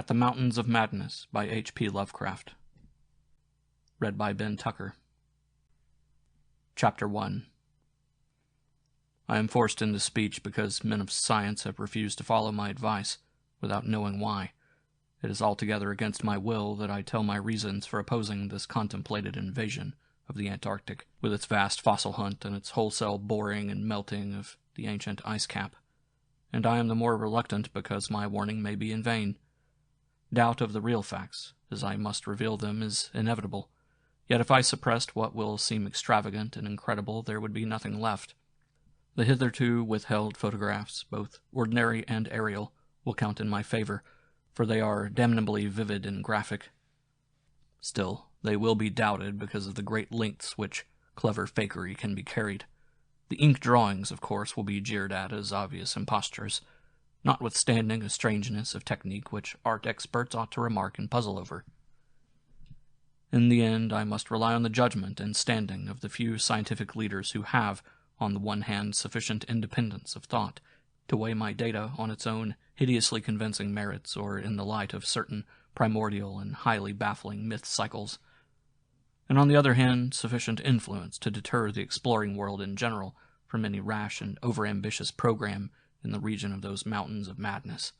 At the Mountains of Madness by H.P. Lovecraft. Read by Ben Tucker. Chapter 1. I am forced into speech because men of science have refused to follow my advice, without knowing why. It is altogether against my will that I tell my reasons for opposing this contemplated invasion of the Antarctic, with its vast fossil hunt and its wholesale boring and melting of the ancient ice cap. And I am the more reluctant because my warning may be in vain. Doubt of the real facts, as I must reveal them, is inevitable. Yet if I suppressed what will seem extravagant and incredible, there would be nothing left. The hitherto withheld photographs, both ordinary and aerial, will count in my favor, for they are damnably vivid and graphic. Still, they will be doubted because of the great lengths which clever fakery can be carried. The ink drawings, of course, will be jeered at as obvious impostures, notwithstanding a strangeness of technique which art experts ought to remark and puzzle over. In the end, I must rely on the judgment and standing of the few scientific leaders who have, on the one hand, sufficient independence of thought to weigh my data on its own hideously convincing merits or in the light of certain primordial and highly baffling myth cycles, and on the other hand, sufficient influence to deter the exploring world in general from any rash and overambitious program in the region of those mountains of madness.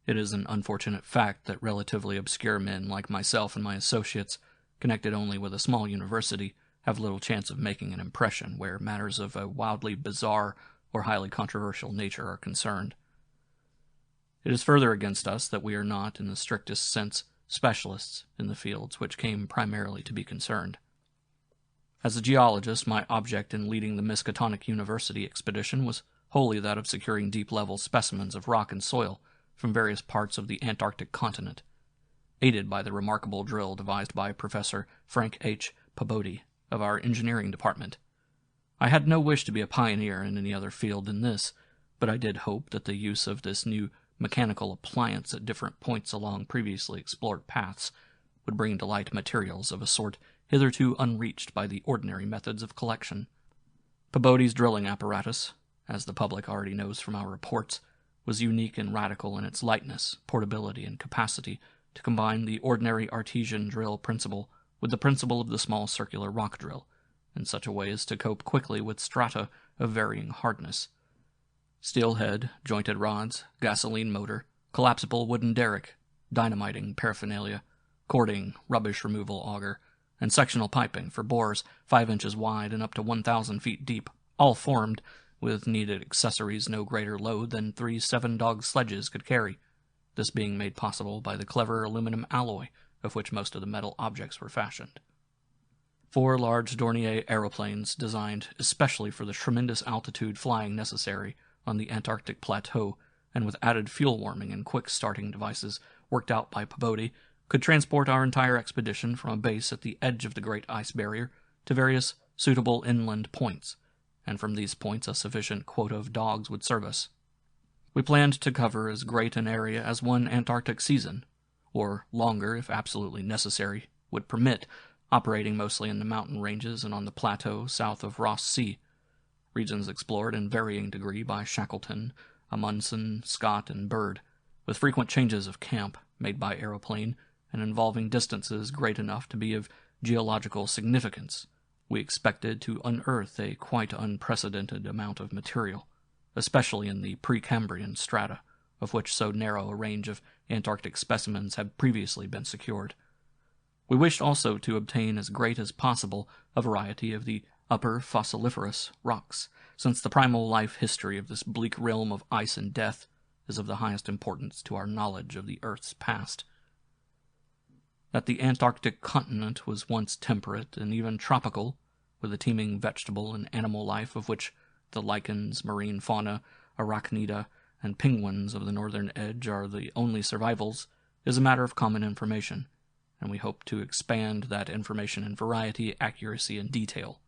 It is an unfortunate fact that relatively obscure men like myself and my associates, connected only with a small university, have little chance of making an impression where matters of a wildly bizarre or highly controversial nature are concerned. It is further against us that we are not, in the strictest sense, specialists in the fields which came primarily to be concerned. As a geologist, my object in leading the Miskatonic University expedition was wholly that of securing deep-level specimens of rock and soil from various parts of the Antarctic continent, aided by the remarkable drill devised by Professor Frank H. Pabodie of our engineering department. I had no wish to be a pioneer in any other field than this, but I did hope that the use of this new mechanical appliance at different points along previously explored paths would bring to light materials of a sort hitherto unreached by the ordinary methods of collection. Pabodie's drilling apparatus, as the public already knows from our reports, was unique and radical in its lightness, portability, and capacity to combine the ordinary artesian drill principle with the principle of the small circular rock drill, in such a way as to cope quickly with strata of varying hardness. Steel head, jointed rods, gasoline motor, collapsible wooden derrick, dynamiting paraphernalia, cording, rubbish removal auger, and sectional piping for bores 5 inches wide and up to 1,000 feet deep, all formed with needed accessories no greater load than 3 7-dog sledges could carry, this being made possible by the clever aluminum alloy of which most of the metal objects were fashioned. 4 large Dornier aeroplanes designed especially for the tremendous altitude flying necessary on the Antarctic plateau, and with added fuel warming and quick starting devices worked out by Pabodie, could transport our entire expedition from a base at the edge of the Great Ice Barrier to various suitable inland points, and from these points a sufficient quota of dogs would serve us. We planned to cover as great an area as one Antarctic season, or longer if absolutely necessary would permit, operating mostly in the mountain ranges and on the plateau south of Ross Sea, regions explored in varying degree by Shackleton, Amundsen, Scott, and Byrd, with frequent changes of camp made by aeroplane and involving distances great enough to be of geological significance. We expected to unearth a quite unprecedented amount of material, especially in the Precambrian strata, of which so narrow a range of Antarctic specimens had previously been secured. We wished also to obtain as great as possible a variety of the upper fossiliferous rocks, since the primal life history of this bleak realm of ice and death is of the highest importance to our knowledge of the Earth's past. That the Antarctic continent was once temperate and even tropical, with a teeming vegetable and animal life of which the lichens, marine fauna, arachnida, and penguins of the northern edge are the only survivals, is a matter of common information, and we hope to expand that information in variety, accuracy, and detail.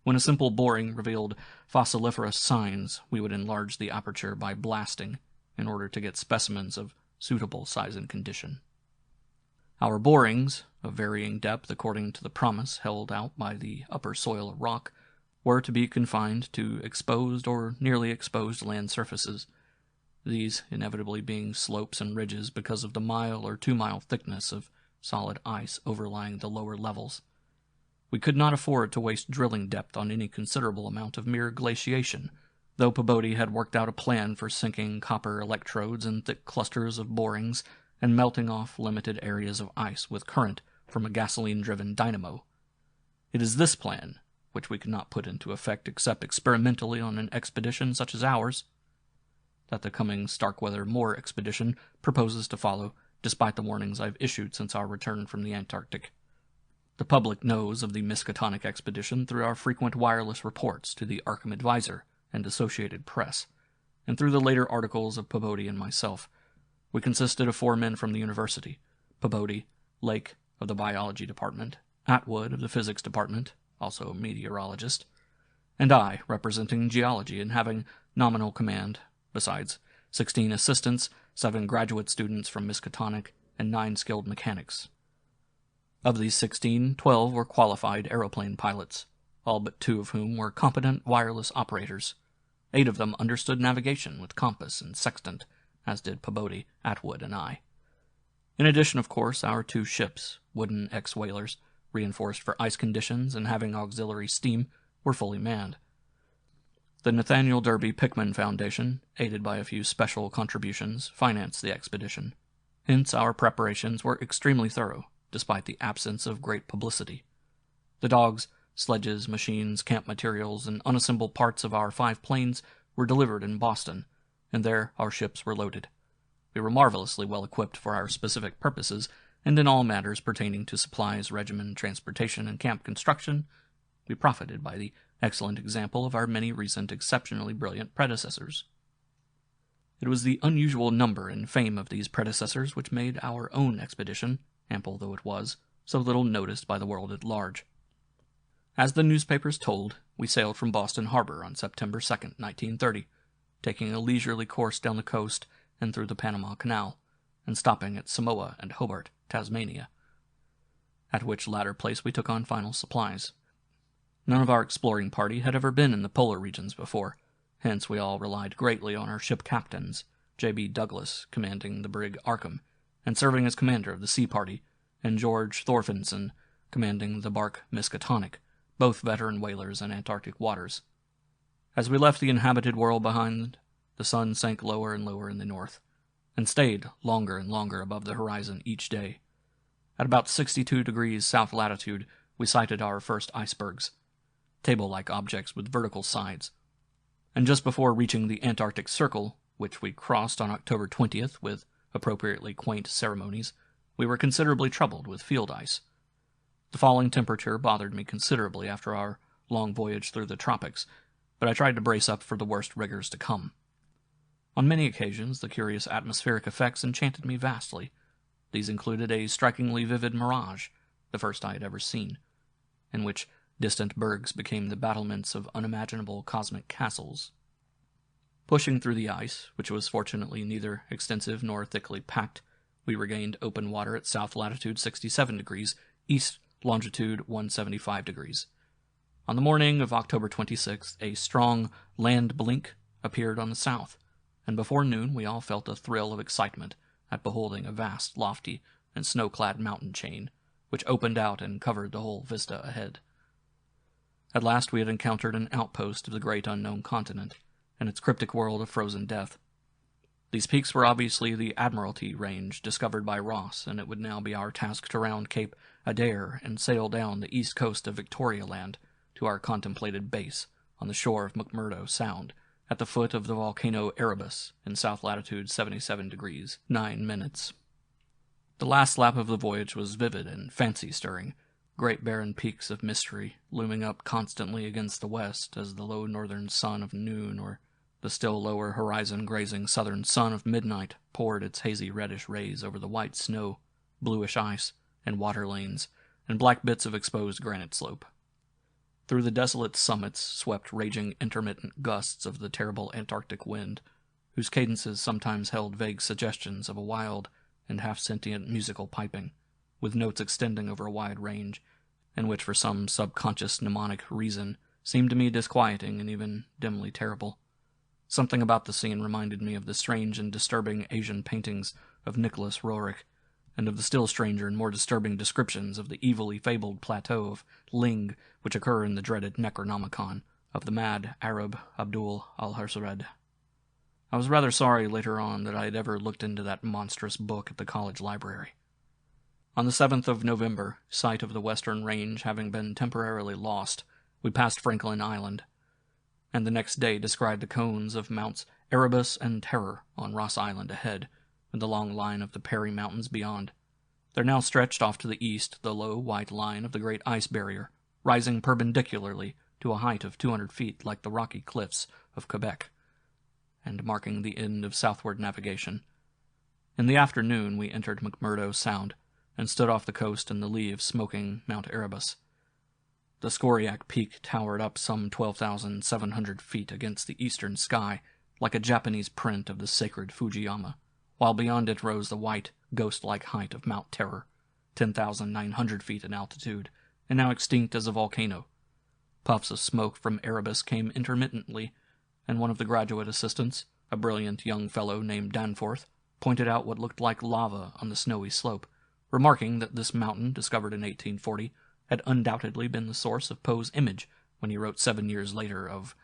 When a simple boring revealed fossiliferous signs, we would enlarge the aperture by blasting, in order to get specimens of suitable size and condition. Our borings, of varying depth according to the promise held out by the upper soil of rock, were to be confined to exposed or nearly exposed land surfaces, these inevitably being slopes and ridges because of the mile or 2-mile thickness of solid ice overlying the lower levels. We could not afford to waste drilling depth on any considerable amount of mere glaciation, though Peabody had worked out a plan for sinking copper electrodes in thick clusters of borings and melting off limited areas of ice with current from a gasoline-driven dynamo. It is this plan, which we could not put into effect except experimentally on an expedition such as ours, that the coming Starkweather Moor expedition proposes to follow, despite the warnings I've issued since our return from the Antarctic. The public knows of the Miskatonic expedition through our frequent wireless reports to the Arkham Advisor and Associated Press, and through the later articles of Peabody and myself. We consisted of 4 men from the university: Peabody, Lake of the biology department, Atwood of the physics department, also a meteorologist, and I, representing geology and having nominal command, besides 16 assistants, 7 graduate students from Miskatonic, and 9 skilled mechanics. Of these 16, 12 were qualified aeroplane pilots, all but 2 of whom were competent wireless operators. 8 of them understood navigation with compass and sextant, as did Peabody, Atwood, and I. In addition, of course, our 2 ships, wooden ex-whalers, reinforced for ice conditions and having auxiliary steam, were fully manned. The Nathaniel Derby Pickman Foundation, aided by a few special contributions, financed the expedition. Hence our preparations were extremely thorough, despite the absence of great publicity. The dogs, sledges, machines, camp materials, and unassembled parts of our 5 planes were delivered in Boston, and there our ships were loaded. We were marvelously well equipped for our specific purposes, and in all matters pertaining to supplies, regimen, transportation, and camp construction, we profited by the excellent example of our many recent exceptionally brilliant predecessors. It was the unusual number and fame of these predecessors which made our own expedition, ample though it was, so little noticed by the world at large. As the newspapers told, we sailed from Boston Harbor on September 2, 1930, taking a leisurely course down the coast and through the Panama Canal, and stopping at Samoa and Hobart, Tasmania, at which latter place we took on final supplies. None of our exploring party had ever been in the polar regions before, hence we all relied greatly on our ship captains, J.B. Douglas, commanding the brig Arkham, and serving as commander of the sea party, and George Thorfinson, commanding the bark Miskatonic, both veteran whalers in Antarctic waters. As we left the inhabited world behind, the sun sank lower and lower in the north, and stayed longer and longer above the horizon each day. At about 62 degrees south latitude, we sighted our first icebergs, table-like objects with vertical sides, and just before reaching the Antarctic Circle, which we crossed on October 20th with appropriately quaint ceremonies, we were considerably troubled with field ice. The falling temperature bothered me considerably after our long voyage through the tropics, but I tried to brace up for the worst rigors to come. On many occasions, the curious atmospheric effects enchanted me vastly. These included a strikingly vivid mirage, the first I had ever seen, in which distant bergs became the battlements of unimaginable cosmic castles. Pushing through the ice, which was fortunately neither extensive nor thickly packed, we regained open water at south latitude 67 degrees, east longitude 175 degrees. On the morning of October 26th, a strong land blink appeared on the south, and before noon we all felt a thrill of excitement at beholding a vast, lofty, and snow-clad mountain chain, which opened out and covered the whole vista ahead. At last we had encountered an outpost of the great unknown continent, and its cryptic world of frozen death. These peaks were obviously the Admiralty Range discovered by Ross, and it would now be our task to round Cape Adair and sail down the east coast of Victoria Land to our contemplated base on the shore of McMurdo Sound, at the foot of the volcano Erebus in south latitude 77 degrees 9 minutes. The last lap of the voyage was vivid and fancy-stirring, great barren peaks of mystery looming up constantly against the west as the low northern sun of noon or the still lower horizon-grazing southern sun of midnight poured its hazy reddish rays over the white snow, bluish ice, and water lanes, and black bits of exposed granite slope. Through the desolate summits swept raging intermittent gusts of the terrible Antarctic wind, whose cadences sometimes held vague suggestions of a wild and half-sentient musical piping, with notes extending over a wide range, and which for some subconscious mnemonic reason seemed to me disquieting and even dimly terrible. Something about the scene reminded me of the strange and disturbing Asian paintings of Nicholas Roerich, and of the still stranger and more disturbing descriptions of the evilly fabled plateau of Ling which occur in the dreaded Necronomicon of the mad Arab Abdul al-Harsared. I was rather sorry later on that I had ever looked into that monstrous book at the college library. On the 7th of November, sight of the western range having been temporarily lost, we passed Franklin Island, and the next day descried the cones of Mounts Erebus and Terror on Ross Island ahead, and the long line of the Perry Mountains beyond. There now stretched off to the east the low white line of the great ice barrier, rising perpendicularly to a height of 200 feet like the rocky cliffs of Quebec, and marking the end of southward navigation. In the afternoon we entered McMurdo Sound, and stood off the coast in the lee of smoking Mount Erebus. The Skoriac Peak towered up some 12,700 feet against the eastern sky, like a Japanese print of the sacred Fujiyama, while beyond it rose the white, ghost-like height of Mount Terror, 10,900 feet in altitude, and now extinct as a volcano. Puffs of smoke from Erebus came intermittently, and one of the graduate assistants, a brilliant young fellow named Danforth, pointed out what looked like lava on the snowy slope, remarking that this mountain, discovered in 1840, had undoubtedly been the source of Poe's image when he wrote 7 years later of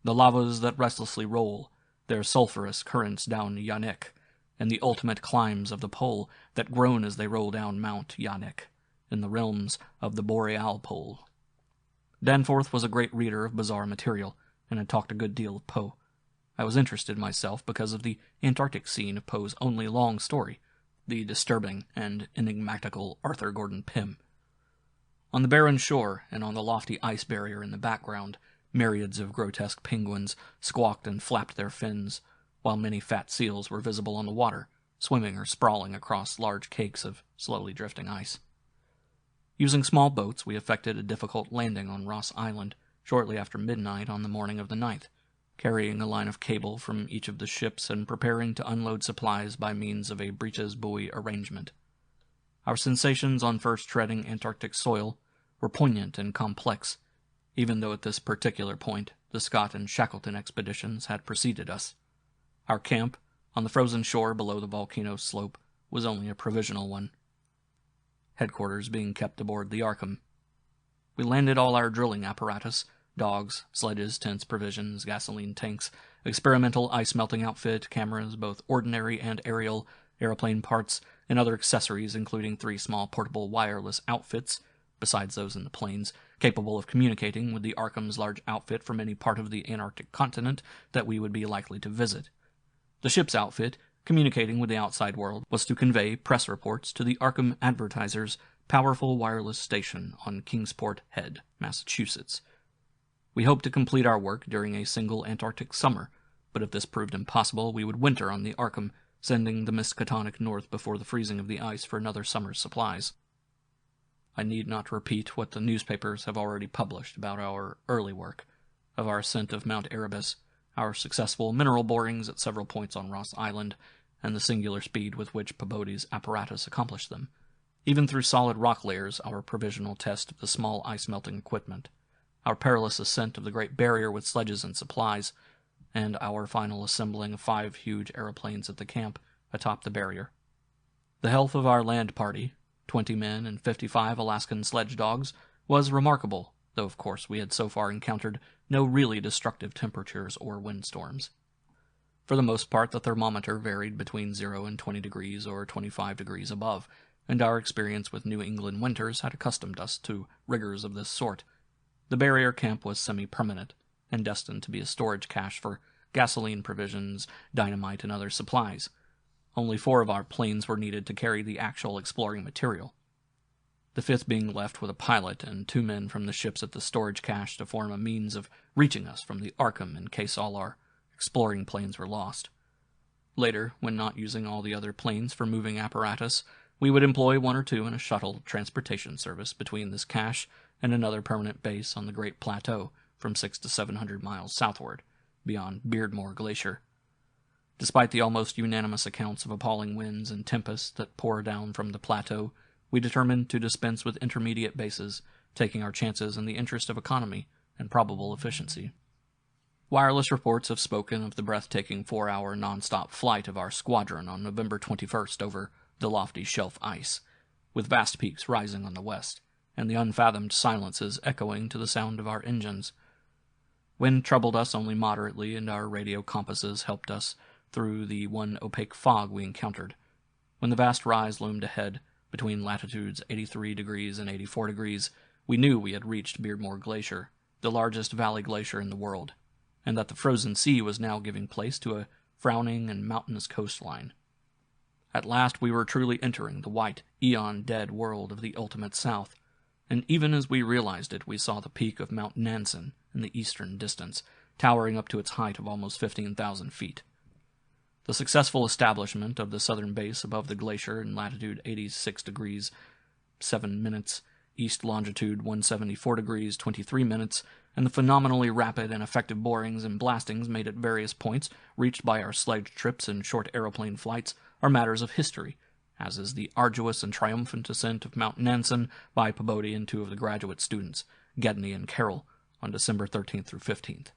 "the lavas that restlessly roll their sulphurous currents down Yanek, and the ultimate climbs of the pole that groan as they roll down Mount Yanek, in the realms of the boreal pole." Danforth was a great reader of bizarre material, and had talked a good deal of Poe. I was interested myself because of the Antarctic scene of Poe's only long story, the disturbing and enigmatical Arthur Gordon Pym. On the barren shore, and on the lofty ice barrier in the background, myriads of grotesque penguins squawked and flapped their fins, while many fat seals were visible on the water, swimming or sprawling across large cakes of slowly drifting ice. Using small boats, we effected a difficult landing on Ross Island shortly after midnight on the morning of the 9th, carrying a line of cable from each of the ships and preparing to unload supplies by means of a breeches buoy arrangement. Our sensations on first treading Antarctic soil were poignant and complex, even though at this particular point the Scott and Shackleton expeditions had preceded us. Our camp, on the frozen shore below the volcano slope, was only a provisional one, headquarters being kept aboard the Arkham. We landed all our drilling apparatus, dogs, sledges, tents, provisions, gasoline tanks, experimental ice-melting outfit, cameras, both ordinary and aerial, aeroplane parts, and other accessories, including 3 small portable wireless outfits, besides those in the planes, capable of communicating with the Arkham's large outfit from any part of the Antarctic continent that we would be likely to visit. The ship's outfit, communicating with the outside world, was to convey press reports to the Arkham Advertiser's powerful wireless station on Kingsport Head, Massachusetts. We hoped to complete our work during a single Antarctic summer, but if this proved impossible, we would winter on the Arkham, sending the Miskatonic north before the freezing of the ice for another summer's supplies. I need not repeat what the newspapers have already published about our early work, of our ascent of Mount Erebus, our successful mineral borings at several points on Ross Island, and the singular speed with which Peabody's apparatus accomplished them. Even through solid rock layers, our provisional test of the small ice-melting equipment, our perilous ascent of the Great Barrier with sledges and supplies, and our final assembling of 5 huge aeroplanes at the camp atop the barrier. The health of our land party, 20 men and 55 Alaskan sledge dogs, was remarkable, though of course we had so far encountered no really destructive temperatures or windstorms. For the most part, the thermometer varied between 0 and 20 degrees or 25 degrees above, and our experience with New England winters had accustomed us to rigors of this sort. The barrier camp was semi-permanent, and destined to be a storage cache for gasoline, provisions, dynamite, and other supplies. Only 4 of our planes were needed to carry the actual exploring material, the 5th being left with a pilot and 2 men from the ships at the storage cache to form a means of reaching us from the Arkham in case all our exploring planes were lost. Later, when not using all the other planes for moving apparatus, we would employ 1 or 2 in a shuttle transportation service between this cache and another permanent base on the Great Plateau from 600 to 700 miles southward, beyond Beardmore Glacier. Despite the almost unanimous accounts of appalling winds and tempests that pour down from the plateau, we determined to dispense with intermediate bases, taking our chances in the interest of economy and probable efficiency. Wireless reports have spoken of the breathtaking 4-hour non-stop flight of our squadron on November 21st over the lofty shelf ice, with vast peaks rising on the west, and the unfathomed silences echoing to the sound of our engines. Wind troubled us only moderately, and our radio compasses helped us through the one opaque fog we encountered. When the vast rise loomed ahead, between latitudes 83 degrees and 84 degrees, we knew we had reached Beardmore Glacier, the largest valley glacier in the world, and that the frozen sea was now giving place to a frowning and mountainous coastline. At last we were truly entering the white, eon-dead world of the ultimate south, and even as we realized it, we saw the peak of Mount Nansen in the eastern distance, towering up to its height of almost 15,000 feet. The successful establishment of the southern base above the glacier in latitude 86 degrees 7 minutes, east longitude 174 degrees 23 minutes, and the phenomenally rapid and effective borings and blastings made at various points, reached by our sledge trips and short aeroplane flights, are matters of history, as is the arduous and triumphant ascent of Mount Nansen by Peabody and two of the graduate students, Gedney and Carroll, on December 13th through 15th.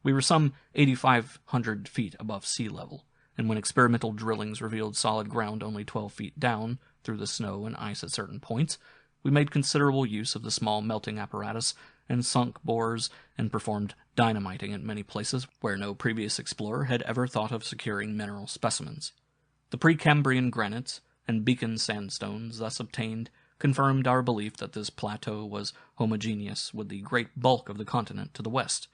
We were some 8,500 feet above sea level, and when experimental drillings revealed solid ground only 12 feet down through the snow and ice at certain points, we made considerable use of the small melting apparatus and sunk borers and performed dynamiting at many places where no previous explorer had ever thought of securing mineral specimens. The Precambrian granites and beacon sandstones thus obtained confirmed our belief that this plateau was homogeneous with the great bulk of the continent to the west,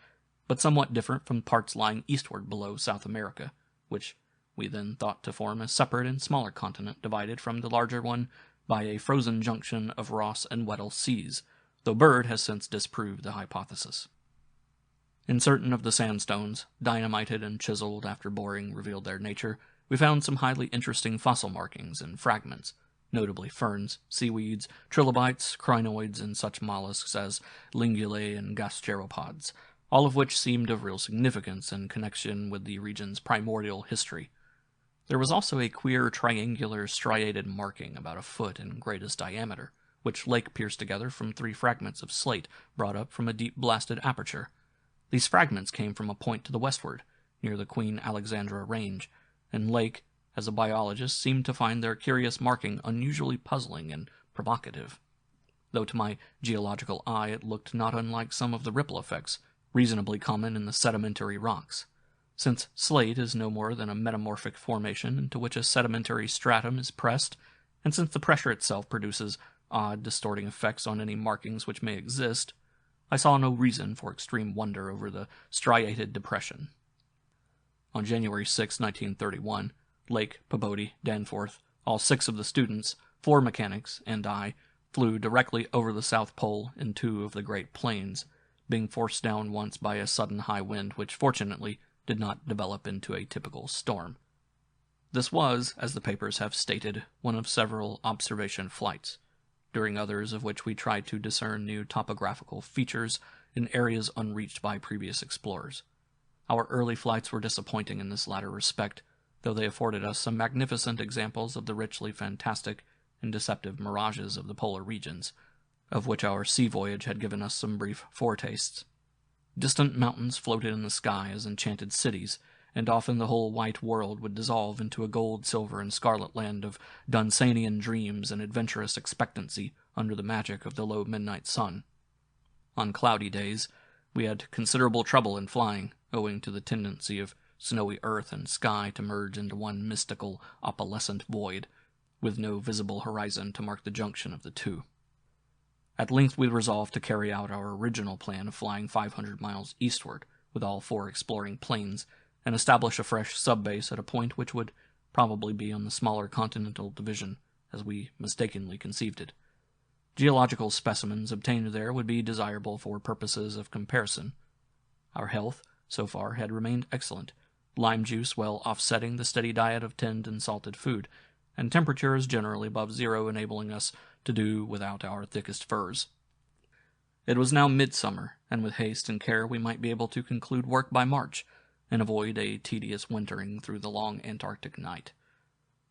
but somewhat different from parts lying eastward below South America, which we then thought to form a separate and smaller continent divided from the larger one by a frozen junction of Ross and Weddell seas, though Bird has since disproved the hypothesis. In certain of the sandstones, dynamited and chiseled after boring revealed their nature, we found some highly interesting fossil markings and fragments, notably ferns, seaweeds, trilobites, crinoids, and such mollusks as lingulae and gasteropods, all of which seemed of real significance in connection with the region's primordial history. There was also a queer triangular striated marking about a foot in greatest diameter, which Lake pierced together from 3 fragments of slate brought up from a deep blasted aperture. These fragments came from a point to the westward, near the Queen Alexandra Range, and Lake, as a biologist, seemed to find their curious marking unusually puzzling and provocative, though to my geological eye it looked not unlike some of the ripple effects reasonably common in the sedimentary rocks. Since slate is no more than a metamorphic formation into which a sedimentary stratum is pressed, and since the pressure itself produces odd, distorting effects on any markings which may exist, I saw no reason for extreme wonder over the striated depression. On January 6, 1931, Lake, Peabody, Danforth, all 6 of the students, 4 mechanics, and I, flew directly over the South Pole in 2 of the Great Plains, being forced down once by a sudden high wind which fortunately did not develop into a typical storm. This was, as the papers have stated, one of several observation flights, during others of which we tried to discern new topographical features in areas unreached by previous explorers. Our early flights were disappointing in this latter respect, though they afforded us some magnificent examples of the richly fantastic and deceptive mirages of the polar regions, of which our sea voyage had given us some brief foretastes. Distant mountains floated in the sky as enchanted cities, and often the whole white world would dissolve into a gold, silver, and scarlet land of Dunsanian dreams and adventurous expectancy under the magic of the low midnight sun. On cloudy days, we had considerable trouble in flying, owing to the tendency of snowy earth and sky to merge into one mystical, opalescent void, with no visible horizon to mark the junction of the two. At length we resolved to carry out our original plan of flying 500 miles eastward, with all 4 exploring planes, and establish a fresh sub-base at a point which would probably be on the smaller continental division, as we mistakenly conceived it. Geological specimens obtained there would be desirable for purposes of comparison. Our health, so far, had remained excellent, lime juice well offsetting the steady diet of tinned and salted food, and temperatures generally above 0 enabling us to do without our thickest furs. It was now midsummer, and with haste and care we might be able to conclude work by March, and avoid a tedious wintering through the long Antarctic night.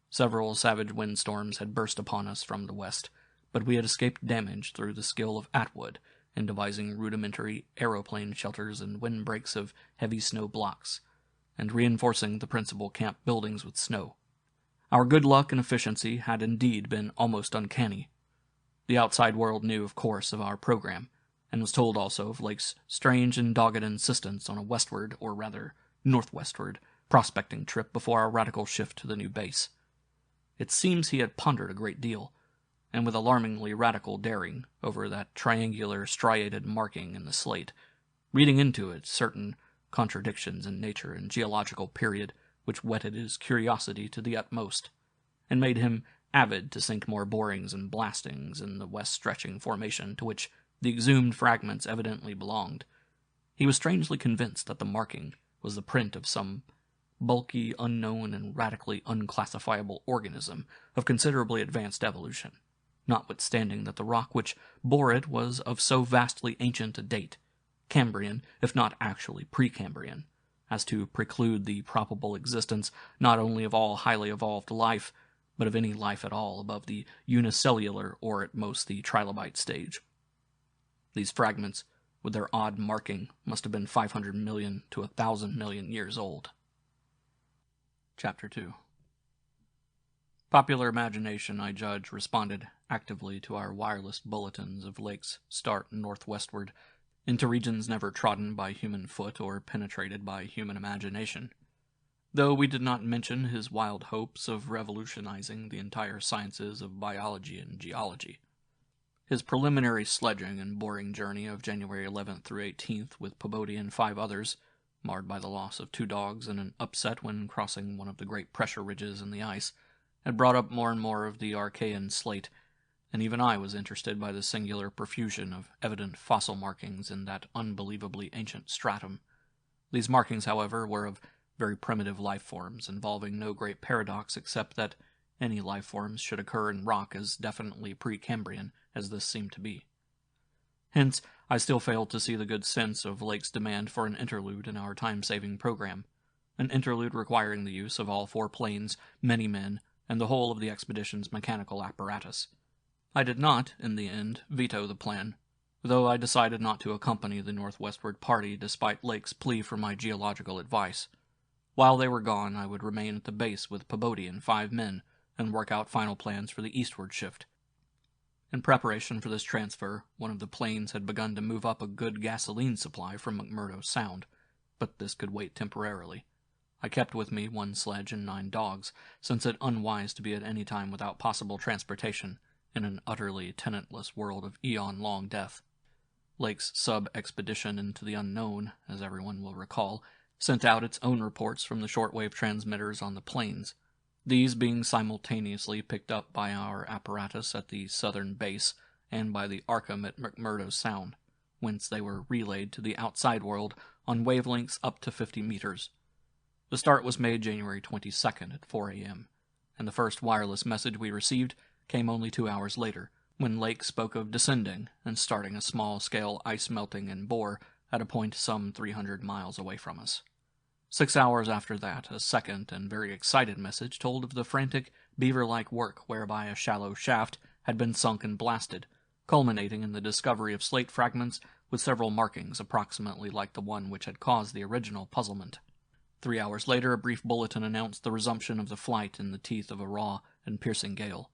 Several savage windstorms had burst upon us from the west, but we had escaped damage through the skill of Atwood in devising rudimentary aeroplane shelters and windbreaks of heavy snow blocks, and reinforcing the principal camp buildings with snow. Our good luck and efficiency had indeed been almost uncanny. The outside world knew, of course, of our program, and was told also of Lake's strange and dogged insistence on a westward, or rather northwestward, prospecting trip before our radical shift to the new base. It seems he had pondered a great deal, and with alarmingly radical daring, over that triangular striated marking in the slate, reading into it certain contradictions in nature and geological period which whetted his curiosity to the utmost, and made him avid to sink more borings and blastings in the west-stretching formation to which the exhumed fragments evidently belonged. He was strangely convinced that the marking was the print of some bulky, unknown, and radically unclassifiable organism of considerably advanced evolution, notwithstanding that the rock which bore it was of so vastly ancient a date, Cambrian, if not actually Precambrian, as to preclude the probable existence not only of all highly evolved life, but of any life at all above the unicellular or at most the trilobite stage. These fragments, with their odd marking, must have been 500 million to 1,000 million years old. Chapter 2. Popular imagination, I judge, responded actively to our wireless bulletins of Lake's start northwestward into regions never trodden by human foot or penetrated by human imagination, though we did not mention his wild hopes of revolutionizing the entire sciences of biology and geology. His preliminary sledging and boring journey of January 11th through 18th with Pobodi and 5 others, marred by the loss of 2 dogs and an upset when crossing one of the great pressure ridges in the ice, had brought up more and more of the Archean slate, and even I was interested by the singular profusion of evident fossil markings in that unbelievably ancient stratum. These markings, however, were of very primitive life forms, involving no great paradox except that any life forms should occur in rock as definitely Precambrian as this seemed to be. Hence, I still failed to see the good sense of Lake's demand for an interlude in our time-saving program, an interlude requiring the use of all 4 planes, many men, and the whole of the expedition's mechanical apparatus. I did not, in the end, veto the plan, though I decided not to accompany the northwestward party despite Lake's plea for my geological advice. While they were gone, I would remain at the base with Pobodi and 5 men, and work out final plans for the eastward shift. In preparation for this transfer, one of the planes had begun to move up a good gasoline supply from McMurdo Sound, but this could wait temporarily. I kept with me 1 sledge and 9 dogs, since it unwise to be at any time without possible transportation in an utterly tenantless world of eon-long death. Lake's sub-expedition into the unknown, as everyone will recall, sent out its own reports from the shortwave transmitters on the plains, these being simultaneously picked up by our apparatus at the southern base and by the Arkham at McMurdo Sound, whence they were relayed to the outside world on wavelengths up to 50 meters. The start was made January 22nd at 4 a.m., and the first wireless message we received came only 2 hours later, when Lake spoke of descending and starting a small-scale ice-melting and bore at a point some 300 miles away from us. 6 hours after that, a second and very excited message told of the frantic, beaver-like work whereby a shallow shaft had been sunk and blasted, culminating in the discovery of slate fragments with several markings approximately like the one which had caused the original puzzlement. 3 hours later, a brief bulletin announced the resumption of the flight in the teeth of a raw and piercing gale,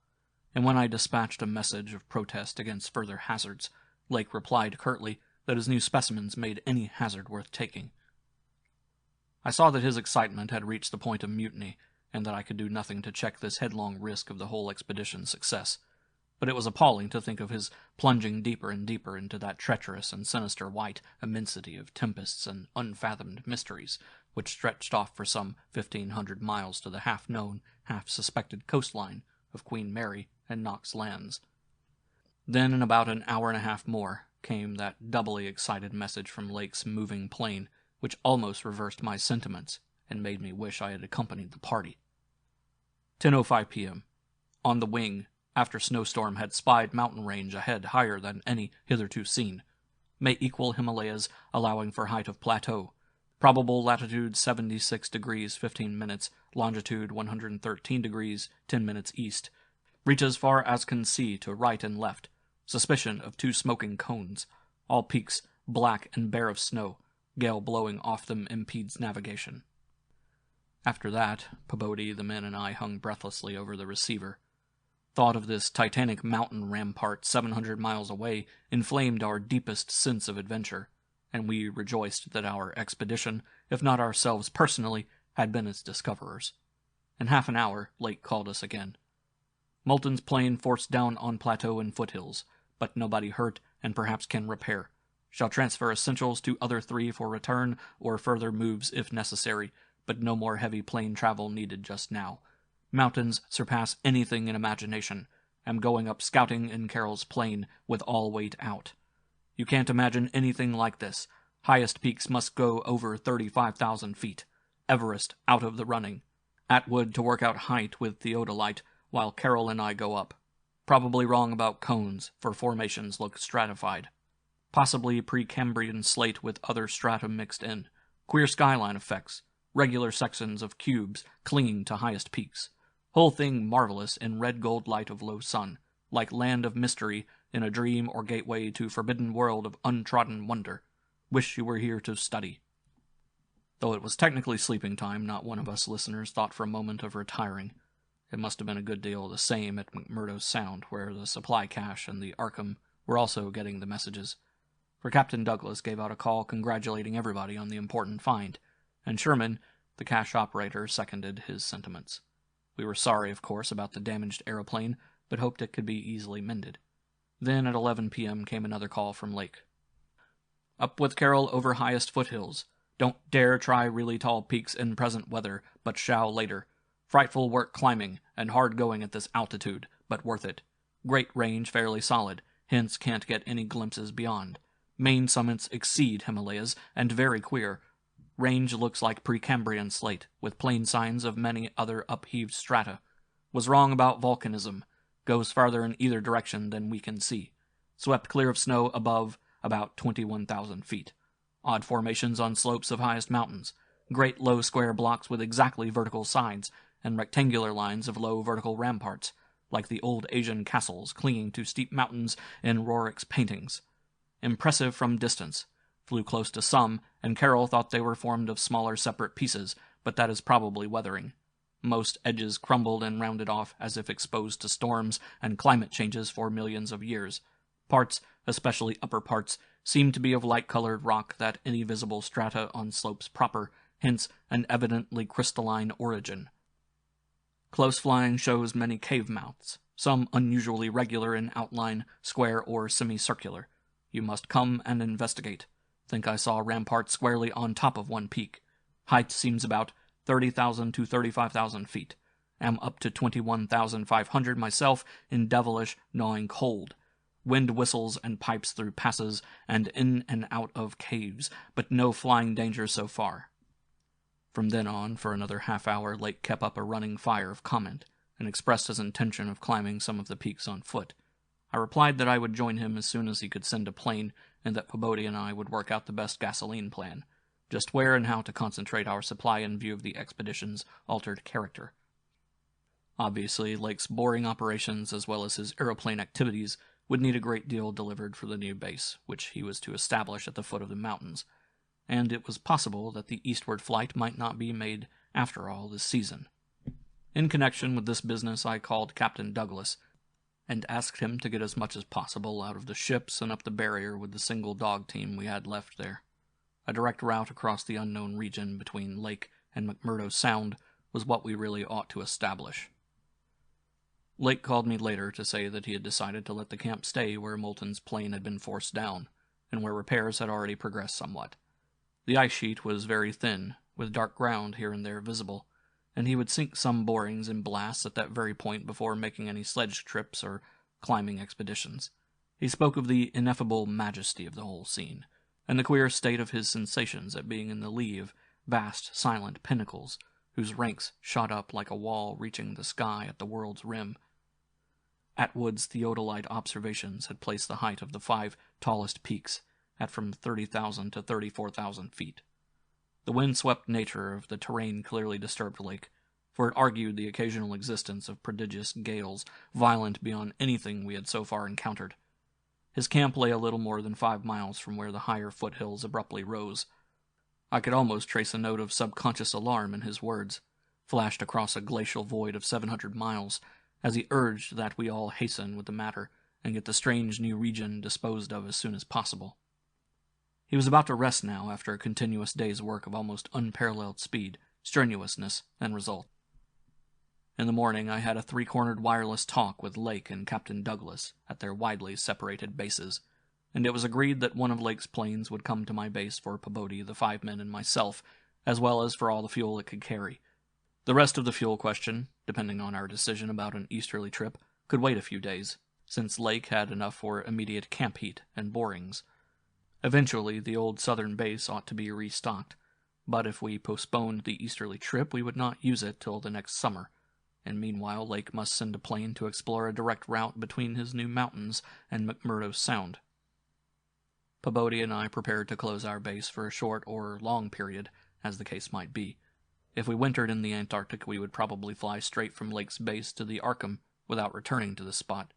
and when I dispatched a message of protest against further hazards, Lake replied curtly that his new specimens made any hazard worth taking. I saw that his excitement had reached the point of mutiny, and that I could do nothing to check this headlong risk of the whole expedition's success, but it was appalling to think of his plunging deeper and deeper into that treacherous and sinister white immensity of tempests and unfathomed mysteries, which stretched off for some 1,500 miles to the half-known, half-suspected coastline of Queen Mary and Knox Lands. Then, in about an hour and a half more, came that doubly excited message from Lake's moving plane, which almost reversed my sentiments and made me wish I had accompanied the party. 10:05 p.m. On the wing, after snowstorm had spied mountain range ahead higher than any hitherto seen. May equal Himalayas, allowing for height of plateau. Probable latitude 76 degrees 15 minutes, longitude 113 degrees 10 minutes east. Reach as far as can see to right and left. Suspicion of 2 smoking cones. all peaks black and bare of snow, gale blowing off them impedes navigation. After that, Pabodie, the men, and I hung breathlessly over the receiver. Thought of this titanic mountain rampart 700 miles away inflamed our deepest sense of adventure, and we rejoiced that our expedition, if not ourselves personally, had been its discoverers. In half an hour, Lake called us again. Moulton's plane forced down on plateau and foothills, but nobody hurt and perhaps can repair. Shall transfer essentials to other 3 for return or further moves if necessary, but no more heavy plane travel needed just now. Mountains surpass anything in imagination. Am going up scouting in Carroll's plane with all weight out. You can't imagine anything like this. Highest peaks must go over 35,000 feet. Everest out of the running. Atwood to work out height with theodolite, while Carroll and I go up. Probably wrong about cones, for formations look stratified. Possibly Precambrian slate with other strata mixed in. Queer skyline effects. Regular sections of cubes clinging to highest peaks. Whole thing marvelous in red gold light of low sun, like land of mystery in a dream or gateway to forbidden world of untrodden wonder. Wish you were here to study. Though it was technically sleeping time, not one of us listeners thought for a moment of retiring. It must have been a good deal the same at McMurdo Sound, where the supply cache and the Arkham were also getting the messages. For Captain Douglas gave out a call congratulating everybody on the important find, and Sherman, the cache operator, seconded his sentiments. We were sorry, of course, about the damaged aeroplane, but hoped it could be easily mended. Then at 11 p.m. came another call from Lake. Up with Carroll over highest foothills. Don't dare try really tall peaks in present weather, but shall later. Frightful work climbing, and hard going at this altitude, but worth it. Great range fairly solid, hence can't get any glimpses beyond. Main summits exceed Himalayas, and very queer. Range looks like Precambrian slate, with plain signs of many other upheaved strata. Was wrong about volcanism. Goes farther in either direction than we can see. Swept clear of snow above about 21,000 feet. Odd formations on slopes of highest mountains. Great low square blocks with exactly vertical sides, and rectangular lines of low vertical ramparts, like the old Asian castles clinging to steep mountains in Roerich's paintings. Impressive from distance. Flew close to some, and Carroll thought they were formed of smaller separate pieces, but that is probably weathering. Most edges crumbled and rounded off as if exposed to storms and climate changes for millions of years. Parts, especially upper parts, seemed to be of light-colored rock that any visible strata on slopes proper, hence an evidently crystalline origin. Close flying shows many cave mouths, some unusually regular in outline, square or semicircular. You must come and investigate. Think I saw ramparts squarely on top of one peak. Height seems about 30,000 to 35,000 feet. Am up to 21,500 myself in devilish, gnawing cold. Wind whistles and pipes through passes and in and out of caves, but no flying danger so far. From then on, for another half hour, Lake kept up a running fire of comment, and expressed his intention of climbing some of the peaks on foot. I replied that I would join him as soon as he could send a plane, and that Pabodie and I would work out the best gasoline plan, just where and how to concentrate our supply in view of the expedition's altered character. Obviously, Lake's boring operations as well as his aeroplane activities would need a great deal delivered for the new base, which he was to establish at the foot of the mountains, and it was possible that the eastward flight might not be made after all this season. In connection with this business, I called Captain Douglas, and asked him to get as much as possible out of the ships and up the barrier with the single dog team we had left there. A direct route across the unknown region between Lake and McMurdo Sound was what we really ought to establish. Lake called me later to say that he had decided to let the camp stay where Moulton's plane had been forced down, and where repairs had already progressed somewhat. The ice sheet was very thin, with dark ground here and there visible, and he would sink some borings and blasts at that very point before making any sledge trips or climbing expeditions. He spoke of the ineffable majesty of the whole scene, and the queer state of his sensations at being in the lee of vast, silent pinnacles, whose ranks shot up like a wall reaching the sky at the world's rim. Atwood's theodolite observations had placed the height of the 5 tallest peaks at from 30,000 to 34,000 feet. The wind-swept nature of the terrain clearly disturbed Lake, for it argued the occasional existence of prodigious gales, violent beyond anything we had so far encountered. His camp lay a little more than 5 miles from where the higher foothills abruptly rose. I could almost trace a note of subconscious alarm in his words, flashed across a glacial void of 700 miles, as he urged that we all hasten with the matter and get the strange new region disposed of as soon as possible. He was about to rest now after a continuous day's work of almost unparalleled speed, strenuousness, and result. In the morning I had a 3-cornered wireless talk with Lake and Captain Douglas at their widely separated bases, and it was agreed that one of Lake's planes would come to my base for Pabodie, the 5 men, and myself, as well as for all the fuel it could carry. The rest of the fuel question, depending on our decision about an easterly trip, could wait a few days, since Lake had enough for immediate camp heat and borings. Eventually, the old southern base ought to be restocked, but if we postponed the easterly trip, we would not use it till the next summer, and meanwhile Lake must send a plane to explore a direct route between his new mountains and McMurdo Sound. Pabodie and I prepared to close our base for a short or long period, as the case might be. If we wintered in the Antarctic, we would probably fly straight from Lake's base to the Arkham without returning to the spot.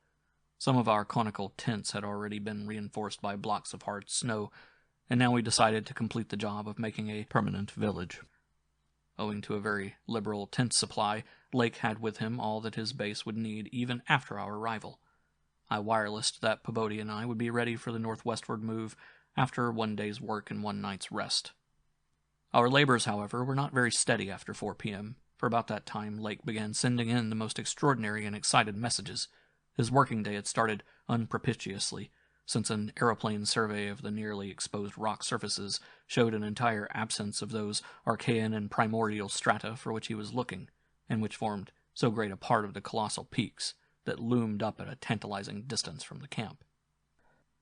Some of our conical tents had already been reinforced by blocks of hard snow, and now we decided to complete the job of making a permanent village. Owing to a very liberal tent supply, Lake had with him all that his base would need even after our arrival. I wirelessed that Pabodie and I would be ready for the northwestward move after 1 day's work and 1 night's rest. Our labors, however, were not very steady after 4 p.m., for about that time Lake began sending in the most extraordinary and excited messages. His working day had started unpropitiously, since an aeroplane survey of the nearly exposed rock surfaces showed an entire absence of those Archean and primordial strata for which he was looking, and which formed so great a part of the colossal peaks that loomed up at a tantalizing distance from the camp.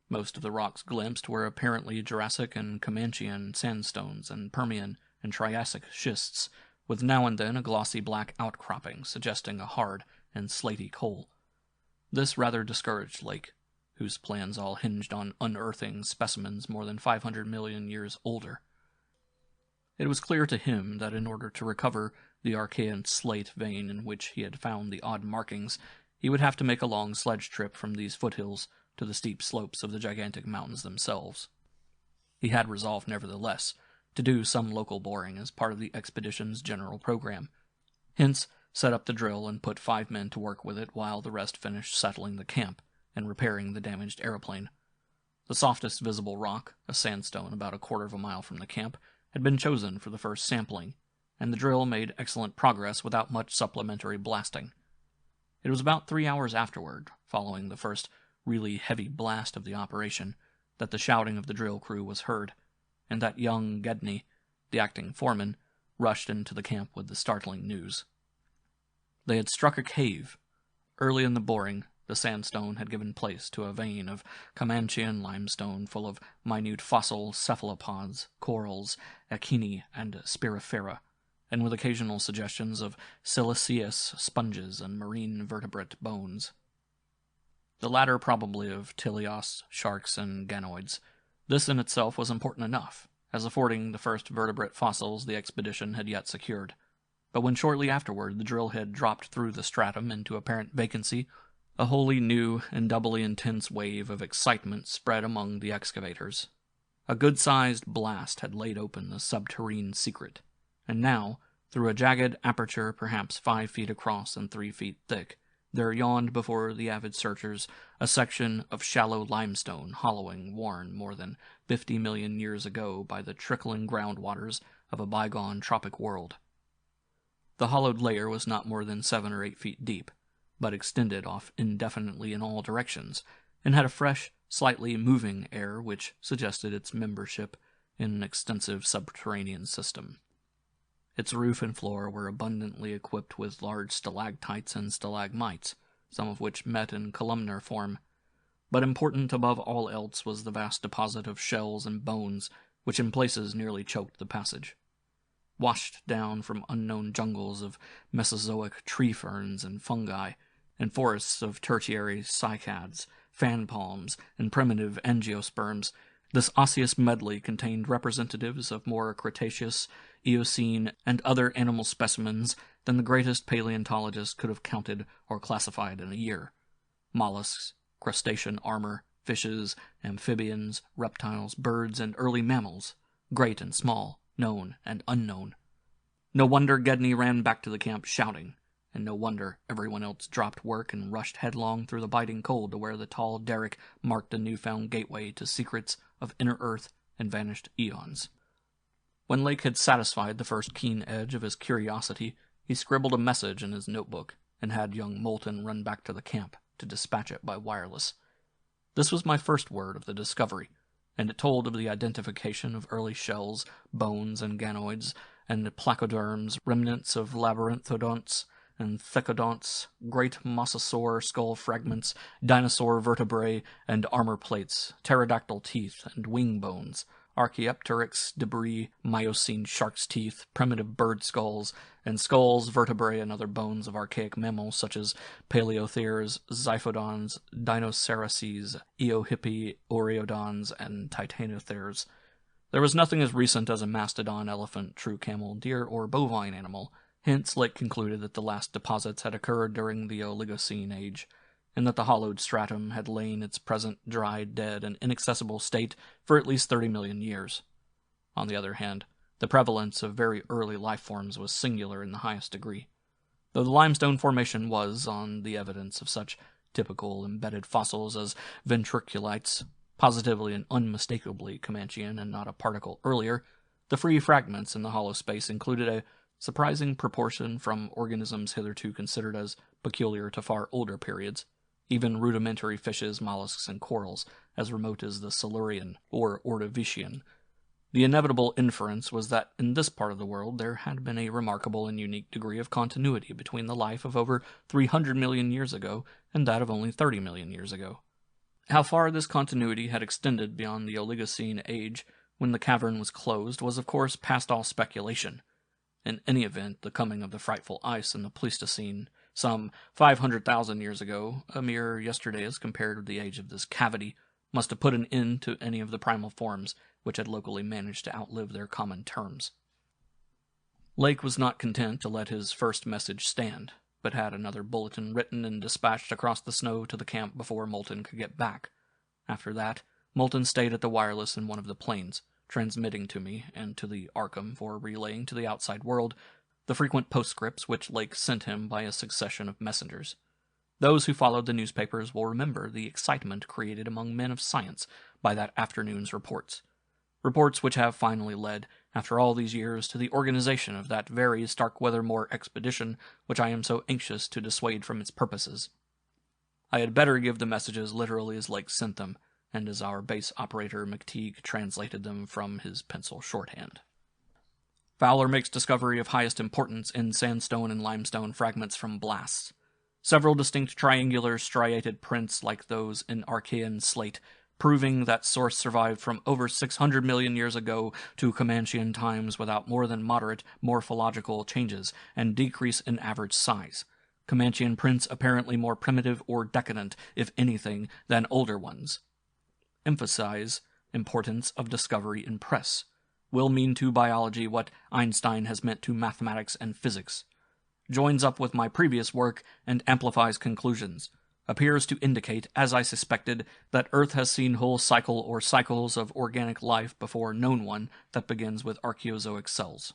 Most of the rocks glimpsed were apparently Jurassic and Comanchean sandstones and Permian and Triassic schists, with now and then a glossy black outcropping suggesting a hard and slaty coal. This rather discouraged Lake, whose plans all hinged on unearthing specimens more than 500 million years older. It was clear to him that in order to recover the Archean slate vein in which he had found the odd markings, he would have to make a long sledge trip from these foothills to the steep slopes of the gigantic mountains themselves. He had resolved, nevertheless, to do some local boring as part of the expedition's general program, hence set up the drill and put 5 men to work with it while the rest finished settling the camp and repairing the damaged aeroplane. The softest visible rock, a sandstone about 1/4 of a mile from the camp, had been chosen for the first sampling, and the drill made excellent progress without much supplementary blasting. It was about 3 hours afterward, following the first really heavy blast of the operation, that the shouting of the drill crew was heard, and that young Gedney, the acting foreman, rushed into the camp with the startling news. They had struck a cave. Early in the boring, the sandstone had given place to a vein of Comanchean limestone full of minute fossil cephalopods, corals, echini, and spirifera, and with occasional suggestions of siliceous sponges and marine vertebrate bones. The latter probably of teleos, sharks, and ganoids. This in itself was important enough, as affording the first vertebrate fossils the expedition had yet secured. But when shortly afterward the drill head dropped through the stratum into apparent vacancy, a wholly new and doubly intense wave of excitement spread among the excavators. A good-sized blast had laid open the subterrane secret, and now, through a jagged aperture perhaps 5 feet across and 3 feet thick, there yawned before the avid searchers a section of shallow limestone hollowing worn more than 50 million years ago by the trickling groundwaters of a bygone tropic world. The hollowed layer was not more than 7 or 8 feet deep, but extended off indefinitely in all directions, and had a fresh, slightly moving air which suggested its membership in an extensive subterranean system. Its roof and floor were abundantly equipped with large stalactites and stalagmites, some of which met in columnar form, but important above all else was the vast deposit of shells and bones which in places nearly choked the passage. Washed down from unknown jungles of Mesozoic tree ferns and fungi, and forests of tertiary cycads, fan palms, and primitive angiosperms, this osseous medley contained representatives of more Cretaceous, Eocene, and other animal specimens than the greatest paleontologist could have counted or classified in a year. Mollusks, crustacean armor, fishes, amphibians, reptiles, birds, and early mammals, great and small, known and unknown. No wonder Gedney ran back to the camp shouting, and no wonder everyone else dropped work and rushed headlong through the biting cold to where the tall derrick marked a newfound gateway to secrets of inner earth and vanished eons. When Lake had satisfied the first keen edge of his curiosity, he scribbled a message in his notebook and had young Moulton run back to the camp to dispatch it by wireless. This was my first word of the discovery, and it told of the identification of early shells, bones and ganoids, and placoderms, remnants of labyrinthodonts and thecodonts, great mosasaur skull fragments, dinosaur vertebrae and armor plates, pterodactyl teeth and wing bones, Archaeopteryx debris, Miocene shark's teeth, primitive bird skulls, and skulls, vertebrae, and other bones of archaic mammals such as paleotheres, xiphodons, dinoceraces, eohippi, oreodons, and titanotheres. There was nothing as recent as a mastodon, elephant, true camel, deer, or bovine animal. Hence, Lake concluded that the last deposits had occurred during the Oligocene age, and that the hollowed stratum had lain its present dried, dead, and inaccessible state for at least 30 million years. On the other hand, the prevalence of very early life forms was singular in the highest degree. Though the limestone formation was, on the evidence of such typical embedded fossils as ventriculites, positively and unmistakably Comanchean and not a particle earlier, the free fragments in the hollow space included a surprising proportion from organisms hitherto considered as peculiar to far older periods, even rudimentary fishes, mollusks, and corals, as remote as the Silurian or Ordovician. The inevitable inference was that in this part of the world there had been a remarkable and unique degree of continuity between the life of over 300 million years ago and that of only 30 million years ago. How far this continuity had extended beyond the Oligocene age, when the cavern was closed, was of course past all speculation. In any event, the coming of the frightful ice in the Pleistocene, some 500,000 years ago, a mere yesterday as compared with the age of this cavity, must have put an end to any of the primal forms which had locally managed to outlive their common terms. Lake was not content to let his first message stand, but had another bulletin written and dispatched across the snow to the camp before Moulton could get back. After that, Moulton stayed at the wireless in one of the planes, transmitting to me and to the Arkham for relaying to the outside world the frequent postscripts which Lake sent him by a succession of messengers. Those who followed the newspapers will remember the excitement created among men of science by that afternoon's reports which have finally led, after all these years, to the organization of that very Starkweather-Moore expedition which I am so anxious to dissuade from its purposes. I had better give the messages literally as Lake sent them, and as our base operator McTeague translated them from his pencil shorthand. Fowler makes discovery of highest importance in sandstone and limestone fragments from blasts. Several distinct triangular striated prints like those in Archean slate, proving that source survived from over 600 million years ago to Comanchean times without more than moderate morphological changes and decrease in average size. Comanchean prints apparently more primitive or decadent, if anything, than older ones. Emphasize importance of discovery in press. Will mean to biology what Einstein has meant to mathematics and physics. Joins up with my previous work and amplifies conclusions. Appears to indicate, as I suspected, that Earth has seen whole cycle or cycles of organic life before known one that begins with archaeozoic cells.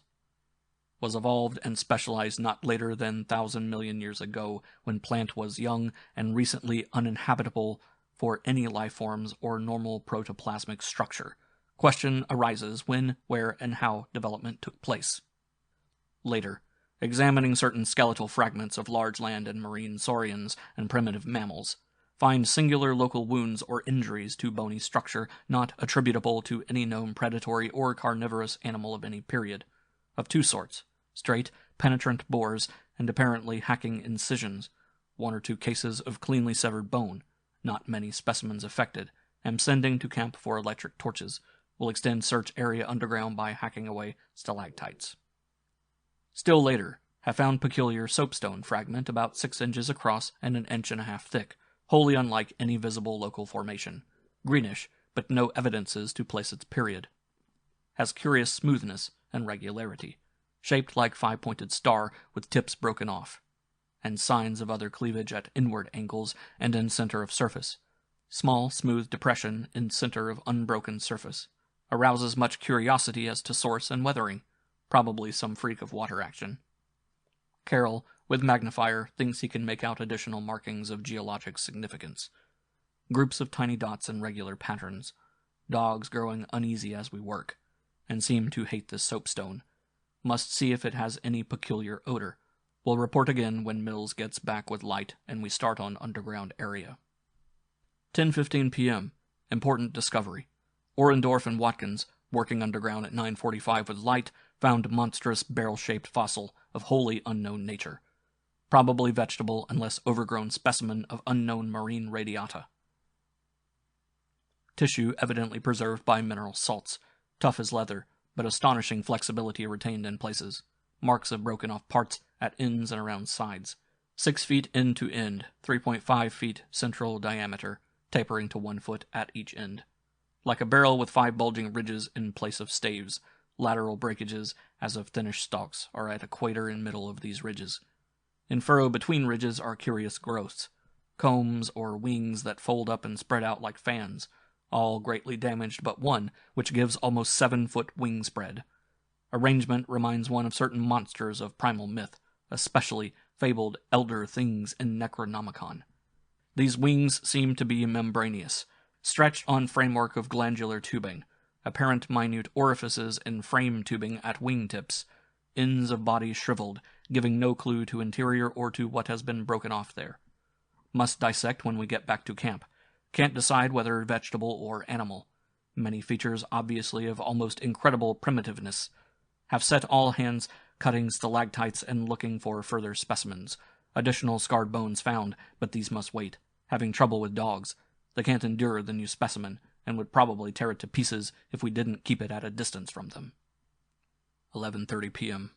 Was evolved and specialized not later than 1,000 million years ago, when plant was young and recently uninhabitable for any life forms or normal protoplasmic structure. Question arises when, where, and how development took place. Later, examining certain skeletal fragments of large land and marine saurians and primitive mammals, find singular local wounds or injuries to bony structure not attributable to any known predatory or carnivorous animal of any period, of two sorts, straight, penetrant bores, and apparently hacking incisions, one or two cases of cleanly severed bone, not many specimens affected, am sending to camp for electric torches, will extend search area underground by hacking away stalactites. Still later, have found peculiar soapstone fragment about 6 inches across and 1.5 inches thick, wholly unlike any visible local formation. Greenish, but no evidences to place its period. Has curious smoothness and regularity, shaped like 5-pointed star with tips broken off, and signs of other cleavage at inward angles and in center of surface. Small, smooth depression in center of unbroken surface. Arouses much curiosity as to source and weathering. Probably some freak of water action. Carroll, with magnifier, thinks he can make out additional markings of geologic significance. Groups of tiny dots in regular patterns. Dogs growing uneasy as we work, and seem to hate this soapstone. Must see if it has any peculiar odor. Will report again when Mills gets back with light and we start on underground area. 10:15 p.m. Important discovery. Orendorff and Watkins, working underground at 9:45 with light, found monstrous barrel-shaped fossil of wholly unknown nature. Probably vegetable unless overgrown specimen of unknown marine radiata. Tissue evidently preserved by mineral salts. Tough as leather, but astonishing flexibility retained in places. Marks of broken off parts at ends and around sides. 6 feet end to end, 3.5 feet central diameter, tapering to 1 foot at each end. Like a barrel with 5 bulging ridges in place of staves. Lateral breakages, as of thinnish stalks, are at equator in middle of these ridges. In furrow between ridges are curious growths. Combs or wings that fold up and spread out like fans. All greatly damaged but one, which gives almost 7-foot wing spread. Arrangement reminds one of certain monsters of primal myth, especially fabled elder things in Necronomicon. These wings seem to be membranous, stretched on framework of glandular tubing, apparent minute orifices in frame tubing at wingtips, ends of body shriveled, giving no clue to interior or to what has been broken off there. Must dissect when we get back to camp. Can't decide whether vegetable or animal. Many features obviously of almost incredible primitiveness. Have set all hands cutting stalactites and looking for further specimens. Additional scarred bones found, but these must wait. Having trouble with dogs. They can't endure the new specimen, and would probably tear it to pieces if we didn't keep it at a distance from them. 11:30 p.m.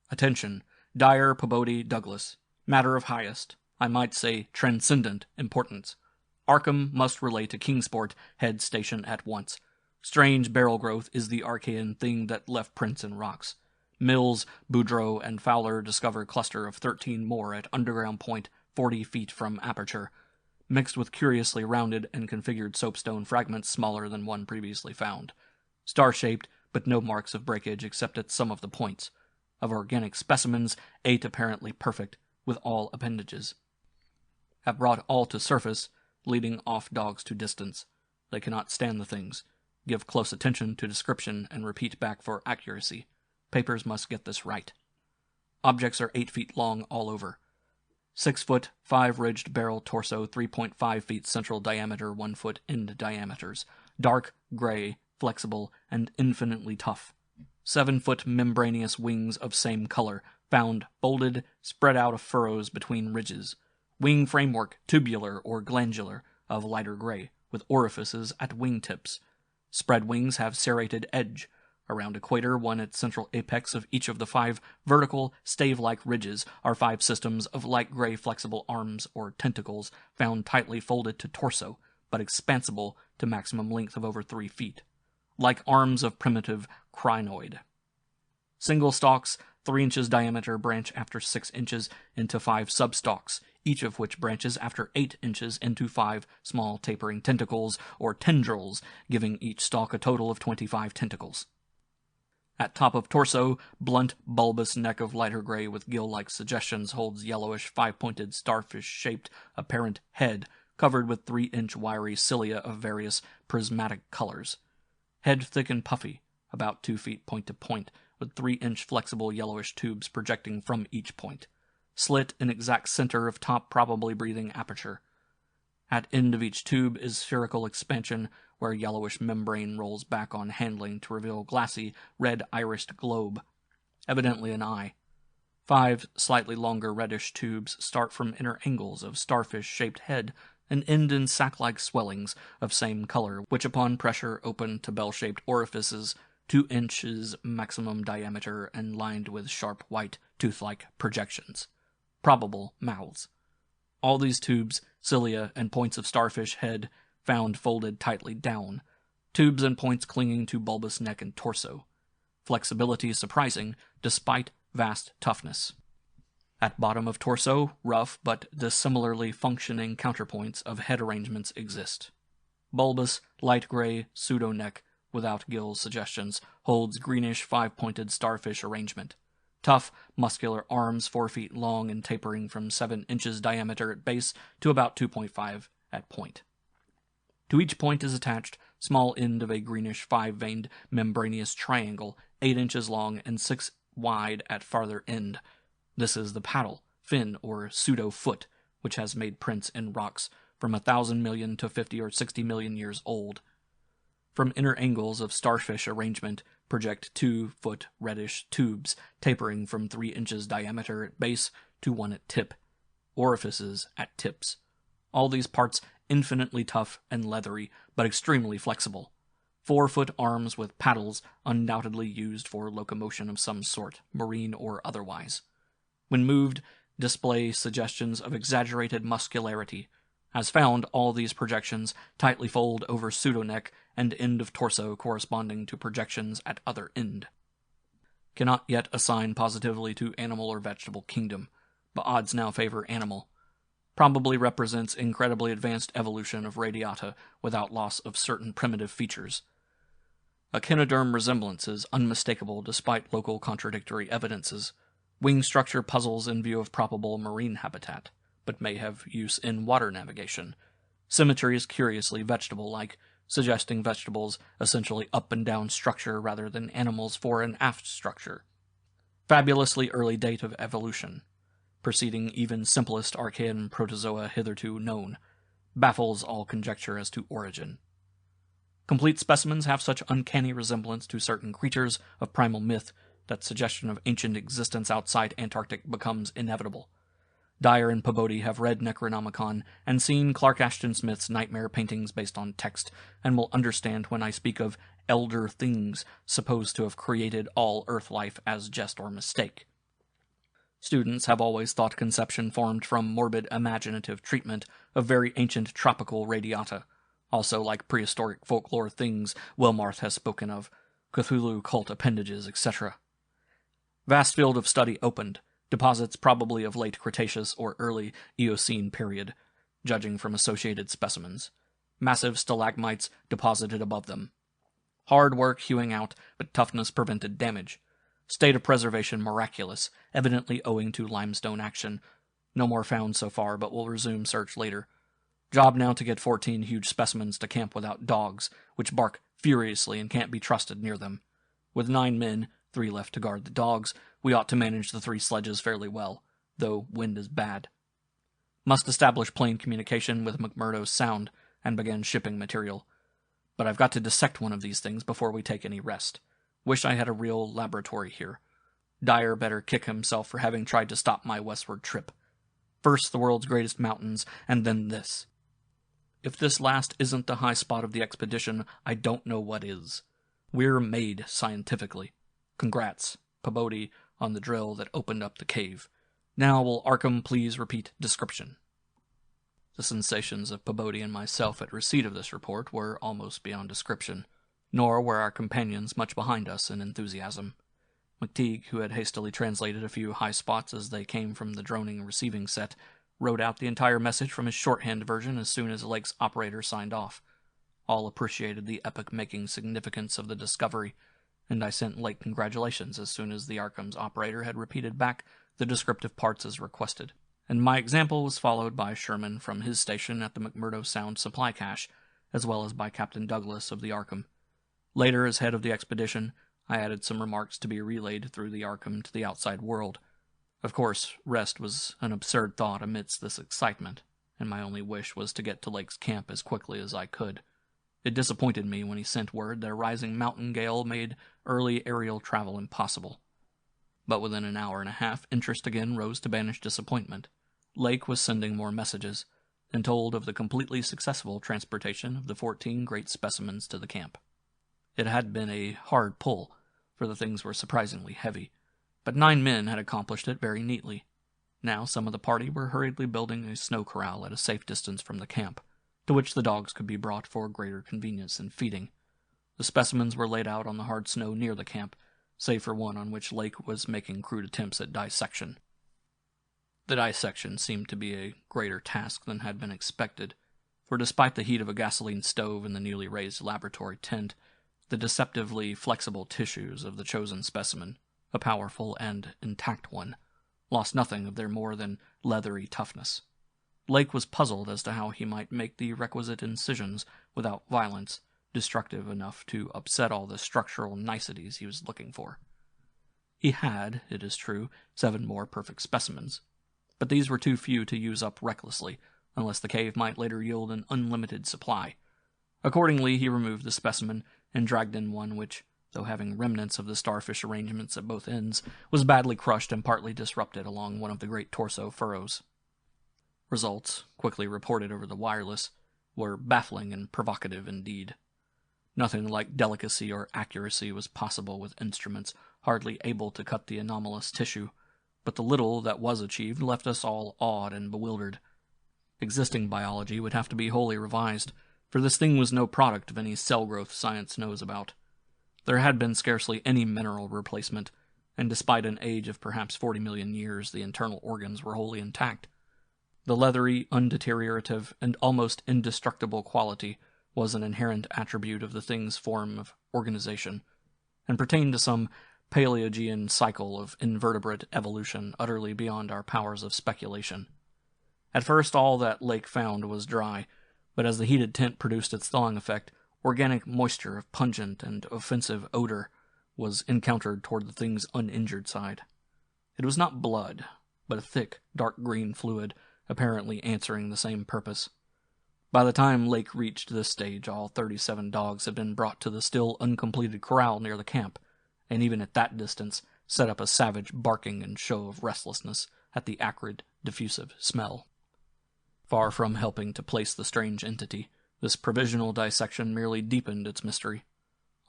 Attention. Dyer, Pabodie, Douglas. Matter of highest, I might say transcendent, importance. Arkham must relay to Kingsport head station at once. Strange barrel growth is the archaean thing that left prints in rocks. Mills, Boudreau, and Fowler discover cluster of 13 more at underground point 40 feet from aperture, mixed with curiously rounded and configured soapstone fragments smaller than one previously found. Star-shaped, but no marks of breakage except at some of the points. Of organic specimens, 8 apparently perfect, with all appendages. Have brought all to surface, leading off dogs to distance. They cannot stand the things. Give close attention to description and repeat back for accuracy. Papers must get this right. Objects are 8 feet long all over. 6 foot, 5 ridged barrel torso, 3.5 feet central diameter, 1 foot end diameters. Dark, gray, flexible, and infinitely tough. 7-foot membranous wings of same color, found folded, spread out of furrows between ridges. Wing framework, tubular or glandular, of lighter gray, with orifices at wingtips. Spread wings have serrated edge. Around equator, one at central apex of each of the 5 vertical, stave-like ridges, are 5 systems of light gray flexible arms or tentacles, found tightly folded to torso, but expansible to maximum length of over 3 feet. Like arms of primitive crinoid. Single stalks, 3 inches diameter, branch after 6 inches into 5 substalks, each of which branches after 8 inches into 5 small tapering tentacles or tendrils, giving each stalk a total of 25 tentacles. At top of torso, blunt, bulbous neck of lighter gray with gill-like suggestions holds yellowish, 5-pointed, starfish-shaped, apparent head, covered with 3-inch wiry cilia of various prismatic colors. Head thick and puffy, about 2 feet point to point, with 3-inch flexible yellowish tubes projecting from each point. Slit in exact center of top probably breathing aperture. At end of each tube is spherical expansion, where yellowish membrane rolls back on handling to reveal glassy, red-irised globe. Evidently an eye. 5 slightly longer reddish tubes start from inner angles of starfish-shaped head and end in sac-like swellings of same color, which upon pressure open to bell-shaped orifices 2 inches maximum diameter and lined with sharp white, tooth-like projections. Probable mouths. All these tubes, cilia, and points of starfish head found folded tightly down. Tubes and points clinging to bulbous neck and torso. Flexibility surprising, despite vast toughness. At bottom of torso, rough but dissimilarly functioning counterpoints of head arrangements exist. Bulbous, light gray, pseudo-neck, without gills suggestions, holds greenish five-pointed starfish arrangement. Tough, muscular arms 4 feet long and tapering from 7 inches diameter at base to about 2.5 at point. To each point is attached small end of a greenish 5-veined membranous triangle, 8 inches long and 6 wide at farther end. This is the paddle, fin, or pseudo-foot, which has made prints in rocks from 1,000 million to 50 or 60 million years old. From inner angles of starfish arrangement project 2-foot reddish tubes tapering from 3 inches diameter at base to 1 at tip, orifices at tips. All these parts infinitely tough and leathery, but extremely flexible. 4-foot arms with paddles undoubtedly used for locomotion of some sort, marine or otherwise. When moved, display suggestions of exaggerated muscularity. As found, all these projections tightly fold over pseudoneck and end of torso corresponding to projections at other end. Cannot yet assign positively to animal or vegetable kingdom, but odds now favor animal. Probably represents incredibly advanced evolution of radiata without loss of certain primitive features. Echinoderm resemblance is unmistakable despite local contradictory evidences. Wing structure puzzles in view of probable marine habitat, but may have use in water navigation. Symmetry is curiously vegetable-like, suggesting vegetables essentially up and down structure rather than animals fore and aft structure. Fabulously early date of evolution, preceding even simplest Archean protozoa hitherto known, baffles all conjecture as to origin. Complete specimens have such uncanny resemblance to certain creatures of primal myth that suggestion of ancient existence outside Antarctic becomes inevitable. Dyer and Peabody have read Necronomicon and seen Clark Ashton Smith's nightmare paintings based on text, and will understand when I speak of elder things supposed to have created all Earth life as jest or mistake. Students have always thought conception formed from morbid imaginative treatment of very ancient tropical radiata, also like prehistoric folklore things Wilmarth has spoken of, Cthulhu cult appendages, etc. Vast field of study opened, deposits probably of late Cretaceous or early Eocene period, judging from associated specimens. Massive stalagmites deposited above them. Hard work hewing out, but toughness prevented damage. State of preservation miraculous, evidently owing to limestone action. No more found so far, but will resume search later. Job now to get 14 huge specimens to camp without dogs, which bark furiously and can't be trusted near them. With 9 men, 3 left to guard the dogs, we ought to manage the 3 sledges fairly well, though wind is bad. Must establish plane communication with McMurdo's Sound, and begin shipping material. But I've got to dissect one of these things before we take any rest. Wish I had a real laboratory here. Dyer better kick himself for having tried to stop my westward trip. First the world's greatest mountains, and then this. If this last isn't the high spot of the expedition, I don't know what is. We're made scientifically. Congrats, Peabody, on the drill that opened up the cave. Now will Arkham please repeat description? The sensations of Peabody and myself at receipt of this report were almost beyond description, nor were our companions much behind us in enthusiasm. McTeague, who had hastily translated a few high spots as they came from the droning receiving set, wrote out the entire message from his shorthand version as soon as Lake's operator signed off. All appreciated the epoch-making significance of the discovery, and I sent Lake congratulations as soon as the Arkham's operator had repeated back the descriptive parts as requested, and my example was followed by Sherman from his station at the McMurdo Sound supply cache, as well as by Captain Douglas of the Arkham. Later, as head of the expedition, I added some remarks to be relayed through the Arkham to the outside world. Of course, rest was an absurd thought amidst this excitement, and my only wish was to get to Lake's camp as quickly as I could. It disappointed me when he sent word that a rising mountain gale made early aerial travel impossible. But within an hour and a half, interest again rose to banish disappointment. Lake was sending more messages, and told of the completely successful transportation of the 14 great specimens to the camp. It had been a hard pull, for the things were surprisingly heavy, but 9 men had accomplished it very neatly. Now some of the party were hurriedly building a snow corral at a safe distance from the camp, to which the dogs could be brought for greater convenience in feeding. The specimens were laid out on the hard snow near the camp, save for one on which Lake was making crude attempts at dissection. The dissection seemed to be a greater task than had been expected, for despite the heat of a gasoline stove in the newly raised laboratory tent, the deceptively flexible tissues of the chosen specimen, a powerful and intact one, lost nothing of their more than leathery toughness. Lake was puzzled as to how he might make the requisite incisions without violence destructive enough to upset all the structural niceties he was looking for. He had, it is true, 7 more perfect specimens, but these were too few to use up recklessly, unless the cave might later yield an unlimited supply. Accordingly, he removed the specimen and dragged in one which, though having remnants of the starfish arrangements at both ends, was badly crushed and partly disrupted along one of the great torso furrows. Results, quickly reported over the wireless, were baffling and provocative indeed. Nothing like delicacy or accuracy was possible with instruments hardly able to cut the anomalous tissue, but the little that was achieved left us all awed and bewildered. Existing biology would have to be wholly revised, for this thing was no product of any cell growth science knows about. There had been scarcely any mineral replacement, and despite an age of perhaps 40 million years, the internal organs were wholly intact. The leathery, undeteriorative, and almost indestructible quality was an inherent attribute of the thing's form of organization, and pertained to some Paleogean cycle of invertebrate evolution utterly beyond our powers of speculation. At first all that Lake found was dry, but as the heated tent produced its thawing effect, organic moisture of pungent and offensive odor was encountered toward the thing's uninjured side. It was not blood, but a thick, dark green fluid, apparently answering the same purpose. By the time Lake reached this stage, all 37 dogs had been brought to the still uncompleted corral near the camp, and even at that distance set up a savage barking and show of restlessness at the acrid, diffusive smell. Far from helping to place the strange entity, this provisional dissection merely deepened its mystery.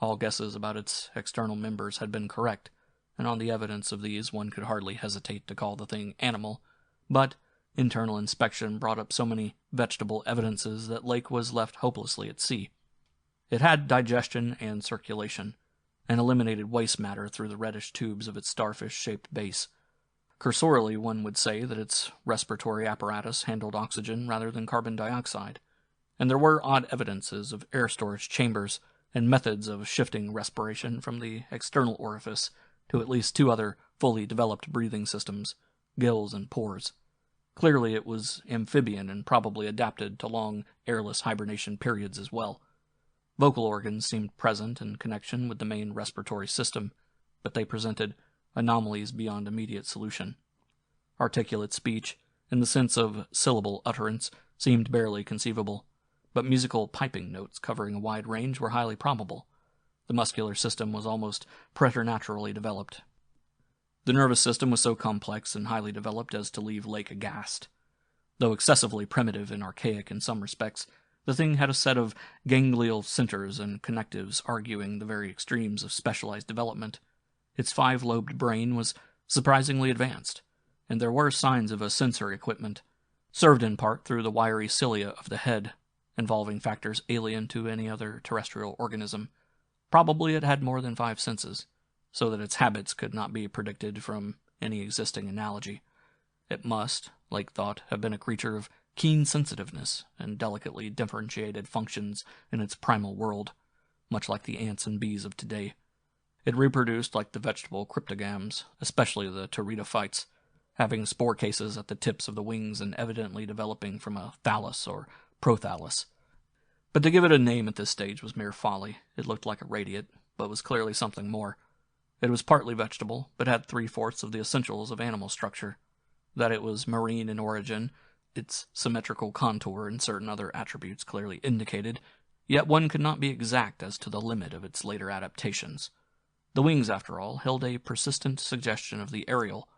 All guesses about its external members had been correct, and on the evidence of these one could hardly hesitate to call the thing animal, but internal inspection brought up so many vegetable evidences that Lake was left hopelessly at sea. It had digestion and circulation, and eliminated waste matter through the reddish tubes of its starfish-shaped base. Cursorily, one would say that its respiratory apparatus handled oxygen rather than carbon dioxide, and there were odd evidences of air storage chambers and methods of shifting respiration from the external orifice to at least 2 other fully developed breathing systems, gills and pores. Clearly it was amphibian and probably adapted to long, airless hibernation periods as well. Vocal organs seemed present in connection with the main respiratory system, but they presented anomalies beyond immediate solution. Articulate speech, in the sense of syllable utterance, seemed barely conceivable, but musical piping notes covering a wide range were highly probable. The muscular system was almost preternaturally developed. The nervous system was so complex and highly developed as to leave Lake aghast. Though excessively primitive and archaic in some respects, the thing had a set of ganglial centers and connectives arguing the very extremes of specialized development. Its 5-lobed brain was surprisingly advanced, and there were signs of a sensory equipment, served in part through the wiry cilia of the head, involving factors alien to any other terrestrial organism. Probably it had more than 5 senses, so that its habits could not be predicted from any existing analogy. It must, Lake thought, have been a creature of keen sensitiveness and delicately differentiated functions in its primal world, much like the ants and bees of today. It reproduced like the vegetable cryptogams, especially the pteridophytes, having spore cases at the tips of the wings and evidently developing from a thallus or prothallus. But to give it a name at this stage was mere folly. It looked like a radiate, but was clearly something more. It was partly vegetable, but had 3/4 of the essentials of animal structure. That it was marine in origin, its symmetrical contour and certain other attributes clearly indicated, yet one could not be exact as to the limit of its later adaptations. The wings, after all, held a persistent suggestion of the aerial.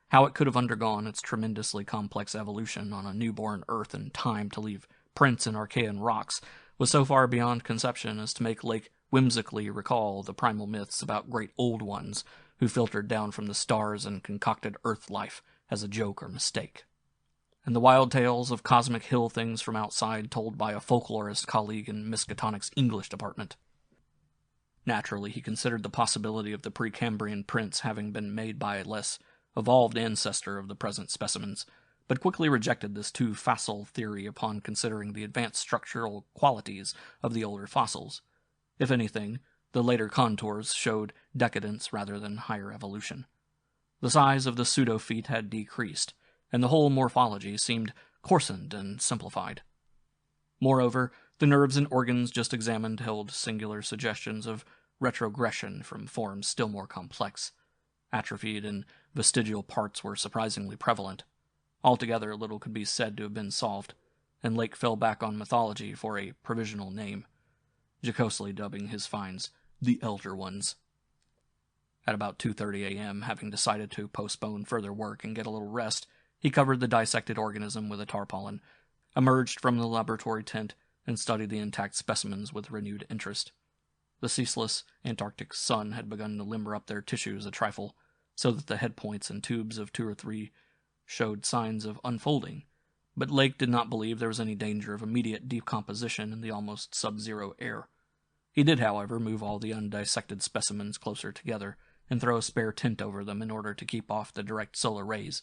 How it could have undergone its tremendously complex evolution on a newborn Earth in time to leave prints in Archean rocks was so far beyond conception as to make Lake whimsically recall the primal myths about great old ones who filtered down from the stars and concocted Earth life as a joke or mistake, and the wild tales of cosmic hill things from outside told by a folklorist colleague in Miskatonic's English department. Naturally, he considered the possibility of the Precambrian prints having been made by less evolved ancestor of the present specimens, but quickly rejected this too facile theory upon considering the advanced structural qualities of the older fossils. If anything, the later contours showed decadence rather than higher evolution. The size of the pseudo-feet had decreased, and the whole morphology seemed coarsened and simplified. Moreover, the nerves and organs just examined held singular suggestions of retrogression from forms still more complex. Atrophied and vestigial parts were surprisingly prevalent. Altogether, little could be said to have been solved, and Lake fell back on mythology for a provisional name, jocosely dubbing his finds the Elder Ones. At about 2:30 a.m., having decided to postpone further work and get a little rest, he covered the dissected organism with a tarpaulin, emerged from the laboratory tent, and studied the intact specimens with renewed interest. The ceaseless Antarctic sun had begun to limber up their tissues a trifle, so that the head points and tubes of 2 or 3 showed signs of unfolding, but Lake did not believe there was any danger of immediate decomposition in the almost sub-zero air. He did, however, move all the undissected specimens closer together and throw a spare tent over them in order to keep off the direct solar rays.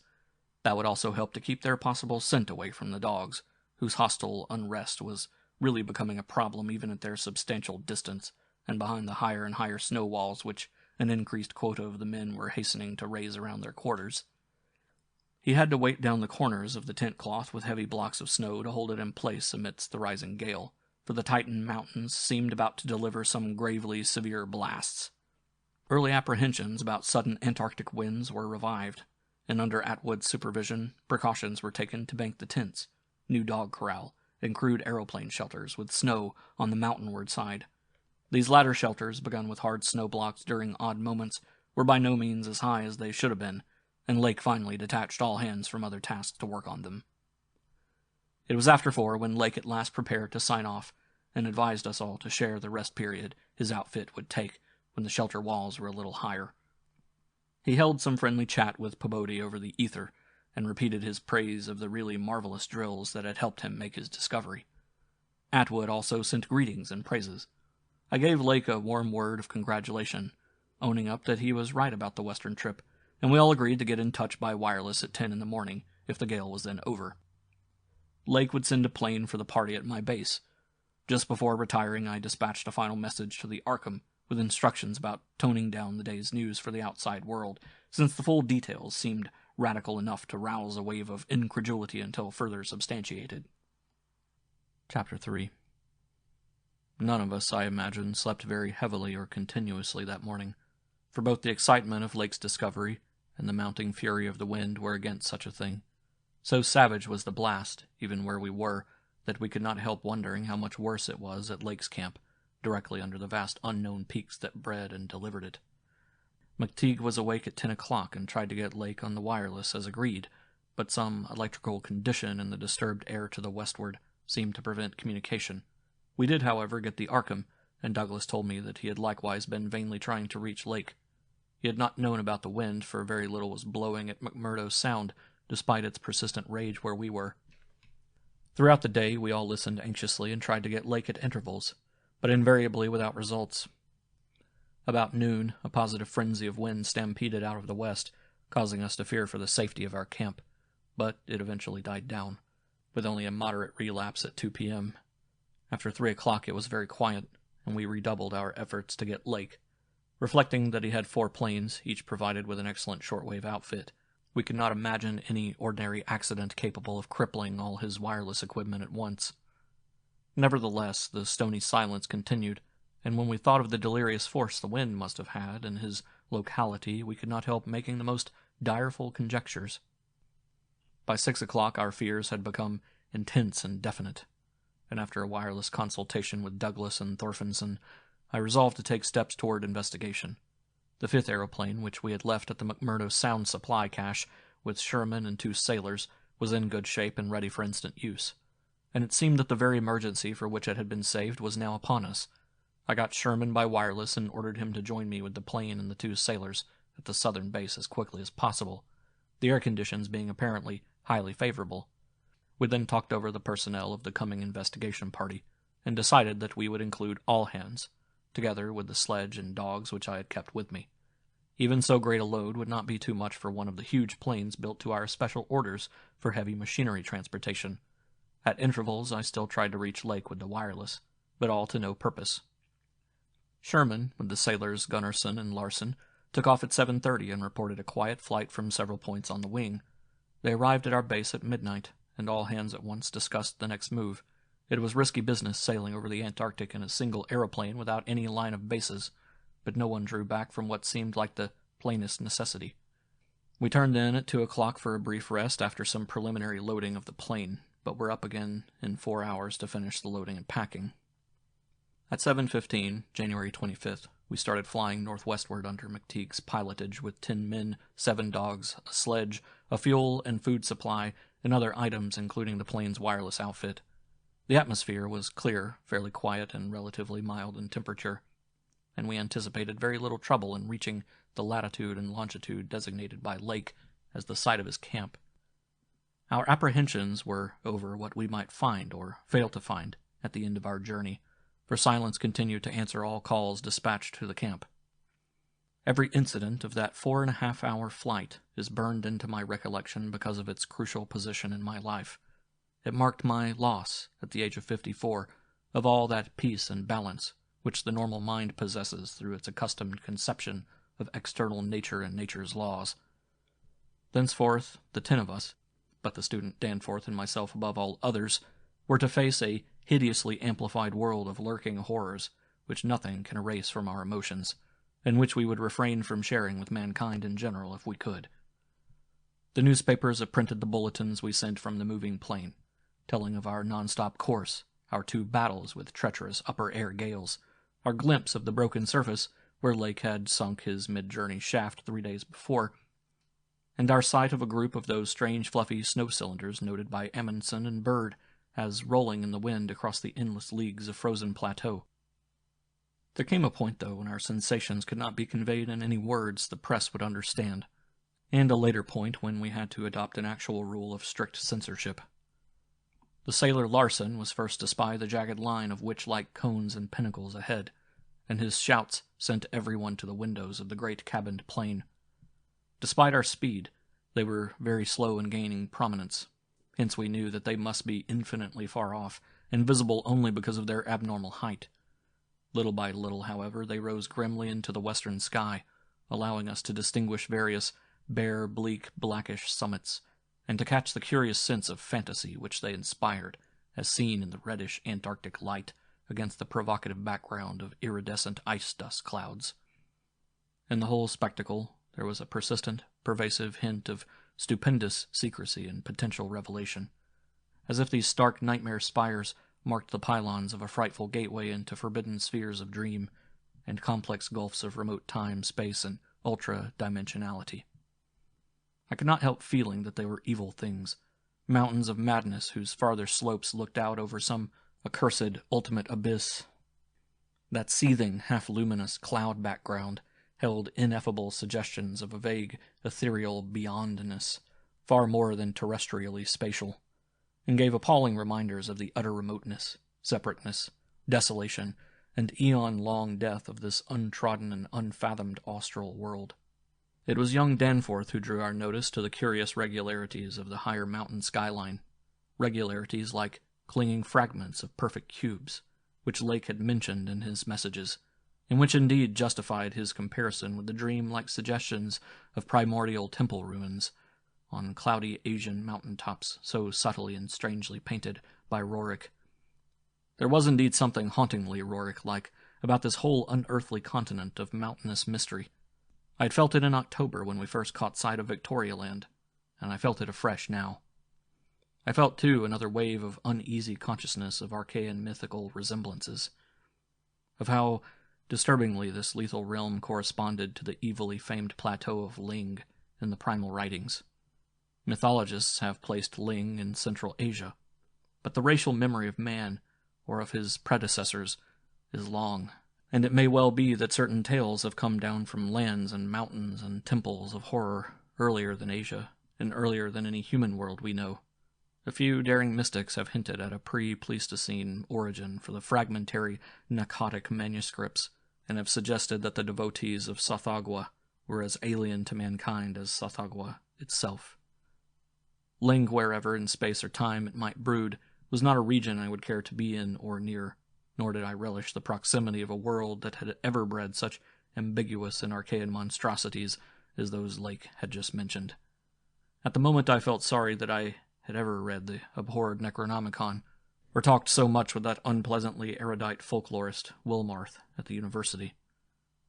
That would also help to keep their possible scent away from the dogs, whose hostile unrest was really becoming a problem even at their substantial distance, and behind the higher and higher snow walls which an increased quota of the men were hastening to raise around their quarters. He had to weight down the corners of the tent cloth with heavy blocks of snow to hold it in place amidst the rising gale, for the Titan mountains seemed about to deliver some gravely severe blasts. Early apprehensions about sudden Antarctic winds were revived, and under Atwood's supervision, precautions were taken to bank the tents, new dog corral, and crude aeroplane shelters with snow on the mountainward side. These latter shelters, begun with hard snow blocks during odd moments, were by no means as high as they should have been, and Lake finally detached all hands from other tasks to work on them. It was after 4 when Lake at last prepared to sign off, and advised us all to share the rest period his outfit would take when the shelter walls were a little higher. He held some friendly chat with Pobody over the ether, and repeated his praise of the really marvelous drills that had helped him make his discovery. Atwood also sent greetings and praises. I gave Lake a warm word of congratulation, owning up that he was right about the western trip, and we all agreed to get in touch by wireless at 10 in the morning, if the gale was then over. Lake would send a plane for the party at my base. Just before retiring, I dispatched a final message to the Arkham, with instructions about toning down the day's news for the outside world, since the full details seemed radical enough to rouse a wave of incredulity until further substantiated. Chapter 3. None of us, I imagine, slept very heavily or continuously that morning, for both the excitement of Lake's discovery and the mounting fury of the wind were against such a thing. So savage was the blast, even where we were, that we could not help wondering how much worse it was at Lake's camp, directly under the vast unknown peaks that bred and delivered it. McTeague was awake at 10 o'clock and tried to get Lake on the wireless as agreed, but some electrical condition in the disturbed air to the westward seemed to prevent communication. We did, however, get the Arkham, and Douglas told me that he had likewise been vainly trying to reach Lake. He had not known about the wind, for very little was blowing at McMurdo Sound, despite its persistent rage where we were. Throughout the day, we all listened anxiously and tried to get Lake at intervals, but invariably without results. About noon, a positive frenzy of wind stampeded out of the west, causing us to fear for the safety of our camp, but it eventually died down, with only a moderate relapse at 2 p.m. After 3 o'clock it was very quiet, and we redoubled our efforts to get Lake. Reflecting that he had 4 planes, each provided with an excellent shortwave outfit, we could not imagine any ordinary accident capable of crippling all his wireless equipment at once. Nevertheless, the stony silence continued, and when we thought of the delirious force the wind must have had in his locality, we could not help making the most direful conjectures. By 6 o'clock our fears had become intense and definite, and after a wireless consultation with Douglas and Thorfinson, I resolved to take steps toward investigation. The 5th aeroplane, which we had left at the McMurdo Sound supply cache with Sherman and 2 sailors, was in good shape and ready for instant use, and it seemed that the very emergency for which it had been saved was now upon us. I got Sherman by wireless and ordered him to join me with the plane and the 2 sailors at the southern base as quickly as possible, the air conditions being apparently highly favorable. We then talked over the personnel of the coming investigation party, and decided that we would include all hands, together with the sledge and dogs which I had kept with me. Even so great a load would not be too much for one of the huge planes built to our special orders for heavy machinery transportation. At intervals, I still tried to reach Lake with the wireless, but all to no purpose. Sherman, with the sailors Gunnarsson and Larson, took off at 7:30 and reported a quiet flight from several points on the wing. They arrived at our base at midnight, and all hands at once discussed the next move. It was risky business sailing over the Antarctic in a single aeroplane without any line of bases, but no one drew back from what seemed like the plainest necessity. We turned in at 2 o'clock for a brief rest after some preliminary loading of the plane, but were up again in 4 hours to finish the loading and packing. At 7:15, January 25th, we started flying northwestward under McTeague's pilotage with 10 men, 7 dogs, a sledge, a fuel and food supply, and other items including the plane's wireless outfit. The atmosphere was clear, fairly quiet, and relatively mild in temperature, and we anticipated very little trouble in reaching the latitude and longitude designated by Lake as the site of his camp. Our apprehensions were over what we might find or fail to find at the end of our journey, for Silence continued to answer all calls dispatched to the camp. Every incident of that 4.5-hour flight is burned into my recollection because of its crucial position in my life. It marked my loss, at the age of 54, of all that peace and balance which the normal mind possesses through its accustomed conception of external nature and nature's laws. Thenceforth, the 10 of us, but the student Danforth and myself above all others, were to face a hideously amplified world of lurking horrors which nothing can erase from our emotions, and which we would refrain from sharing with mankind in general if we could. The newspapers have printed the bulletins we sent from the moving plane, telling of our non-stop course, our 2 battles with treacherous upper-air gales, our glimpse of the broken surface where Lake had sunk his mid-journey shaft 3 days before, and our sight of a group of those strange fluffy snow cylinders noted by Amundsen and Bird as rolling in the wind across the endless leagues of frozen plateau. There came a point, though, when our sensations could not be conveyed in any words the press would understand, and a later point when we had to adopt an actual rule of strict censorship. The sailor Larson was first to spy the jagged line of witch-like cones and pinnacles ahead, and his shouts sent everyone to the windows of the great cabined plane. Despite our speed, they were very slow in gaining prominence. Hence we knew that they must be infinitely far off, and visible only because of their abnormal height. Little by little, however, they rose grimly into the western sky, allowing us to distinguish various bare, bleak, blackish summits, and to catch the curious sense of fantasy which they inspired, as seen in the reddish Antarctic light against the provocative background of iridescent ice dust clouds. In the whole spectacle, there was a persistent, pervasive hint of stupendous secrecy and potential revelation, as if these stark nightmare spires marked the pylons of a frightful gateway into forbidden spheres of dream and complex gulfs of remote time, space, and ultra-dimensionality. I could not help feeling that they were evil things, mountains of madness whose farther slopes looked out over some accursed ultimate abyss. That seething, half-luminous cloud background held ineffable suggestions of a vague, ethereal beyondness, far more than terrestrially spatial, and gave appalling reminders of the utter remoteness, separateness, desolation, and eon-long death of this untrodden and unfathomed austral world. It was young Danforth who drew our notice to the curious regularities of the higher mountain skyline, regularities like clinging fragments of perfect cubes, which Lake had mentioned in his messages, and which indeed justified his comparison with the dream-like suggestions of primordial temple ruins on cloudy Asian mountain-tops so subtly and strangely painted by Roerich. There was indeed something hauntingly Roerich-like about this whole unearthly continent of mountainous mystery. I had felt it in October when we first caught sight of Victoria Land, and I felt it afresh now. I felt, too, another wave of uneasy consciousness of archaean mythical resemblances, of how disturbingly this lethal realm corresponded to the evilly famed plateau of Ling in the primal writings. Mythologists have placed Ling in Central Asia, but the racial memory of man, or of his predecessors, is long, and it may well be that certain tales have come down from lands and mountains and temples of horror earlier than Asia, and earlier than any human world we know. A few daring mystics have hinted at a pre-Pleistocene origin for the fragmentary Naqatic manuscripts, and have suggested that the devotees of Sathagwa were as alien to mankind as Sathagwa itself. Ling, wherever in space or time it might brood, was not a region I would care to be in or near, nor did I relish the proximity of a world that had ever bred such ambiguous and archaic monstrosities as those Lake had just mentioned. At the moment I felt sorry that I had ever read the abhorred Necronomicon, or talked so much with that unpleasantly erudite folklorist, Wilmarth, at the university.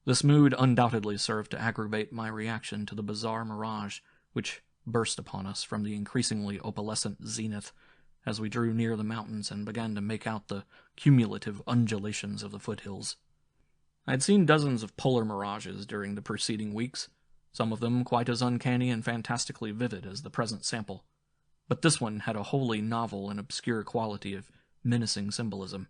This mood undoubtedly served to aggravate my reaction to the bizarre mirage which burst upon us from the increasingly opalescent zenith as we drew near the mountains and began to make out the cumulative undulations of the foothills. I had seen dozens of polar mirages during the preceding weeks, some of them quite as uncanny and fantastically vivid as the present sample, but this one had a wholly novel and obscure quality of menacing symbolism,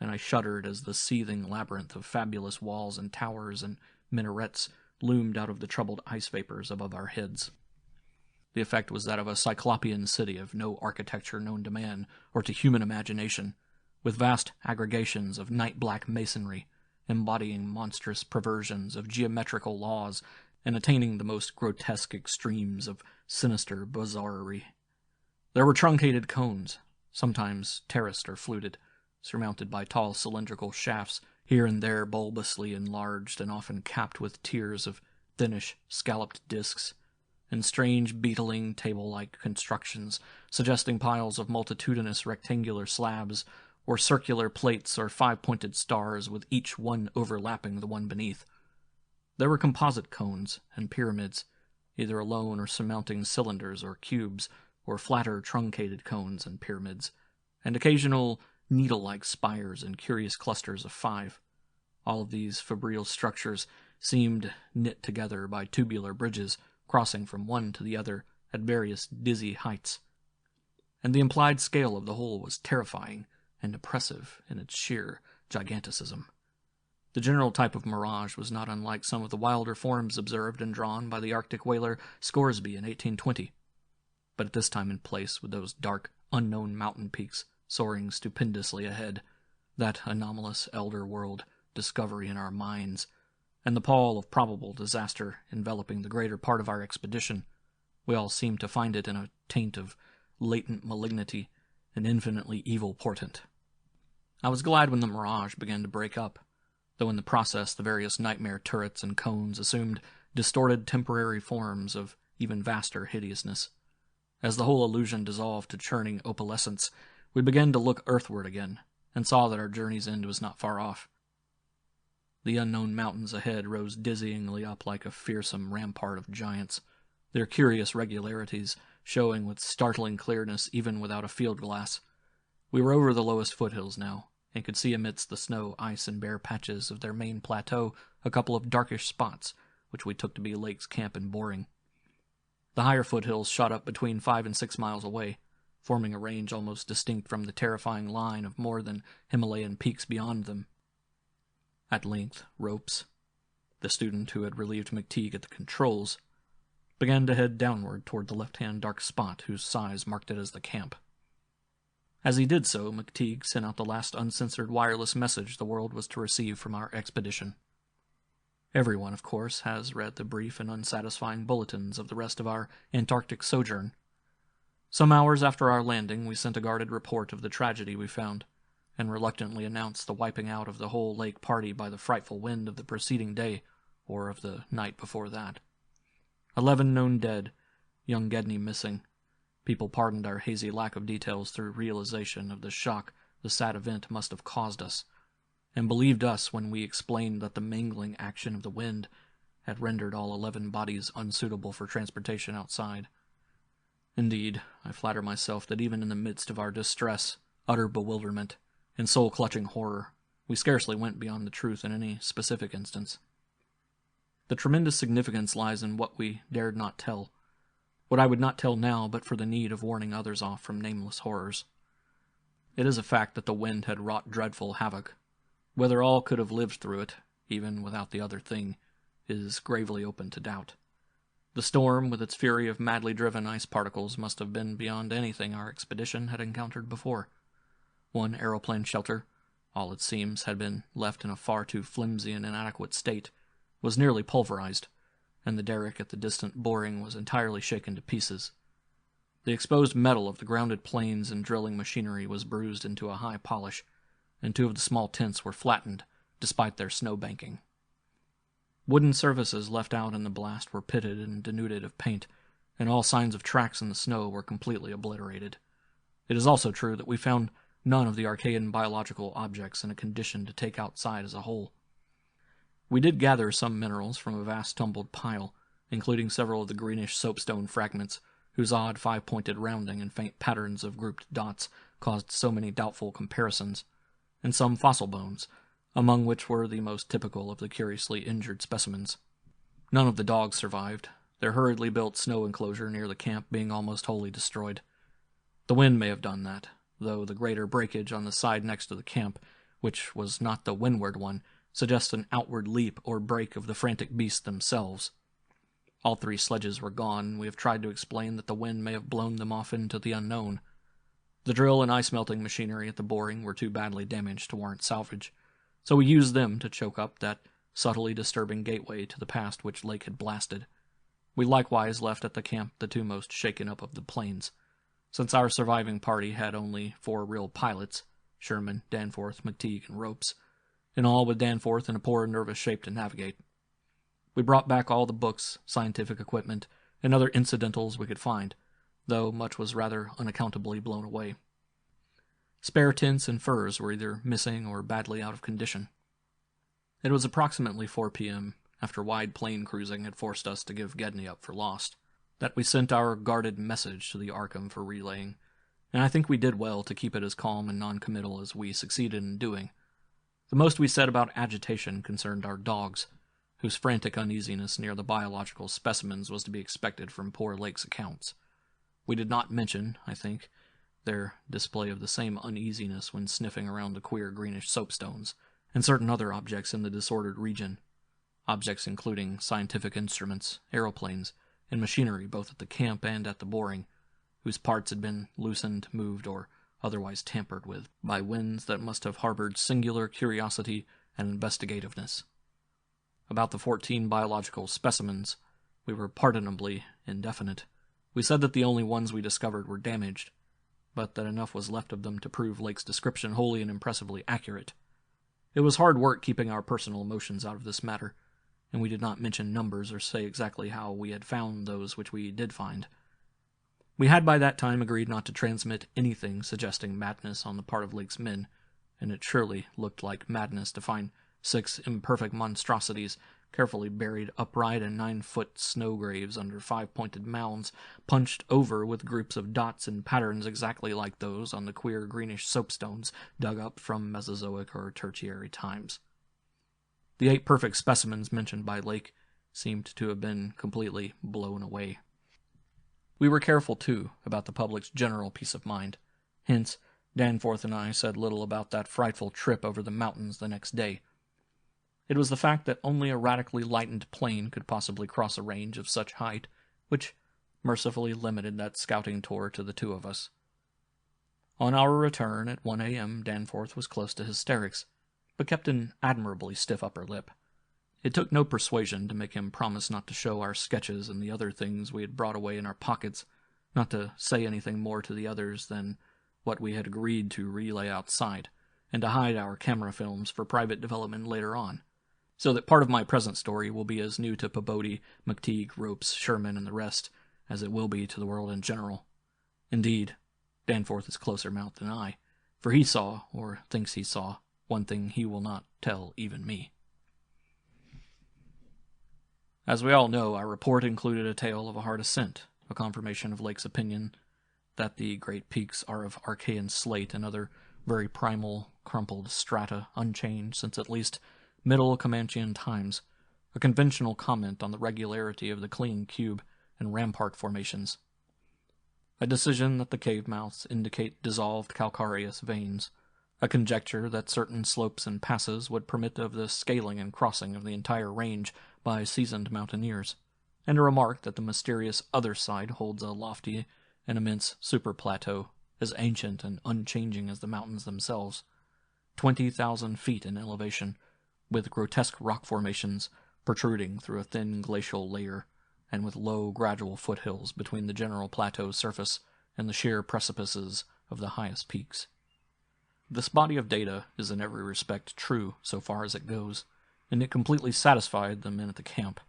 and I shuddered as the seething labyrinth of fabulous walls and towers and minarets loomed out of the troubled ice vapors above our heads. The effect was that of a cyclopean city of no architecture known to man or to human imagination, with vast aggregations of night-black masonry, embodying monstrous perversions of geometrical laws and attaining the most grotesque extremes of sinister bizarrerie. There were truncated cones, sometimes terraced or fluted, surmounted by tall cylindrical shafts, here and there bulbously enlarged and often capped with tiers of thinnish, scalloped discs, and strange beetling table-like constructions, suggesting piles of multitudinous rectangular slabs, or circular plates or five-pointed stars with each one overlapping the one beneath. There were composite cones and pyramids, either alone or surmounting cylinders or cubes, or flatter truncated cones and pyramids, and occasional needle-like spires and curious clusters of five. All of these febrile structures seemed knit together by tubular bridges, crossing from one to the other at various dizzy heights. And the implied scale of the whole was terrifying and oppressive in its sheer giganticism. The general type of mirage was not unlike some of the wilder forms observed and drawn by the Arctic whaler Scoresby in 1820, but at this time and place, with those dark, unknown mountain peaks soaring stupendously ahead, that anomalous elder world discovery in our minds, and the pall of probable disaster enveloping the greater part of our expedition, we all seemed to find it in a taint of latent malignity and infinitely evil portent. I was glad when the mirage began to break up, though in the process the various nightmare turrets and cones assumed distorted temporary forms of even vaster hideousness. As the whole illusion dissolved to churning opalescence, we began to look earthward again, and saw that our journey's end was not far off. The unknown mountains ahead rose dizzyingly up like a fearsome rampart of giants, their curious regularities showing with startling clearness even without a field glass. We were over the lowest foothills now, and could see amidst the snow, ice, and bare patches of their main plateau a couple of darkish spots, which we took to be Lake's camp and boring. The higher foothills shot up between 5 and 6 miles away, forming a range almost distinct from the terrifying line of more than Himalayan peaks beyond them. At length, Ropes, the student who had relieved McTeague at the controls, began to head downward toward the left-hand dark spot whose size marked it as the camp. As he did so, McTeague sent out the last uncensored wireless message the world was to receive from our expedition. Everyone, of course, has read the brief and unsatisfying bulletins of the rest of our Antarctic sojourn. Some hours after our landing, we sent a guarded report of the tragedy we found, and reluctantly announced the wiping out of the whole lake party by the frightful wind of the preceding day, or of the night before that. 11 known dead, young Gedney missing. People pardoned our hazy lack of details through realization of the shock the sad event must have caused us, and believed us when we explained that the mangling action of the wind had rendered all 11 bodies unsuitable for transportation outside. Indeed, I flatter myself that even in the midst of our distress, utter bewilderment, and soul-clutching horror, we scarcely went beyond the truth in any specific instance. The tremendous significance lies in what we dared not tell, what I would not tell now but for the need of warning others off from nameless horrors. It is a fact that the wind had wrought dreadful havoc. Whether all could have lived through it, even without the other thing, is gravely open to doubt. The storm, with its fury of madly driven ice particles, must have been beyond anything our expedition had encountered before. One aeroplane shelter, all it seems had been left in a far too flimsy and inadequate state, was nearly pulverized, and the derrick at the distant boring was entirely shaken to pieces. The exposed metal of the grounded planes and drilling machinery was bruised into a high polish, and 2 of the small tents were flattened, despite their snow banking. Wooden surfaces left out in the blast were pitted and denuded of paint, and all signs of tracks in the snow were completely obliterated. It is also true that we found none of the archaic biological objects in a condition to take outside as a whole. We did gather some minerals from a vast tumbled pile, including several of the greenish soapstone fragments, whose odd 5-pointed rounding and faint patterns of grouped dots caused so many doubtful comparisons, and some fossil bones, among which were the most typical of the curiously injured specimens. None of the dogs survived, their hurriedly built snow enclosure near the camp being almost wholly destroyed. The wind may have done that, though the greater breakage on the side next to the camp, which was not the windward one, suggests an outward leap or break of the frantic beasts themselves. All 3 sledges were gone, and we have tried to explain that the wind may have blown them off into the unknown. The drill and ice-melting machinery at the boring were too badly damaged to warrant salvage, so we used them to choke up that subtly disturbing gateway to the past which Lake had blasted. We likewise left at the camp the 2 most shaken up of the planes. Since our surviving party had only 4 real pilots, Sherman, Danforth, McTeague, and Ropes, and all with Danforth in a poor nervous shape to navigate. We brought back all the books, scientific equipment, and other incidentals we could find, though much was rather unaccountably blown away. Spare tents and furs were either missing or badly out of condition. It was approximately 4 p.m., after wide plain cruising had forced us to give Gedney up for lost, that we sent our guarded message to the Arkham for relaying, and I think we did well to keep it as calm and non-committal as we succeeded in doing. The most we said about agitation concerned our dogs, whose frantic uneasiness near the biological specimens was to be expected from poor Lake's accounts. We did not mention, I think, their display of the same uneasiness when sniffing around the queer greenish soapstones, and certain other objects in the disordered region, objects including scientific instruments, aeroplanes, and machinery both at the camp and at the boring, whose parts had been loosened, moved, or otherwise tampered with by winds that must have harbored singular curiosity and investigativeness. About the 14 biological specimens, we were pardonably indefinite. We said that the only ones we discovered were damaged, but that enough was left of them to prove Lake's description wholly and impressively accurate. It was hard work keeping our personal emotions out of this matter, and we did not mention numbers or say exactly how we had found those which we did find. We had by that time agreed not to transmit anything suggesting madness on the part of Lake's men, and it surely looked like madness to find 6 imperfect monstrosities carefully buried upright in 9-foot snow graves under 5-pointed mounds, punched over with groups of dots and patterns exactly like those on the queer greenish soapstones dug up from Mesozoic or Tertiary times. The 8 perfect specimens mentioned by Lake seemed to have been completely blown away. We were careful, too, about the public's general peace of mind. Hence, Danforth and I said little about that frightful trip over the mountains the next day. It was the fact that only a radically lightened plane could possibly cross a range of such height, which mercifully limited that scouting tour to the 2 of us. On our return at 1 a.m., Danforth was close to hysterics, but kept an admirably stiff upper lip. It took no persuasion to make him promise not to show our sketches and the other things we had brought away in our pockets, not to say anything more to the others than what we had agreed to relay outside, and to hide our camera films for private development later on, so that part of my present story will be as new to Pabodie, McTeague, Ropes, Sherman, and the rest as it will be to the world in general. Indeed, Danforth is closer-mouthed than I, for he saw, or thinks he saw, one thing he will not tell even me. As we all know, our report included a tale of a hard ascent, a confirmation of Lake's opinion that the great peaks are of Archean slate and other very primal, crumpled strata, unchanged since at least Middle Comanchean times, a conventional comment on the regularity of the clean cube and rampart formations. A decision that the cave mouths indicate dissolved calcareous veins, a conjecture that certain slopes and passes would permit of the scaling and crossing of the entire range by seasoned mountaineers, and a remark that the mysterious other side holds a lofty and immense superplateau, as ancient and unchanging as the mountains themselves, 20,000 feet in elevation, with grotesque rock formations protruding through a thin glacial layer, and with low, gradual foothills between the general plateau surface and the sheer precipices of the highest peaks. This body of data is in every respect true so far as it goes, and it completely satisfied the men at the camp.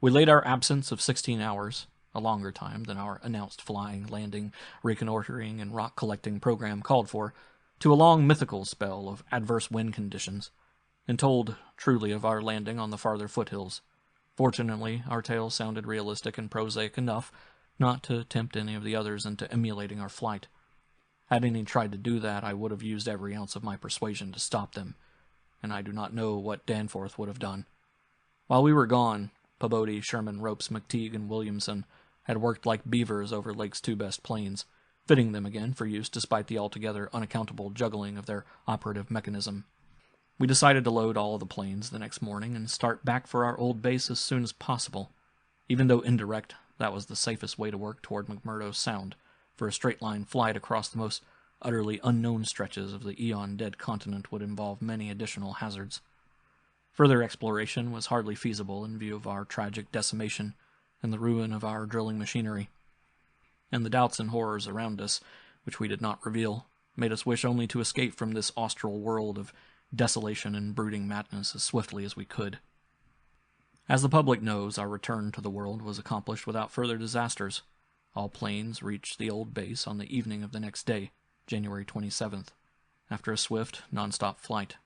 We laid our absence of 16 hours, a longer time than our announced flying, landing, reconnoitering, and rock-collecting program called for, to a long mythical spell of adverse wind conditions, and told truly of our landing on the farther foothills. Fortunately, our tale sounded realistic and prosaic enough not to tempt any of the others into emulating our flight. Had any tried to do that, I would have used every ounce of my persuasion to stop them, and I do not know what Danforth would have done. While we were gone, Pabodie, Sherman, Ropes, McTeague, and Williamson had worked like beavers over Lake's two best planes, fitting them again for use despite the altogether unaccountable juggling of their operative mechanism. We decided to load all of the planes the next morning and start back for our old base as soon as possible. Even though indirect, that was the safest way to work toward McMurdo Sound, for a straight-line flight across the most utterly unknown stretches of the eon-dead continent would involve many additional hazards. Further exploration was hardly feasible in view of our tragic decimation and the ruin of our drilling machinery. And the doubts and horrors around us, which we did not reveal, made us wish only to escape from this austral world of desolation and brooding madness as swiftly as we could. As the public knows, our return to the world was accomplished without further disasters. All planes reached the old base on the evening of the next day, January 27th, after a swift, non-stop flight.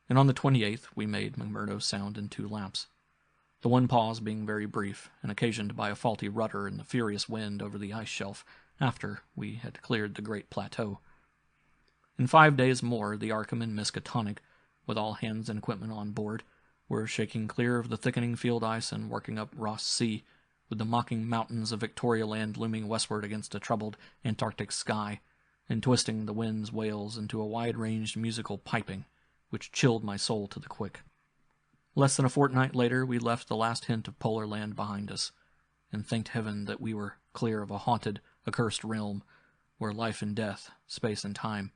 And on the 28th, we made McMurdo Sound in 2 laps. The one pause being very brief, and occasioned by a faulty rudder and the furious wind over the ice shelf after we had cleared the great plateau. In 5 days more, the Arkham and Miskatonic, with all hands and equipment on board, were shaking clear of the thickening field ice and working up Ross Sea, with the mocking mountains of Victoria Land looming westward against a troubled Antarctic sky, and twisting the wind's wails into a wide-ranged musical piping, which chilled my soul to the quick. Less than a fortnight later, we left the last hint of polar land behind us, and thanked heaven that we were clear of a haunted, accursed realm, where life and death, space and time,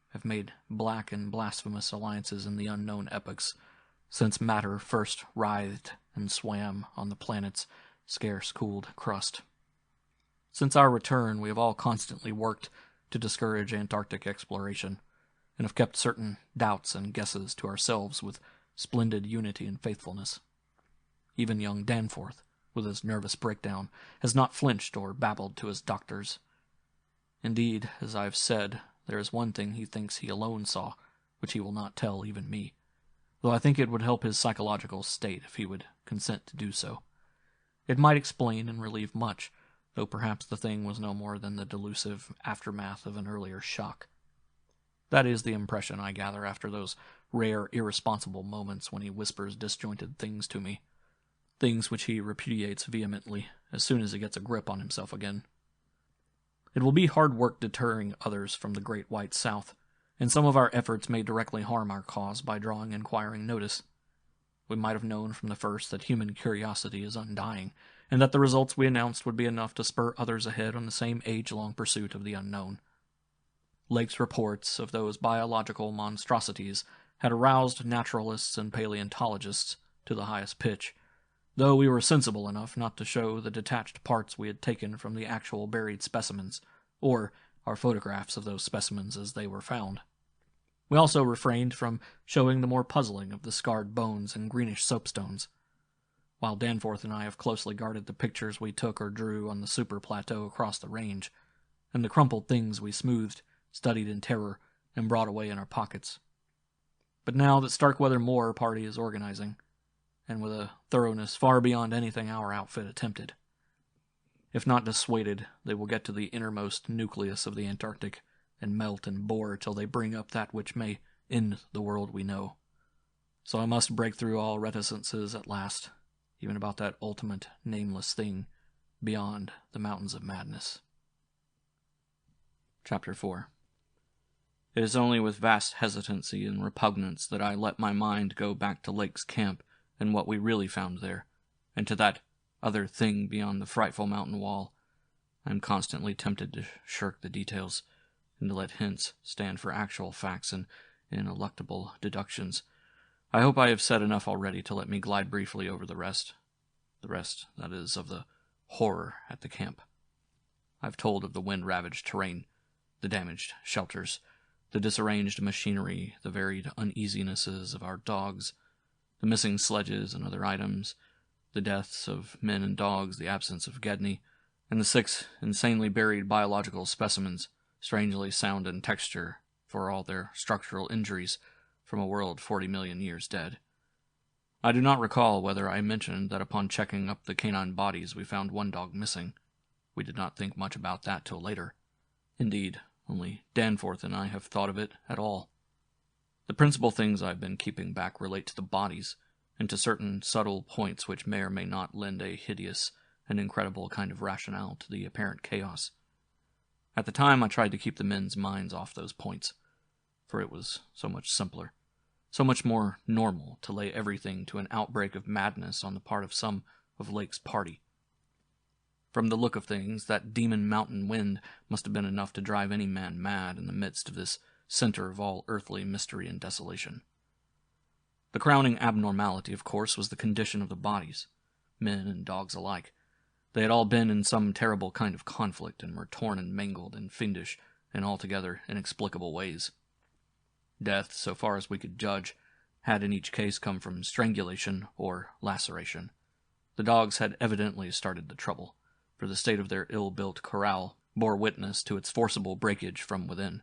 have made black and blasphemous alliances in the unknown epochs, since matter first writhed and swam on the planet's scarce-cooled crust. Since our return, we have all constantly worked to discourage Antarctic exploration, and have kept certain doubts and guesses to ourselves with splendid unity and faithfulness. Even young Danforth, with his nervous breakdown, has not flinched or babbled to his doctors. Indeed, as I have said, there is one thing he thinks he alone saw, which he will not tell even me, though I think it would help his psychological state if he would consent to do so. It might explain and relieve much, though perhaps the thing was no more than the delusive aftermath of an earlier shock. That is the impression I gather after those rare, irresponsible moments when he whispers disjointed things to me, things which he repudiates vehemently as soon as he gets a grip on himself again. It will be hard work deterring others from the great white South, and some of our efforts may directly harm our cause by drawing inquiring notice. We might have known from the first that human curiosity is undying, and that the results we announced would be enough to spur others ahead on the same age-long pursuit of the unknown. Lake's reports of those biological monstrosities had aroused naturalists and paleontologists to the highest pitch, though we were sensible enough not to show the detached parts we had taken from the actual buried specimens, or our photographs of those specimens as they were found. We also refrained from showing the more puzzling of the scarred bones and greenish soapstones, while Danforth and I have closely guarded the pictures we took or drew on the super plateau across the range, and the crumpled things we smoothed, studied in terror, and brought away in our pockets. But now that Starkweather Moore party is organizing, and with a thoroughness far beyond anything our outfit attempted. If not dissuaded, they will get to the innermost nucleus of the Antarctic, and melt and bore till they bring up that which may end the world we know. So I must break through all reticences at last, even about that ultimate, nameless thing beyond the mountains of madness. Chapter 4. It is only with vast hesitancy and repugnance that I let my mind go back to Lake's camp and what we really found there, and to that other thing beyond the frightful mountain wall. I am constantly tempted to shirk the details, and to let hints stand for actual facts and ineluctable deductions, I hope I have said enough already to let me glide briefly over the rest. The rest, that is, of the horror at the camp. I've told of the wind-ravaged terrain, the damaged shelters, the disarranged machinery, the varied uneasinesses of our dogs, the missing sledges and other items, the deaths of men and dogs, the absence of Gedney, and the 6 insanely buried biological specimens, strangely sound in texture for all their structural injuries, from a world 40 million years dead. I do not recall whether I mentioned that upon checking up the canine bodies we found one dog missing. We did not think much about that till later. Indeed, only Danforth and I have thought of it at all. The principal things I have been keeping back relate to the bodies, and to certain subtle points which may or may not lend a hideous and incredible kind of rationale to the apparent chaos. At the time I tried to keep the men's minds off those points, for it was so much simpler, so much more normal to lay everything to an outbreak of madness on the part of some of Lake's party. From the look of things, that demon mountain wind must have been enough to drive any man mad in the midst of this center of all earthly mystery and desolation. The crowning abnormality, of course, was the condition of the bodies, men and dogs alike. They had all been in some terrible kind of conflict and were torn and mangled in fiendish and altogether inexplicable ways. Death, so far as we could judge, had in each case come from strangulation or laceration. The dogs had evidently started the trouble, for the state of their ill-built corral bore witness to its forcible breakage from within.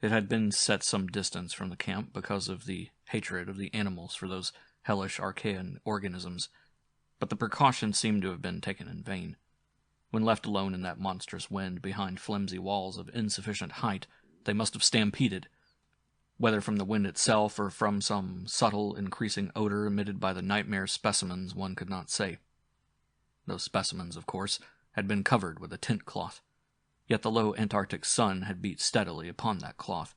It had been set some distance from the camp because of the hatred of the animals for those hellish archaean organisms, but the precaution seemed to have been taken in vain. When left alone in that monstrous wind behind flimsy walls of insufficient height, they must have stampeded, whether from the wind itself or from some subtle, increasing odor emitted by the nightmare specimens one could not say. Those specimens, of course, had been covered with a tent cloth, yet the low Antarctic sun had beat steadily upon that cloth,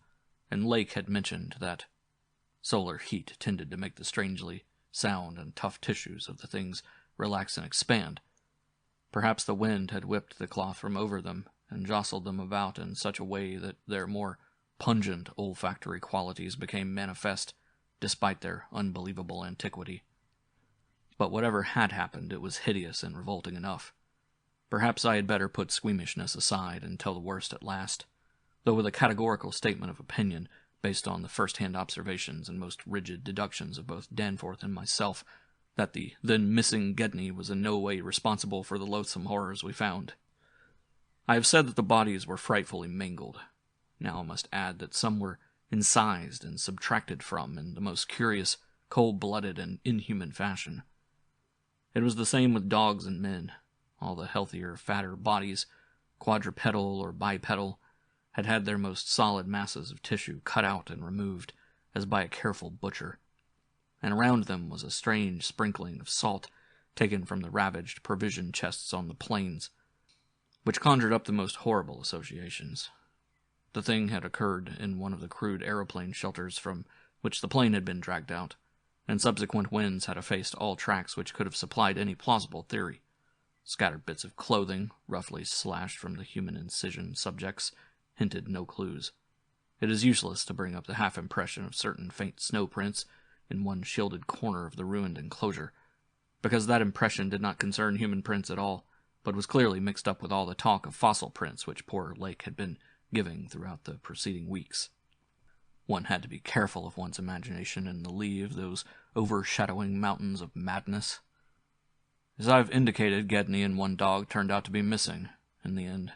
and Lake had mentioned that solar heat tended to make the strangely sound and tough tissues of the things relax and expand. Perhaps the wind had whipped the cloth from over them and jostled them about in such a way that their more pungent olfactory qualities became manifest despite their unbelievable antiquity. But whatever had happened, it was hideous and revolting enough. Perhaps I had better put squeamishness aside and tell the worst at last, though with a categorical statement of opinion based on the first-hand observations and most rigid deductions of both Danforth and myself, that the then missing Gedney was in no way responsible for the loathsome horrors we found. I have said that the bodies were frightfully mangled. Now I must add that some were incised and subtracted from in the most curious, cold-blooded, and inhuman fashion. It was the same with dogs and men. All the healthier, fatter bodies, quadrupedal or bipedal, had had their most solid masses of tissue cut out and removed, as by a careful butcher, and around them was a strange sprinkling of salt taken from the ravaged provision chests on the plains, which conjured up the most horrible associations. The thing had occurred in one of the crude aeroplane shelters from which the plane had been dragged out, and subsequent winds had effaced all tracks which could have supplied any plausible theory. Scattered bits of clothing, roughly slashed from the human incision subjects, hinted no clues. It is useless to bring up the half-impression of certain faint snow prints in one shielded corner of the ruined enclosure, because that impression did not concern human prints at all, but was clearly mixed up with all the talk of fossil prints which poor Lake had been giving throughout the preceding weeks. One had to be careful of one's imagination in the lee of those overshadowing mountains of madness. As I have indicated, Gedney and one dog turned out to be missing, in the end.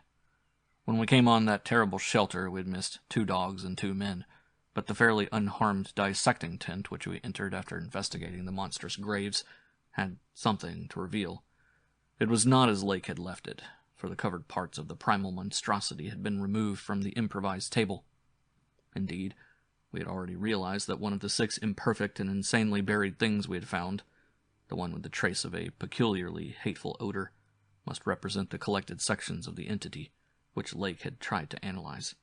When we came on that terrible shelter, we had missed 2 dogs and 2 men, but the fairly unharmed dissecting tent which we entered after investigating the monstrous graves had something to reveal. It was not as Lake had left it, for the covered parts of the primal monstrosity had been removed from the improvised table. Indeed, we had already realized that one of the 6 imperfect and insanely buried things we had found, the one with the trace of a peculiarly hateful odor, must represent the collected sections of the entity which Lake had tried to analyze.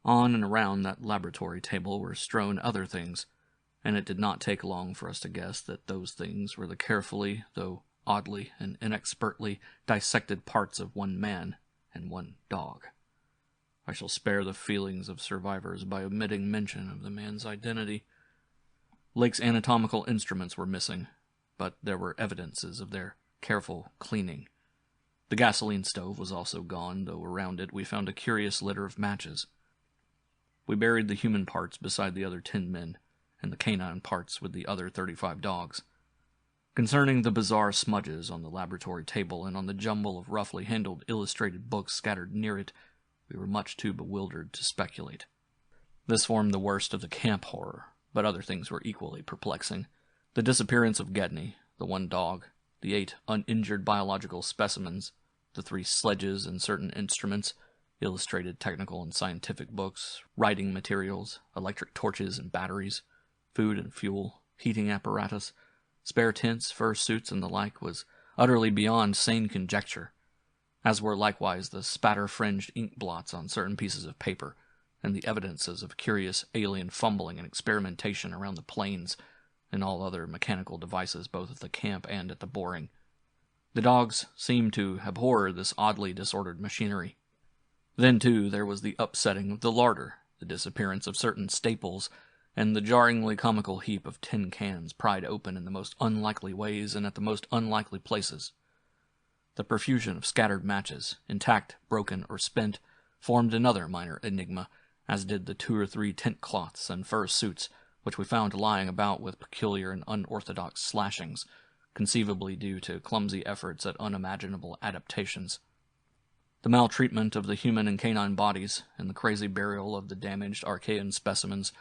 On and around that laboratory table were strewn other things, and it did not take long for us to guess that those things were the carefully, though oddly and inexpertly, dissected parts of one man and one dog. I shall spare the feelings of survivors by omitting mention of the man's identity. Lake's anatomical instruments were missing, but there were evidences of their careful cleaning. The gasoline stove was also gone, though around it we found a curious litter of matches. We buried the human parts beside the other 10 men, and the canine parts with the other 35 dogs. Concerning the bizarre smudges on the laboratory table and on the jumble of roughly handled illustrated books scattered near it, we were much too bewildered to speculate. This formed the worst of the camp horror, but other things were equally perplexing. The disappearance of Gedney, the 1 dog, the 8 uninjured biological specimens, the 3 sledges and certain instruments, illustrated technical and scientific books, writing materials, electric torches and batteries, food and fuel, heating apparatus, spare tents, fur suits, and the like was utterly beyond sane conjecture, as were likewise the spatter-fringed ink blots on certain pieces of paper, and the evidences of curious alien fumbling and experimentation around the planes, and all other mechanical devices both at the camp and at the boring. The dogs seemed to abhor this oddly disordered machinery. Then, too, there was the upsetting of the larder, the disappearance of certain staples, and the jarringly comical heap of tin cans pried open in the most unlikely ways and at the most unlikely places. The profusion of scattered matches, intact, broken, or spent, formed another minor enigma, as did the 2 or 3 tent cloths and fur suits, which we found lying about with peculiar and unorthodox slashings, conceivably due to clumsy efforts at unimaginable adaptations. The maltreatment of the human and canine bodies, and the crazy burial of the damaged Archaean specimens,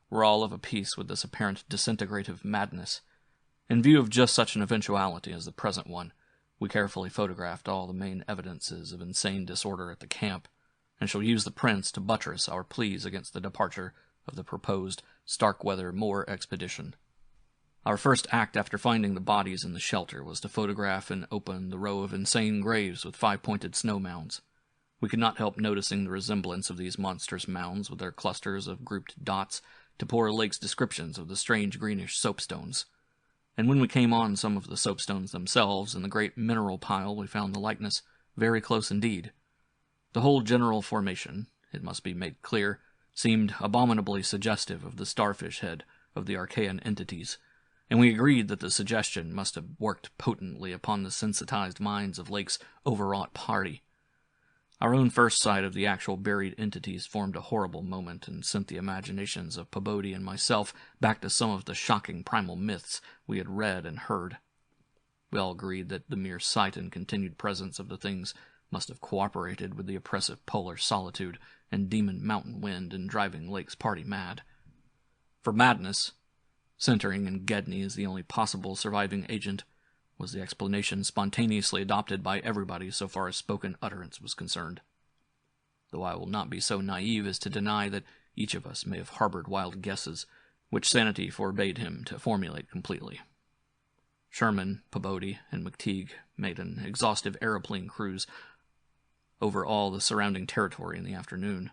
were all of a piece with this apparent disintegrative madness. In view of just such an eventuality as the present one, we carefully photographed all the main evidences of insane disorder at the camp, and shall use the prints to buttress our pleas against the departure of the proposed Starkweather Moor expedition. Our first act after finding the bodies in the shelter was to photograph and open the row of insane graves with 5-pointed snow mounds. We could not help noticing the resemblance of these monstrous mounds with their clusters of grouped dots to poor Lake's descriptions of the strange greenish soapstones. And when we came on some of the soapstones themselves in the great mineral pile, we found the likeness very close indeed. The whole general formation, it must be made clear, seemed abominably suggestive of the starfish head of the Archaean entities, and we agreed that the suggestion must have worked potently upon the sensitized minds of Lake's overwrought party. Our own first sight of the actual buried entities formed a horrible moment and sent the imaginations of Pabodie and myself back to some of the shocking primal myths we had read and heard. We all agreed that the mere sight and continued presence of the things must have cooperated with the oppressive polar solitude and demon mountain wind in driving Lake's party mad. For madness, centering in Gedney as the only possible surviving agent, was the explanation spontaneously adopted by everybody so far as spoken utterance was concerned. Though I will not be so naive as to deny that each of us may have harbored wild guesses, which sanity forbade him to formulate completely. Sherman, Pabodie, and McTeague made an exhaustive aeroplane cruise over all the surrounding territory in the afternoon,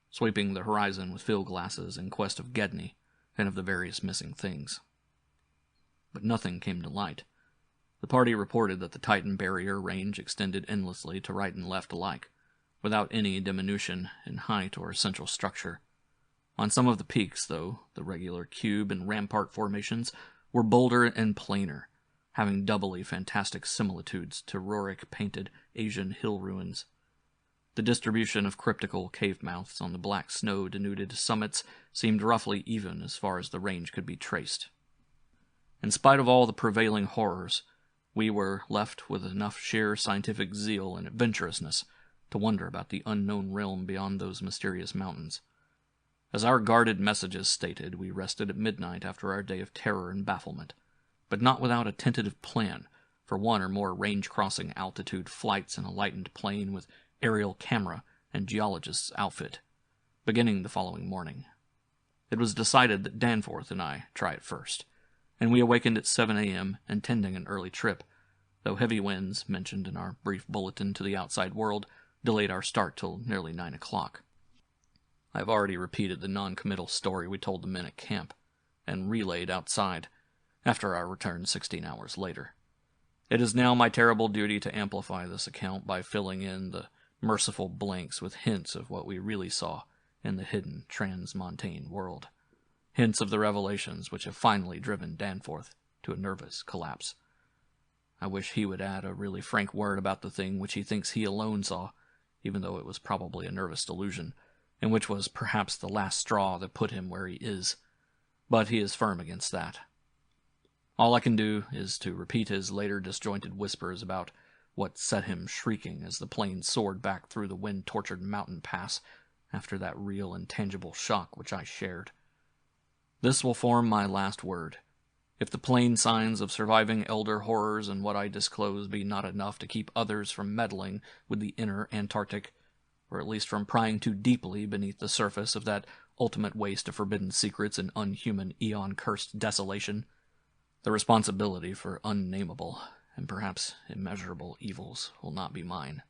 sweeping the horizon with field glasses in quest of Gedney and of the various missing things. But nothing came to light. The party reported that the Titan barrier range extended endlessly to right and left alike, without any diminution in height or essential structure. On some of the peaks, though, the regular cube and rampart formations were bolder and plainer, having doubly fantastic similitudes to Rorik-painted Asian hill ruins. The distribution of cryptical cave mouths on the black snow-denuded summits seemed roughly even as far as the range could be traced. In spite of all the prevailing horrors, we were left with enough sheer scientific zeal and adventurousness to wonder about the unknown realm beyond those mysterious mountains. As our guarded messages stated, we rested at midnight after our day of terror and bafflement, but not without a tentative plan for 1 or more range-crossing altitude flights in a lightened plane with aerial camera and geologist's outfit, beginning the following morning. It was decided that Danforth and I try it first, and we awakened at 7 a.m. intending an early trip, though heavy winds, mentioned in our brief bulletin to the outside world, delayed our start till nearly 9 o'clock. I have already repeated the non-committal story we told the men at camp, and relayed outside, after our return 16 hours later. It is now my terrible duty to amplify this account by filling in the merciful blanks with hints of what we really saw in the hidden transmontane world. hints of the revelations which have finally driven Danforth to a nervous collapse. I wish he would add a really frank word about the thing which he thinks he alone saw, even though it was probably a nervous delusion, and which was perhaps the last straw that put him where he is. But he is firm against that. All I can do is to repeat his later disjointed whispers about what set him shrieking as the plane soared back through the wind-tortured mountain pass after that real and tangible shock which I shared. This will form my last word. If the plain signs of surviving elder horrors and what I disclose be not enough to keep others from meddling with the inner Antarctic, or at least from prying too deeply beneath the surface of that ultimate waste of forbidden secrets and unhuman eon-cursed desolation, the responsibility for unnameable and perhaps immeasurable evils will not be mine.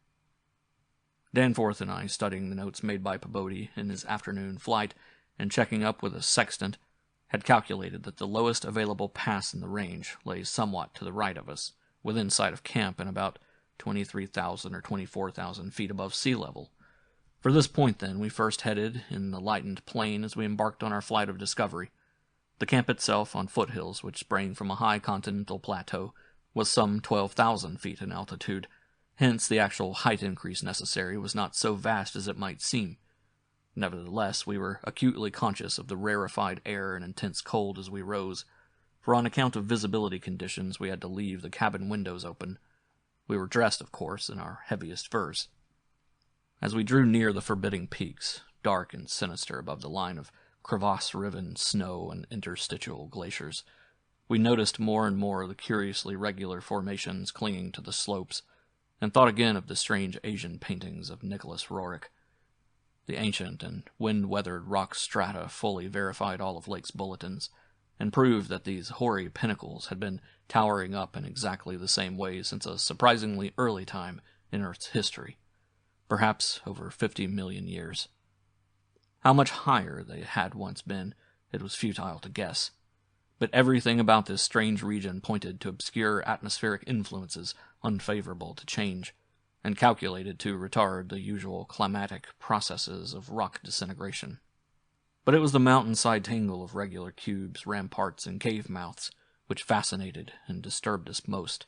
Danforth and I, studying the notes made by Peabody in his afternoon flight and checking up with a sextant, had calculated that the lowest available pass in the range lay somewhat to the right of us, within sight of camp and about 23,000 or 24,000 feet above sea level. For this point, then, we first headed in the lightened plain as we embarked on our flight of discovery. The camp itself, on foothills which sprang from a high continental plateau, was some 12,000 feet in altitude. Hence, the actual height increase necessary was not so vast as it might seem. Nevertheless, we were acutely conscious of the rarefied air and intense cold as we rose, for on account of visibility conditions we had to leave the cabin windows open. We were dressed, of course, in our heaviest furs. As we drew near the forbidding peaks, dark and sinister above the line of crevasse-riven snow and interstitial glaciers, we noticed more and more the curiously regular formations clinging to the slopes, and thought again of the strange Asian paintings of Nicholas Roerich. The ancient and wind-weathered rock strata fully verified all of Lake's bulletins, and proved that these hoary pinnacles had been towering up in exactly the same way since a surprisingly early time in Earth's history, perhaps over 50 million years. How much higher they had once been, it was futile to guess, but everything about this strange region pointed to obscure atmospheric influences unfavorable to change, and calculated to retard the usual climatic processes of rock disintegration. But it was the mountainside tangle of regular cubes, ramparts, and cave mouths which fascinated and disturbed us most.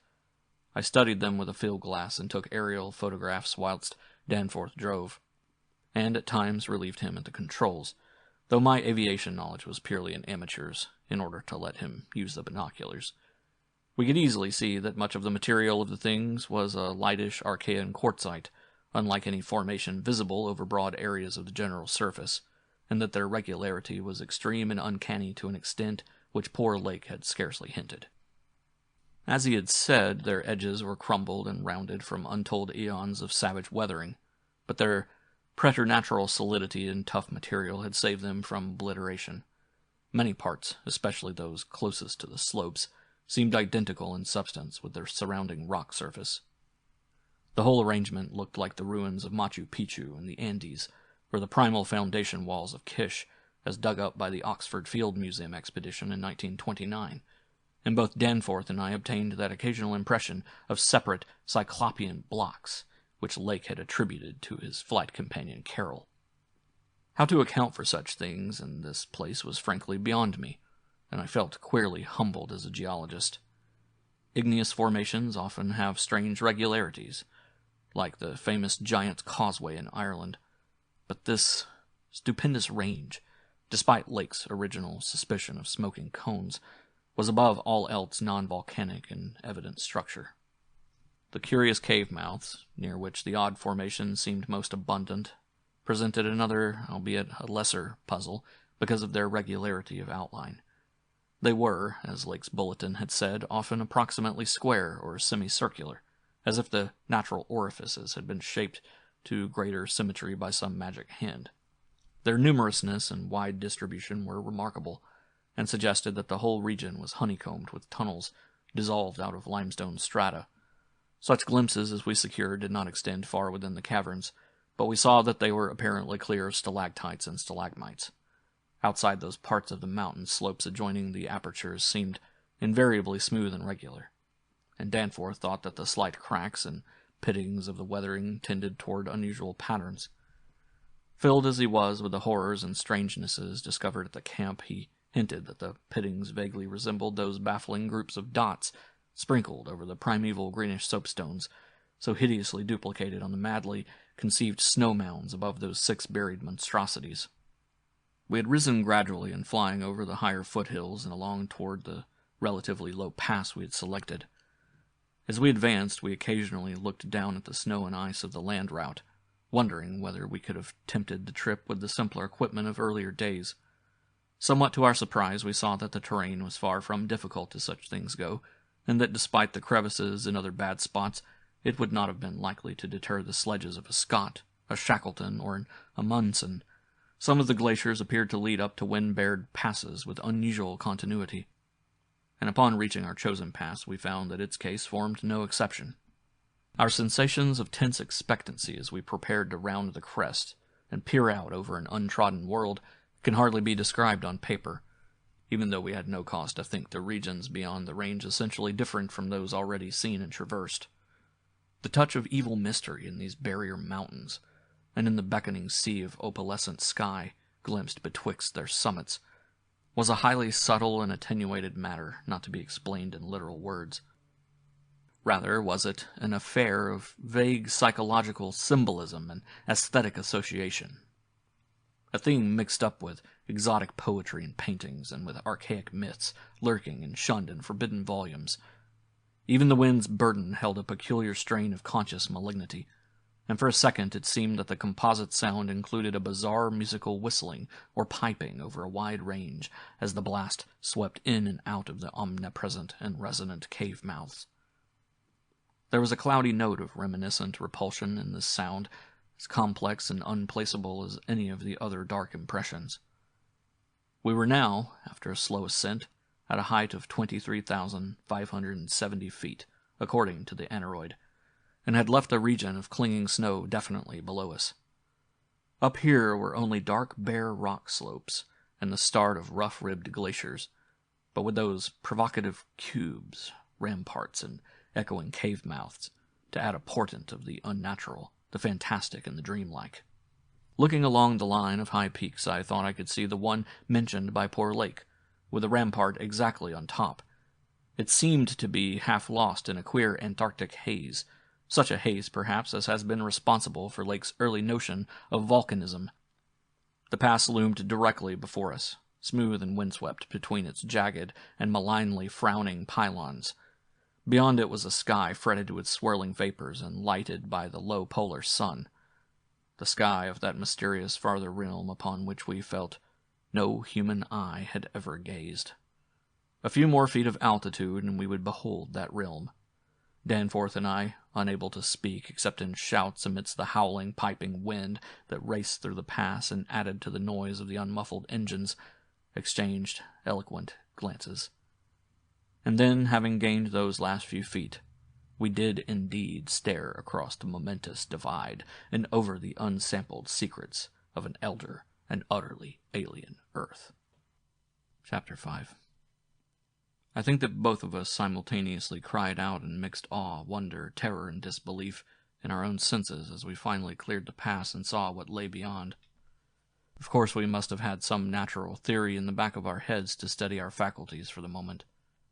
I studied them with a field glass and took aerial photographs whilst Danforth drove, and at times relieved him at the controls, though my aviation knowledge was purely an amateur's, in order to let him use the binoculars. We could easily see that much of the material of the things was a lightish Archean quartzite, unlike any formation visible over broad areas of the general surface, and that their regularity was extreme and uncanny to an extent which poor Lake had scarcely hinted. As he had said, their edges were crumbled and rounded from untold eons of savage weathering, but their preternatural solidity and tough material had saved them from obliteration. Many parts, especially those closest to the slopes, seemed identical in substance with their surrounding rock surface. The whole arrangement looked like the ruins of Machu Picchu in the Andes, or the primal foundation walls of Kish, as dug up by the Oxford Field Museum expedition in 1929, and both Danforth and I obtained that occasional impression of separate cyclopean blocks, which Lake had attributed to his flight companion Carroll. How to account for such things in this place was frankly beyond me, and I felt queerly humbled as a geologist. Igneous formations often have strange regularities, like the famous Giant's Causeway in Ireland, but this stupendous range, despite Lake's original suspicion of smoking cones, was above all else non-volcanic in evident structure. The curious cave mouths, near which the odd formations seemed most abundant, presented another, albeit a lesser, puzzle because of their regularity of outline. They were, as Lake's bulletin had said, often approximately square or semicircular, as if the natural orifices had been shaped to greater symmetry by some magic hand. Their numerousness and wide distribution were remarkable, and suggested that the whole region was honeycombed with tunnels dissolved out of limestone strata. Such glimpses as we secured did not extend far within the caverns, but we saw that they were apparently clear of stalactites and stalagmites. Outside those parts of the mountain slopes adjoining the apertures seemed invariably smooth and regular, and Danforth thought that the slight cracks and pittings of the weathering tended toward unusual patterns. Filled as he was with the horrors and strangenesses discovered at the camp, he hinted that the pittings vaguely resembled those baffling groups of dots sprinkled over the primeval greenish soapstones, so hideously duplicated on the madly conceived snow mounds above those 6 buried monstrosities. We had risen gradually and flying over the higher foothills and along toward the relatively low pass we had selected. As we advanced, we occasionally looked down at the snow and ice of the land route, wondering whether we could have tempted the trip with the simpler equipment of earlier days. Somewhat to our surprise, we saw that the terrain was far from difficult as such things go, and that despite the crevices and other bad spots, it would not have been likely to deter the sledges of a Scott, a Shackleton, or an Amundsen. Some of the glaciers appeared to lead up to wind-bared passes with unusual continuity, and upon reaching our chosen pass we found that its case formed no exception. Our sensations of tense expectancy as we prepared to round the crest and peer out over an untrodden world can hardly be described on paper, even though we had no cause to think the regions beyond the range essentially different from those already seen and traversed. The touch of evil mystery in these barrier mountains, and in the beckoning sea of opalescent sky glimpsed betwixt their summits, was a highly subtle and attenuated matter not to be explained in literal words. Rather was it an affair of vague psychological symbolism and aesthetic association, a theme mixed up with exotic poetry and paintings, and with archaic myths lurking and shunned in forbidden volumes. Even the wind's burden held a peculiar strain of conscious malignity, and for a second it seemed that the composite sound included a bizarre musical whistling or piping over a wide range as the blast swept in and out of the omnipresent and resonant cave mouths. There was a cloudy note of reminiscent repulsion in this sound, as complex and unplaceable as any of the other dark impressions. We were now, after a slow ascent, at a height of 23,570 feet, according to the aneroid, and had left the region of clinging snow definitely below us. Up here were only dark, bare rock slopes and the start of rough-ribbed glaciers, but with those provocative cubes, ramparts, and echoing cave mouths to add a portent of the unnatural, the fantastic, and the dreamlike. Looking along the line of high peaks, I thought I could see the one mentioned by poor Lake, with a rampart exactly on top. It seemed to be half lost in a queer Antarctic haze, such a haze, perhaps, as has been responsible for Lake's early notion of volcanism. The pass loomed directly before us, smooth and windswept between its jagged and malignly frowning pylons. Beyond it was a sky fretted with swirling vapors and lighted by the low polar sun, the sky of that mysterious farther realm upon which we felt no human eye had ever gazed. A few more feet of altitude and we would behold that realm. Danforth and I, unable to speak except in shouts amidst the howling, piping wind that raced through the pass and added to the noise of the unmuffled engines, exchanged eloquent glances. And then, having gained those last few feet, we did indeed stare across the momentous divide and over the unsampled secrets of an elder and utterly alien Earth. Chapter 5. I think that both of us simultaneously cried out in mixed awe, wonder, terror, and disbelief in our own senses as we finally cleared the pass and saw what lay beyond. Of course, we must have had some natural theory in the back of our heads to steady our faculties for the moment.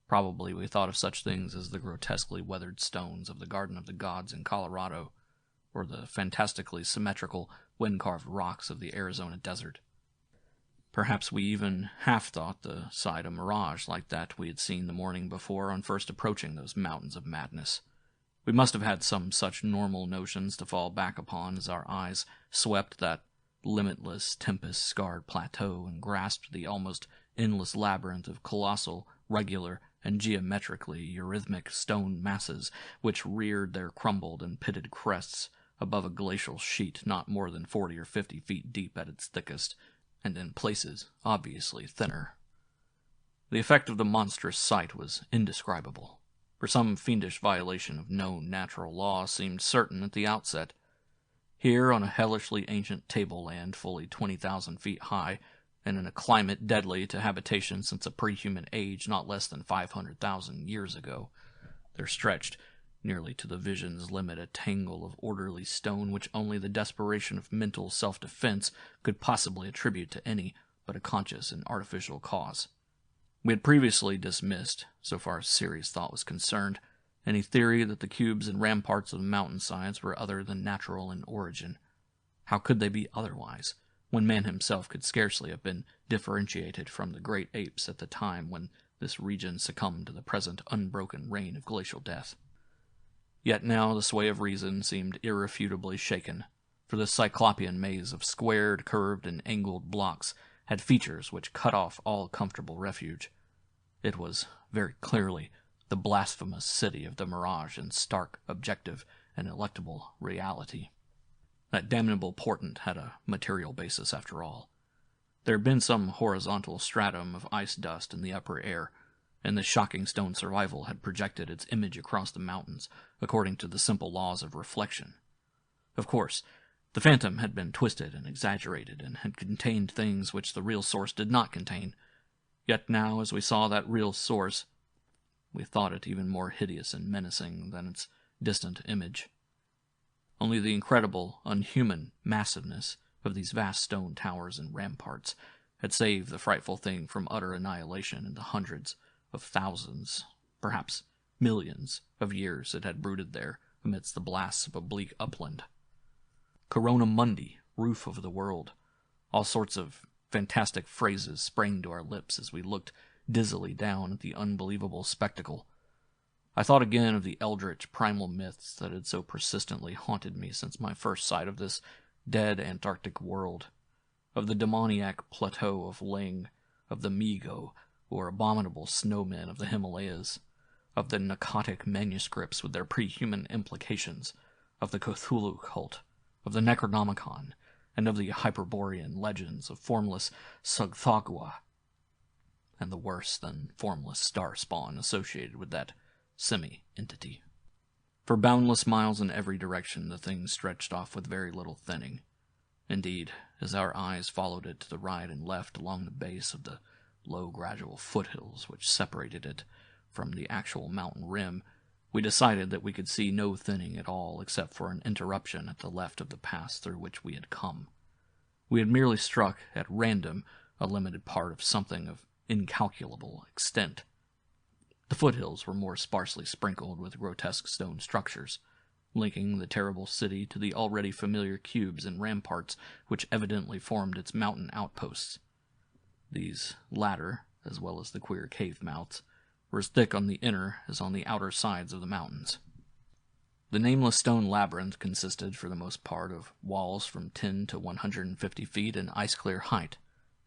Probably we thought of such things as the grotesquely weathered stones of the Garden of the Gods in Colorado, or the fantastically symmetrical, wind-carved rocks of the Arizona desert. Perhaps we even half-thought the sight a mirage like that we had seen the morning before on first approaching those mountains of madness. We must have had some such normal notions to fall back upon as our eyes swept that limitless, tempest-scarred plateau and grasped the almost endless labyrinth of colossal, regular, and geometrically eurythmic stone masses which reared their crumbled and pitted crests above a glacial sheet not more than 40 or 50 feet deep at its thickest, and in places obviously thinner. The effect of the monstrous sight was indescribable, for some fiendish violation of known natural law seemed certain at the outset. Here, on a hellishly ancient tableland fully 20,000 feet high, and in a climate deadly to habitation since a pre-human age not less than 500,000 years ago, there stretched, nearly to the vision's limit, a tangle of orderly stone which only the desperation of mental self-defense could possibly attribute to any but a conscious and artificial cause. We had previously dismissed, so far as serious thought was concerned, any theory that the cubes and ramparts of the mountainsides were other than natural in origin. How could they be otherwise, when man himself could scarcely have been differentiated from the great apes at the time when this region succumbed to the present unbroken reign of glacial death? Yet now the sway of reason seemed irrefutably shaken, for this cyclopean maze of squared, curved, and angled blocks had features which cut off all comfortable refuge. It was, very clearly, the blasphemous city of the mirage in stark, objective, and electable reality. That damnable portent had a material basis after all. There had been some horizontal stratum of ice dust in the upper air, and this shocking stone survival had projected its image across the mountains, according to the simple laws of reflection. Of course, the phantom had been twisted and exaggerated, and had contained things which the real source did not contain. Yet now, as we saw that real source, we thought it even more hideous and menacing than its distant image. Only the incredible, unhuman massiveness of these vast stone towers and ramparts had saved the frightful thing from utter annihilation in the hundreds of thousands, perhaps millions, of years it had brooded there amidst the blasts of a bleak upland. Corona Mundi, roof of the world. All sorts of fantastic phrases sprang to our lips as we looked dizzily down at the unbelievable spectacle. I thought again of the eldritch primal myths that had so persistently haunted me since my first sight of this dead Antarctic world, of the demoniac plateau of Ling, of the Migo, or abominable snowmen of the Himalayas, of the narcotic manuscripts with their pre-human implications, of the Cthulhu cult, of the Necronomicon, and of the Hyperborean legends of formless Tsugthagua, and the worse than formless star spawn associated with that semi-entity. For boundless miles in every direction the thing stretched off with very little thinning. Indeed, as our eyes followed it to the right and left along the base of the low gradual foothills which separated it from the actual mountain rim, we decided that we could see no thinning at all except for an interruption at the left of the pass through which we had come. We had merely struck at random a limited part of something of incalculable extent. The foothills were more sparsely sprinkled with grotesque stone structures, linking the terrible city to the already familiar cubes and ramparts which evidently formed its mountain outposts. These latter, as well as the queer cave mouths, were as thick on the inner as on the outer sides of the mountains. The nameless stone labyrinth consisted for the most part of walls from 10 to 150 feet in ice-clear height,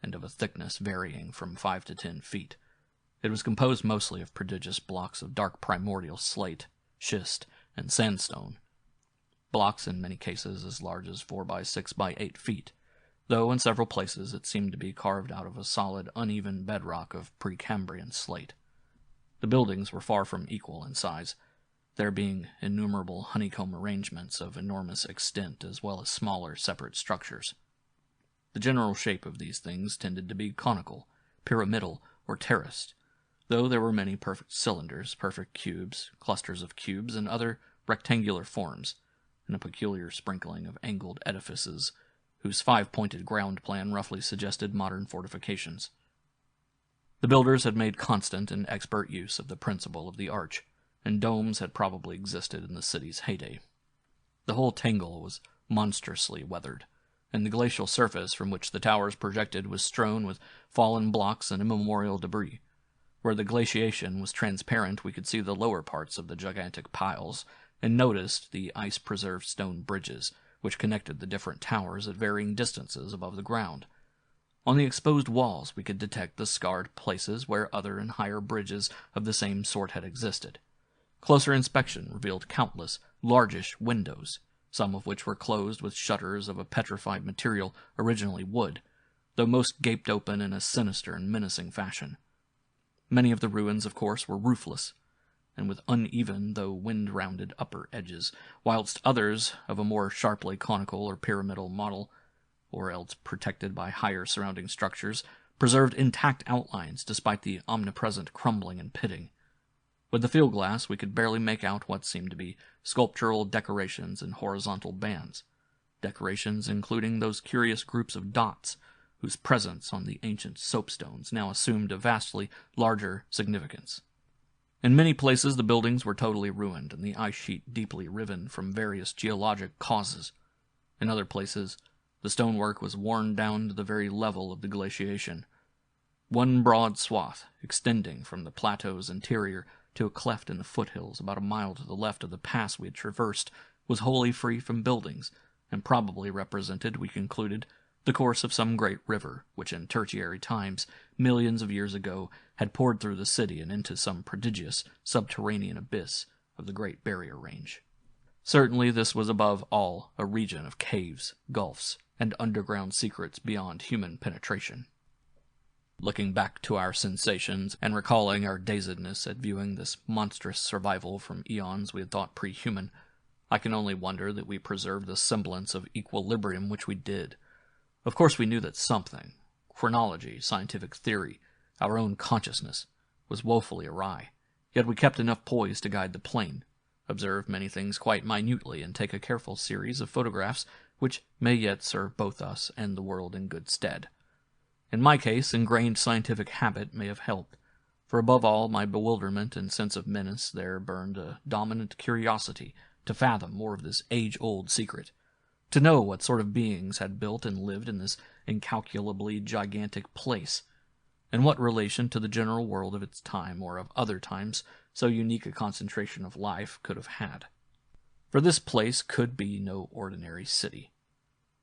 and of a thickness varying from 5 to 10 feet. It was composed mostly of prodigious blocks of dark primordial slate, schist, and sandstone, blocks in many cases as large as 4 by 6 by 8 feet, though in several places it seemed to be carved out of a solid, uneven bedrock of Precambrian slate. The buildings were far from equal in size, there being innumerable honeycomb arrangements of enormous extent as well as smaller separate structures. The general shape of these things tended to be conical, pyramidal, or terraced, though there were many perfect cylinders, perfect cubes, clusters of cubes, and other rectangular forms, and a peculiar sprinkling of angled edifices, whose five-pointed ground plan roughly suggested modern fortifications. The builders had made constant and expert use of the principle of the arch, and domes had probably existed in the city's heyday. The whole tangle was monstrously weathered, and the glacial surface from which the towers projected was strewn with fallen blocks and immemorial debris. Where the glaciation was transparent, we could see the lower parts of the gigantic piles, and noticed the ice-preserved stone bridges, which connected the different towers at varying distances above the ground. On the exposed walls we could detect the scarred places where other and higher bridges of the same sort had existed. Closer inspection revealed countless, largish windows, some of which were closed with shutters of a petrified material, originally wood, though most gaped open in a sinister and menacing fashion. Many of the ruins, of course, were roofless, and with uneven though wind-rounded upper edges, whilst others, of a more sharply conical or pyramidal model, or else protected by higher surrounding structures, preserved intact outlines despite the omnipresent crumbling and pitting. With the field glass we could barely make out what seemed to be sculptural decorations in horizontal bands, decorations including those curious groups of dots, whose presence on the ancient soapstones now assumed a vastly larger significance. In many places the buildings were totally ruined and the ice sheet deeply riven from various geologic causes. In other places, the stonework was worn down to the very level of the glaciation. One broad swath, extending from the plateau's interior to a cleft in the foothills about a mile to the left of the pass we had traversed, was wholly free from buildings, and probably represented, we concluded, the course of some great river, which in tertiary times, millions of years ago, had poured through the city and into some prodigious subterranean abyss of the Great Barrier Range. Certainly this was above all a region of caves, gulfs, and underground secrets beyond human penetration. Looking back to our sensations and recalling our dazedness at viewing this monstrous survival from eons we had thought pre-human, I can only wonder that we preserved the semblance of equilibrium which we did. Of course we knew that something, chronology, scientific theory, our own consciousness, was woefully awry, yet we kept enough poise to guide the plane, observe many things quite minutely, and take a careful series of photographs which may yet serve both us and the world in good stead. In my case, ingrained scientific habit may have helped, for above all my bewilderment and sense of menace there burned a dominant curiosity to fathom more of this age-old secret, to know what sort of beings had built and lived in this incalculably gigantic place, and what relation to the general world of its time, or of other times, so unique a concentration of life could have had. For this place could be no ordinary city.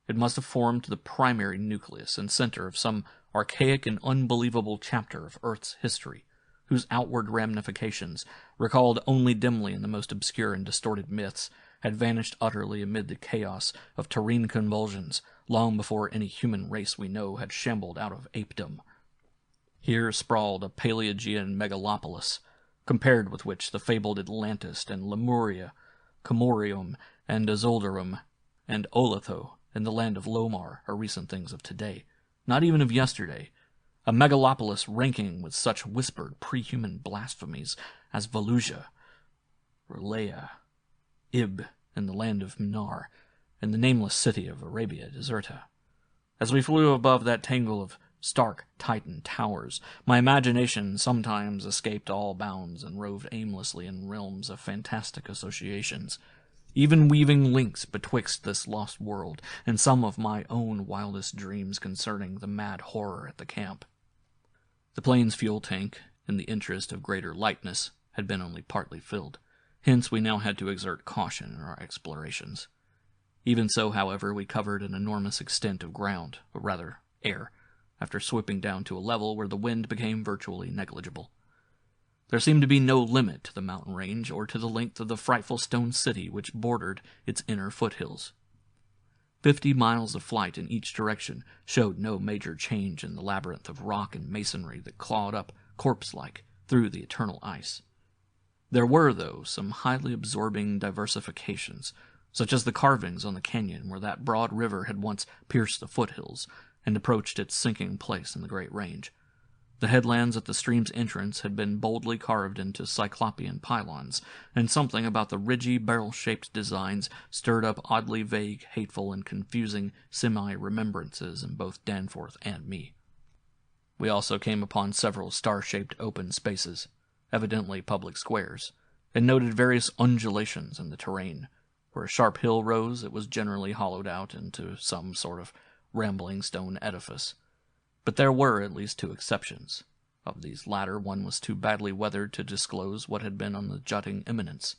It must have formed the primary nucleus and center of some archaic and unbelievable chapter of Earth's history, whose outward ramifications, recalled only dimly in the most obscure and distorted myths, had vanished utterly amid the chaos of terrene convulsions long before any human race we know had shambled out of apedom. Here sprawled a Paleogean megalopolis, compared with which the fabled Atlantis and Lemuria, Comorium and Azoldarum, and Olatho and the land of Lomar are recent things of today, not even of yesterday, a megalopolis ranking with such whispered pre-human blasphemies as Volusia, Relea, Ib, and the land of Mnar, and the nameless city of Arabia Deserta. As we flew above that tangle of stark Titan towers, my imagination sometimes escaped all bounds and roved aimlessly in realms of fantastic associations, even weaving links betwixt this lost world and some of my own wildest dreams concerning the mad horror at the camp. The plane's fuel tank, in the interest of greater lightness, had been only partly filled. Hence we now had to exert caution in our explorations. Even so, however, we covered an enormous extent of ground, or rather, air, after swooping down to a level where the wind became virtually negligible. There seemed to be no limit to the mountain range or to the length of the frightful stone city which bordered its inner foothills. 50 miles of flight in each direction showed no major change in the labyrinth of rock and masonry that clawed up, corpse-like, through the eternal ice. There were, though, some highly absorbing diversifications, such as the carvings on the canyon where that broad river had once pierced the foothills and approached its sinking place in the Great Range. The headlands at the stream's entrance had been boldly carved into cyclopean pylons, and something about the ridgy, barrel-shaped designs stirred up oddly vague, hateful, and confusing semi-remembrances in both Danforth and me. We also came upon several star-shaped open spaces, evidently public squares, and noted various undulations in the terrain. Where a sharp hill rose, it was generally hollowed out into some sort of rambling stone edifice. But there were at least 2 exceptions. Of these latter, one was too badly weathered to disclose what had been on the jutting eminence,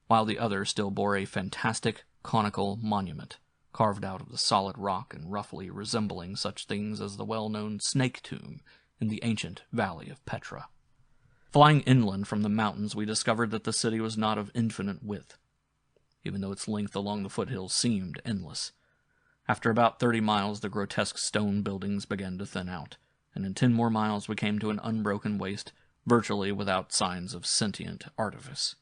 while the other still bore a fantastic, conical monument, carved out of the solid rock and roughly resembling such things as the well-known Snake Tomb in the ancient valley of Petra. Flying inland from the mountains, we discovered that the city was not of infinite width, even though its length along the foothills seemed endless. After about 30 miles, the grotesque stone buildings began to thin out, and in 10 more miles we came to an unbroken waste, virtually without signs of sentient artifice.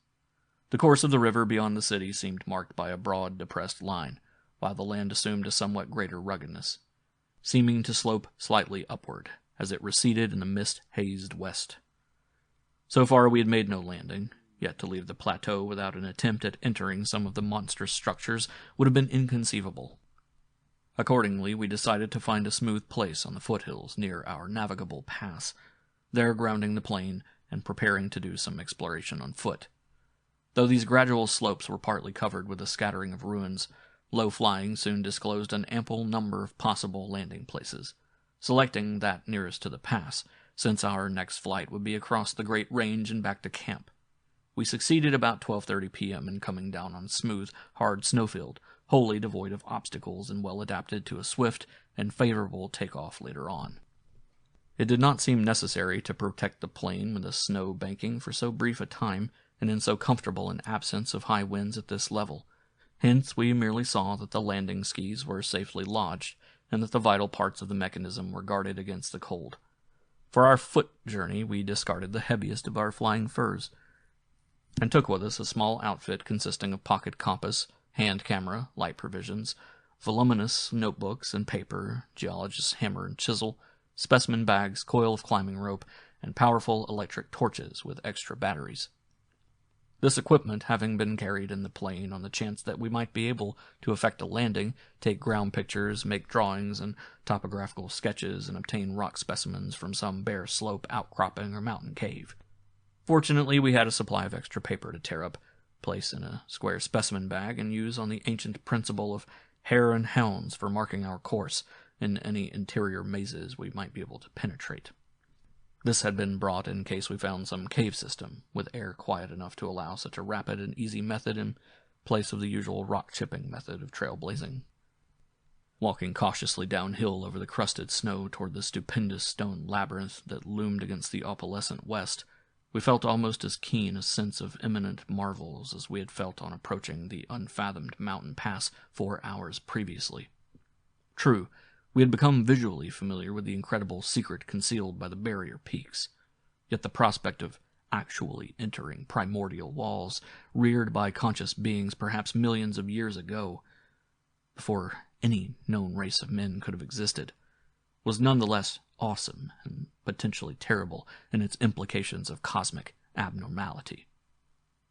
The course of the river beyond the city seemed marked by a broad, depressed line, while the land assumed a somewhat greater ruggedness, seeming to slope slightly upward, as it receded in the mist-hazed west. So far we had made no landing, yet to leave the plateau without an attempt at entering some of the monstrous structures would have been inconceivable. Accordingly, we decided to find a smooth place on the foothills near our navigable pass, there grounding the plane and preparing to do some exploration on foot. Though these gradual slopes were partly covered with a scattering of ruins, low flying soon disclosed an ample number of possible landing places, selecting that nearest to the pass, since our next flight would be across the Great Range and back to camp. We succeeded about 12:30 p.m. in coming down on smooth, hard snowfield, wholly devoid of obstacles and well adapted to a swift and favorable takeoff later on. It did not seem necessary to protect the plane with a snow banking for so brief a time and in so comfortable an absence of high winds at this level. Hence, we merely saw that the landing skis were safely lodged and that the vital parts of the mechanism were guarded against the cold. For our foot journey, we discarded the heaviest of our flying furs and took with us a small outfit consisting of pocket compass, hand camera, light provisions, voluminous notebooks and paper, geologist's hammer and chisel, specimen bags, coil of climbing rope, and powerful electric torches with extra batteries. This equipment having been carried in the plane on the chance that we might be able to effect a landing, take ground pictures, make drawings and topographical sketches, and obtain rock specimens from some bare slope, outcropping, or mountain cave. Fortunately, we had a supply of extra paper to tear up, place in a square specimen bag, and use on the ancient principle of hare and hounds for marking our course in any interior mazes we might be able to penetrate. This had been brought in case we found some cave system, with air quiet enough to allow such a rapid and easy method in place of the usual rock-chipping method of trailblazing. Walking cautiously downhill over the crusted snow toward the stupendous stone labyrinth that loomed against the opalescent west, we felt almost as keen a sense of imminent marvels as we had felt on approaching the unfathomed mountain pass 4 hours previously. True, we had become visually familiar with the incredible secret concealed by the barrier peaks, yet the prospect of actually entering primordial walls reared by conscious beings perhaps millions of years ago, before any known race of men could have existed, was nonetheless awesome and potentially terrible in its implications of cosmic abnormality.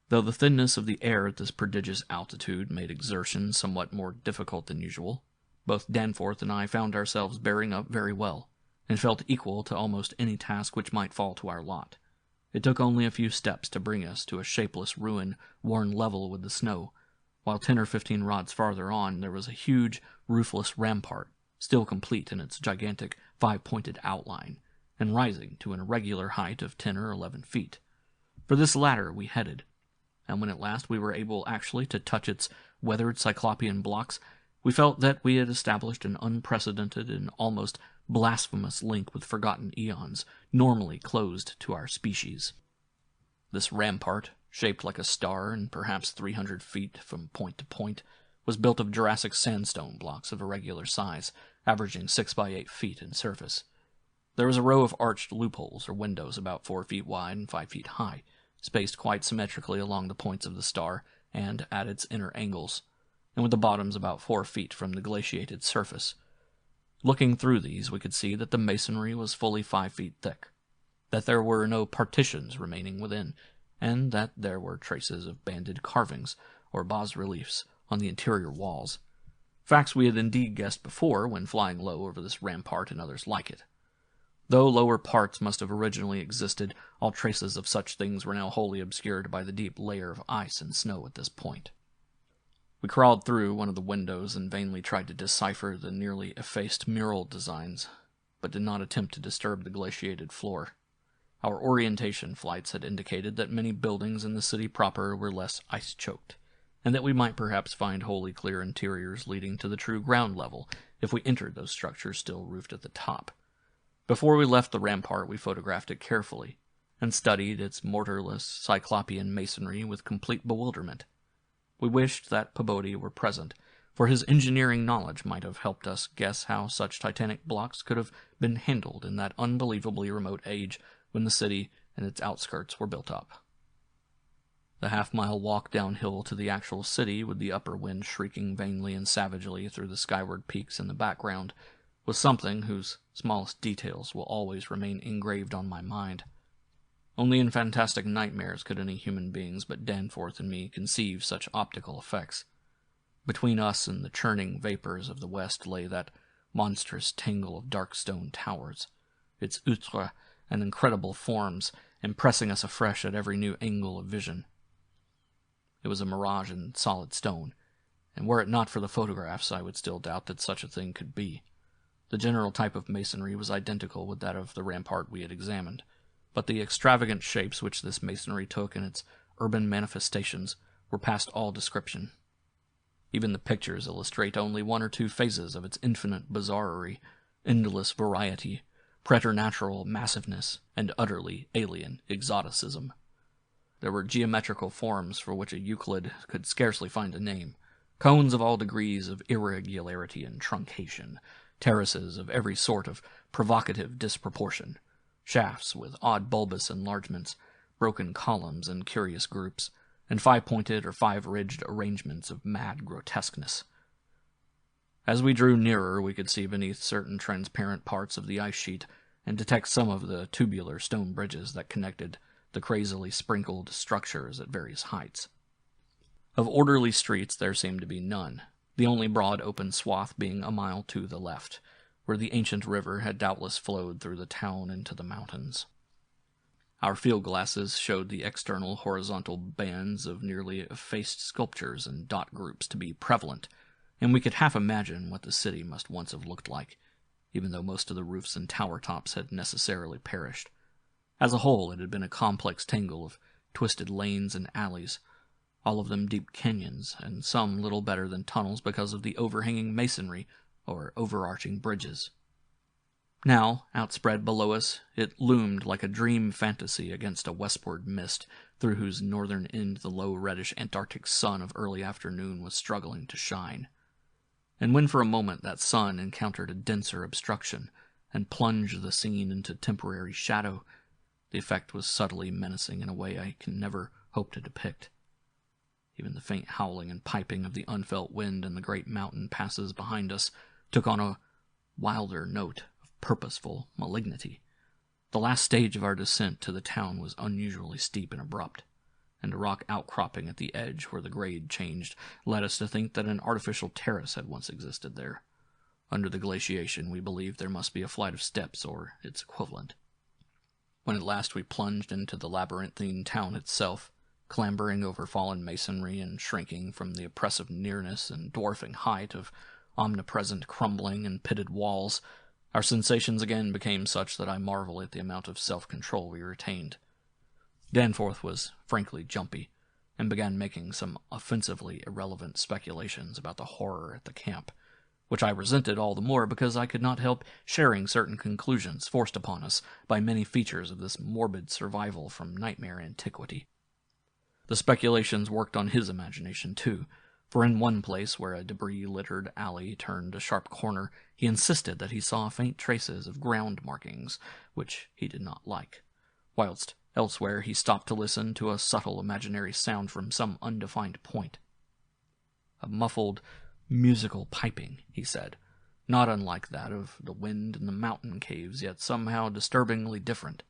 Though the thinness of the air at this prodigious altitude made exertion somewhat more difficult than usual, both Danforth and I found ourselves bearing up very well, and felt equal to almost any task which might fall to our lot. It took only a few steps to bring us to a shapeless ruin worn level with the snow, while 10 or 15 rods farther on there was a huge, roofless rampart, still complete in its gigantic, 5-pointed outline, and rising to an irregular height of 10 or 11 feet. For this latter we headed, and when at last we were able actually to touch its weathered cyclopean blocks, we felt that we had established an unprecedented and almost blasphemous link with forgotten eons, normally closed to our species. This rampart, shaped like a star and perhaps 300 feet from point to point, was built of Jurassic sandstone blocks of irregular size, averaging 6 by 8 feet in surface. There was a row of arched loopholes or windows about 4 feet wide and 5 feet high, spaced quite symmetrically along the points of the star and at its inner angles, and with the bottoms about 4 feet from the glaciated surface. Looking through these, we could see that the masonry was fully 5 feet thick, that there were no partitions remaining within, and that there were traces of banded carvings or bas-reliefs on the interior walls. Facts we had indeed guessed before when flying low over this rampart and others like it. Though lower parts must have originally existed, all traces of such things were now wholly obscured by the deep layer of ice and snow at this point. We crawled through one of the windows and vainly tried to decipher the nearly effaced mural designs, but did not attempt to disturb the glaciated floor. Our orientation flights had indicated that many buildings in the city proper were less ice-choked, and that we might perhaps find wholly clear interiors leading to the true ground level if we entered those structures still roofed at the top. Before we left the rampart, we photographed it carefully, and studied its mortarless, cyclopean masonry with complete bewilderment. We wished that Pabodie were present, for his engineering knowledge might have helped us guess how such titanic blocks could have been handled in that unbelievably remote age when the city and its outskirts were built up. The half-mile walk downhill to the actual city, with the upper wind shrieking vainly and savagely through the skyward peaks in the background, was something whose smallest details will always remain engraved on my mind. Only in fantastic nightmares could any human beings but Danforth and me conceive such optical effects. Between us and the churning vapors of the west lay that monstrous tangle of dark stone towers, its outres and incredible forms impressing us afresh at every new angle of vision. It was a mirage in solid stone, and were it not for the photographs, I would still doubt that such a thing could be. The general type of masonry was identical with that of the rampart we had examined, but the extravagant shapes which this masonry took in its urban manifestations were past all description. Even the pictures illustrate only one or two phases of its infinite bizarrerie, endless variety, preternatural massiveness, and utterly alien exoticism. There were geometrical forms for which a Euclid could scarcely find a name, cones of all degrees of irregularity and truncation, terraces of every sort of provocative disproportion, shafts with odd bulbous enlargements, broken columns and curious groups, and five-pointed or five-ridged arrangements of mad grotesqueness. As we drew nearer, we could see beneath certain transparent parts of the ice sheet and detect some of the tubular stone bridges that connected the crazily sprinkled structures at various heights. Of orderly streets there seemed to be none, the only broad open swath being a mile to the left, where the ancient river had doubtless flowed through the town into the mountains. Our field glasses showed the external horizontal bands of nearly effaced sculptures and dot groups to be prevalent, and we could half imagine what the city must once have looked like, even though most of the roofs and tower tops had necessarily perished. As a whole, it had been a complex tangle of twisted lanes and alleys, all of them deep canyons, and some little better than tunnels because of the overhanging masonry or overarching bridges. Now, outspread below us, it loomed like a dream fantasy against a westward mist, through whose northern end the low reddish Antarctic sun of early afternoon was struggling to shine. And when for a moment that sun encountered a denser obstruction, and plunged the scene into temporary shadow, the effect was subtly menacing in a way I can never hope to depict. Even the faint howling and piping of the unfelt wind in the great mountain passes behind us took on a wilder note of purposeful malignity. The last stage of our descent to the town was unusually steep and abrupt, and a rock outcropping at the edge where the grade changed led us to think that an artificial terrace had once existed there. Under the glaciation, we believed there must be a flight of steps or its equivalent. When at last we plunged into the labyrinthine town itself, clambering over fallen masonry and shrinking from the oppressive nearness and dwarfing height of omnipresent crumbling and pitted walls, our sensations again became such that I marvel at the amount of self-control we retained. Danforth was frankly jumpy, and began making some offensively irrelevant speculations about the horror at the camp, which I resented all the more because I could not help sharing certain conclusions forced upon us by many features of this morbid survival from nightmare antiquity. The speculations worked on his imagination, too, for in one place where a debris-littered alley turned a sharp corner, he insisted that he saw faint traces of ground markings, which he did not like, whilst elsewhere he stopped to listen to a subtle imaginary sound from some undefined point. A muffled, musical piping, he said, not unlike that of the wind in the mountain caves, yet somehow disturbingly different.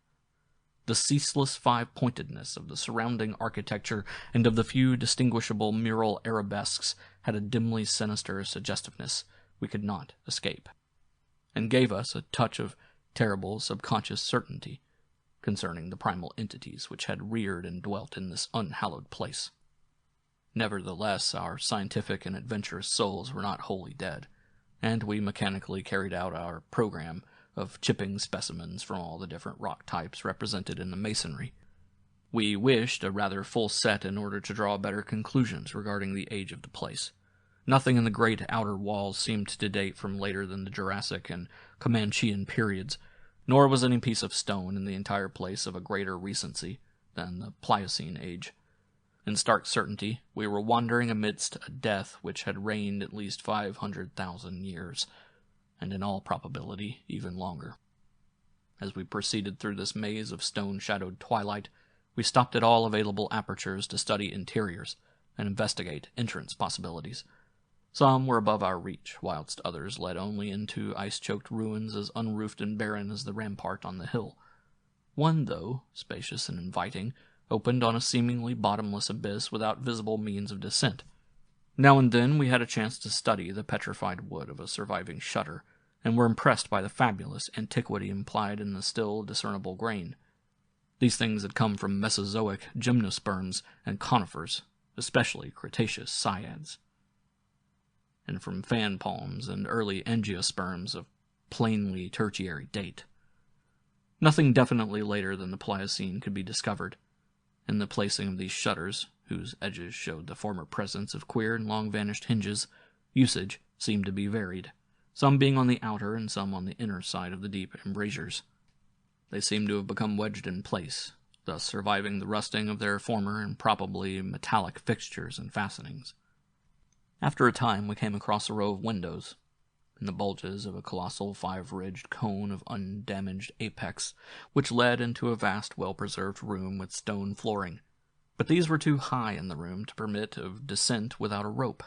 The ceaseless five-pointedness of the surrounding architecture and of the few distinguishable mural arabesques had a dimly sinister suggestiveness we could not escape, and gave us a touch of terrible subconscious certainty concerning the primal entities which had reared and dwelt in this unhallowed place. Nevertheless, our scientific and adventurous souls were not wholly dead, and we mechanically carried out our program of chipping specimens from all the different rock types represented in the masonry. We wished a rather full set in order to draw better conclusions regarding the age of the place. Nothing in the great outer walls seemed to date from later than the Jurassic and Comanchean periods, nor was any piece of stone in the entire place of a greater recency than the Pliocene age. In stark certainty, we were wandering amidst a death which had reigned at least 500,000 years, and in all probability even longer. As we proceeded through this maze of stone-shadowed twilight, we stopped at all available apertures to study interiors and investigate entrance possibilities. Some were above our reach, whilst others led only into ice-choked ruins as unroofed and barren as the rampart on the hill. One, though, spacious and inviting, opened on a seemingly bottomless abyss without visible means of descent. Now and then we had a chance to study the petrified wood of a surviving shutter, and were impressed by the fabulous antiquity implied in the still discernible grain. These things had come from Mesozoic gymnosperms and conifers, especially Cretaceous cycads, and from fan palms and early angiosperms of plainly tertiary date. Nothing definitely later than the Pliocene could be discovered. In the placing of these shutters, whose edges showed the former presence of queer and long-vanished hinges, usage seemed to be varied, some being on the outer and some on the inner side of the deep embrasures. They seemed to have become wedged in place, thus surviving the rusting of their former and probably metallic fixtures and fastenings. After a time we came across a row of windows, in the bulges of a colossal five-ridged cone of undamaged apex, which led into a vast, well-preserved room with stone flooring. But these were too high in the room to permit of descent without a rope.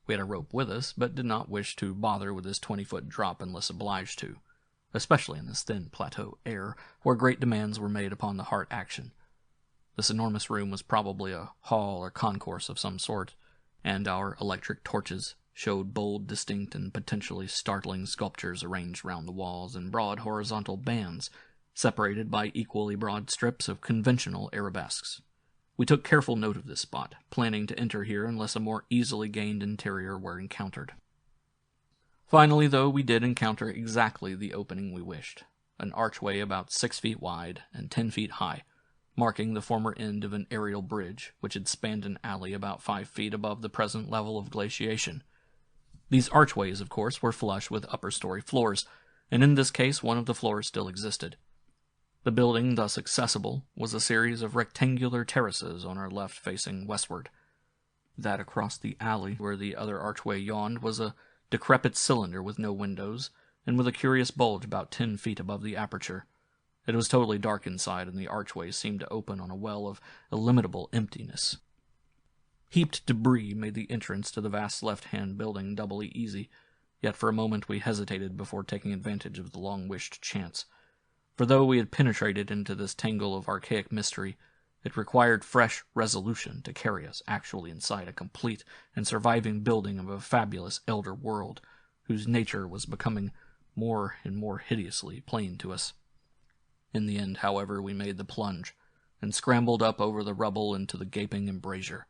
We had a rope with us, but did not wish to bother with this 20-foot drop unless obliged to, especially in this thin plateau air, where great demands were made upon the heart action. This enormous room was probably a hall or concourse of some sort, and our electric torches showed bold, distinct, and potentially startling sculptures arranged round the walls in broad horizontal bands, separated by equally broad strips of conventional arabesques. We took careful note of this spot, planning to enter here unless a more easily gained interior were encountered. Finally, though, we did encounter exactly the opening we wished, an archway about 6 feet wide and 10 feet high, marking the former end of an aerial bridge which had spanned an alley about 5 feet above the present level of glaciation. These archways, of course, were flush with upper-story floors, and in this case one of the floors still existed. The building thus accessible was a series of rectangular terraces on our left facing westward. That across the alley where the other archway yawned was a decrepit cylinder with no windows, and with a curious bulge about 10 feet above the aperture. It was totally dark inside, and the archway seemed to open on a well of illimitable emptiness. Heaped debris made the entrance to the vast left-hand building doubly easy, yet for a moment we hesitated before taking advantage of the long-wished chance. For though we had penetrated into this tangle of archaic mystery, it required fresh resolution to carry us actually inside a complete and surviving building of a fabulous elder world, whose nature was becoming more and more hideously plain to us. In the end, however, we made the plunge, and scrambled up over the rubble into the gaping embrasure.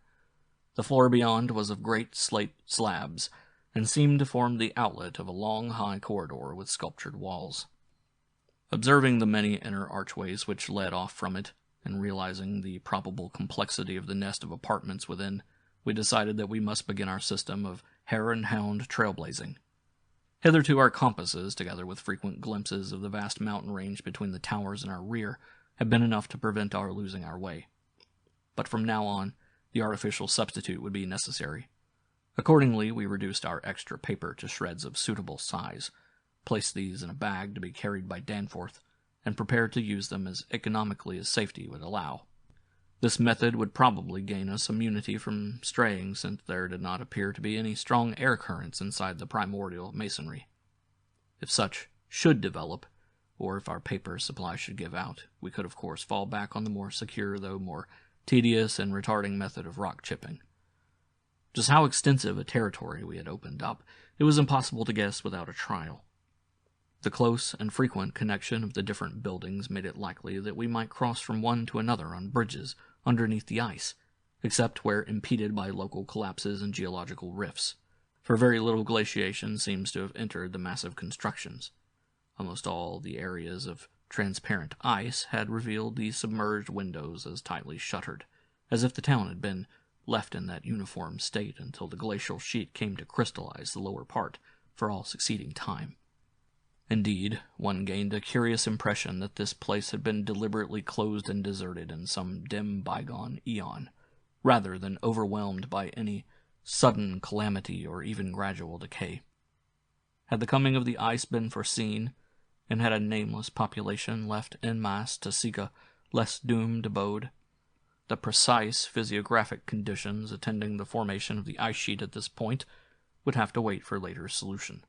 The floor beyond was of great slate slabs, and seemed to form the outlet of a long, high corridor with sculptured walls. Observing the many inner archways which led off from it, and realizing the probable complexity of the nest of apartments within, we decided that we must begin our system of hare and hound trailblazing. Hitherto our compasses, together with frequent glimpses of the vast mountain range between the towers in our rear, had been enough to prevent our losing our way. But from now on, the artificial substitute would be necessary. Accordingly, we reduced our extra paper to shreds of suitable size, placed these in a bag to be carried by Danforth, and prepared to use them as economically as safety would allow. This method would probably gain us immunity from straying, since there did not appear to be any strong air currents inside the primordial masonry. If such should develop, or if our paper supply should give out, we could of course fall back on the more secure, though more tedious and retarding method of rock chipping. Just how extensive a territory we had opened up, it was impossible to guess without a trial. The close and frequent connection of the different buildings made it likely that we might cross from one to another on bridges underneath the ice, except where impeded by local collapses and geological rifts, for very little glaciation seems to have entered the massive constructions. Almost all the areas of transparent ice had revealed the submerged windows as tightly shuttered, as if the town had been left in that uniform state until the glacial sheet came to crystallize the lower part for all succeeding time. Indeed, one gained a curious impression that this place had been deliberately closed and deserted in some dim bygone eon, rather than overwhelmed by any sudden calamity or even gradual decay. Had the coming of the ice been foreseen, and had a nameless population left en masse to seek a less doomed abode, the precise physiographic conditions attending the formation of the ice sheet at this point would have to wait for later solution.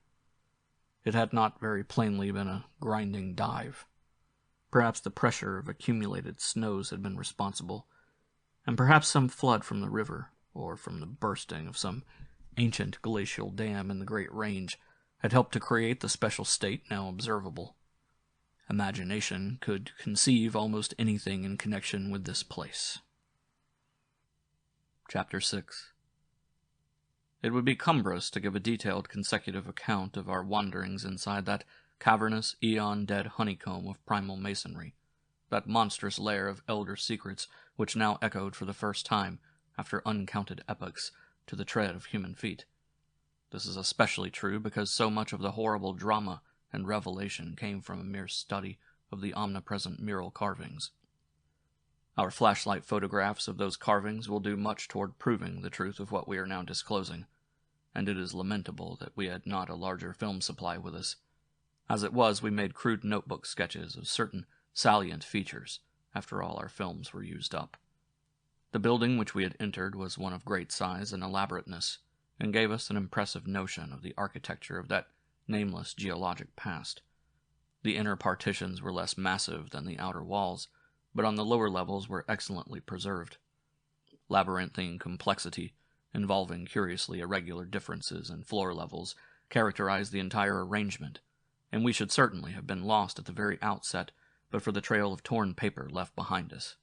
It had not very plainly been a grinding dive. Perhaps the pressure of accumulated snows had been responsible, and perhaps some flood from the river, or from the bursting of some ancient glacial dam in the Great Range, had helped to create the special state now observable. Imagination could conceive almost anything in connection with this place. Chapter 6. It would be cumbrous to give a detailed consecutive account of our wanderings inside that cavernous, eon-dead honeycomb of primal masonry, that monstrous lair of elder secrets which now echoed for the first time, after uncounted epochs, to the tread of human feet. This is especially true because so much of the horrible drama and revelation came from a mere study of the omnipresent mural carvings. Our flashlight photographs of those carvings will do much toward proving the truth of what we are now disclosing, and it is lamentable that we had not a larger film supply with us. As it was, we made crude notebook sketches of certain salient features, after all our films were used up. The building which we had entered was one of great size and elaborateness, and gave us an impressive notion of the architecture of that nameless geologic past. The inner partitions were less massive than the outer walls, but on the lower levels were excellently preserved. Labyrinthine complexity, involving curiously irregular differences in floor levels, characterized the entire arrangement, and we should certainly have been lost at the very outset but for the trail of torn paper left behind us.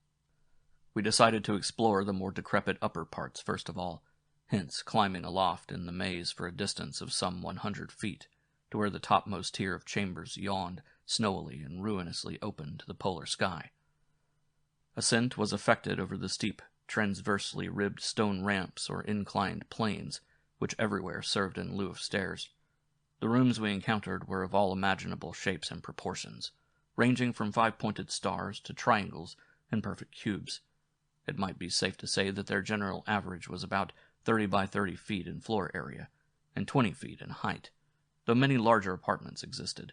We decided to explore the more decrepit upper parts first of all, hence climbing aloft in the maze for a distance of some 100 feet, to where the topmost tier of chambers yawned snowily and ruinously open to the polar sky. Ascent was effected over the steep, transversely ribbed stone ramps or inclined planes, which everywhere served in lieu of stairs. The rooms we encountered were of all imaginable shapes and proportions, ranging from 5-pointed stars to triangles and perfect cubes. It might be safe to say that their general average was about 30 by 30 feet in floor area, and 20 feet in height, though many larger apartments existed.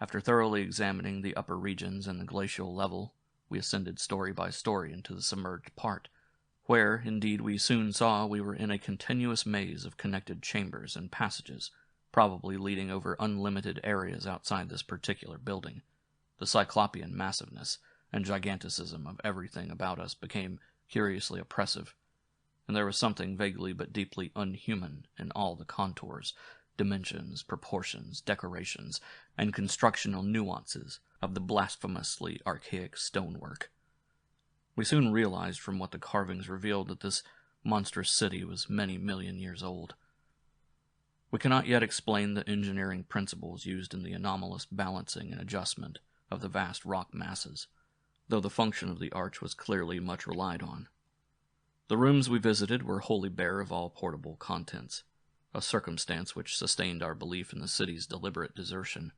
After thoroughly examining the upper regions and the glacial level, we ascended story by story into the submerged part, where, indeed, we soon saw we were in a continuous maze of connected chambers and passages, probably leading over unlimited areas outside this particular building. The cyclopean massiveness and giganticism of everything about us became curiously oppressive, and there was something vaguely but deeply unhuman in all the contours, dimensions, proportions, decorations, and constructional nuances of the blasphemously archaic stonework. We soon realized from what the carvings revealed that this monstrous city was many million years old. We cannot yet explain the engineering principles used in the anomalous balancing and adjustment of the vast rock masses, though the function of the arch was clearly much relied on. The rooms we visited were wholly bare of all portable contents, a circumstance which sustained our belief in the city's deliberate desertion.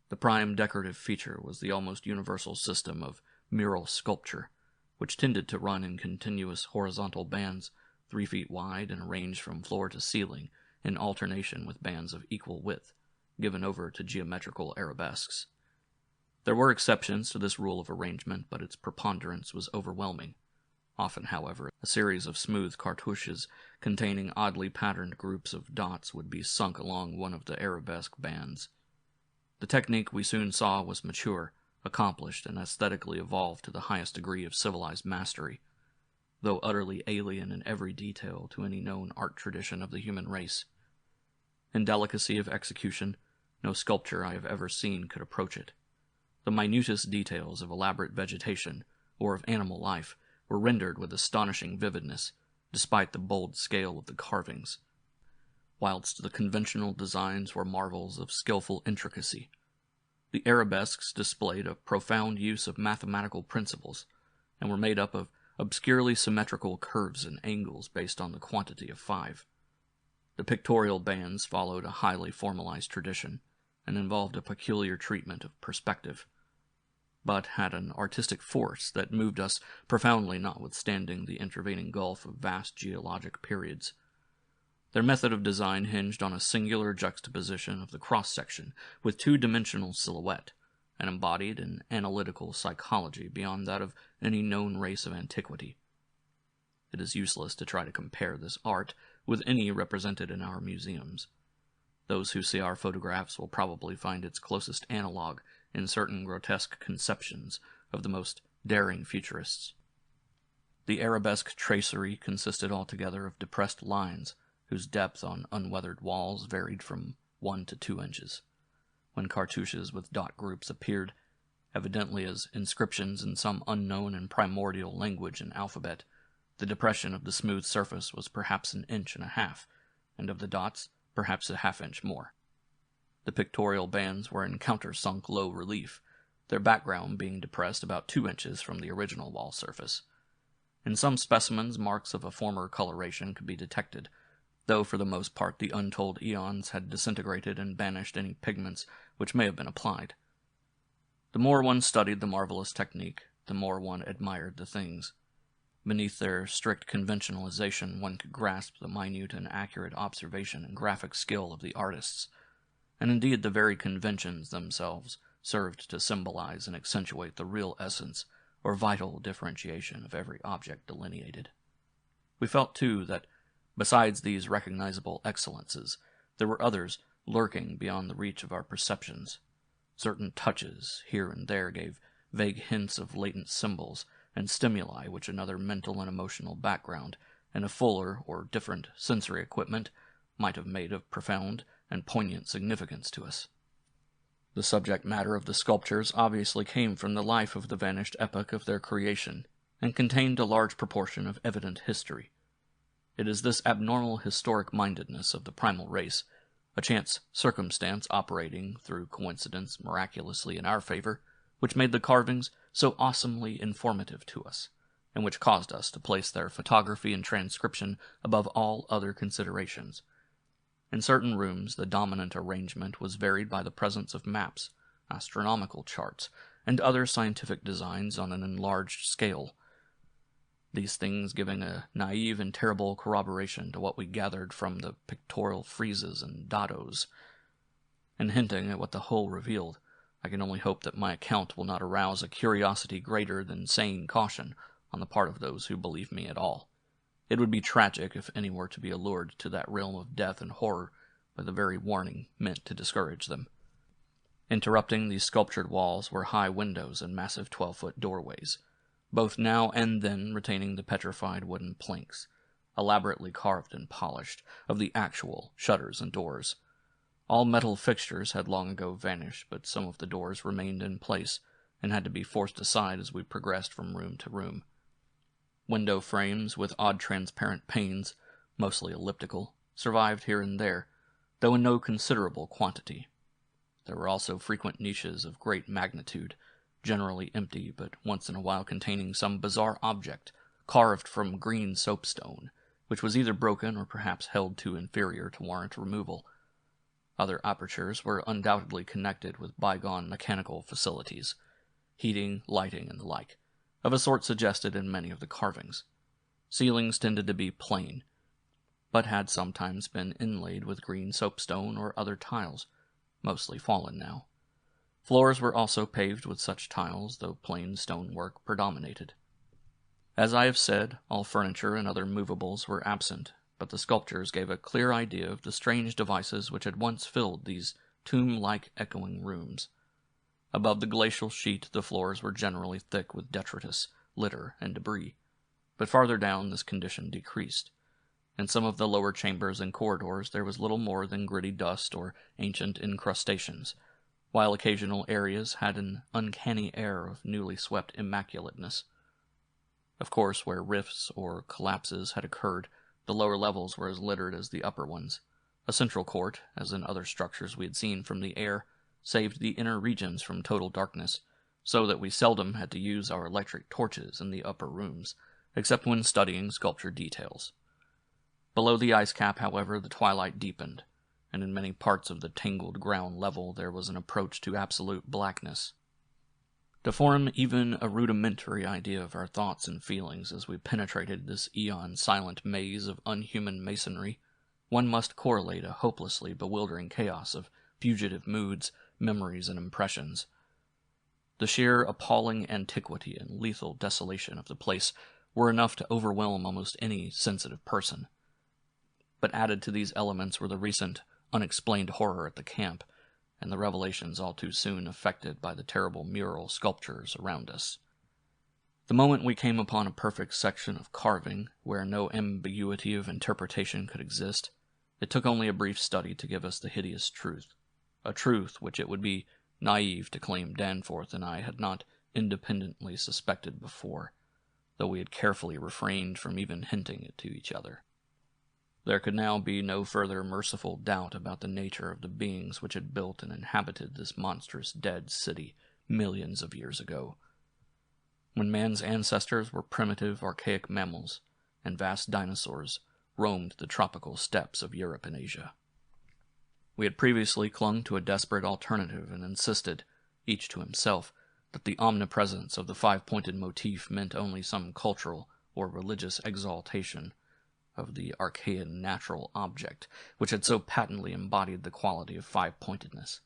The prime decorative feature was the almost universal system of mural sculpture, which tended to run in continuous horizontal bands 3 feet wide and arranged from floor to ceiling in alternation with bands of equal width, given over to geometrical arabesques. There were exceptions to this rule of arrangement, but its preponderance was overwhelming. Often, however, a series of smooth cartouches containing oddly patterned groups of dots would be sunk along one of the arabesque bands. The technique we soon saw was mature, accomplished, and aesthetically evolved to the highest degree of civilized mastery, though utterly alien in every detail to any known art tradition of the human race. In delicacy of execution, no sculpture I have ever seen could approach it. The minutest details of elaborate vegetation, or of animal life, were rendered with astonishing vividness, despite the bold scale of the carvings, whilst the conventional designs were marvels of skillful intricacy. The arabesques displayed a profound use of mathematical principles, and were made up of obscurely symmetrical curves and angles based on the quantity of 5. The pictorial bands followed a highly formalized tradition, and involved a peculiar treatment of perspective, but had an artistic force that moved us profoundly notwithstanding the intervening gulf of vast geologic periods. Their method of design hinged on a singular juxtaposition of the cross-section with 2-dimensional silhouette, and embodied an analytical psychology beyond that of any known race of antiquity. It is useless to try to compare this art with any represented in our museums. Those who see our photographs will probably find its closest analog in certain grotesque conceptions of the most daring futurists. The arabesque tracery consisted altogether of depressed lines, whose depth on unweathered walls varied from 1 to 2 inches. When cartouches with dot groups appeared, evidently as inscriptions in some unknown and primordial language and alphabet, the depression of the smooth surface was perhaps 1.5 inches, and of the dots, perhaps 1/2 inch more. The pictorial bands were in countersunk low relief, their background being depressed about 2 inches from the original wall surface. In some specimens, marks of a former coloration could be detected, though for the most part the untold eons had disintegrated and banished any pigments which may have been applied. The more one studied the marvelous technique, the more one admired the things. Beneath their strict conventionalization, one could grasp the minute and accurate observation and graphic skill of the artists, and indeed the very conventions themselves served to symbolize and accentuate the real essence or vital differentiation of every object delineated. We felt, too, that besides these recognizable excellences, there were others lurking beyond the reach of our perceptions. Certain touches here and there gave vague hints of latent symbols and stimuli which another mental and emotional background and a fuller or different sensory equipment might have made of profound and poignant significance to us. The subject matter of the sculptures obviously came from the life of the vanished epoch of their creation, and contained a large proportion of evident history. It is this abnormal historic-mindedness of the primal race, a chance circumstance operating through coincidence miraculously in our favor, which made the carvings so awesomely informative to us, and which caused us to place their photography and transcription above all other considerations. In certain rooms, the dominant arrangement was varied by the presence of maps, astronomical charts, and other scientific designs on an enlarged scale, these things giving a naive and terrible corroboration to what we gathered from the pictorial friezes and dados, and hinting at what the whole revealed. I can only hope that my account will not arouse a curiosity greater than sane caution on the part of those who believe me at all. It would be tragic if any were to be allured to that realm of death and horror by the very warning meant to discourage them. Interrupting these sculptured walls were high windows and massive 12-foot doorways, both now and then retaining the petrified wooden planks, elaborately carved and polished, of the actual shutters and doors. All metal fixtures had long ago vanished, but some of the doors remained in place, and had to be forced aside as we progressed from room to room. Window frames with odd transparent panes, mostly elliptical, survived here and there, though in no considerable quantity. There were also frequent niches of great magnitude, generally empty, but once in a while containing some bizarre object, carved from green soapstone, which was either broken or perhaps held too inferior to warrant removal. Other apertures were undoubtedly connected with bygone mechanical facilities, heating, lighting, and the like, of a sort suggested in many of the carvings. Ceilings tended to be plain, but had sometimes been inlaid with green soapstone or other tiles, mostly fallen now. Floors were also paved with such tiles, though plain stonework predominated. As I have said, all furniture and other movables were absent, but the sculptures gave a clear idea of the strange devices which had once filled these tomb-like echoing rooms. Above the glacial sheet the floors were generally thick with detritus, litter, and debris, but farther down this condition decreased. In some of the lower chambers and corridors there was little more than gritty dust or ancient incrustations, while occasional areas had an uncanny air of newly swept immaculateness. Of course, where rifts or collapses had occurred, the lower levels were as littered as the upper ones. A central court, as in other structures we had seen from the air, saved the inner regions from total darkness, so that we seldom had to use our electric torches in the upper rooms, except when studying sculpture details. Below the ice cap, however, the twilight deepened, and in many parts of the tangled ground level there was an approach to absolute blackness. To form even a rudimentary idea of our thoughts and feelings as we penetrated this eon-silent maze of unhuman masonry, one must correlate a hopelessly bewildering chaos of fugitive moods, memories, and impressions. The sheer appalling antiquity and lethal desolation of the place were enough to overwhelm almost any sensitive person. But added to these elements were the recent, unexplained horror at the camp, and the revelations all too soon effected by the terrible mural sculptures around us. The moment we came upon a perfect section of carving, where no ambiguity of interpretation could exist, it took only a brief study to give us the hideous truth, a truth which it would be naive to claim Danforth and I had not independently suspected before, though we had carefully refrained from even hinting it to each other. There could now be no further merciful doubt about the nature of the beings which had built and inhabited this monstrous dead city millions of years ago, when man's ancestors were primitive archaic mammals, and vast dinosaurs roamed the tropical steppes of Europe and Asia. We had previously clung to a desperate alternative and insisted, each to himself, that the omnipresence of the five-pointed motif meant only some cultural or religious exaltation of the archaean natural object, which had so patently embodied the quality of five-pointedness,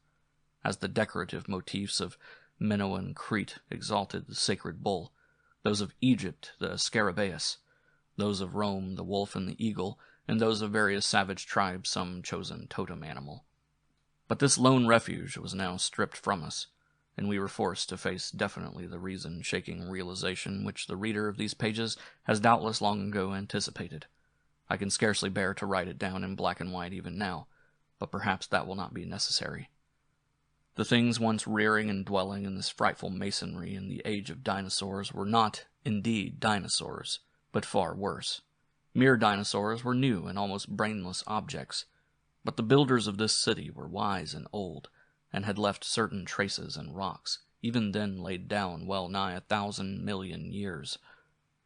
as the decorative motifs of Minoan Crete exalted the sacred bull, those of Egypt the scarabaeus, those of Rome the wolf and the eagle, and those of various savage tribes some chosen totem animal. But this lone refuge was now stripped from us, and we were forced to face definitely the reason-shaking realization which the reader of these pages has doubtless long ago anticipated. I can scarcely bear to write it down in black and white even now, but perhaps that will not be necessary. The things once rearing and dwelling in this frightful masonry in the age of dinosaurs were not, indeed, dinosaurs, but far worse. Mere dinosaurs were new and almost brainless objects, but the builders of this city were wise and old, and had left certain traces in rocks, even then laid down well nigh 1,000 million years.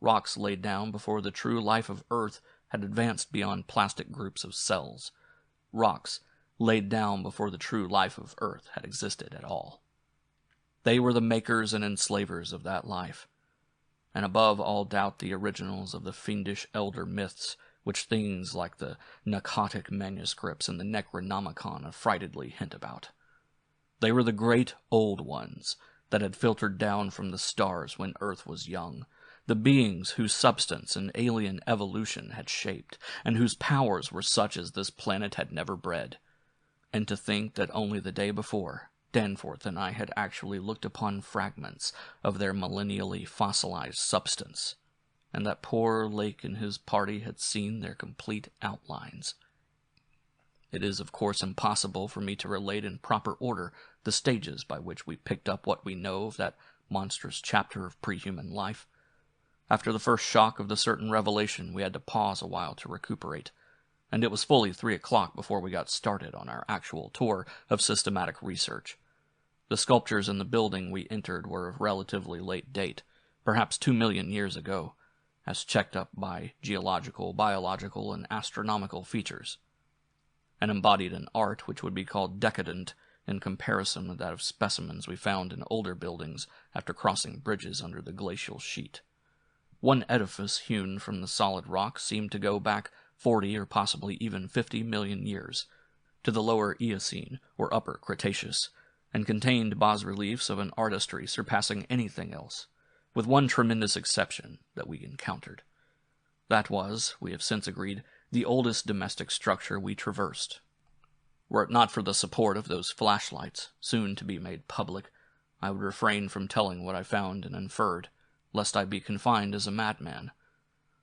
Rocks laid down before the true life of Earth had advanced beyond plastic groups of cells. Rocks laid down before the true life of Earth had existed at all. They were the makers and enslavers of that life, and above all doubt the originals of the fiendish elder myths which things like the Narcotic manuscripts and the Necronomicon affrightedly hint about. They were the great old ones that had filtered down from the stars when Earth was young, the beings whose substance and alien evolution had shaped, and whose powers were such as this planet had never bred. And to think that only the day before, Danforth and I had actually looked upon fragments of their millennially fossilized substance, and that poor Lake and his party had seen their complete outlines. It is, of course, impossible for me to relate in proper order the stages by which we picked up what we know of that monstrous chapter of pre-human life. After the first shock of the certain revelation, we had to pause a while to recuperate, and it was fully 3 o'clock before we got started on our actual tour of systematic research. The sculptures in the building we entered were of relatively late date, perhaps 2 million years ago, as checked up by geological, biological, and astronomical features, and embodied an art which would be called decadent in comparison with that of specimens we found in older buildings after crossing bridges under the glacial sheet. One edifice hewn from the solid rock seemed to go back 40 or possibly even 50 million years, to the lower Eocene or upper Cretaceous, and contained bas-reliefs of an artistry surpassing anything else, with one tremendous exception that we encountered. That was, we have since agreed, the oldest domestic structure we traversed. Were it not for the support of those flashlights, soon to be made public, I would refrain from telling what I found and inferred, lest I be confined as a madman.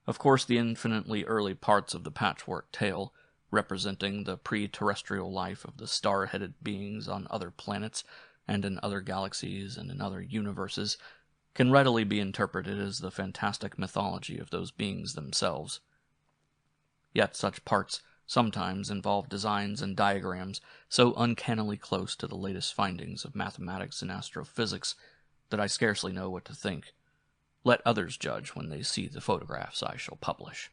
Of course, the infinitely early parts of the patchwork tale, representing the pre-terrestrial life of the star-headed beings on other planets and in other galaxies and in other universes, can readily be interpreted as the fantastic mythology of those beings themselves. Yet such parts sometimes involve designs and diagrams so uncannily close to the latest findings of mathematics and astrophysics that I scarcely know what to think. Let others judge when they see the photographs I shall publish.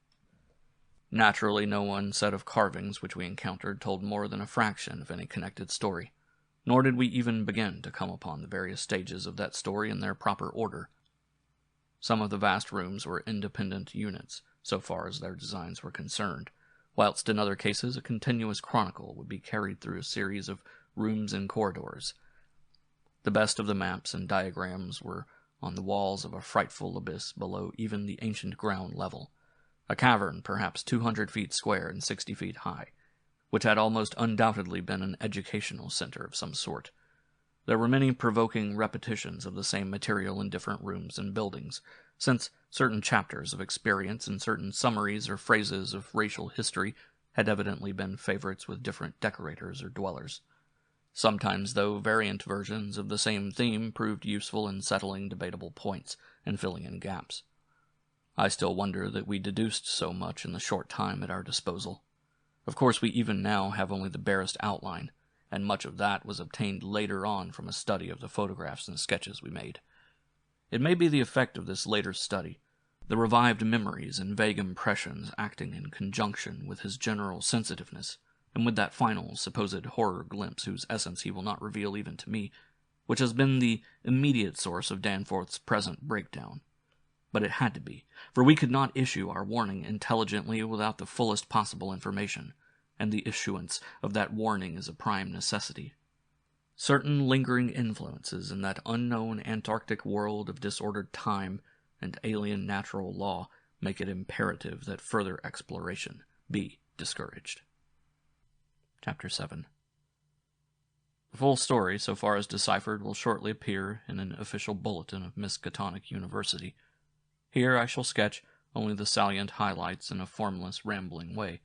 Naturally, no one set of carvings which we encountered told more than a fraction of any connected story, nor did we even begin to come upon the various stages of that story in their proper order. Some of the vast rooms were independent units, so far as their designs were concerned, whilst in other cases a continuous chronicle would be carried through a series of rooms and corridors. The best of the maps and diagrams were on the walls of a frightful abyss below even the ancient ground level, a cavern perhaps 200 feet square and 60 feet high, which had almost undoubtedly been an educational center of some sort. There were many provoking repetitions of the same material in different rooms and buildings, since certain chapters of experience and certain summaries or phrases of racial history had evidently been favorites with different decorators or dwellers. Sometimes, though, variant versions of the same theme proved useful in settling debatable points and filling in gaps. I still wonder that we deduced so much in the short time at our disposal. Of course, we even now have only the barest outline, and much of that was obtained later on from a study of the photographs and sketches we made. It may be the effect of this later study, the revived memories and vague impressions acting in conjunction with his general sensitiveness, and with that final supposed horror glimpse whose essence he will not reveal even to me, which has been the immediate source of Danforth's present breakdown. But it had to be, for we could not issue our warning intelligently without the fullest possible information, and the issuance of that warning is a prime necessity. Certain lingering influences in that unknown Antarctic world of disordered time and alien natural law make it imperative that further exploration be discouraged. Chapter 7. The full story, so far as deciphered, will shortly appear in an official bulletin of Miskatonic University. Here I shall sketch only the salient highlights in a formless, rambling way.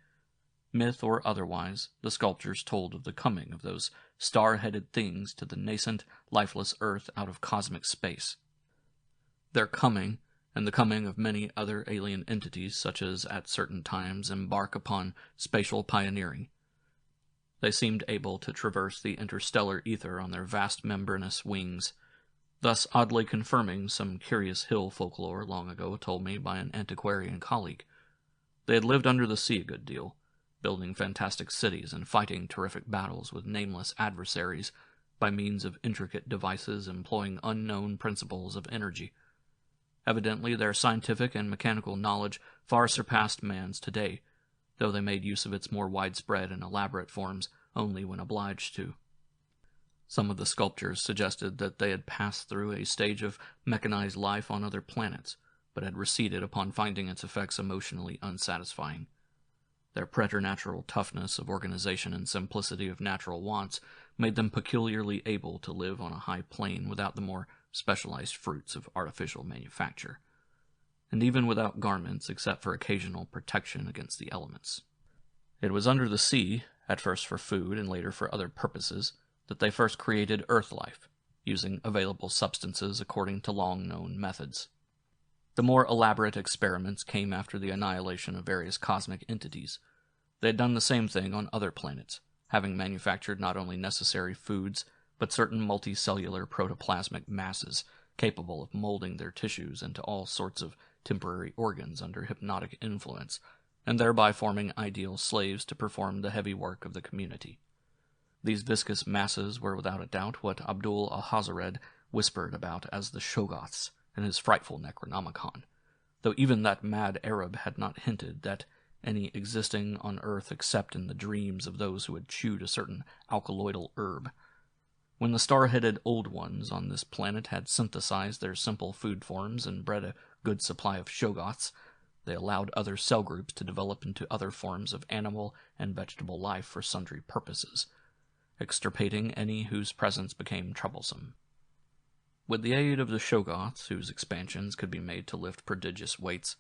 Myth or otherwise, the sculptures told of the coming of those star-headed things to the nascent, lifeless Earth out of cosmic space. Their coming, and the coming of many other alien entities such as at certain times embark upon spatial pioneering. They seemed able to traverse the interstellar ether on their vast membranous wings, thus oddly confirming some curious hill folklore long ago told me by an antiquarian colleague. They had lived under the sea a good deal, building fantastic cities and fighting terrific battles with nameless adversaries by means of intricate devices employing unknown principles of energy. Evidently their scientific and mechanical knowledge far surpassed man's today, though they made use of its more widespread and elaborate forms only when obliged to. Some of the sculptures suggested that they had passed through a stage of mechanized life on other planets, but had receded upon finding its effects emotionally unsatisfying. Their preternatural toughness of organization and simplicity of natural wants made them peculiarly able to live on a high plane without the more specialized fruits of artificial manufacture, and even without garments except for occasional protection against the elements. It was under the sea, at first for food and later for other purposes, that they first created Earth life, using available substances according to long-known methods. The more elaborate experiments came after the annihilation of various cosmic entities. They had done the same thing on other planets, having manufactured not only necessary foods, but certain multicellular protoplasmic masses capable of molding their tissues into all sorts of temporary organs under hypnotic influence, and thereby forming ideal slaves to perform the heavy work of the community. These viscous masses were without a doubt what Abdul Alhazared whispered about as the Shoggoths in his frightful Necronomicon, though even that mad Arab had not hinted that any existing on Earth except in the dreams of those who had chewed a certain alkaloidal herb. When the star-headed Old Ones on this planet had synthesized their simple food forms and bred a good supply of Shoggoths, they allowed other cell groups to develop into other forms of animal and vegetable life for sundry purposes, extirpating any whose presence became troublesome. With the aid of the Shoggoths, whose expansions could be made to lift prodigious weights,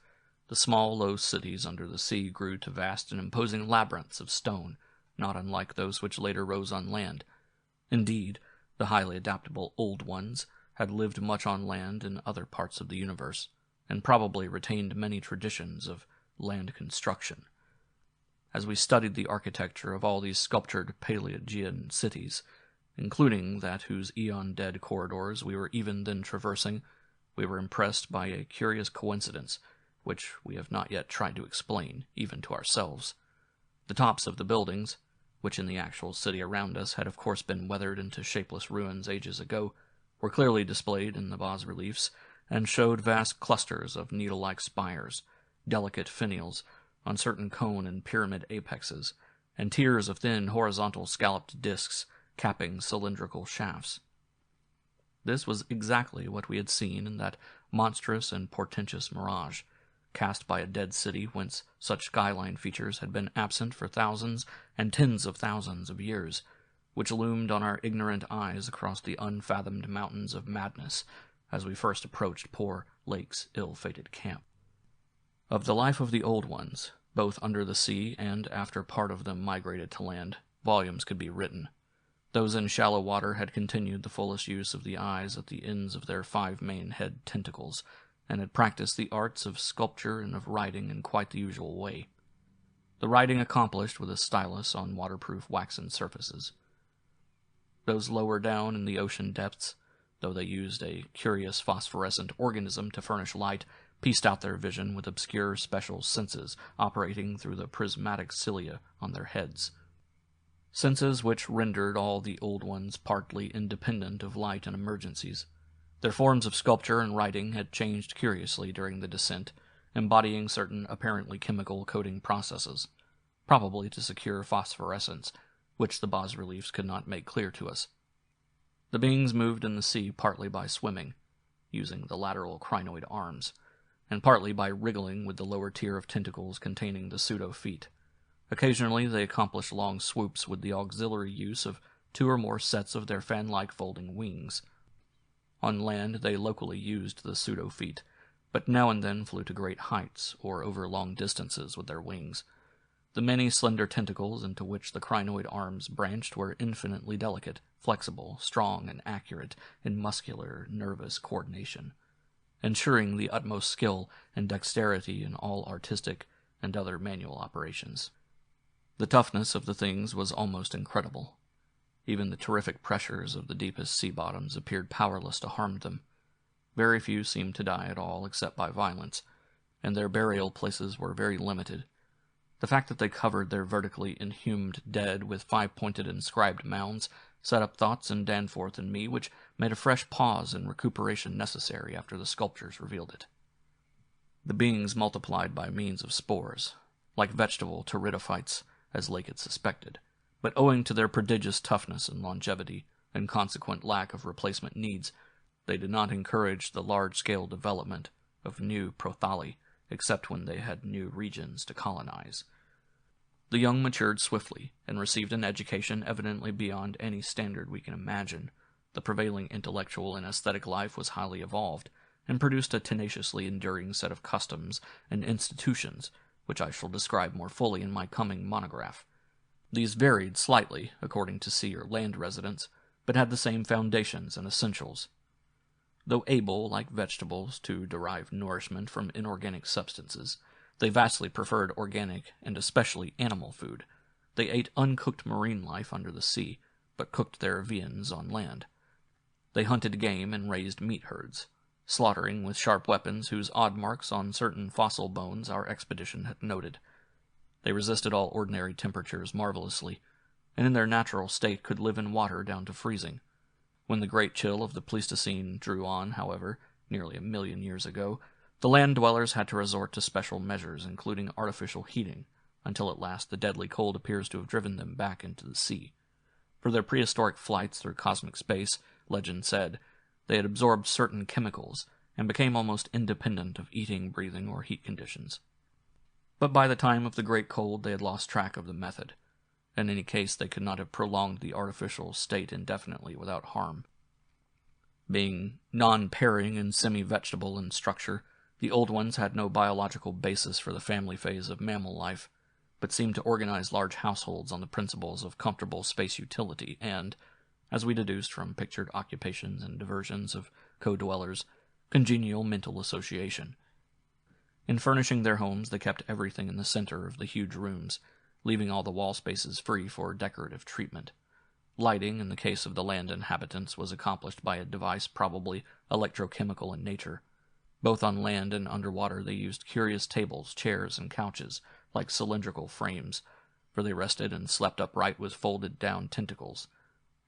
the small, low cities under the sea grew to vast and imposing labyrinths of stone, not unlike those which later rose on land. Indeed, the highly adaptable Old Ones had lived much on land in other parts of the universe, and probably retained many traditions of land construction. As we studied the architecture of all these sculptured Paleogean cities, including that whose eon-dead corridors we were even then traversing, we were impressed by a curious coincidence, which we have not yet tried to explain, even to ourselves. The tops of the buildings, which in the actual city around us had of course been weathered into shapeless ruins ages ago, were clearly displayed in the bas-reliefs, and showed vast clusters of needle-like spires, delicate finials on certain cone and pyramid apexes, and tiers of thin horizontal scalloped discs capping cylindrical shafts. This was exactly what we had seen in that monstrous and portentous mirage, cast by a dead city whence such skyline features had been absent for thousands and tens of thousands of years, which loomed on our ignorant eyes across the unfathomed mountains of madness as we first approached poor Lake's ill-fated camp. Of the life of the Old Ones, both under the sea and after part of them migrated to land, volumes could be written. Those in shallow water had continued the fullest use of the eyes at the ends of their 5 main head tentacles, and had practiced the arts of sculpture and of writing in quite the usual way. The writing accomplished with a stylus on waterproof waxen surfaces. Those lower down in the ocean depths, though they used a curious phosphorescent organism to furnish light, pieced out their vision with obscure special senses operating through the prismatic cilia on their heads. Senses which rendered all the Old Ones partly independent of light and emergencies. Their forms of sculpture and writing had changed curiously during the descent, embodying certain apparently chemical coating processes, probably to secure phosphorescence, which the bas-reliefs could not make clear to us. The beings moved in the sea partly by swimming, using the lateral crinoid arms, and partly by wriggling with the lower tier of tentacles containing the pseudo-feet. Occasionally they accomplished long swoops with the auxiliary use of 2 or more sets of their fan-like folding wings. On land they locally used the pseudo-feet, but now and then flew to great heights or over long distances with their wings. The many slender tentacles into which the crinoid arms branched were infinitely delicate, flexible, strong, and accurate in muscular, nervous coordination, ensuring the utmost skill and dexterity in all artistic and other manual operations. The toughness of the things was almost incredible. Even the terrific pressures of the deepest sea bottoms appeared powerless to harm them. Very few seemed to die at all except by violence, and their burial places were very limited. The fact that they covered their vertically inhumed dead with 5-pointed inscribed mounds set up thoughts in Danforth and me which made a fresh pause and recuperation necessary after the sculptures revealed it. The beings multiplied by means of spores, like vegetable pteridophytes, as Lake had suspected, but owing to their prodigious toughness and longevity, and consequent lack of replacement needs, they did not encourage the large-scale development of new prothali, except when they had new regions to colonize. The young matured swiftly, and received an education evidently beyond any standard we can imagine. The prevailing intellectual and aesthetic life was highly evolved, and produced a tenaciously enduring set of customs and institutions, which I shall describe more fully in my coming monograph. These varied slightly, according to sea or land residents, but had the same foundations and essentials. Though able, like vegetables, to derive nourishment from inorganic substances, they vastly preferred organic and especially animal food. They ate uncooked marine life under the sea, but cooked their viands on land. They hunted game and raised meat herds, slaughtering with sharp weapons whose odd marks on certain fossil bones our expedition had noted. They resisted all ordinary temperatures marvelously, and in their natural state could live in water down to freezing. When the great chill of the Pleistocene drew on, however, nearly 1 million years ago, the land dwellers had to resort to special measures, including artificial heating, until at last the deadly cold appears to have driven them back into the sea. For their prehistoric flights through cosmic space, legend said, they had absorbed certain chemicals, and became almost independent of eating, breathing, or heat conditions. But by the time of the Great Cold they had lost track of the method. In any case, they could not have prolonged the artificial state indefinitely without harm. Being non-pairing and semi-vegetable in structure, the Old Ones had no biological basis for the family phase of mammal life, but seemed to organize large households on the principles of comfortable space utility and, as we deduced from pictured occupations and diversions of co-dwellers, congenial mental association. In furnishing their homes, they kept everything in the center of the huge rooms, leaving all the wall spaces free for decorative treatment. Lighting, in the case of the land inhabitants, was accomplished by a device probably electrochemical in nature. Both on land and underwater they used curious tables, chairs, and couches, like cylindrical frames, for they rested and slept upright with folded-down tentacles,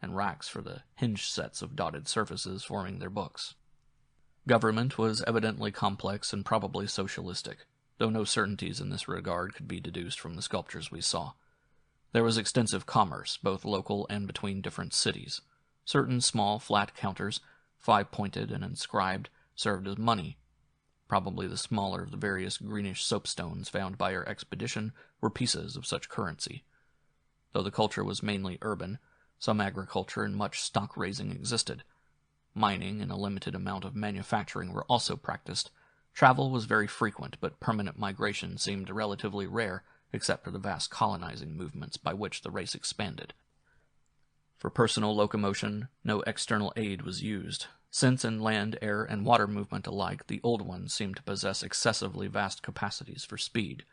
and racks for the hinge sets of dotted surfaces forming their books. Government was evidently complex and probably socialistic, though no certainties in this regard could be deduced from the sculptures we saw. There was extensive commerce, both local and between different cities. Certain small, flat counters, 5-pointed and inscribed, served as money. Probably the smaller of the various greenish soapstones found by our expedition were pieces of such currency. Though the culture was mainly urban, Some agriculture and much stock raising existed. Mining and a limited amount of manufacturing were also practiced. Travel was very frequent, but permanent migration seemed relatively rare, except for the vast colonizing movements by which the race expanded. For personal locomotion, no external aid was used, since in land, air, and water movement alike the Old Ones seemed to possess excessively vast capacities for speed.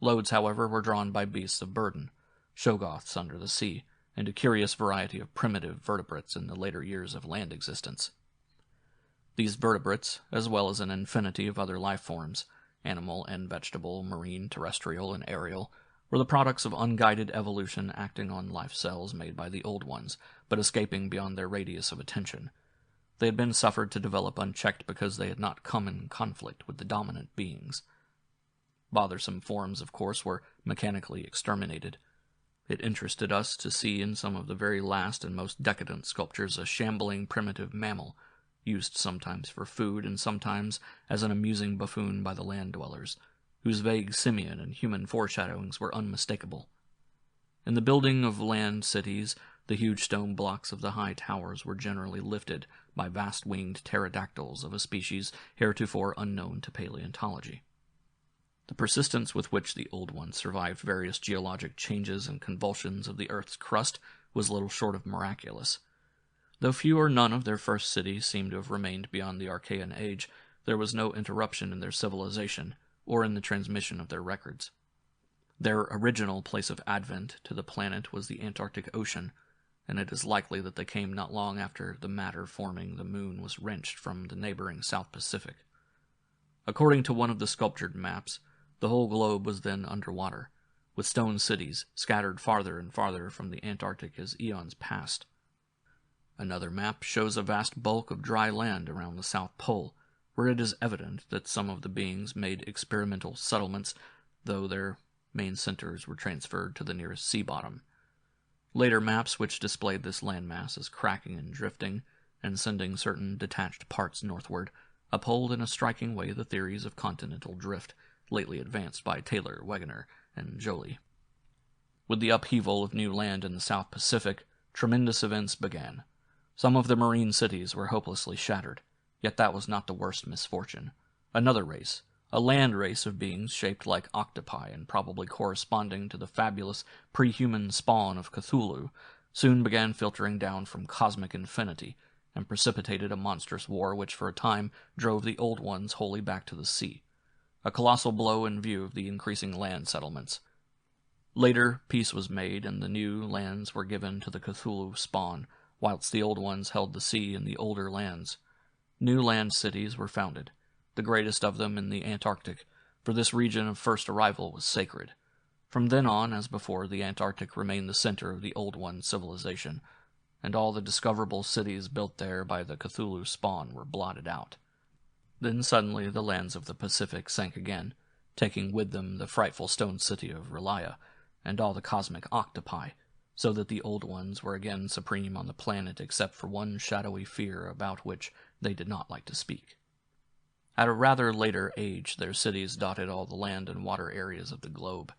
Loads, however, were drawn by beasts of burden, Shoggoths under the sea, and a curious variety of primitive vertebrates in the later years of land existence. These vertebrates, as well as an infinity of other life forms, animal and vegetable, marine, terrestrial, and aerial, were the products of unguided evolution acting on life cells made by the Old Ones, but escaping beyond their radius of attention. They had been suffered to develop unchecked because they had not come in conflict with the dominant beings. Bothersome forms, of course, were mechanically exterminated. It interested us to see in some of the very last and most decadent sculptures a shambling primitive mammal, used sometimes for food and sometimes as an amusing buffoon by the land dwellers, whose vague simian and human foreshadowings were unmistakable. In the building of land cities, the huge stone blocks of the high towers were generally lifted by vast-winged pterodactyls of a species heretofore unknown to paleontology. The persistence with which the Old Ones survived various geologic changes and convulsions of the Earth's crust was little short of miraculous. Though few or none of their first cities seem to have remained beyond the Archaean age, there was no interruption in their civilization or in the transmission of their records. Their original place of advent to the planet was the Antarctic Ocean, and it is likely that they came not long after the matter forming the moon was wrenched from the neighboring South Pacific. According to one of the sculptured maps, the whole globe was then underwater, with stone cities scattered farther and farther from the Antarctic as eons passed. Another map shows a vast bulk of dry land around the South Pole, where it is evident that some of the beings made experimental settlements, though their main centers were transferred to the nearest sea bottom. Later maps which displayed this landmass as cracking and drifting, and sending certain detached parts northward, uphold in a striking way the theories of continental drift, lately advanced by Taylor, Wegener, and Joly. With the upheaval of new land in the South Pacific, tremendous events began. Some of the marine cities were hopelessly shattered, yet that was not the worst misfortune. Another race, a land race of beings shaped like octopi and probably corresponding to the fabulous pre-human spawn of Cthulhu, soon began filtering down from cosmic infinity, and precipitated a monstrous war which for a time drove the Old Ones wholly back to the sea. A colossal blow in view of the increasing land settlements. Later, peace was made, and the new lands were given to the Cthulhu spawn, whilst the Old Ones held the sea and the older lands. New land cities were founded, the greatest of them in the Antarctic, for this region of first arrival was sacred. From then on, as before, the Antarctic remained the center of the Old One civilization, and all the discoverable cities built there by the Cthulhu spawn were blotted out. Then suddenly the lands of the Pacific sank again, taking with them the frightful stone city of Relaya, and all the cosmic octopi, so that the Old Ones were again supreme on the planet except for one shadowy fear about which they did not like to speak. At a rather later age their cities dotted all the land and water areas of the globe,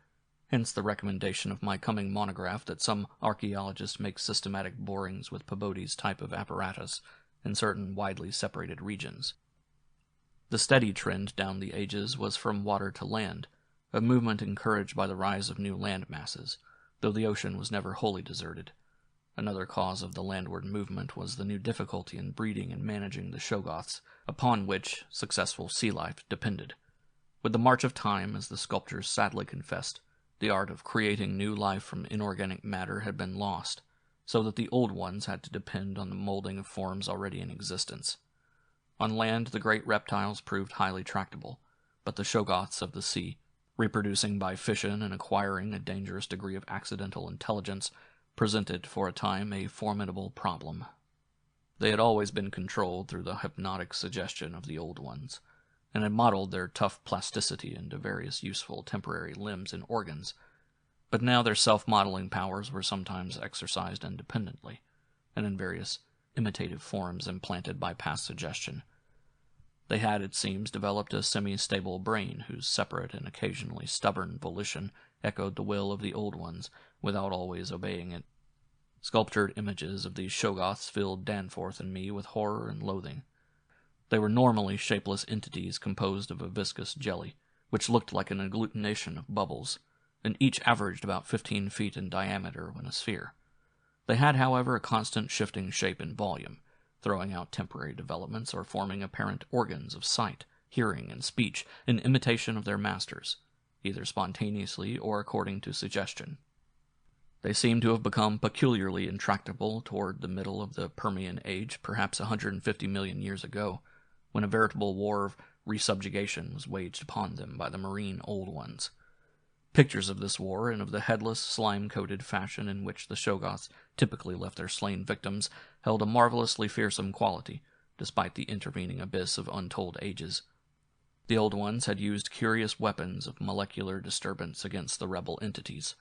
hence the recommendation of my coming monograph that some archaeologists make systematic borings with Peabody's type of apparatus in certain widely separated regions. The steady trend down the ages was from water to land, a movement encouraged by the rise of new land masses, though the ocean was never wholly deserted. Another cause of the landward movement was the new difficulty in breeding and managing the Shoggoths, upon which successful sea life depended. With the march of time, as the sculptors sadly confessed, the art of creating new life from inorganic matter had been lost, so that the Old Ones had to depend on the molding of forms already in existence. On land, the great reptiles proved highly tractable, but the Shoggoths of the sea, reproducing by fission and acquiring a dangerous degree of accidental intelligence, presented for a time a formidable problem. They had always been controlled through the hypnotic suggestion of the Old Ones, and had modeled their tough plasticity into various useful temporary limbs and organs, but now their self-modeling powers were sometimes exercised independently, and in various imitative forms implanted by past suggestion. They had, it seems, developed a semi-stable brain whose separate and occasionally stubborn volition echoed the will of the Old Ones without always obeying it. Sculptured images of these Shoggoths filled Danforth and me with horror and loathing. They were normally shapeless entities composed of a viscous jelly, which looked like an agglutination of bubbles, and each averaged about 15 feet in diameter when a sphere. They had, however, a constant shifting shape and volume, throwing out temporary developments or forming apparent organs of sight, hearing, and speech in imitation of their masters, either spontaneously or according to suggestion. They seem to have become peculiarly intractable toward the middle of the Permian Age, perhaps 150 million years ago, when a veritable war of resubjugation was waged upon them by the marine Old Ones. Pictures of this war and of the headless, slime-coated fashion in which the Shoggoths typically left their slain victims held a marvelously fearsome quality, despite the intervening abyss of untold ages. The Old Ones had used curious weapons of molecular disturbance against the rebel entities,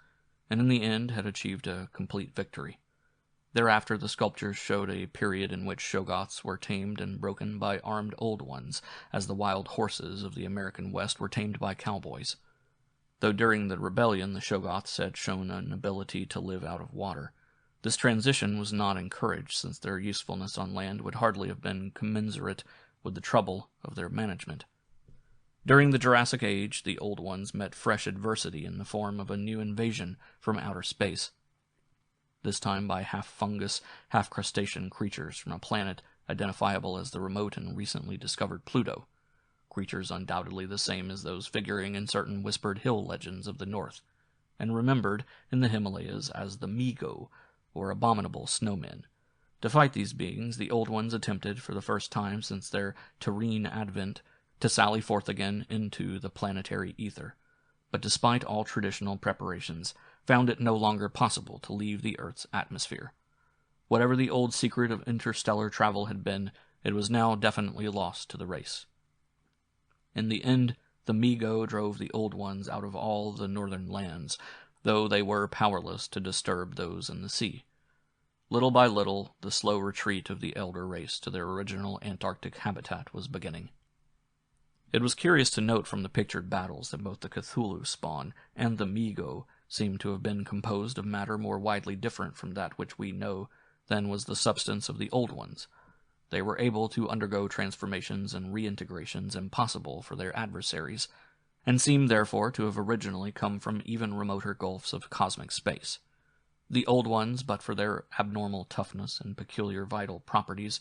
and in the end had achieved a complete victory. Thereafter the sculptures showed a period in which Shoggoths were tamed and broken by armed Old Ones, as the wild horses of the American West were tamed by cowboys. Though during the rebellion the Shoggoths had shown an ability to live out of water, this transition was not encouraged, since their usefulness on land would hardly have been commensurate with the trouble of their management. During the Jurassic Age, the Old Ones met fresh adversity in the form of a new invasion from outer space, this time by half-fungus, half-crustacean creatures from a planet identifiable as the remote and recently discovered Pluto, creatures undoubtedly the same as those figuring in certain whispered hill legends of the north, and remembered in the Himalayas as the Migo, or abominable snowmen. To fight these beings, the Old Ones attempted, for the first time since their terrene advent, to sally forth again into the planetary ether, but despite all traditional preparations, found it no longer possible to leave the Earth's atmosphere. Whatever the old secret of interstellar travel had been, it was now definitely lost to the race. In the end, the Migo drove the Old Ones out of all the northern lands, though they were powerless to disturb those in the sea. Little by little, the slow retreat of the elder race to their original Antarctic habitat was beginning. It was curious to note from the pictured battles that both the Cthulhu spawn and the Migo seem to have been composed of matter more widely different from that which we know than was the substance of the Old Ones. They were able to undergo transformations and reintegrations impossible for their adversaries, and seem therefore to have originally come from even remoter gulfs of cosmic space. The Old Ones, but for their abnormal toughness and peculiar vital properties,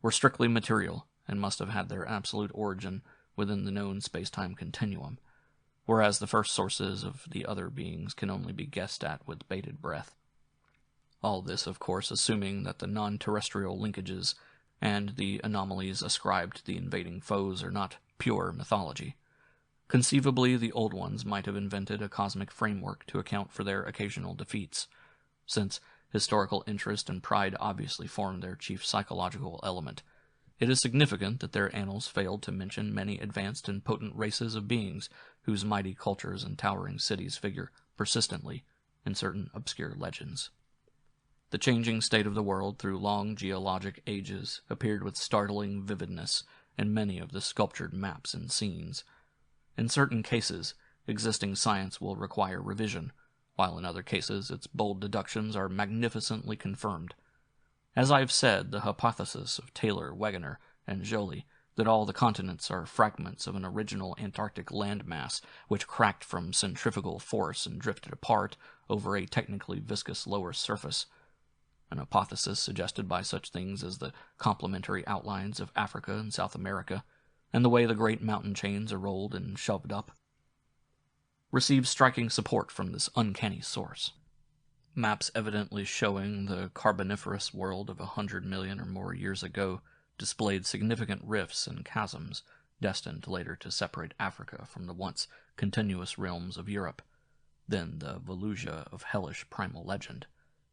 were strictly material and must have had their absolute origin within the known space-time continuum, whereas the first sources of the other beings can only be guessed at with bated breath. All this, of course, assuming that the non-terrestrial linkages and the anomalies ascribed to the invading foes are not pure mythology. Conceivably, the Old Ones might have invented a cosmic framework to account for their occasional defeats, since historical interest and pride obviously formed their chief psychological element. It is significant that their annals failed to mention many advanced and potent races of beings whose mighty cultures and towering cities figure persistently in certain obscure legends. The changing state of the world through long geologic ages appeared with startling vividness in many of the sculptured maps and scenes. In certain cases, existing science will require revision, while in other cases its bold deductions are magnificently confirmed. As I have said, the hypothesis of Taylor, Wegener, and Joly that all the continents are fragments of an original Antarctic landmass which cracked from centrifugal force and drifted apart over a technically viscous lower surface, an hypothesis suggested by such things as the complementary outlines of Africa and South America, and the way the great mountain chains are rolled and shoved up, receives striking support from this uncanny source. Maps evidently showing the Carboniferous world of 100 million or more years ago displayed significant rifts and chasms, destined later to separate Africa from the once continuous realms of Europe, then the Volusia of hellish primal legend,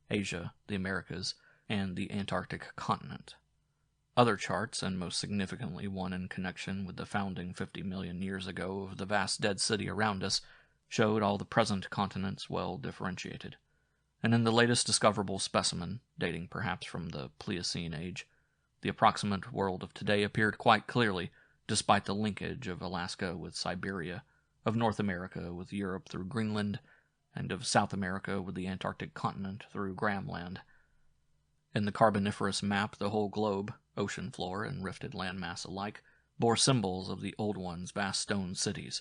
Asia, the Americas, and the Antarctic continent. Other charts, and most significantly one in connection with the founding 50 million years ago of the vast dead city around us, showed all the present continents well differentiated. And in the latest discoverable specimen, dating perhaps from the Pliocene age, the approximate world of today appeared quite clearly, despite the linkage of Alaska with Siberia, of North America with Europe through Greenland, and of South America with the Antarctic continent through Graham Land. In the Carboniferous map, the whole globe, ocean floor and rifted landmass alike, bore symbols of the Old One's vast stone cities,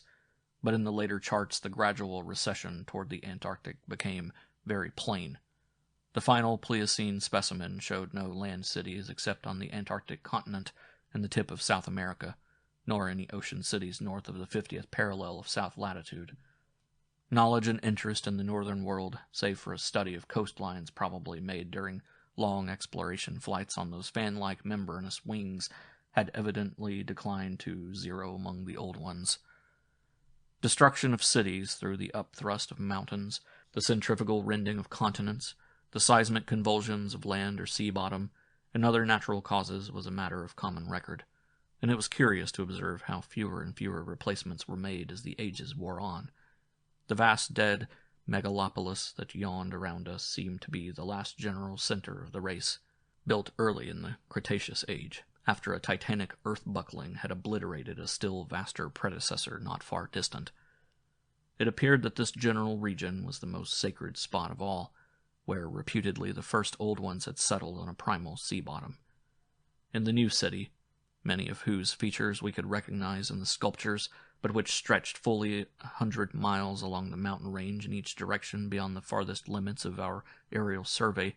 but in the later charts the gradual recession toward the Antarctic became very plain. The final Pliocene specimen showed no land cities except on the Antarctic continent and the tip of South America, nor any ocean cities north of the 50th parallel of south latitude. Knowledge and interest in the northern world, save for a study of coastlines probably made during long exploration flights on those fan-like membranous wings, had evidently declined to zero among the Old Ones. Destruction of cities through the upthrust of mountains, the centrifugal rending of continents, the seismic convulsions of land or sea bottom, and other natural causes was a matter of common record, and it was curious to observe how fewer and fewer replacements were made as the ages wore on. The vast dead megalopolis that yawned around us seemed to be the last general center of the race, built early in the Cretaceous age, after a titanic earth-buckling had obliterated a still vaster predecessor not far distant. It appeared that this general region was the most sacred spot of all, where reputedly the first Old Ones had settled on a primal sea bottom. In the new city, many of whose features we could recognize in the sculptures, but which stretched fully 100 miles along the mountain range in each direction beyond the farthest limits of our aerial survey,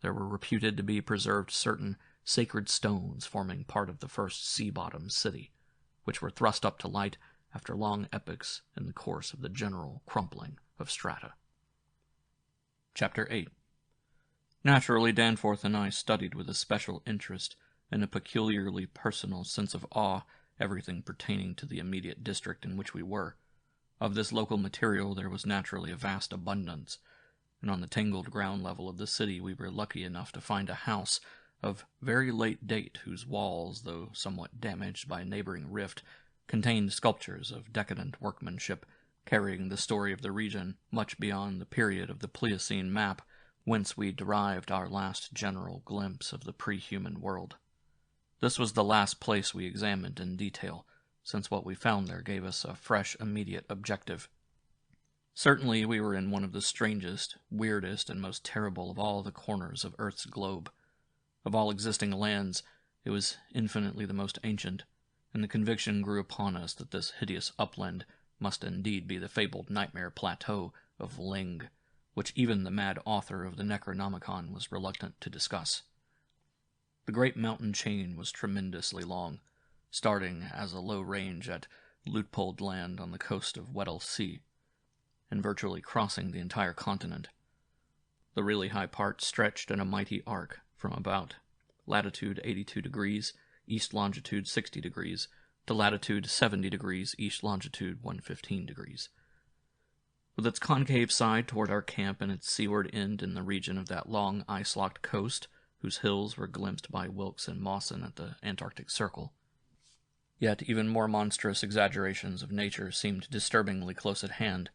there were reputed to be preserved certain sacred stones forming part of the first sea-bottom city, which were thrust up to light after long epochs in the course of the general crumpling of strata. Chapter 8. Naturally, Danforth and I studied with a special interest and a peculiarly personal sense of awe everything pertaining to the immediate district in which we were. Of this local material there was naturally a vast abundance, and on the tangled ground level of the city we were lucky enough to find a house of very late date whose walls, though somewhat damaged by a neighboring rift, contained sculptures of decadent workmanship, carrying the story of the region much beyond the period of the Pliocene map, whence we derived our last general glimpse of the pre-human world. This was the last place we examined in detail, since what we found there gave us a fresh, immediate objective. Certainly we were in one of the strangest, weirdest, and most terrible of all the corners of Earth's globe. Of all existing lands, it was infinitely the most ancient, and the conviction grew upon us that this hideous upland must indeed be the fabled nightmare plateau of Ling, which even the mad author of the Necronomicon was reluctant to discuss. The great mountain chain was tremendously long, starting as a low range at Luitpold Land on the coast of Weddell Sea, and virtually crossing the entire continent. The really high part stretched in a mighty arc from about latitude 82 degrees, east longitude 60 degrees, to latitude 70 degrees, east longitude 115 degrees. With its concave side toward our camp and its seaward end in the region of that long ice-locked coast, whose hills were glimpsed by Wilkes and Mawson at the Antarctic Circle. Yet even more monstrous exaggerations of nature seemed disturbingly close at hand.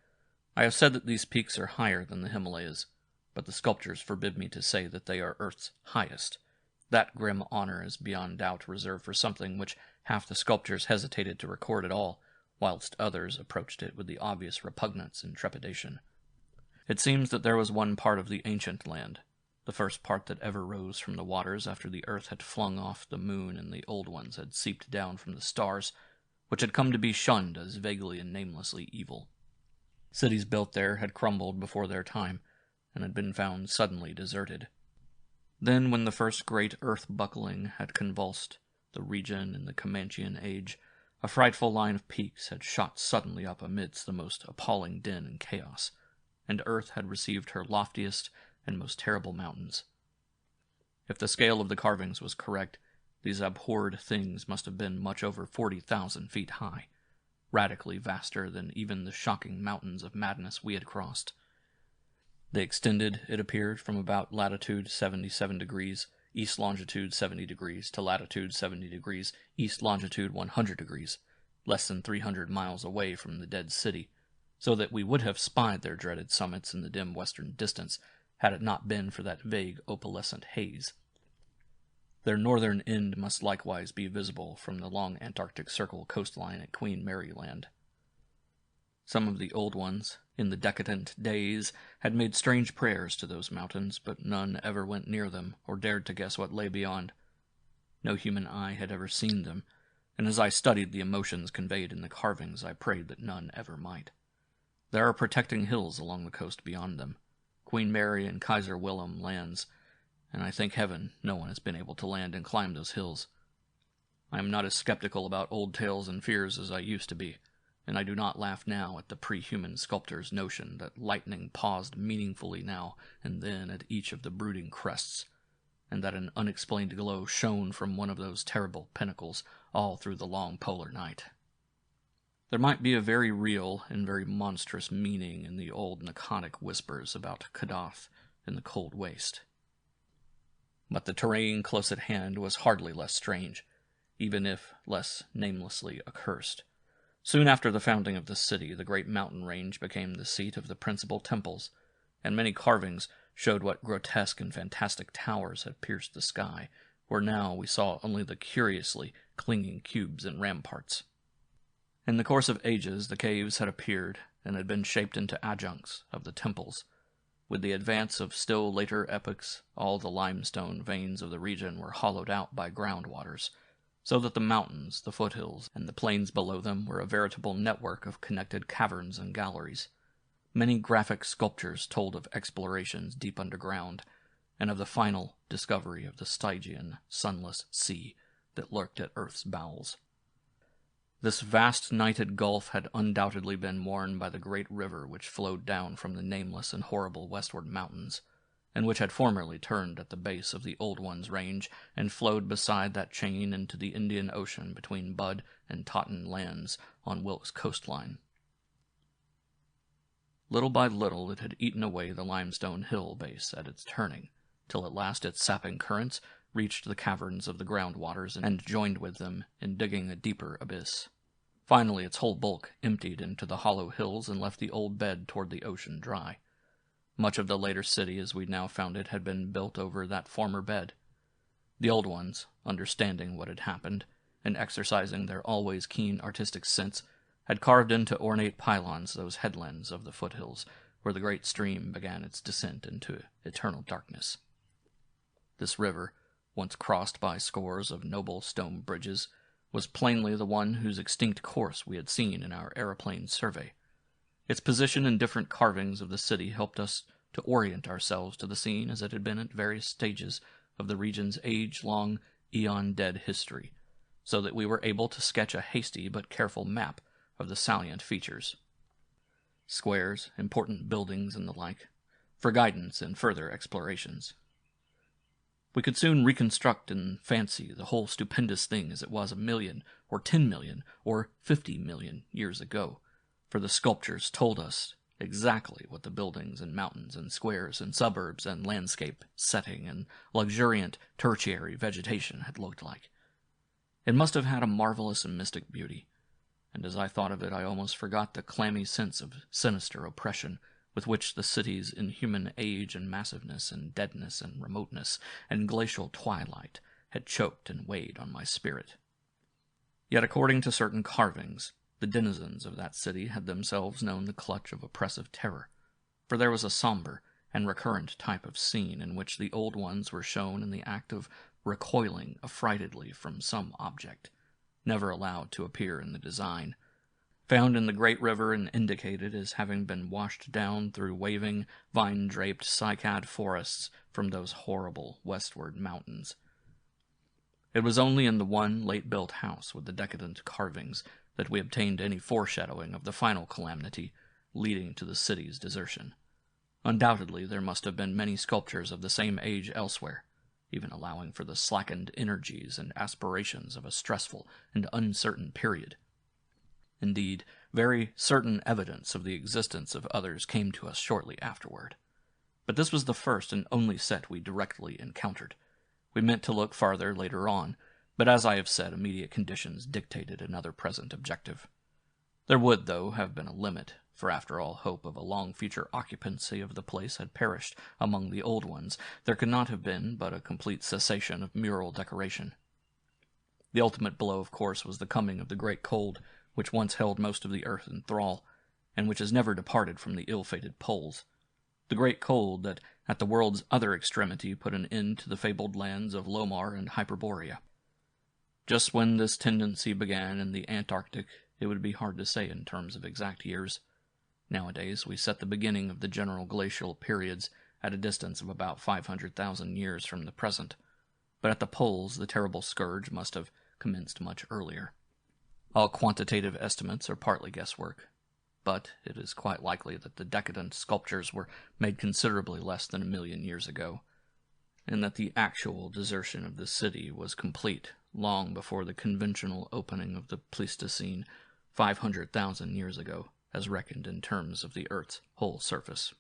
I have said that these peaks are higher than the Himalayas, but the sculptures forbid me to say that they are Earth's highest. That grim honor is beyond doubt reserved for something which half the sculptors hesitated to record at all, whilst others approached it with the obvious repugnance and trepidation. It seems that there was one part of the ancient land, the first part that ever rose from the waters after the earth had flung off the moon and the old ones had seeped down from the stars, which had come to be shunned as vaguely and namelessly evil. Cities built there had crumbled before their time, and had been found suddenly deserted. Then, when the first great earth-buckling had convulsed the region in the Comanchean age, a frightful line of peaks had shot suddenly up amidst the most appalling din and chaos, and earth had received her loftiest and most terrible mountains. If the scale of the carvings was correct, these abhorred things must have been much over 40,000 feet high, radically vaster than even the shocking mountains of madness we had crossed. They extended, it appeared, from about latitude 77 degrees, east longitude 70 degrees, to latitude 70 degrees, east longitude 100 degrees, less than 300 miles away from the dead city, so that we would have spied their dreaded summits in the dim western distance, had it not been for that vague opalescent haze. Their northern end must likewise be visible from the long Antarctic Circle coastline at Queen Mary Land. Some of the old ones, in the decadent days, had made strange prayers to those mountains, but none ever went near them or dared to guess what lay beyond. No human eye had ever seen them, and as I studied the emotions conveyed in the carvings, I prayed that none ever might. There are protecting hills along the coast beyond them, Queen Mary and Kaiser Wilhelm lands, and I thank heaven no one has been able to land and climb those hills. I am not as skeptical about old tales and fears as I used to be, and I do not laugh now at the pre-human sculptor's notion that lightning paused meaningfully now and then at each of the brooding crests, and that an unexplained glow shone from one of those terrible pinnacles all through the long polar night. There might be a very real and very monstrous meaning in the old Nakonic whispers about Kadath and the cold waste. But the terrain close at hand was hardly less strange, even if less namelessly accursed. Soon after the founding of the city, the great mountain range became the seat of the principal temples, and many carvings showed what grotesque and fantastic towers had pierced the sky, where now we saw only the curiously clinging cubes and ramparts. In the course of ages, the caves had appeared and had been shaped into adjuncts of the temples. With the advance of still later epochs, all the limestone veins of the region were hollowed out by groundwaters, so that the mountains, the foothills, and the plains below them were a veritable network of connected caverns and galleries. Many graphic sculptures told of explorations deep underground, and of the final discovery of the Stygian, sunless sea that lurked at Earth's bowels. This vast nighted gulf had undoubtedly been worn by the great river which flowed down from the nameless and horrible westward mountains, and which had formerly turned at the base of the Old One's range and flowed beside that chain into the Indian Ocean between Bud and Totten lands on Wilkes' coastline. Little by little it had eaten away the limestone hill base at its turning, till at last its sapping currents reached the caverns of the groundwaters and joined with them in digging a deeper abyss. Finally its whole bulk emptied into the hollow hills and left the old bed toward the ocean dry. Much of the later city as we now found it had been built over that former bed. The old ones, understanding what had happened, and exercising their always keen artistic sense, had carved into ornate pylons those headlands of the foothills, where the great stream began its descent into eternal darkness. This river, once crossed by scores of noble stone bridges, was plainly the one whose extinct course we had seen in our aeroplane survey. Its position and different carvings of the city helped us to orient ourselves to the scene as it had been at various stages of the region's age-long, eon-dead history, so that we were able to sketch a hasty but careful map of the salient features. Squares, important buildings, and the like, for guidance in further explorations. We could soon reconstruct in fancy the whole stupendous thing as it was 1,000,000, or 10,000,000, or 50,000,000 years ago, for the sculptures told us exactly what the buildings and mountains and squares and suburbs and landscape setting and luxuriant tertiary vegetation had looked like. It must have had a marvelous and mystic beauty, and as I thought of it I almost forgot the clammy sense of sinister oppression with which the city's inhuman age and massiveness and deadness and remoteness and glacial twilight had choked and weighed on my spirit. Yet according to certain carvings, the denizens of that city had themselves known the clutch of oppressive terror, for there was a somber and recurrent type of scene in which the old ones were shown in the act of recoiling affrightedly from some object, never allowed to appear in the design, found in the great river and indicated as having been washed down through waving, vine-draped cycad forests from those horrible westward mountains. It was only in the one late-built house with the decadent carvings that we obtained any foreshadowing of the final calamity leading to the city's desertion. Undoubtedly there must have been many sculptures of the same age elsewhere, even allowing for the slackened energies and aspirations of a stressful and uncertain period. Indeed, very certain evidence of the existence of others came to us shortly afterward. But this was the first and only set we directly encountered. We meant to look farther later on, but as I have said, immediate conditions dictated another present objective. There would, though, have been a limit, for after all hope of a long future occupancy of the place had perished among the old ones, there could not have been but a complete cessation of mural decoration. The ultimate blow, of course, was the coming of the great cold, which once held most of the earth in thrall, and which has never departed from the ill-fated poles. The great cold that at the world's other extremity put an end to the fabled lands of Lomar and Hyperborea. Just when this tendency began in the Antarctic, it would be hard to say in terms of exact years. Nowadays, we set the beginning of the general glacial periods at a distance of about 500,000 years from the present, but at the poles the terrible scourge must have commenced much earlier. All quantitative estimates are partly guesswork, but it is quite likely that the decadent sculptures were made considerably less than 1,000,000 years ago, and that the actual desertion of the city was complete long before the conventional opening of the Pleistocene 500,000 years ago, as reckoned in terms of the Earth's whole surface.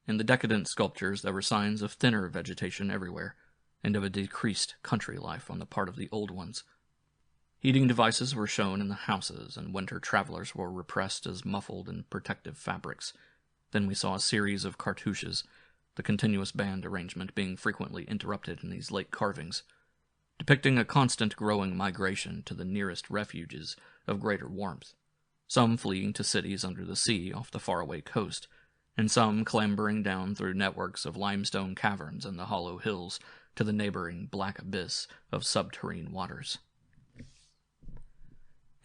In the decadent sculptures there were signs of thinner vegetation everywhere, and of a decreased country life on the part of the old ones. Heating devices were shown in the houses, and winter travelers were repressed as muffled in protective fabrics. Then we saw a series of cartouches, the continuous band arrangement being frequently interrupted in these late carvings, depicting a constant growing migration to the nearest refuges of greater warmth, some fleeing to cities under the sea off the faraway coast, and some clambering down through networks of limestone caverns and the hollow hills to the neighboring black abyss of subterranean waters.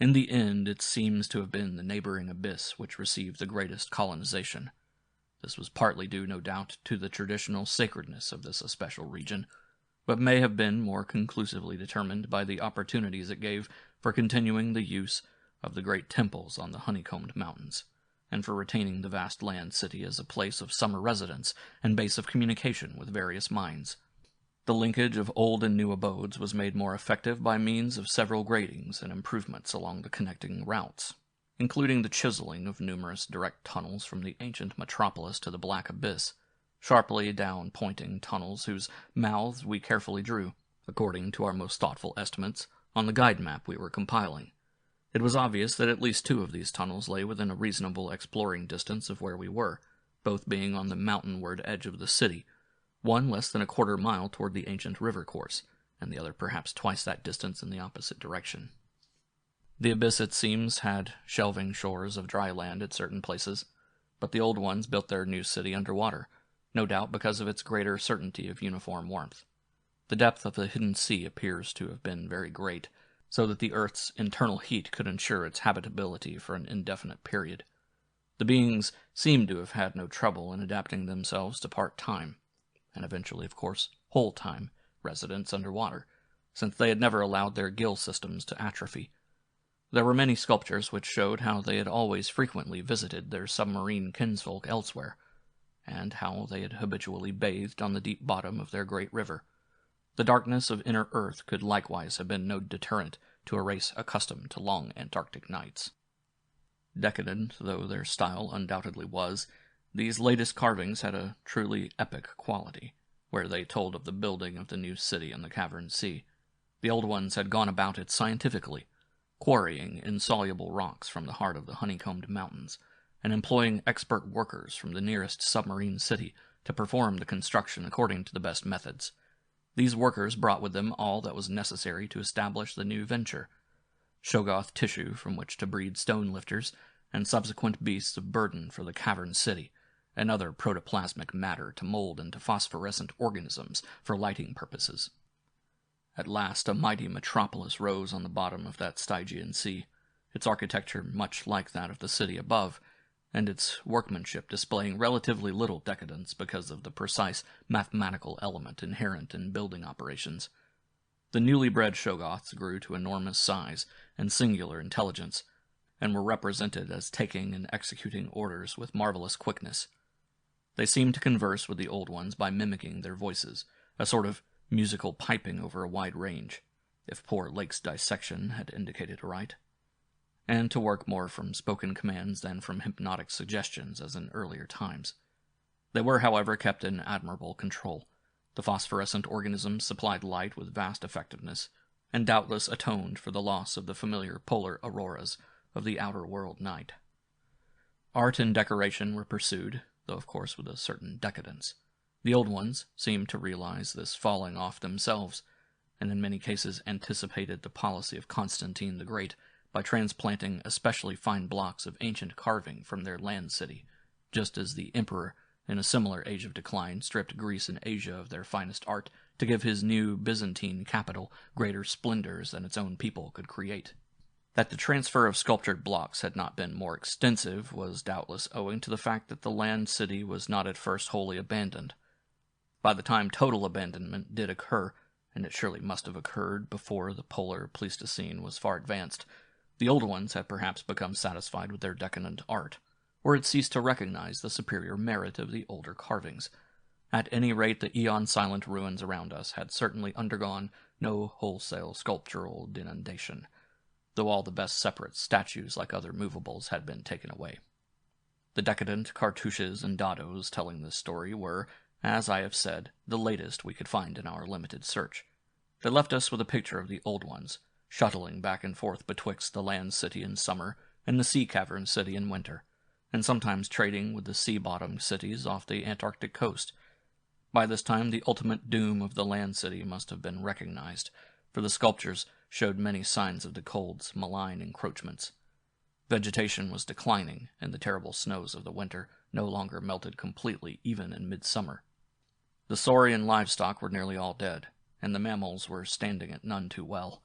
In the end, it seems to have been the neighboring abyss which received the greatest colonization. This was partly due, no doubt, to the traditional sacredness of this especial region, but may have been more conclusively determined by the opportunities it gave for continuing the use of the great temples on the honeycombed mountains, and for retaining the vast land city as a place of summer residence and base of communication with various minds. The linkage of old and new abodes was made more effective by means of several gratings and improvements along the connecting routes, including the chiseling of numerous direct tunnels from the ancient metropolis to the black abyss, sharply down-pointing tunnels whose mouths we carefully drew, according to our most thoughtful estimates, on the guide map we were compiling. It was obvious that at least 2 of these tunnels lay within a reasonable exploring distance of where we were, both being on the mountainward edge of the city, one less than a quarter mile toward the ancient river course, and the other perhaps twice that distance in the opposite direction. The abyss, it seems, had shelving shores of dry land at certain places, but the old ones built their new city underwater, no doubt because of its greater certainty of uniform warmth. The depth of the hidden sea appears to have been very great, so that the Earth's internal heat could ensure its habitability for an indefinite period. The beings seem to have had no trouble in adapting themselves to part-time, and eventually, of course, whole-time, residence underwater, since they had never allowed their gill systems to atrophy. There were many sculptures which showed how they had always frequently visited their submarine kinsfolk elsewhere, and how they had habitually bathed on the deep bottom of their great river. The darkness of inner Earth could likewise have been no deterrent to a race accustomed to long Antarctic nights. Decadent though their style undoubtedly was, these latest carvings had a truly epic quality, where they told of the building of the new city in the cavern sea. The old ones had gone about it scientifically, quarrying insoluble rocks from the heart of the honeycombed mountains, and employing expert workers from the nearest submarine city to perform the construction according to the best methods. These workers brought with them all that was necessary to establish the new venture: Shoggoth tissue from which to breed stone lifters, and subsequent beasts of burden for the cavern city, and other protoplasmic matter to mold into phosphorescent organisms for lighting purposes. At last a mighty metropolis rose on the bottom of that Stygian sea, its architecture much like that of the city above, and its workmanship displaying relatively little decadence because of the precise mathematical element inherent in building operations. The newly bred Shoggoths grew to enormous size and singular intelligence, and were represented as taking and executing orders with marvelous quickness. They seemed to converse with the old ones by mimicking their voices, a sort of musical piping over a wide range, if poor Lake's dissection had indicated aright, and to work more from spoken commands than from hypnotic suggestions as in earlier times. They were, however, kept in admirable control. The phosphorescent organisms supplied light with vast effectiveness, and doubtless atoned for the loss of the familiar polar auroras of the outer world night. Art and decoration were pursued, though of course with a certain decadence. The old ones seemed to realize this falling off themselves, and in many cases anticipated the policy of Constantine the Great by transplanting especially fine blocks of ancient carving from their land city, just as the emperor, in a similar age of decline, stripped Greece and Asia of their finest art to give his new Byzantine capital greater splendors than its own people could create. That the transfer of sculptured blocks had not been more extensive was doubtless owing to the fact that the land city was not at first wholly abandoned. By the time total abandonment did occur, and it surely must have occurred before the polar Pleistocene was far advanced, the old ones had perhaps become satisfied with their decadent art, or had ceased to recognize the superior merit of the older carvings. At any rate, the eon-silent ruins around us had certainly undergone no wholesale sculptural denudation, though all the best separate statues, like other movables, had been taken away. The decadent cartouches and dados telling this story were, as I have said, the latest we could find in our limited search. They left us with a picture of the old ones, shuttling back and forth betwixt the land city in summer and the sea cavern city in winter, and sometimes trading with the sea-bottomed cities off the Antarctic coast. By this time the ultimate doom of the land city must have been recognized, for the sculptures showed many signs of the cold's malign encroachments. Vegetation was declining, and the terrible snows of the winter no longer melted completely even in midsummer. The saurian livestock were nearly all dead, and the mammals were standing it none too well.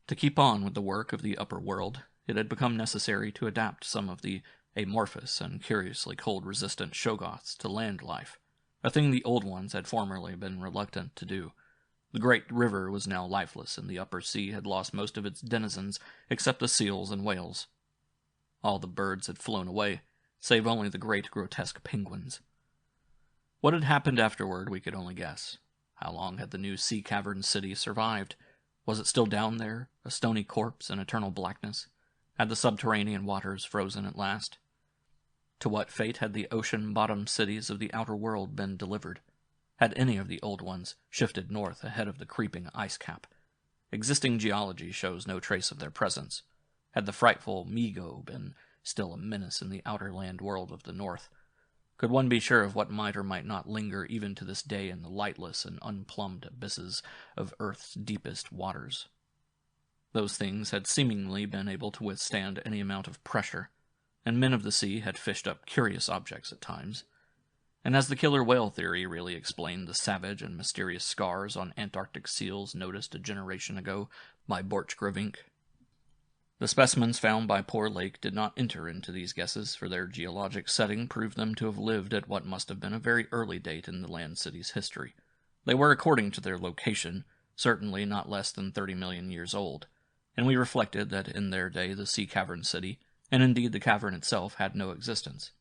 To keep on with the work of the upper world, it had become necessary to adapt some of the amorphous and curiously cold-resistant Shoggoths to land life, a thing the old ones had formerly been reluctant to do. The great river was now lifeless, and the upper sea had lost most of its denizens except the seals and whales. All the birds had flown away, save only the great grotesque penguins. What had happened afterward we could only guess. How long had the new sea cavern city survived? Was it still down there, a stony corpse in eternal blackness? Had the subterranean waters frozen at last? To what fate had the ocean-bottomed cities of the outer world been delivered? Had any of the old ones shifted north ahead of the creeping ice cap? Existing geology shows no trace of their presence. Had the frightful Migo been still a menace in the outer land world of the north? Could one be sure of what might or might not linger even to this day in the lightless and unplumbed abysses of Earth's deepest waters? Those things had seemingly been able to withstand any amount of pressure, and men of the sea had fished up curious objects at times. And as the killer whale theory really explained the savage and mysterious scars on Antarctic seals noticed a generation ago by Borchgrevink, the specimens found by Poor Lake did not enter into these guesses, for their geologic setting proved them to have lived at what must have been a very early date in the land city's history. They were, according to their location, certainly not less than 30 million years old, and we reflected that in their day the sea cavern city, and indeed the cavern itself, had no existence.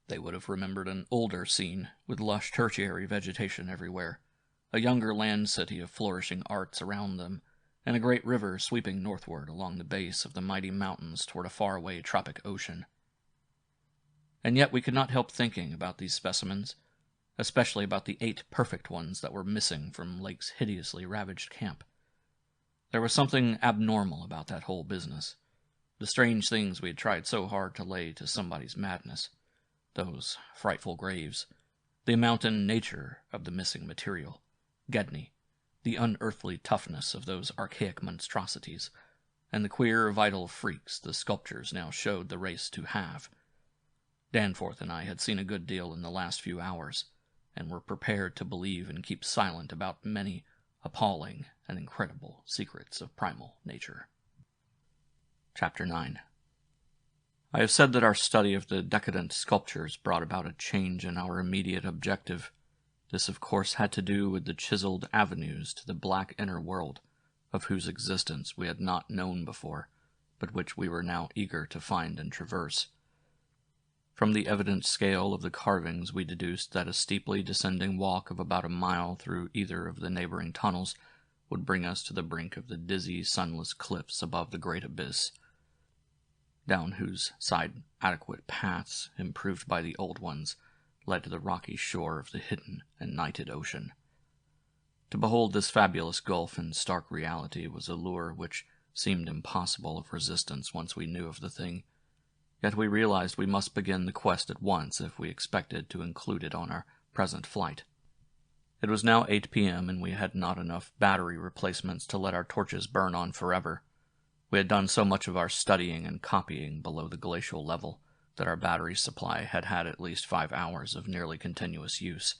They would have remembered an older scene, with lush tertiary vegetation everywhere, a younger land city of flourishing arts around them, and a great river sweeping northward along the base of the mighty mountains toward a faraway tropic ocean. And yet we could not help thinking about these specimens, especially about the 8 perfect ones that were missing from Lake's hideously ravaged camp. There was something abnormal about that whole business. The strange things we had tried so hard to lay to somebody's madness. Those frightful graves. The amount and nature of the missing material. Gedney. The unearthly toughness of those archaic monstrosities, and the queer, vital freaks the sculptures now showed the race to have. Danforth and I had seen a good deal in the last few hours, and were prepared to believe and keep silent about many appalling and incredible secrets of primal nature. Chapter 9. I have said that our study of the decadent sculptures brought about a change in our immediate objective. This, of course, had to do with the chiseled avenues to the black inner world, of whose existence we had not known before, but which we were now eager to find and traverse. From the evident scale of the carvings we deduced that a steeply descending walk of about a mile through either of the neighboring tunnels would bring us to the brink of the dizzy, sunless cliffs above the great abyss, down whose side adequate paths, improved by the old ones, led to the rocky shore of the hidden and nighted ocean. To behold this fabulous gulf in stark reality was a lure which seemed impossible of resistance once we knew of the thing, yet we realized we must begin the quest at once if we expected to include it on our present flight. It was now 8 p.m., and we had not enough battery replacements to let our torches burn on forever. We had done so much of our studying and copying below the glacial level that our battery supply had had at least 5 hours of nearly continuous use,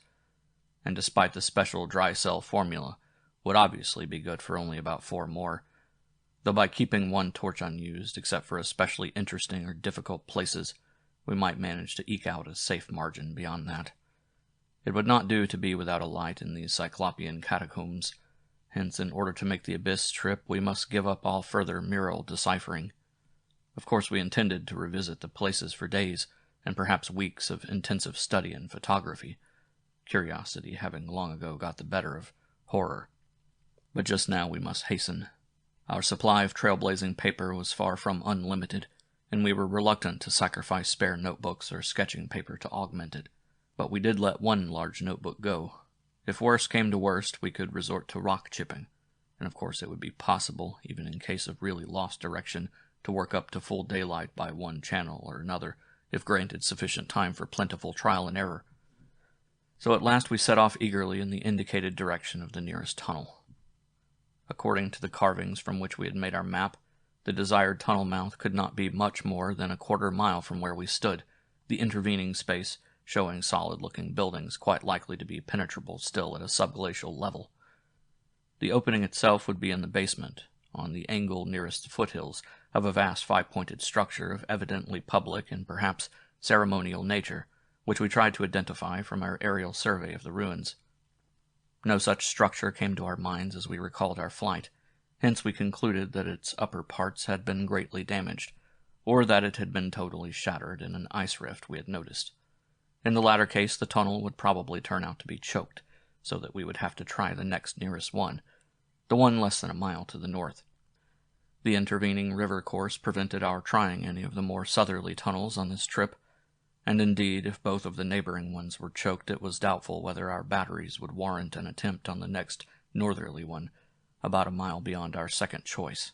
and despite the special dry cell formula, would obviously be good for only about 4 more, though by keeping one torch unused, except for especially interesting or difficult places, we might manage to eke out a safe margin beyond that. It would not do to be without a light in these cyclopean catacombs, hence in order to make the abyss trip we must give up all further mural deciphering. Of course we intended to revisit the places for days, and perhaps weeks of intensive study and photography, curiosity having long ago got the better of horror. But just now we must hasten. Our supply of trailblazing paper was far from unlimited, and we were reluctant to sacrifice spare notebooks or sketching paper to augment it. But we did let one large notebook go. If worst came to worst, we could resort to rock chipping, and of course it would be possible, even in case of really lost direction, to work up to full daylight by one channel or another, if granted sufficient time for plentiful trial and error. So at last we set off eagerly in the indicated direction of the nearest tunnel. According to the carvings from which we had made our map, the desired tunnel mouth could not be much more than a quarter mile from where we stood, the intervening space showing solid-looking buildings quite likely to be penetrable still at a subglacial level. The opening itself would be in the basement, on the angle nearest the foothills of a vast 5-pointed structure of evidently public and perhaps ceremonial nature, which we tried to identify from our aerial survey of the ruins. No such structure came to our minds as we recalled our flight, hence we concluded that its upper parts had been greatly damaged, or that it had been totally shattered in an ice rift we had noticed. In the latter case, the tunnel would probably turn out to be choked, so that we would have to try the next nearest one, the one less than a mile to the north. The intervening river course prevented our trying any of the more southerly tunnels on this trip, and indeed, if both of the neighboring ones were choked, it was doubtful whether our batteries would warrant an attempt on the next northerly one, about a mile beyond our second choice.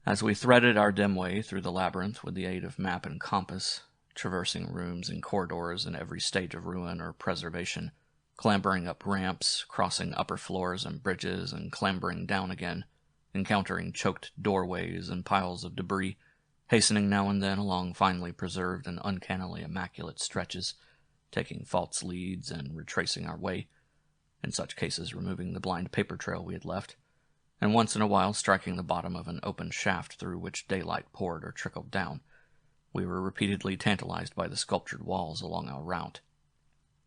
As we threaded our dim way through the labyrinth with the aid of map and compass, traversing rooms and corridors in every stage of ruin or preservation, clambering up ramps, crossing upper floors and bridges, and clambering down again, encountering choked doorways and piles of debris, hastening now and then along finely preserved and uncannily immaculate stretches, taking false leads and retracing our way, in such cases removing the blind paper trail we had left, and once in a while striking the bottom of an open shaft through which daylight poured or trickled down, we were repeatedly tantalized by the sculptured walls along our route.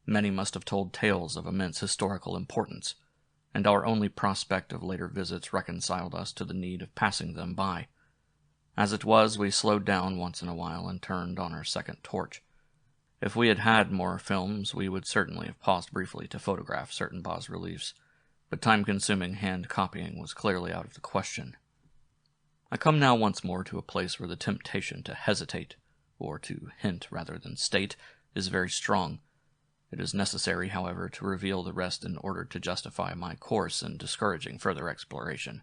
Many must have told tales of immense historical importance, and our only prospect of later visits reconciled us to the need of passing them by. As it was, we slowed down once in a while and turned on our second torch. If we had had more films, we would certainly have paused briefly to photograph certain bas-reliefs, but time-consuming hand copying was clearly out of the question. I come now once more to a place where the temptation to hesitate, or to hint rather than state, is very strong. It is necessary, however, to reveal the rest in order to justify my course in discouraging further exploration.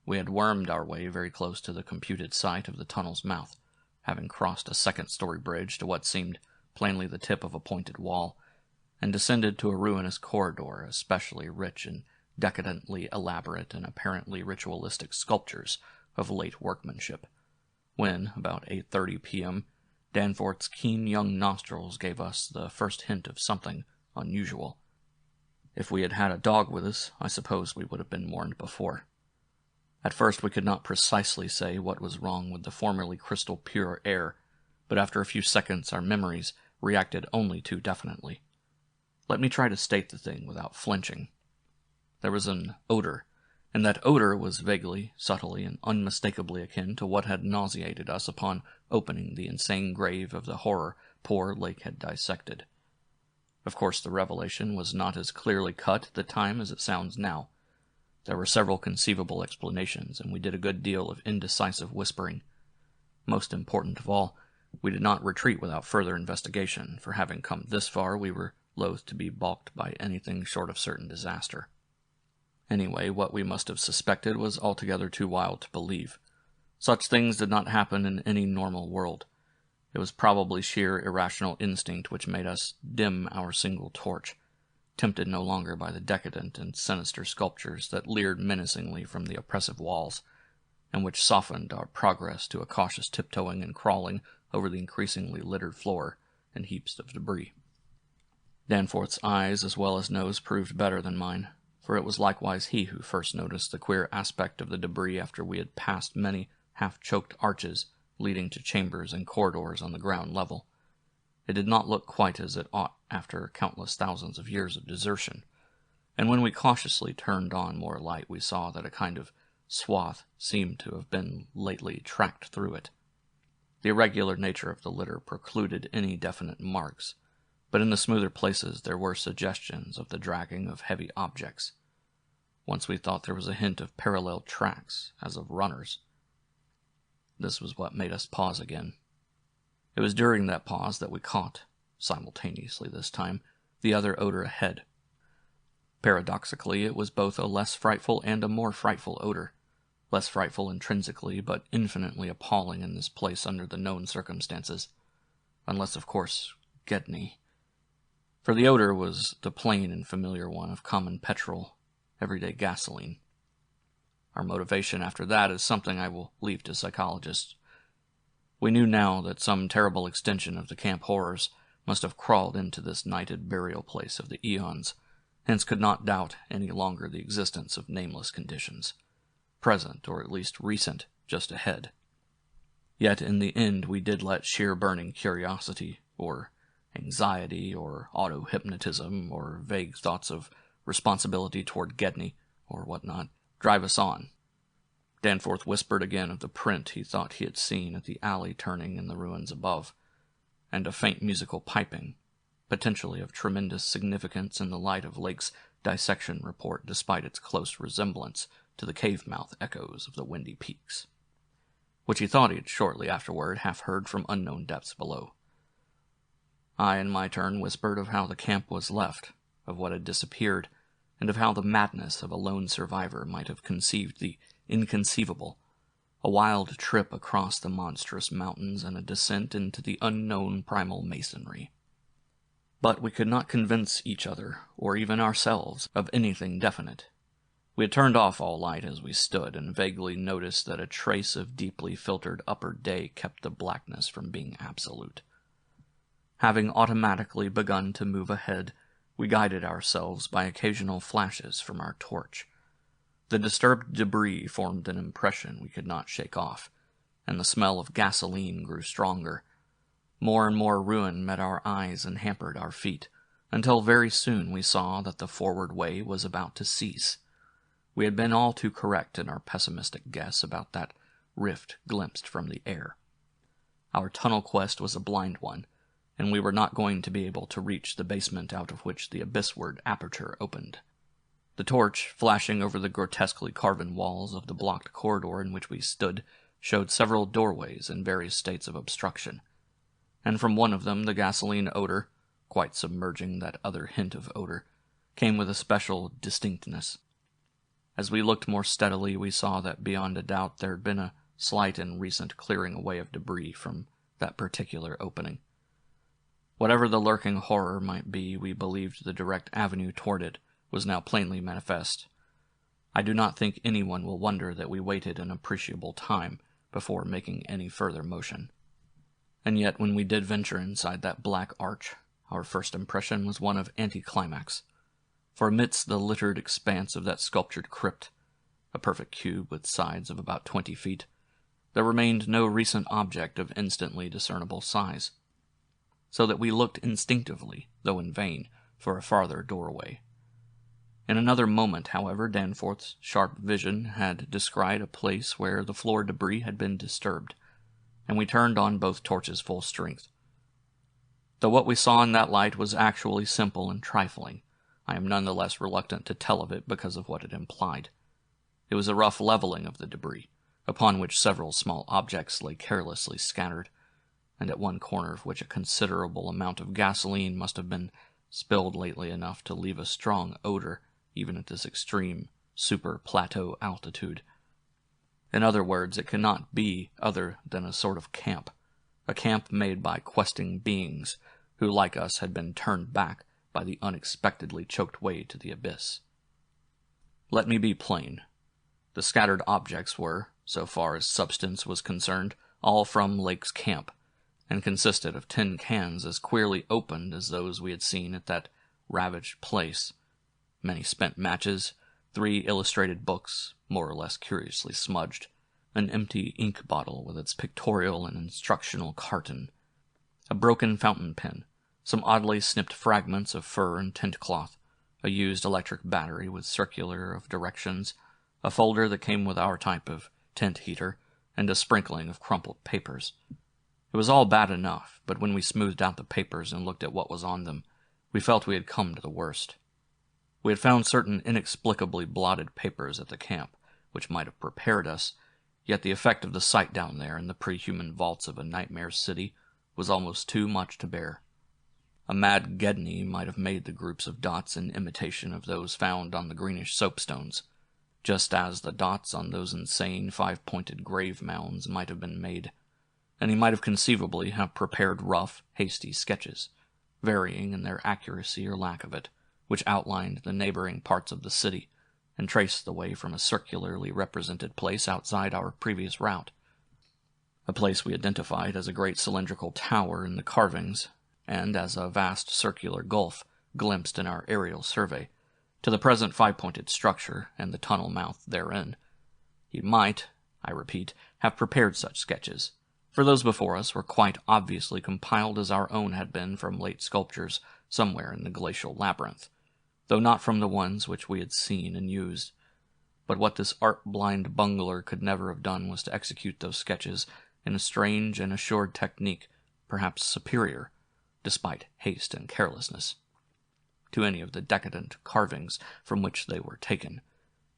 We had wormed our way very close to the computed site of the tunnel's mouth, having crossed a second-story bridge to what seemed plainly the tip of a pointed wall, and descended to a ruinous corridor especially rich in decadently elaborate and apparently ritualistic sculptures of late workmanship, when, about 8:30 p.m., Danforth's keen young nostrils gave us the first hint of something unusual. If we had had a dog with us, I suppose we would have been warned before. At first we could not precisely say what was wrong with the formerly crystal pure air, but after a few seconds our memories reacted only too definitely. Let me try to state the thing without flinching. There was an odor, and that odor was vaguely, subtly, and unmistakably akin to what had nauseated us upon opening the insane grave of the horror poor Lake had dissected. Of course the revelation was not as clearly cut at the time as it sounds now. There were several conceivable explanations, and we did a good deal of indecisive whispering. Most important of all, we did not retreat without further investigation, for having come this far we were loath to be balked by anything short of certain disaster. Anyway, what we must have suspected was altogether too wild to believe. Such things did not happen in any normal world. It was probably sheer irrational instinct which made us dim our single torch, tempted no longer by the decadent and sinister sculptures that leered menacingly from the oppressive walls. and which softened our progress to a cautious tiptoeing and crawling over the increasingly littered floor and heaps of debris. Danforth's eyes as well as nose proved better than mine, for it was likewise he who first noticed the queer aspect of the debris after we had passed many half-choked arches leading to chambers and corridors on the ground level. It did not look quite as it ought after countless thousands of years of desertion, and when we cautiously turned on more light we saw that a kind of swath seemed to have been lately tracked through it. The irregular nature of the litter precluded any definite marks, but in the smoother places there were suggestions of the dragging of heavy objects. Once we thought there was a hint of parallel tracks, as of runners. This was what made us pause again. It was during that pause that we caught, simultaneously this time, the other odor ahead. Paradoxically, it was both a less frightful and a more frightful odor. Less frightful intrinsically, but infinitely appalling in this place under the known circumstances. Unless, of course, Gedney. For the odor was the plain and familiar one of common petrol, everyday gasoline. Our motivation after that is something I will leave to psychologists. We knew now that some terrible extension of the camp horrors must have crawled into this nighted burial place of the eons, hence could not doubt any longer the existence of nameless conditions, present or at least recent, just ahead. Yet in the end we did let sheer burning curiosity, or anxiety, or auto-hypnotism, or vague thoughts of responsibility toward Gedney, or whatnot, drive us on. Danforth whispered again of the print he thought he had seen at the alley turning in the ruins above, and a faint musical piping, potentially of tremendous significance in the light of Lake's dissection report despite its close resemblance to the cave-mouth echoes of the windy peaks, which he thought he had shortly afterward half heard from unknown depths below. I, in my turn, whispered of how the camp was left, of what had disappeared, and of how the madness of a lone survivor might have conceived the inconceivable, a wild trip across the monstrous mountains and a descent into the unknown primal masonry. But we could not convince each other, or even ourselves, of anything definite. We had turned off all light as we stood, and vaguely noticed that a trace of deeply filtered upper day kept the blackness from being absolute. Having automatically begun to move ahead, we guided ourselves by occasional flashes from our torch. The disturbed debris formed an impression we could not shake off, and the smell of gasoline grew stronger. More and more ruin met our eyes and hampered our feet, until very soon we saw that the forward way was about to cease. We had been all too correct in our pessimistic guess about that rift glimpsed from the air. Our tunnel quest was a blind one, and we were not going to be able to reach the basement out of which the abyssward aperture opened. The torch, flashing over the grotesquely carven walls of the blocked corridor in which we stood, showed several doorways in various states of obstruction, and from one of them the gasoline odor, quite submerging that other hint of odor, came with a special distinctness. As we looked more steadily, we saw that beyond a doubt there had been a slight and recent clearing away of debris from that particular opening. Whatever the lurking horror might be, we believed the direct avenue toward it was now plainly manifest. I do not think anyone will wonder that we waited an appreciable time before making any further motion. And yet when we did venture inside that black arch, our first impression was one of anticlimax. For amidst the littered expanse of that sculptured crypt, a perfect cube with sides of about 20 feet, there remained no recent object of instantly discernible size, so that we looked instinctively, though in vain, for a farther doorway. In another moment, however, Danforth's sharp vision had descried a place where the floor debris had been disturbed, and we turned on both torches full strength. Though what we saw in that light was actually simple and trifling, I am none the less reluctant to tell of it because of what it implied. It was a rough leveling of the debris, upon which several small objects lay carelessly scattered, and at one corner of which a considerable amount of gasoline must have been spilled lately enough to leave a strong odor even at this extreme super-plateau altitude. In other words, it cannot be other than a sort of camp, a camp made by questing beings who, like us, had been turned back by the unexpectedly choked way to the abyss. Let me be plain. The scattered objects were, so far as substance was concerned, all from Lake's camp, and consisted of tin cans as queerly opened as those we had seen at that ravaged place, many spent matches, 3 illustrated books, more or less curiously smudged, an empty ink bottle with its pictorial and instructional carton, a broken fountain pen, some oddly snipped fragments of fur and tent cloth, a used electric battery with circular of directions, a folder that came with our type of tent heater, and a sprinkling of crumpled papers. It was all bad enough, but when we smoothed out the papers and looked at what was on them, we felt we had come to the worst. We had found certain inexplicably blotted papers at the camp, which might have prepared us, yet the effect of the sight down there in the pre-human vaults of a nightmare city was almost too much to bear. A mad Gedney might have made the groups of dots in imitation of those found on the greenish soapstones, just as the dots on those insane 5-pointed grave mounds might have been made, and he might have conceivably have prepared rough, hasty sketches, varying in their accuracy or lack of it, which outlined the neighboring parts of the city, and traced the way from a circularly represented place outside our previous route, a place we identified as a great cylindrical tower in the carvings, and as a vast circular gulf glimpsed in our aerial survey, to the present 5-pointed structure and the tunnel mouth therein. He might, I repeat, have prepared such sketches, for those before us were quite obviously compiled as our own had been from late sculptures somewhere in the glacial labyrinth, though not from the ones which we had seen and used. But what this art-blind bungler could never have done was to execute those sketches in a strange and assured technique, perhaps superior, despite haste and carelessness, to any of the decadent carvings from which they were taken,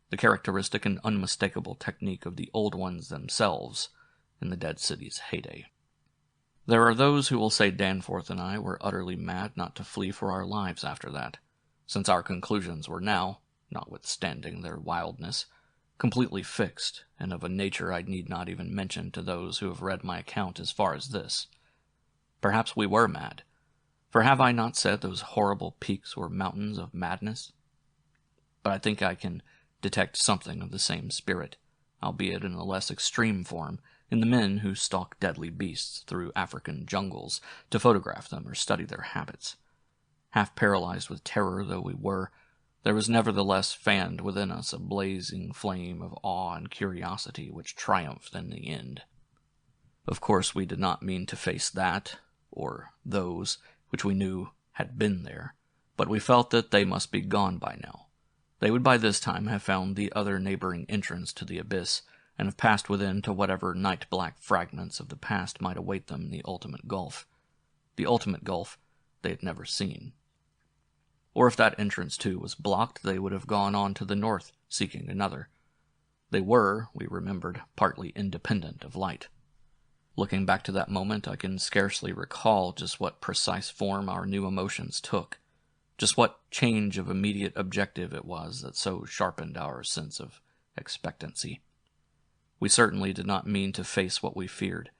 the characteristic and unmistakable technique of the old ones themselves in the dead city's heyday. There are those who will say Danforth and I were utterly mad not to flee for our lives after that, since our conclusions were now, notwithstanding their wildness, completely fixed, and of a nature I need not even mention to those who have read my account as far as this. Perhaps we were mad, for have I not said those horrible peaks were mountains of madness? But I think I can detect something of the same spirit, albeit in a less extreme form, in the men who stalk deadly beasts through African jungles to photograph them or study their habits. Half paralyzed with terror though we were, there was nevertheless fanned within us a blazing flame of awe and curiosity which triumphed in the end. Of course we did not mean to face that, or those, which we knew had been there, but we felt that they must be gone by now. They would by this time have found the other neighboring entrance to the abyss, and have passed within to whatever night-black fragments of the past might await them in the ultimate gulf. The ultimate gulf they had never seen. Or if that entrance too was blocked, they would have gone on to the north, seeking another. They were, we remembered, partly independent of light. Looking back to that moment, I can scarcely recall just what precise form our new emotions took, just what change of immediate objective it was that so sharpened our sense of expectancy. We certainly did not mean to face what we feared,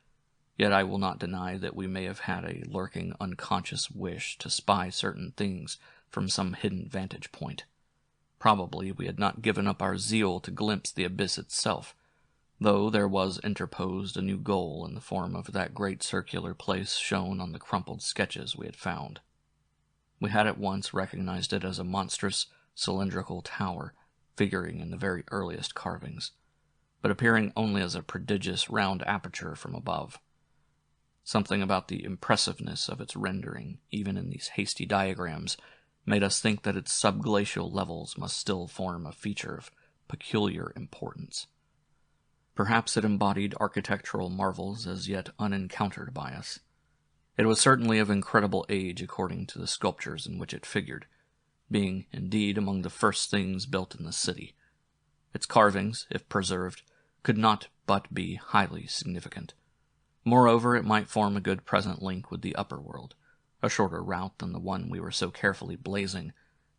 yet I will not deny that we may have had a lurking unconscious wish to spy certain things from some hidden vantage point. Probably we had not given up our zeal to glimpse the abyss itself, though there was interposed a new goal in the form of that great circular place shown on the crumpled sketches we had found. We had at once recognized it as a monstrous, cylindrical tower, figuring in the very earliest carvings, but appearing only as a prodigious round aperture from above. Something about the impressiveness of its rendering, even in these hasty diagrams, made us think that its subglacial levels must still form a feature of peculiar importance. Perhaps it embodied architectural marvels as yet unencountered by us. It was certainly of incredible age according to the sculptures in which it figured, being indeed among the first things built in the city. Its carvings, if preserved, could not but be highly significant. Moreover, it might form a good present link with the upper world, a shorter route than the one we were so carefully blazing,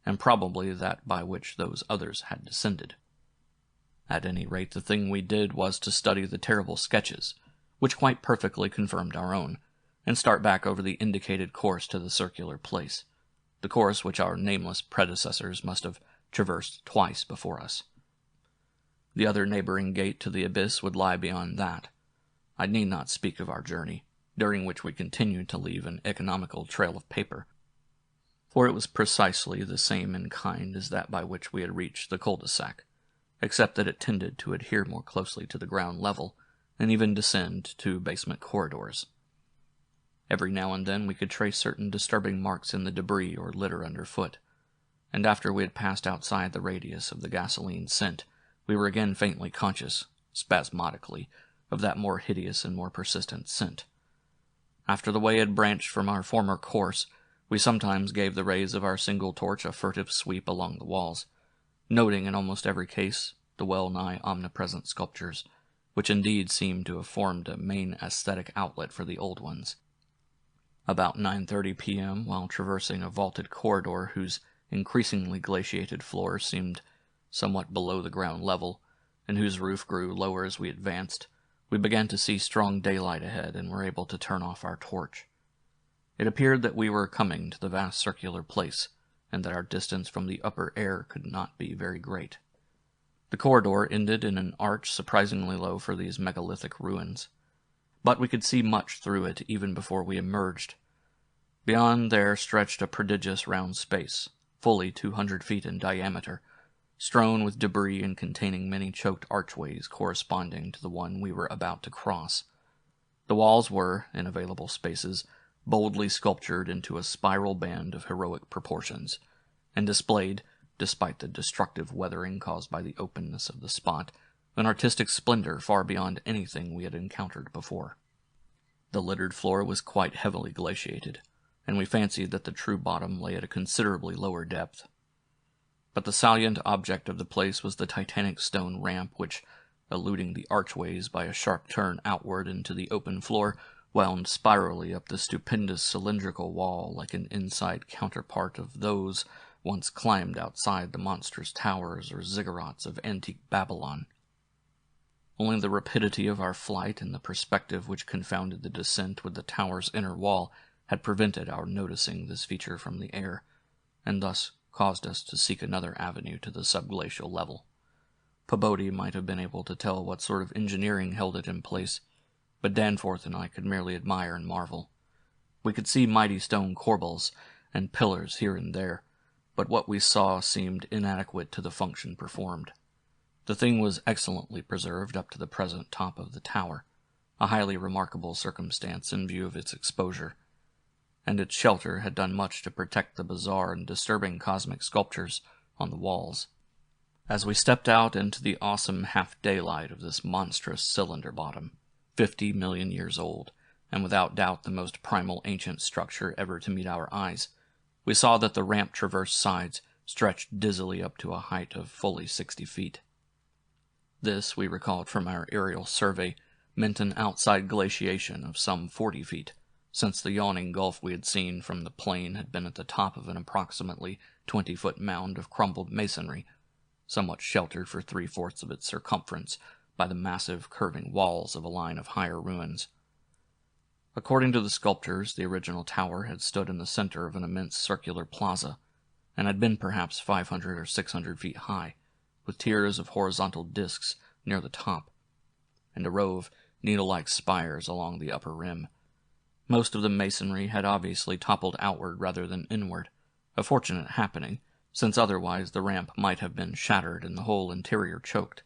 and probably that by which those others had descended. At any rate, the thing we did was to study the terrible sketches, which quite perfectly confirmed our own, and start back over the indicated course to the circular place, the course which our nameless predecessors must have traversed twice before us. The other neighboring gate to the abyss would lie beyond that. I need not speak of our journey, during which we continued to leave an economical trail of paper, for it was precisely the same in kind as that by which we had reached the cul-de-sac, except that it tended to adhere more closely to the ground level, and even descend to basement corridors. Every now and then we could trace certain disturbing marks in the debris or litter underfoot, and after we had passed outside the radius of the gasoline scent, we were again faintly conscious, spasmodically, of that more hideous and more persistent scent. After the way had branched from our former course, we sometimes gave the rays of our single torch a furtive sweep along the walls, noting in almost every case the well-nigh omnipresent sculptures, which indeed seemed to have formed a main aesthetic outlet for the old ones. About 9:30 p.m., while traversing a vaulted corridor whose increasingly glaciated floor seemed somewhat below the ground level, and whose roof grew lower as we advanced, we began to see strong daylight ahead and were able to turn off our torch. It appeared that we were coming to the vast circular place, and that our distance from the upper air could not be very great. The corridor ended in an arch surprisingly low for these megalithic ruins, but we could see much through it even before we emerged. Beyond there stretched a prodigious round space, fully 200 feet in diameter, strewn with debris and containing many choked archways corresponding to the one we were about to cross. The walls were, in available spaces, boldly sculptured into a spiral band of heroic proportions, and displayed, despite the destructive weathering caused by the openness of the spot, an artistic splendor far beyond anything we had encountered before. The littered floor was quite heavily glaciated, and we fancied that the true bottom lay at a considerably lower depth. But the salient object of the place was the titanic stone ramp which, eluding the archways by a sharp turn outward into the open floor, wound spirally up the stupendous cylindrical wall like an inside counterpart of those once climbed outside the monstrous towers or ziggurats of antique Babylon. Only the rapidity of our flight and the perspective which confounded the descent with the tower's inner wall had prevented our noticing this feature from the air, and thus caused us to seek another avenue to the subglacial level. Pabodie might have been able to tell what sort of engineering held it in place, but Danforth and I could merely admire and marvel. We could see mighty stone corbels and pillars here and there, but what we saw seemed inadequate to the function performed. The thing was excellently preserved up to the present top of the tower, a highly remarkable circumstance in view of its exposure, and its shelter had done much to protect the bizarre and disturbing cosmic sculptures on the walls. As we stepped out into the awesome half-daylight of this monstrous cylinder bottom, 50 million years old, and without doubt the most primal ancient structure ever to meet our eyes, we saw that the ramp traversed sides stretched dizzily up to a height of fully 60 feet. This, we recalled from our aerial survey, meant an outside glaciation of some 40 feet, since the yawning gulf we had seen from the plain had been at the top of an approximately 20-foot mound of crumbled masonry, somewhat sheltered for 3/4 of its circumference by the massive curving walls of a line of higher ruins. According to the sculptors, the original tower had stood in the center of an immense circular plaza, and had been perhaps 500 or 600 feet high, with tiers of horizontal discs near the top, and a row of needle-like spires along the upper rim. Most of the masonry had obviously toppled outward rather than inward, a fortunate happening, since otherwise the ramp might have been shattered and the whole interior choked.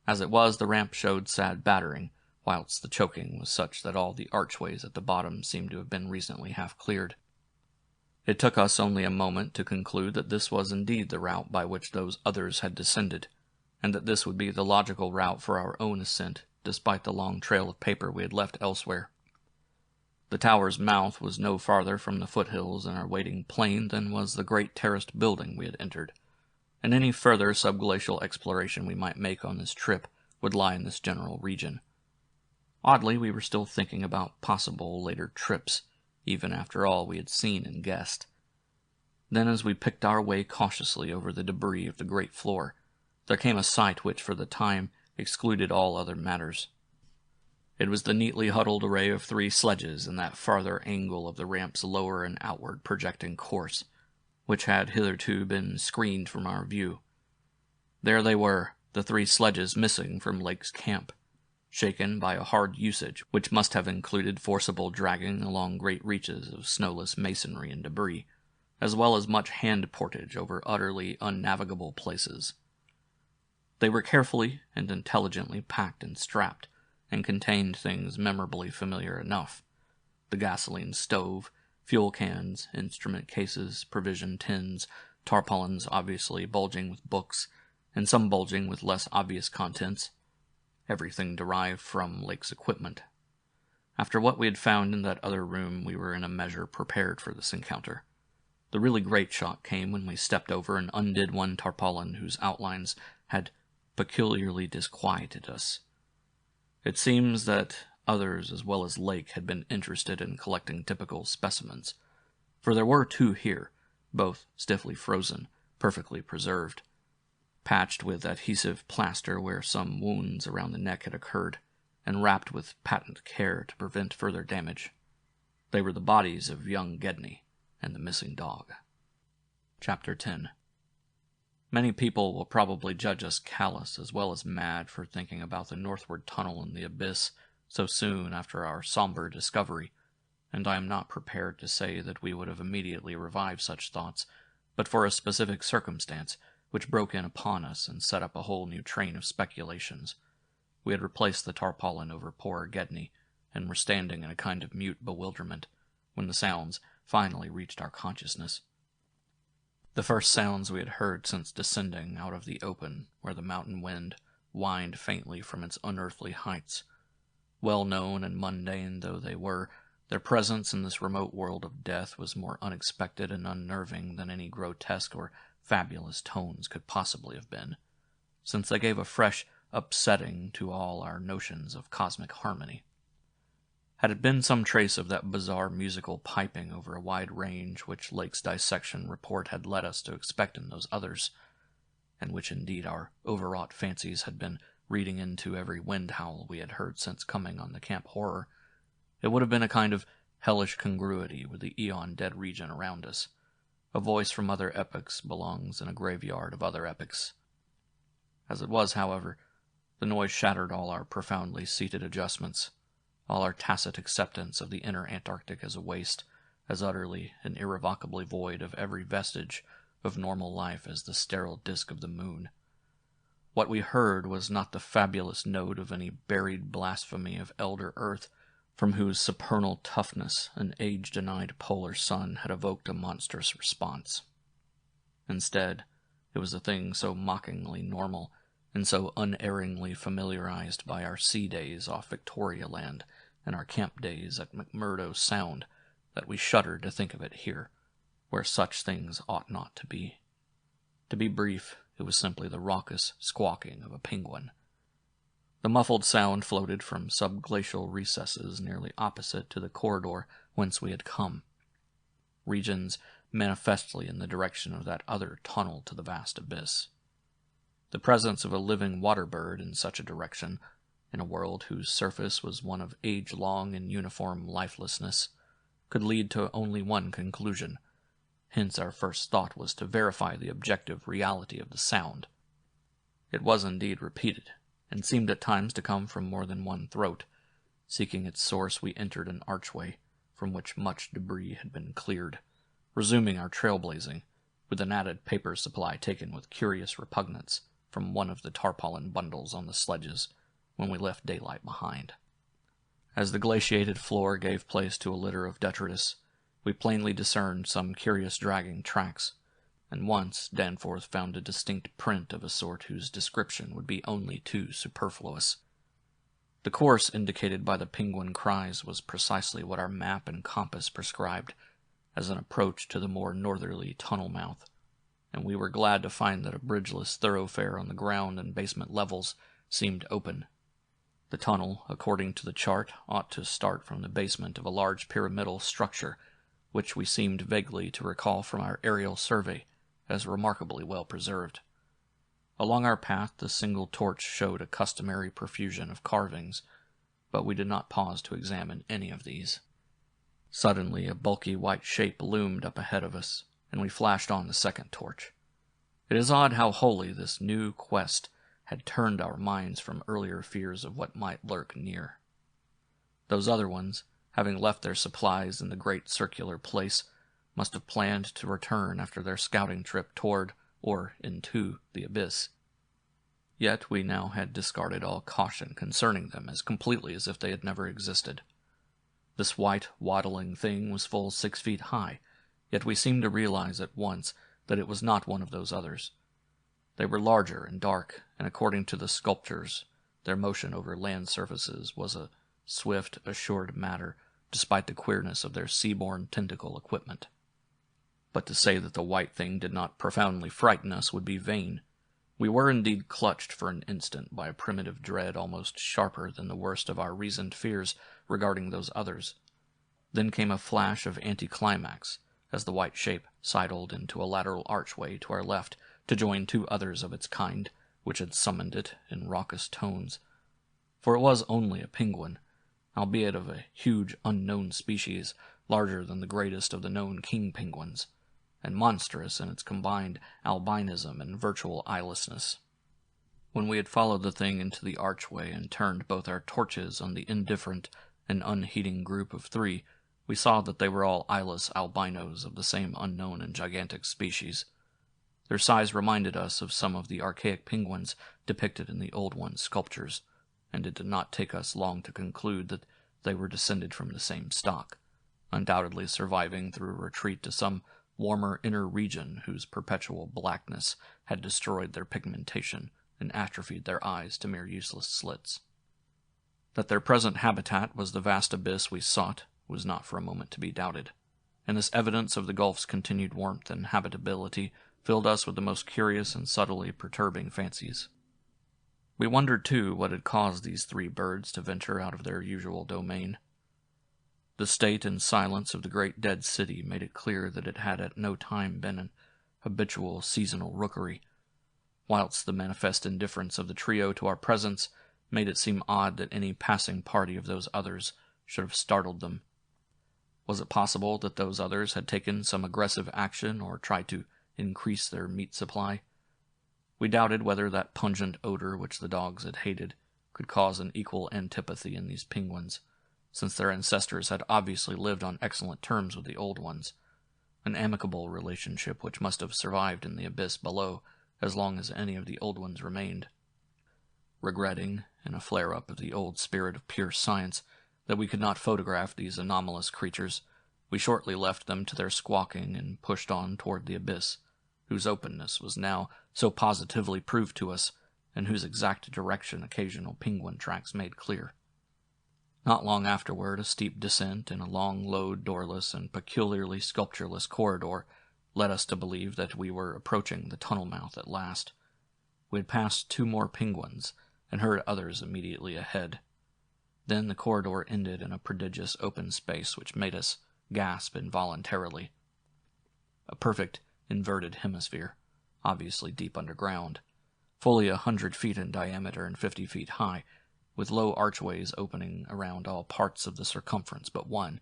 As it was, the ramp showed sad battering, whilst the choking was such that all the archways at the bottom seemed to have been recently half cleared. It took us only a moment to conclude that this was indeed the route by which those others had descended, and that this would be the logical route for our own ascent, despite the long trail of paper we had left elsewhere. The tower's mouth was no farther from the foothills in our waiting plain than was the great terraced building we had entered, and any further subglacial exploration we might make on this trip would lie in this general region. Oddly, we were still thinking about possible later trips, even after all we had seen and guessed. Then, as we picked our way cautiously over the debris of the great floor, there came a sight which, for the time, excluded all other matters. It was the neatly huddled array of 3 sledges in that farther angle of the ramp's lower and outward projecting course, which had hitherto been screened from our view. There they were, the 3 sledges missing from Lake's camp, shaken by a hard usage which must have included forcible dragging along great reaches of snowless masonry and debris, as well as much hand portage over utterly unnavigable places. They were carefully and intelligently packed and strapped, and contained things memorably familiar enough: the gasoline stove, fuel cans, instrument cases, provision tins, tarpaulins obviously bulging with books, and some bulging with less obvious contents, everything derived from Lake's equipment. After what we had found in that other room, we were in a measure prepared for this encounter. The really great shock came when we stepped over and undid one tarpaulin whose outlines had peculiarly disquieted us. It seems that others as well as Lake had been interested in collecting typical specimens, for there were 2 here, both stiffly frozen, perfectly preserved, patched with adhesive plaster where some wounds around the neck had occurred, and wrapped with patent care to prevent further damage. They were the bodies of young Gedney and the missing dog. Chapter 10. Many people will probably judge us callous as well as mad for thinking about the northward tunnel in the abyss so soon after our somber discovery, and I am not prepared to say that we would have immediately revived such thoughts, but for a specific circumstance which broke in upon us and set up a whole new train of speculations. We had replaced the tarpaulin over poor Gedney, and were standing in a kind of mute bewilderment, when the sounds finally reached our consciousness. The first sounds we had heard since descending out of the open, where the mountain wind whined faintly from its unearthly heights. Well known and mundane though they were, their presence in this remote world of death was more unexpected and unnerving than any grotesque or fabulous tones could possibly have been, since they gave a fresh upsetting to all our notions of cosmic harmony. Had it been some trace of that bizarre musical piping over a wide range which Lake's dissection report had led us to expect in those others, and which indeed our overwrought fancies had been reading into every wind howl we had heard since coming on the camp horror, it would have been a kind of hellish congruity with the eon-dead region around us. A voice from other epochs belongs in a graveyard of other epochs. As it was, however, the noise shattered all our profoundly seated adjustments, all our tacit acceptance of the inner Antarctic as a waste, as utterly and irrevocably void of every vestige of normal life as the sterile disk of the moon. What we heard was not the fabulous note of any buried blasphemy of elder Earth, from whose supernal toughness an age-denied polar sun had evoked a monstrous response. Instead, it was a thing so mockingly normal, and so unerringly familiarized by our sea days off Victoria Land and our camp days at McMurdo Sound, that we shuddered to think of it here, where such things ought not to be. To be brief, it was simply the raucous squawking of a penguin. The muffled sound floated from subglacial recesses nearly opposite to the corridor whence we had come, regions manifestly in the direction of that other tunnel to the vast abyss. The presence of a living water-bird in such a direction, in a world whose surface was one of age-long and uniform lifelessness, could lead to only one conclusion. Hence our first thought was to verify the objective reality of the sound. It was indeed repeated, and seemed at times to come from more than one throat. Seeking its source, we entered an archway, from which much debris had been cleared, resuming our trailblazing, with an added paper supply taken with curious repugnance from one of the tarpaulin bundles on the sledges when we left daylight behind. As the glaciated floor gave place to a litter of detritus, we plainly discerned some curious dragging tracks, and once Danforth found a distinct print of a sort whose description would be only too superfluous. The course indicated by the penguin cries was precisely what our map and compass prescribed as an approach to the more northerly tunnel mouth, and we were glad to find that a bridgeless thoroughfare on the ground and basement levels seemed open. The tunnel, according to the chart, ought to start from the basement of a large pyramidal structure, which we seemed vaguely to recall from our aerial survey as remarkably well preserved. Along our path the single torch showed a customary profusion of carvings, but we did not pause to examine any of these. Suddenly a bulky white shape loomed up ahead of us, and we flashed on the second torch. It is odd how wholly this new quest had turned our minds from earlier fears of what might lurk near. Those other ones, having left their supplies in the great circular place, must have planned to return after their scouting trip toward, or into, the abyss. Yet we now had discarded all caution concerning them as completely as if they had never existed. This white, waddling thing was full 6 feet high, yet we seemed to realize at once that it was not one of those others. They were larger and dark, and according to the sculptures, their motion over land surfaces was a swift, assured matter, despite the queerness of their sea-borne tentacle equipment. But to say that the white thing did not profoundly frighten us would be vain. We were indeed clutched for an instant by a primitive dread almost sharper than the worst of our reasoned fears regarding those others. Then came a flash of anticlimax, as the white shape sidled into a lateral archway to our left to join 2 others of its kind, which had summoned it in raucous tones. For it was only a penguin, albeit of a huge unknown species, larger than the greatest of the known king penguins, and monstrous in its combined albinism and virtual eyelessness. When we had followed the thing into the archway and turned both our torches on the indifferent and unheeding group of 3, we saw that they were all eyeless albinos of the same unknown and gigantic species. Their size reminded us of some of the archaic penguins depicted in the Old One's sculptures, and it did not take us long to conclude that they were descended from the same stock, undoubtedly surviving through a retreat to some warmer inner region whose perpetual blackness had destroyed their pigmentation and atrophied their eyes to mere useless slits. That their present habitat was the vast abyss we sought was not for a moment to be doubted, and this evidence of the gulf's continued warmth and habitability filled us with the most curious and subtly perturbing fancies. We wondered, too, what had caused these 3 birds to venture out of their usual domain. The state and silence of the great dead city made it clear that it had at no time been an habitual seasonal rookery, whilst the manifest indifference of the trio to our presence made it seem odd that any passing party of those others should have startled them. Was it possible that those others had taken some aggressive action or tried to increase their meat supply? We doubted whether that pungent odor which the dogs had hated could cause an equal antipathy in these penguins, since their ancestors had obviously lived on excellent terms with the Old Ones, an amicable relationship which must have survived in the abyss below as long as any of the Old Ones remained. Regretting, in a flare-up of the old spirit of pure science, that we could not photograph these anomalous creatures, we shortly left them to their squawking and pushed on toward the abyss, whose openness was now so positively proved to us, and whose exact direction occasional penguin tracks made clear. Not long afterward, a steep descent in a long, low, doorless, and peculiarly sculptureless corridor led us to believe that we were approaching the tunnel mouth at last. We had passed 2 more penguins, and heard others immediately ahead. Then the corridor ended in a prodigious open space which made us gasp involuntarily. A perfect inverted hemisphere, obviously deep underground, fully 100 feet in diameter and 50 feet high, with low archways opening around all parts of the circumference but one,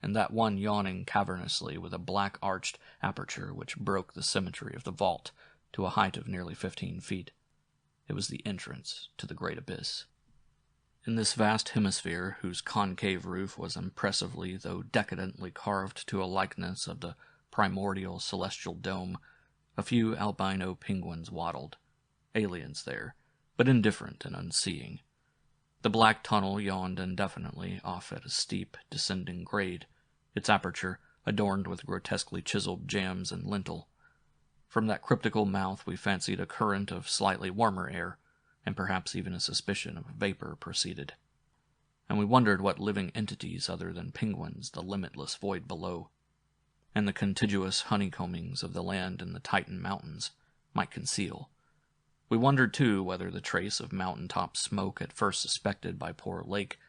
and that one yawning cavernously with a black arched aperture which broke the symmetry of the vault to a height of nearly 15 feet. It was the entrance to the great abyss. In this vast hemisphere, whose concave roof was impressively though decadently carved to a likeness of the primordial celestial dome, a few albino penguins waddled, aliens there, but indifferent and unseeing. The black tunnel yawned indefinitely off at a steep, descending grade, its aperture adorned with grotesquely chiseled jambs and lintel. From that cryptical mouth we fancied a current of slightly warmer air, and perhaps even a suspicion of vapor proceeded. And we wondered what living entities other than penguins the limitless void below, and the contiguous honeycombings of the land in the Titan mountains, might conceal. We wondered, too, whether the trace of mountain-top smoke at first suspected by poor Lake,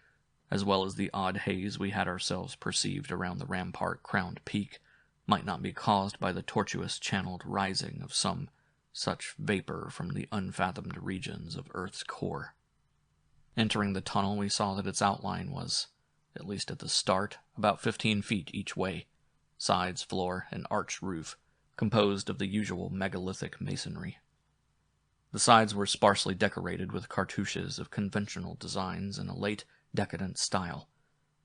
as well as the odd haze we had ourselves perceived around the rampart-crowned peak, might not be caused by the tortuous-channeled rising of some such vapor from the unfathomed regions of Earth's core. Entering the tunnel, we saw that its outline was, at least at the start, about 15 feet each way, sides, floor, and arched roof, composed of the usual megalithic masonry. The sides were sparsely decorated with cartouches of conventional designs in a late, decadent style,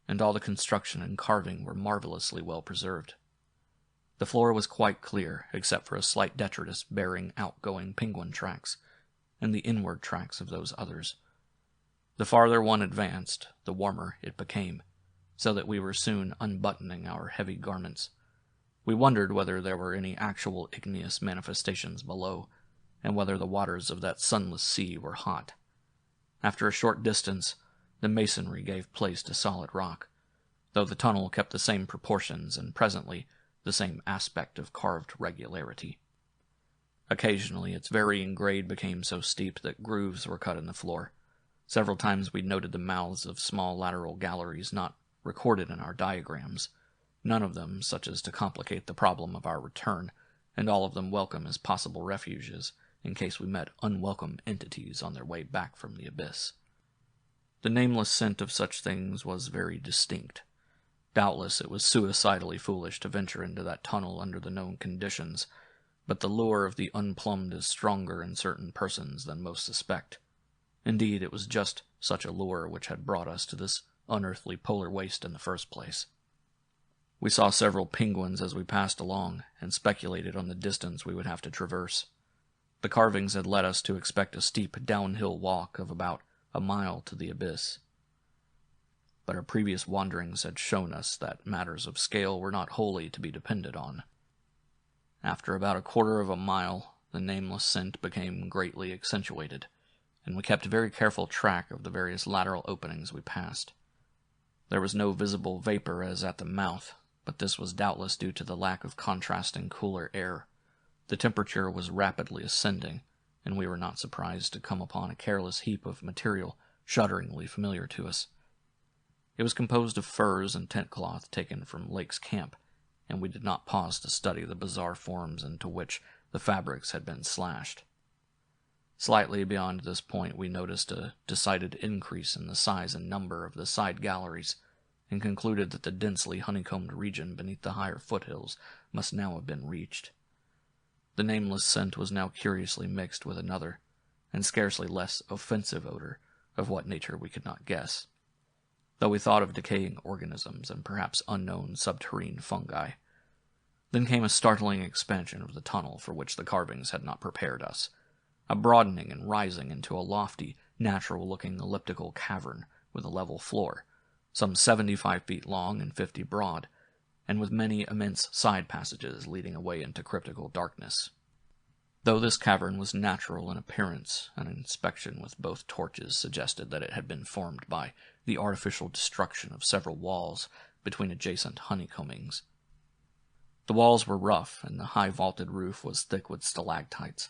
and all the construction and carving were marvelously well preserved. The floor was quite clear, except for a slight detritus bearing outgoing penguin tracks, and the inward tracks of those others. The farther one advanced, the warmer it became, so that we were soon unbuttoning our heavy garments. We wondered whether there were any actual igneous manifestations below, and whether the waters of that sunless sea were hot. After a short distance, the masonry gave place to solid rock, though the tunnel kept the same proportions and presently the same aspect of carved regularity. Occasionally its varying grade became so steep that grooves were cut in the floor. Several times we noted the mouths of small lateral galleries not recorded in our diagrams, none of them such as to complicate the problem of our return, and all of them welcome as possible refuges in case we met unwelcome entities on their way back from the abyss. The nameless scent of such things was very distinct. Doubtless it was suicidally foolish to venture into that tunnel under the known conditions, but the lure of the unplumbed is stronger in certain persons than most suspect. Indeed, it was just such a lure which had brought us to this unearthly polar waste in the first place. We saw several penguins as we passed along, and speculated on the distance we would have to traverse. The carvings had led us to expect a steep downhill walk of about a mile to the abyss. But our previous wanderings had shown us that matters of scale were not wholly to be depended on. After about a quarter of a mile, the nameless scent became greatly accentuated, and we kept very careful track of the various lateral openings we passed. There was no visible vapor as at the mouth, but this was doubtless due to the lack of contrasting cooler air. The temperature was rapidly ascending, and we were not surprised to come upon a careless heap of material shudderingly familiar to us. It was composed of furs and tent cloth taken from Lake's camp, and we did not pause to study the bizarre forms into which the fabrics had been slashed. Slightly beyond this point we noticed a decided increase in the size and number of the side galleries, and concluded that the densely honeycombed region beneath the higher foothills must now have been reached. The nameless scent was now curiously mixed with another, and scarcely less offensive odor, of what nature we could not guess, though we thought of decaying organisms and perhaps unknown subterrane fungi. Then came a startling expansion of the tunnel for which the carvings had not prepared us, a broadening and rising into a lofty, natural-looking elliptical cavern with a level floor, some 75 feet long and 50 broad, and with many immense side passages leading away into cryptical darkness. Though this cavern was natural in appearance, an inspection with both torches suggested that it had been formed by the artificial destruction of several walls between adjacent honeycombings. The walls were rough, and the high vaulted roof was thick with stalactites,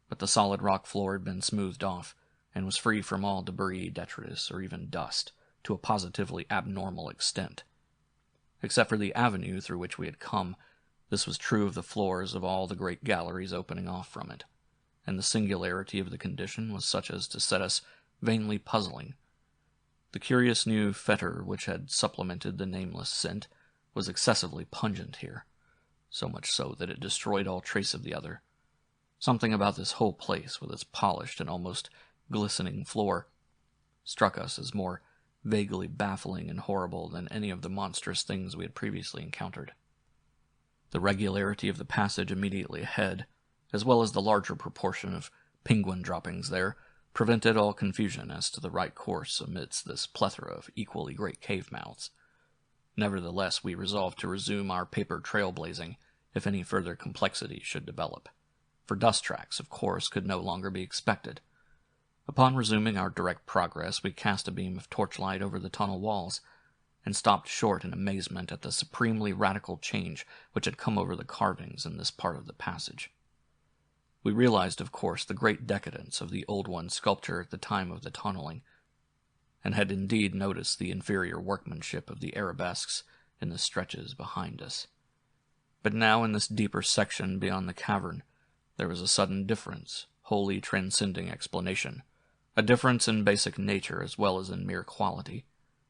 but the solid rock floor had been smoothed off, and was free from all debris, detritus, or even dust, to a positively abnormal extent. Except for the avenue through which we had come, this was true of the floors of all the great galleries opening off from it, and the singularity of the condition was such as to set us vainly puzzling. The curious new fetor which had supplemented the nameless scent was excessively pungent here, so much so that it destroyed all trace of the other. Something about this whole place, with its polished and almost glistening floor, struck us as more vaguely baffling and horrible than any of the monstrous things we had previously encountered. The regularity of the passage immediately ahead, as well as the larger proportion of penguin droppings there, prevented all confusion as to the right course amidst this plethora of equally great cave mouths. Nevertheless, we resolved to resume our paper trailblazing if any further complexity should develop, for dust tracks, of course, could no longer be expected. Upon resuming our direct progress, we cast a beam of torchlight over the tunnel walls, and stopped short in amazement at the supremely radical change which had come over the carvings in this part of the passage. We realized, of course, the great decadence of the old one's sculpture at the time of the tunneling, and had indeed noticed the inferior workmanship of the arabesques in the stretches behind us. But now in this deeper section beyond the cavern, there was a sudden difference, wholly transcending explanation, a difference in basic nature as well as in mere quality,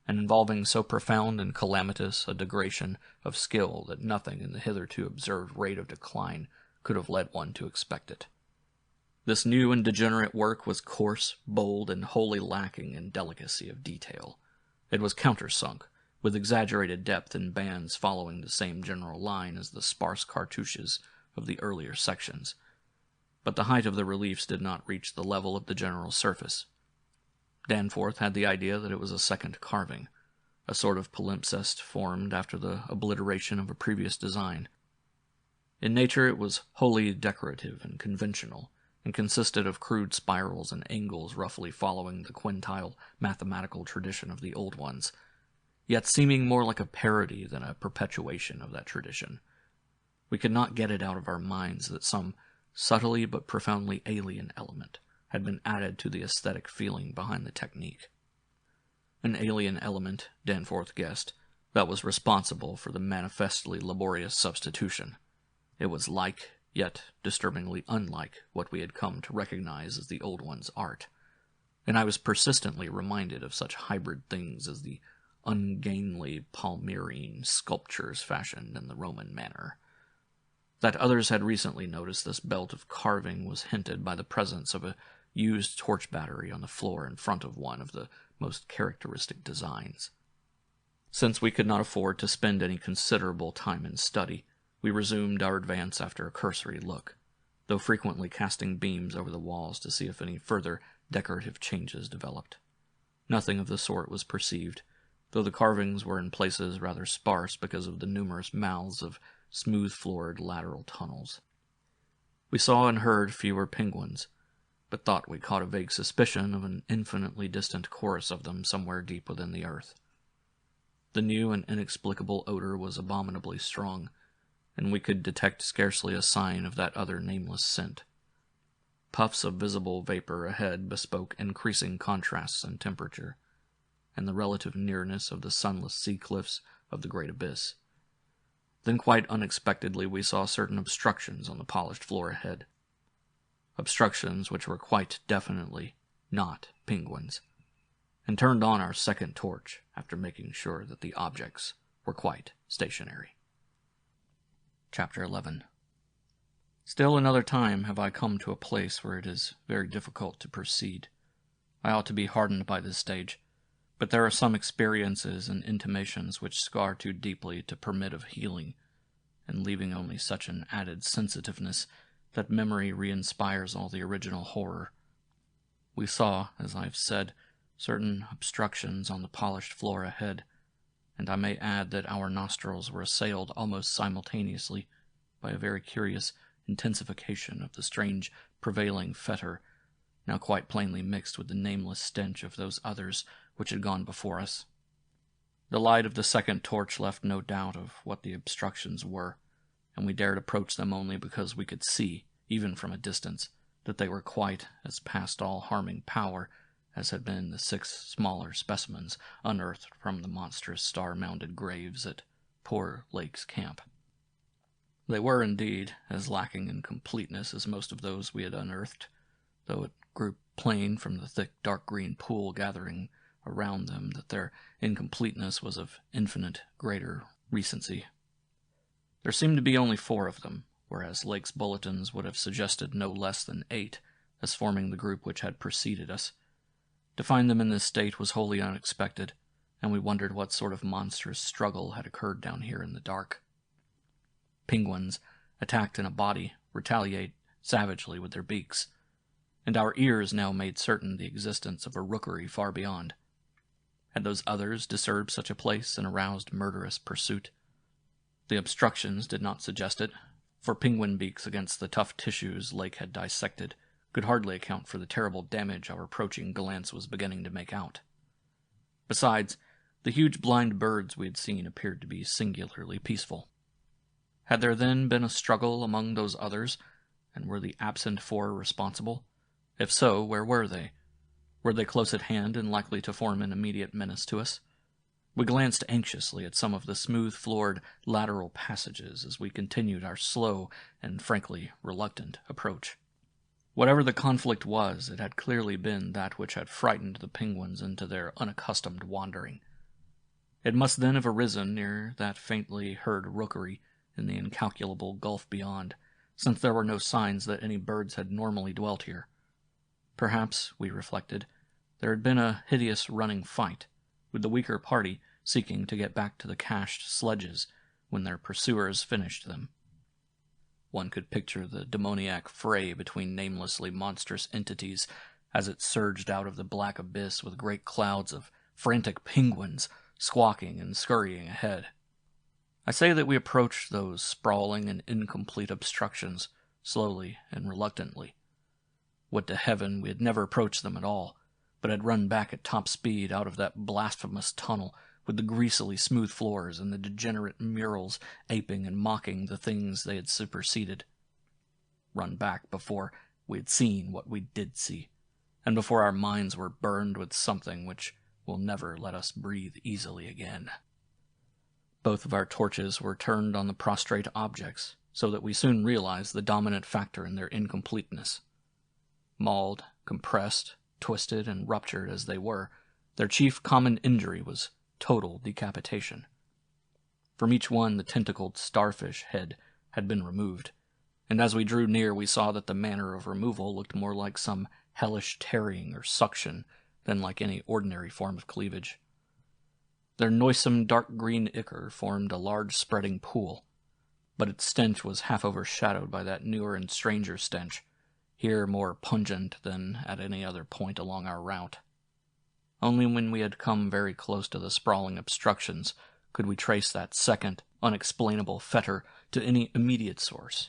and involving so profound and calamitous a degradation of skill that nothing in the hitherto observed rate of decline could have led one to expect it. This new and degenerate work was coarse, bold, and wholly lacking in delicacy of detail. It was countersunk, with exaggerated depth in bands following the same general line as the sparse cartouches of the earlier sections. But the height of the reliefs did not reach the level of the general surface. Danforth had the idea that it was a second carving, a sort of palimpsest formed after the obliteration of a previous design. In nature it was wholly decorative and conventional, and consisted of crude spirals and angles roughly following the quintile mathematical tradition of the old ones, yet seeming more like a parody than a perpetuation of that tradition. We could not get it out of our minds that some subtly but profoundly alien element had been added to the aesthetic feeling behind the technique. An alien element, Danforth guessed, that was responsible for the manifestly laborious substitution. It was like, yet disturbingly unlike, what we had come to recognize as the old one's art, and I was persistently reminded of such hybrid things as the ungainly Palmyrene sculptures fashioned in the Roman manner. That others had recently noticed this belt of carving was hinted by the presence of a used torch battery on the floor in front of one of the most characteristic designs. Since we could not afford to spend any considerable time in study, we resumed our advance after a cursory look, though frequently casting beams over the walls to see if any further decorative changes developed. Nothing of the sort was perceived, though the carvings were in places rather sparse because of the numerous mouths of smooth-floored lateral tunnels. We saw and heard fewer penguins, but thought we caught a vague suspicion of an infinitely distant chorus of them somewhere deep within the earth. The new and inexplicable odor was abominably strong, and we could detect scarcely a sign of that other nameless scent. Puffs of visible vapor ahead bespoke increasing contrasts in temperature, and the relative nearness of the sunless sea cliffs of the great abyss. Then quite unexpectedly we saw certain obstructions on the polished floor ahead. Obstructions which were quite definitely not penguins, and turned on our second torch after making sure that the objects were quite stationary. Chapter 11. Still another time have I come to a place where it is very difficult to proceed. I ought to be hardened by this stage, but there are some experiences and intimations which scar too deeply to permit of healing, and leaving only such an added sensitiveness that memory re-inspires all the original horror. We saw, as I have said, certain obstructions on the polished floor ahead, and I may add that our nostrils were assailed almost simultaneously by a very curious intensification of the strange prevailing fetor, now quite plainly mixed with the nameless stench of those others which had gone before us. The light of the second torch left no doubt of what the obstructions were, and we dared approach them only because we could see, even from a distance, that they were quite as past all harming power as had been the 6 smaller specimens unearthed from the monstrous star-mounded graves at poor Lake's camp. They were, indeed, as lacking in completeness as most of those we had unearthed, though it grew plain from the thick dark green pool gathering around them that their incompleteness was of infinite greater recency. There seemed to be only 4 of them, whereas Lake's bulletins would have suggested no less than 8 as forming the group which had preceded us. To find them in this state was wholly unexpected, and we wondered what sort of monstrous struggle had occurred down here in the dark. Penguins, attacked in a body, retaliate savagely with their beaks, and our ears now made certain the existence of a rookery far beyond. Had those others disturbed such a place and aroused murderous pursuit? The obstructions did not suggest it, for penguin beaks against the tough tissues Lake had dissected could hardly account for the terrible damage our approaching glance was beginning to make out. Besides, the huge blind birds we had seen appeared to be singularly peaceful. Had there then been a struggle among those others, and were the absent 4 responsible? If so, where were they? Were they close at hand and likely to form an immediate menace to us? We glanced anxiously at some of the smooth-floored lateral passages as we continued our slow and frankly reluctant approach. Whatever the conflict was, it had clearly been that which had frightened the penguins into their unaccustomed wandering. It must then have arisen near that faintly heard rookery in the incalculable gulf beyond, since there were no signs that any birds had normally dwelt here. Perhaps, we reflected, there had been a hideous running fight, with the weaker party seeking to get back to the cached sledges when their pursuers finished them. One could picture the demoniac fray between namelessly monstrous entities as it surged out of the black abyss with great clouds of frantic penguins squawking and scurrying ahead. I say that we approached those sprawling and incomplete obstructions slowly and reluctantly. Would to heaven we had never approached them at all, but had run back at top speed out of that blasphemous tunnel with the greasily smooth floors and the degenerate murals aping and mocking the things they had superseded. Run back before we had seen what we did see, and before our minds were burned with something which will never let us breathe easily again. Both of our torches were turned on the prostrate objects, so that we soon realized the dominant factor in their incompleteness. Mauled, compressed, twisted, and ruptured as they were, their chief common injury was total decapitation. From each one the tentacled starfish head had been removed, and as we drew near we saw that the manner of removal looked more like some hellish tearing or suction than like any ordinary form of cleavage. Their noisome dark green ichor formed a large spreading pool, but its stench was half overshadowed by that newer and stranger stench, here more pungent than at any other point along our route. Only when we had come very close to the sprawling obstructions could we trace that second, unexplainable fetor to any immediate source,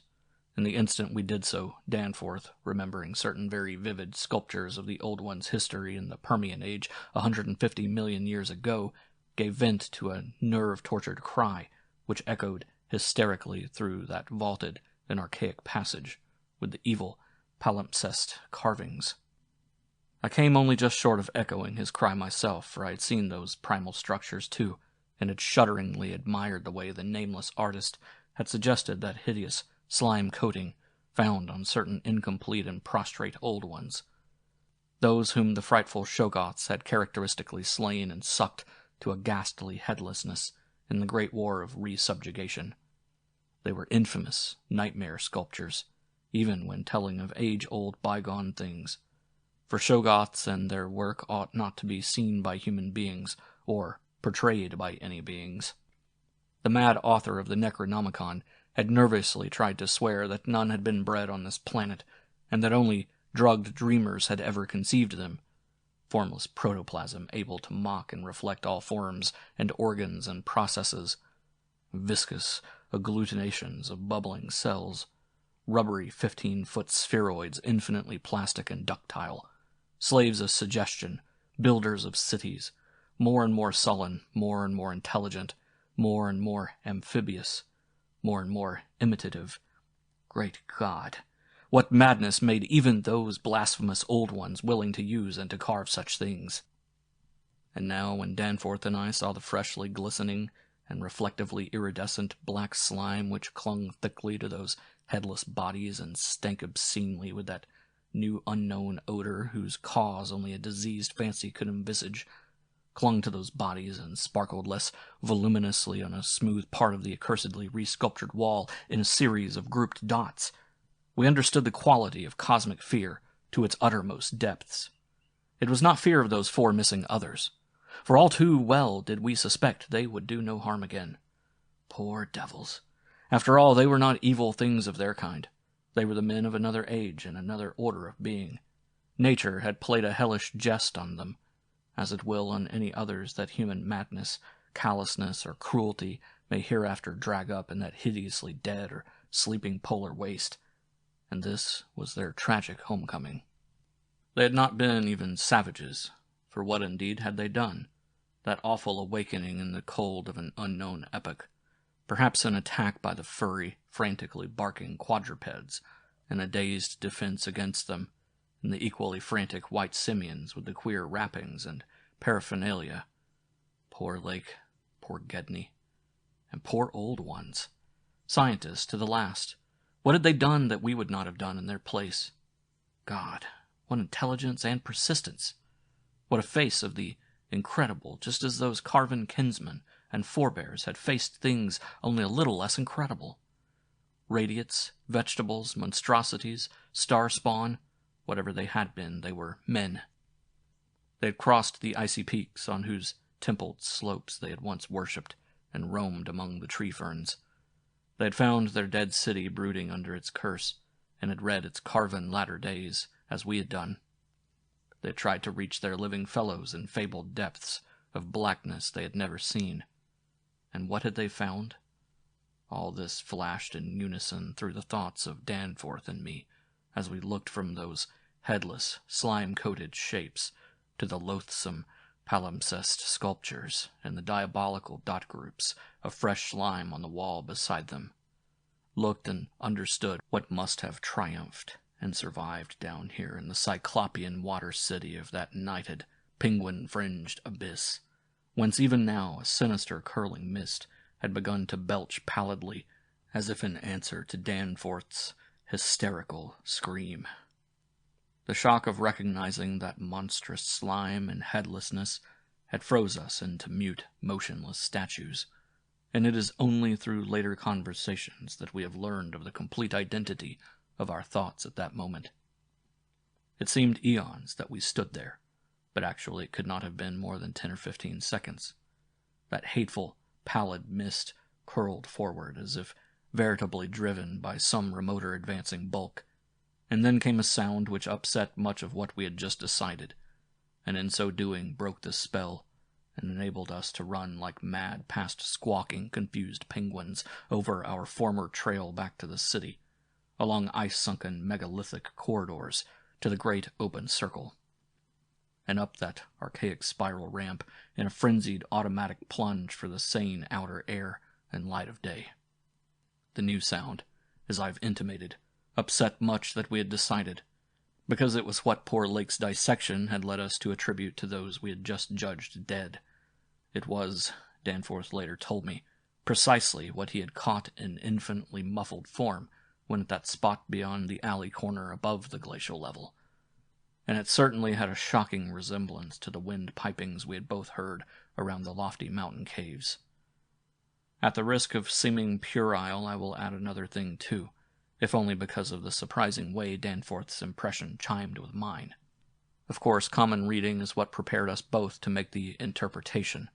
and the instant we did so, Danforth, remembering certain very vivid sculptures of the Old One's history in the Permian Age 150 million years ago, gave vent to a nerve-tortured cry, which echoed hysterically through that vaulted and archaic passage, with the evil palimpsest carvings. I came only just short of echoing his cry myself, for I had seen those primal structures too, and had shudderingly admired the way the nameless artist had suggested that hideous slime coating found on certain incomplete and prostrate old ones, those whom the frightful Shoggoths had characteristically slain and sucked to a ghastly headlessness in the great war of resubjugation. They were infamous nightmare sculptures, even when telling of age-old bygone things, for Shoggoths and their work ought not to be seen by human beings, or portrayed by any beings. The mad author of the Necronomicon had nervously tried to swear that none had been bred on this planet, and that only drugged dreamers had ever conceived them, formless protoplasm able to mock and reflect all forms and organs and processes, viscous agglutinations of bubbling cells, rubbery 15-foot spheroids infinitely plastic and ductile, slaves of suggestion, builders of cities, more and more sullen, more and more intelligent, more and more amphibious, more and more imitative. Great God! What madness made even those blasphemous old ones willing to use and to carve such things? And now, when Danforth and I saw the freshly glistening and reflectively iridescent black slime which clung thickly to those headless bodies and stank obscenely with that new unknown odor whose cause only a diseased fancy could envisage, clung to those bodies and sparkled less voluminously on a smooth part of the accursedly resculptured wall in a series of grouped dots, we understood the quality of cosmic fear to its uttermost depths. It was not fear of those four missing others, for all too well did we suspect they would do no harm again. Poor devils! After all, they were not evil things of their kind. They were the men of another age and another order of being. Nature had played a hellish jest on them, as it will on any others that human madness, callousness, or cruelty may hereafter drag up in that hideously dead or sleeping polar waste, and this was their tragic homecoming. They had not been even savages, for what indeed had they done? That awful awakening in the cold of an unknown epoch, perhaps an attack by the furry, frantically barking quadrupeds, and a dazed defense against them, and the equally frantic white simians with the queer wrappings and paraphernalia. Poor Lake, poor Gedney, and poor old ones. Scientists to the last. What had they done that we would not have done in their place? God, what intelligence and persistence! What a face of the incredible, just as those carven kinsmen and forebears had faced things only a little less incredible. radiates, vegetables, monstrosities, star spawn, whatever they had been, they were men. They had crossed the icy peaks on whose templed slopes they had once worshipped and roamed among the tree ferns. They had found their dead city brooding under its curse, and had read its carven latter days, as we had done. They had tried to reach their living fellows in fabled depths of blackness they had never seen. And what had they found? All this flashed in unison through the thoughts of Danforth and me, as we looked from those headless, slime-coated shapes to the loathsome palimpsest sculptures and the diabolical dot groups of fresh slime on the wall beside them. Looked and understood what must have triumphed and survived down here in the cyclopean water city of that nighted, penguin-fringed abyss, whence even now a sinister curling mist had begun to belch pallidly, as if in answer to Danforth's hysterical scream. The shock of recognizing that monstrous slime and headlessness had froze us into mute, motionless statues, and it is only through later conversations that we have learned of the complete identity of our thoughts at that moment. It seemed eons that we stood there, but actually it could not have been more than 10 or 15 seconds. That hateful, pallid mist curled forward as if veritably driven by some remoter advancing bulk, and then came a sound which upset much of what we had just decided, and in so doing broke the spell and enabled us to run like mad past squawking, confused penguins over our former trail back to the city, along ice-sunken megalithic corridors to the great open circle, and up that archaic spiral ramp in a frenzied automatic plunge for the sane outer air and light of day. The new sound, as I've intimated, upset much that we had decided, because it was what poor Lake's dissection had led us to attribute to those we had just judged dead. It was, Danforth later told me, precisely what he had caught in infinitely muffled form when at that spot beyond the alley corner above the glacial level, and it certainly had a shocking resemblance to the wind pipings we had both heard around the lofty mountain caves. At the risk of seeming puerile, I will add another thing too, if only because of the surprising way Danforth's impression chimed with mine. Of course, common reading is what prepared us both to make the interpretation,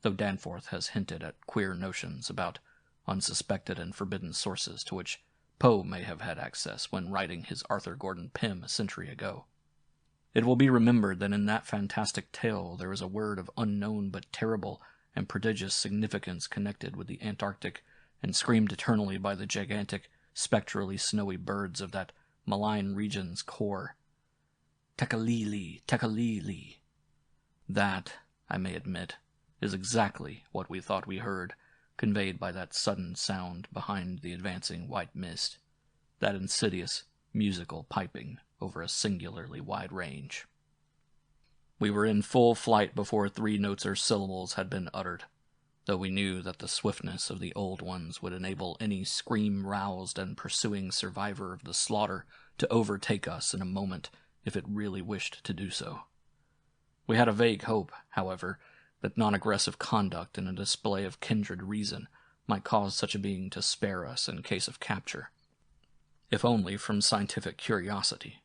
though Danforth has hinted at queer notions about unsuspected and forbidden sources to which Poe may have had access when writing his Arthur Gordon Pym a century ago. It will be remembered that in that fantastic tale there is a word of unknown but terrible and prodigious significance connected with the Antarctic and screamed eternally by the gigantic, spectrally snowy birds of that malign region's core. Tekalili, tekalili. That, I may admit, is exactly what we thought we heard, conveyed by that sudden sound behind the advancing white mist, that insidious, musical piping over a singularly wide range. We were in full flight before 3 notes or syllables had been uttered, though we knew that the swiftness of the old ones would enable any scream-roused and pursuing survivor of the slaughter to overtake us in a moment if it really wished to do so. We had a vague hope, however, that non-aggressive conduct and a display of kindred reason might cause such a being to spare us in case of capture, if only from scientific curiosity.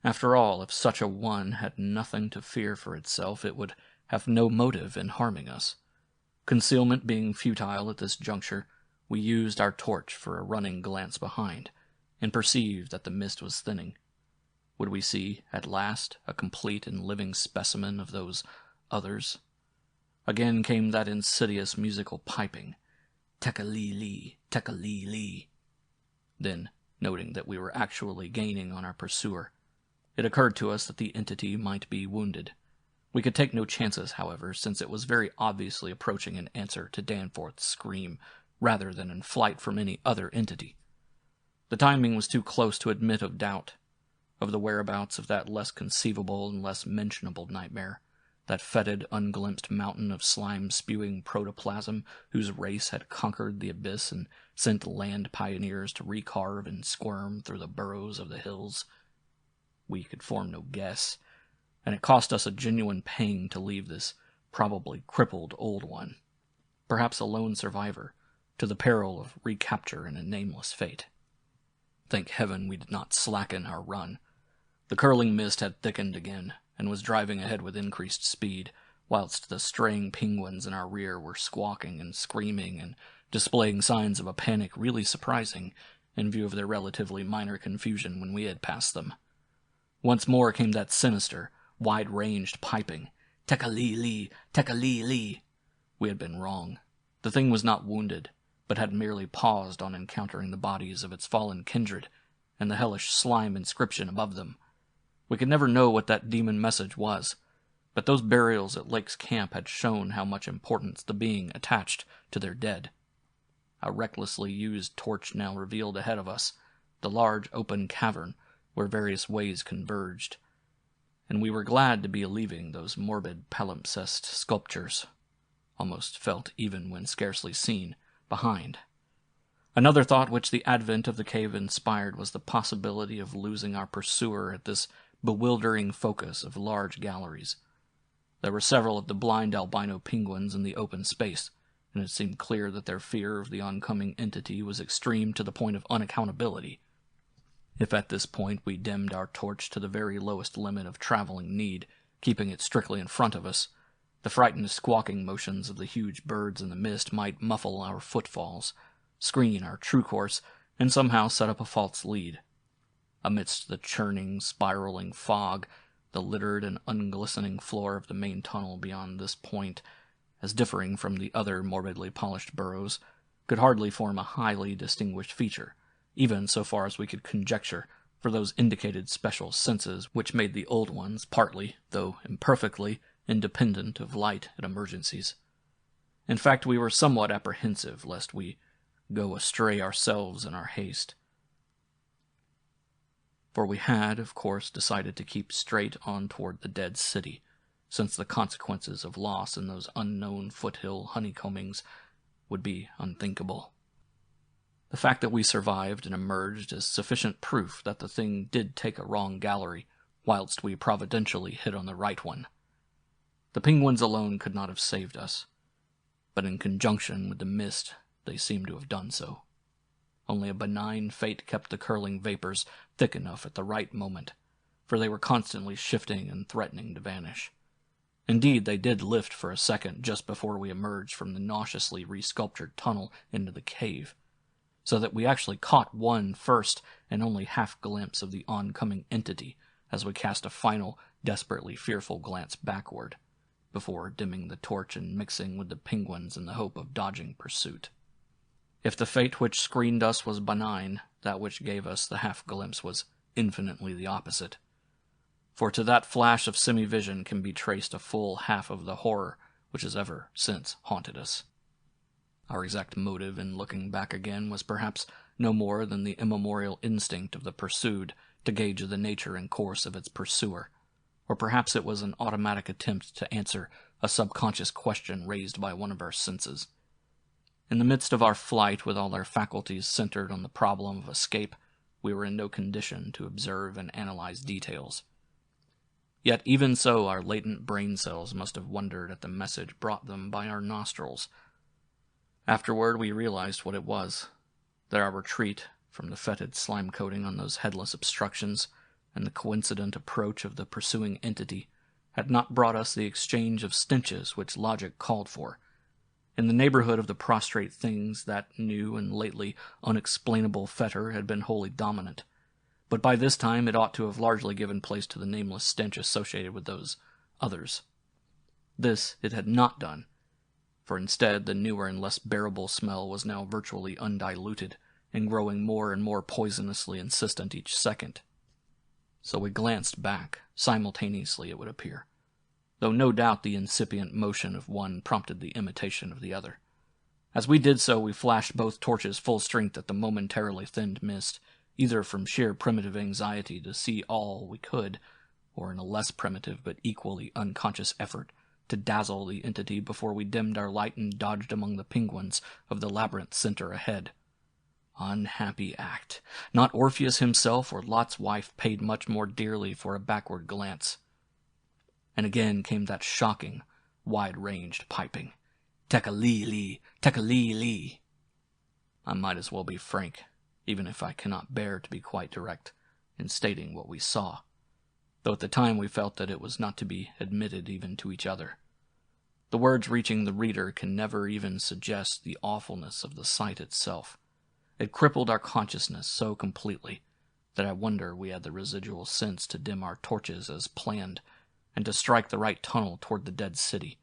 After all, if such a one had nothing to fear for itself, it would have no motive in harming us. Concealment being futile at this juncture, we used our torch for a running glance behind, and perceived that the mist was thinning. Would we see, at last, a complete and living specimen of those others? Again came that insidious musical piping, tekalili, tekalili. Then, noting that we were actually gaining on our pursuer, it occurred to us that the entity might be wounded. We could take no chances, however, since it was very obviously approaching in answer to Danforth's scream, rather than in flight from any other entity. The timing was too close to admit of doubt, of the whereabouts of that less conceivable and less mentionable nightmare, that fetid, unglimpsed mountain of slime-spewing protoplasm whose race had conquered the abyss and sent land pioneers to recarve and squirm through the burrows of the hills. We could form no guess, and it cost us a genuine pang to leave this probably crippled old one, perhaps a lone survivor, to the peril of recapture in a nameless fate. Thank heaven we did not slacken our run. The curling mist had thickened again, and was driving ahead with increased speed, whilst the straying penguins in our rear were squawking and screaming and displaying signs of a panic really surprising in view of their relatively minor confusion when we had passed them. Once more came that sinister, wide-ranged piping, "Tekka-lee-lee, Tekka-lee-lee." We had been wrong. The thing was not wounded, but had merely paused on encountering the bodies of its fallen kindred, and the hellish slime inscription above them. We could never know what that demon message was, but those burials at Lake's camp had shown how much importance the being attached to their dead. A recklessly used torch now revealed ahead of us the large open cavern where various ways converged, and we were glad to be leaving those morbid palimpsest sculptures, almost felt even when scarcely seen, behind. Another thought which the advent of the cave inspired was the possibility of losing our pursuer at this bewildering focus of large galleries. There were several of the blind albino penguins in the open space, and it seemed clear that their fear of the oncoming entity was extreme to the point of unaccountability. If at this point we dimmed our torch to the very lowest limit of traveling need, keeping it strictly in front of us, the frightened squawking motions of the huge birds in the mist might muffle our footfalls, screen our true course, and somehow set up a false lead. Amidst the churning, spiraling fog, the littered and unglistening floor of the main tunnel beyond this point, as differing from the other morbidly polished burrows, could hardly form a highly distinguished feature, even so far as we could conjecture, for those indicated special senses which made the old ones partly, though imperfectly, independent of light at emergencies. In fact, we were somewhat apprehensive lest we go astray ourselves in our haste. For we had, of course, decided to keep straight on toward the dead city, since the consequences of loss in those unknown foothill honeycombings would be unthinkable. The fact that we survived and emerged is sufficient proof that the thing did take a wrong gallery, whilst we providentially hit on the right one. The penguins alone could not have saved us, but in conjunction with the mist they seemed to have done so. Only a benign fate kept the curling vapors thick enough at the right moment, for they were constantly shifting and threatening to vanish. Indeed, they did lift for a second just before we emerged from the nauseously resculptured tunnel into the cave, so that we actually caught one first and only half glimpse of the oncoming entity as we cast a final, desperately fearful glance backward, before dimming the torch and mixing with the penguins in the hope of dodging pursuit. If the fate which screened us was benign, that which gave us the half-glimpse was infinitely the opposite. For to that flash of semi-vision can be traced a full half of the horror which has ever since haunted us. Our exact motive in looking back again was perhaps no more than the immemorial instinct of the pursued to gauge the nature and course of its pursuer, or perhaps it was an automatic attempt to answer a subconscious question raised by one of our senses. In the midst of our flight, with all our faculties centered on the problem of escape, we were in no condition to observe and analyze details. Yet even so, our latent brain cells must have wondered at the message brought them by our nostrils. Afterward, we realized what it was, that our retreat from the fetid slime coating on those headless obstructions and the coincident approach of the pursuing entity had not brought us the exchange of stenches which logic called for. In the neighborhood of the prostrate things, that new and lately unexplainable fetor had been wholly dominant, but by this time it ought to have largely given place to the nameless stench associated with those others. This it had not done, for instead the newer and less bearable smell was now virtually undiluted, and growing more and more poisonously insistent each second. So we glanced back, simultaneously it would appear, though no doubt the incipient motion of one prompted the imitation of the other. As we did so, we flashed both torches full strength at the momentarily thinned mist, either from sheer primitive anxiety to see all we could, or in a less primitive but equally unconscious effort to dazzle the entity before we dimmed our light and dodged among the penguins of the labyrinth center ahead. Unhappy act! Not Orpheus himself or Lot's wife paid much more dearly for a backward glance. And again came that shocking, wide-ranged piping. Tekka-lee-lee, Tekka-lee-lee. I might as well be frank, even if I cannot bear to be quite direct in stating what we saw, though at the time we felt that it was not to be admitted even to each other. The words reaching the reader can never even suggest the awfulness of the sight itself. It crippled our consciousness so completely that I wonder we had the residual sense to dim our torches as planned, and to strike the right tunnel toward the dead city.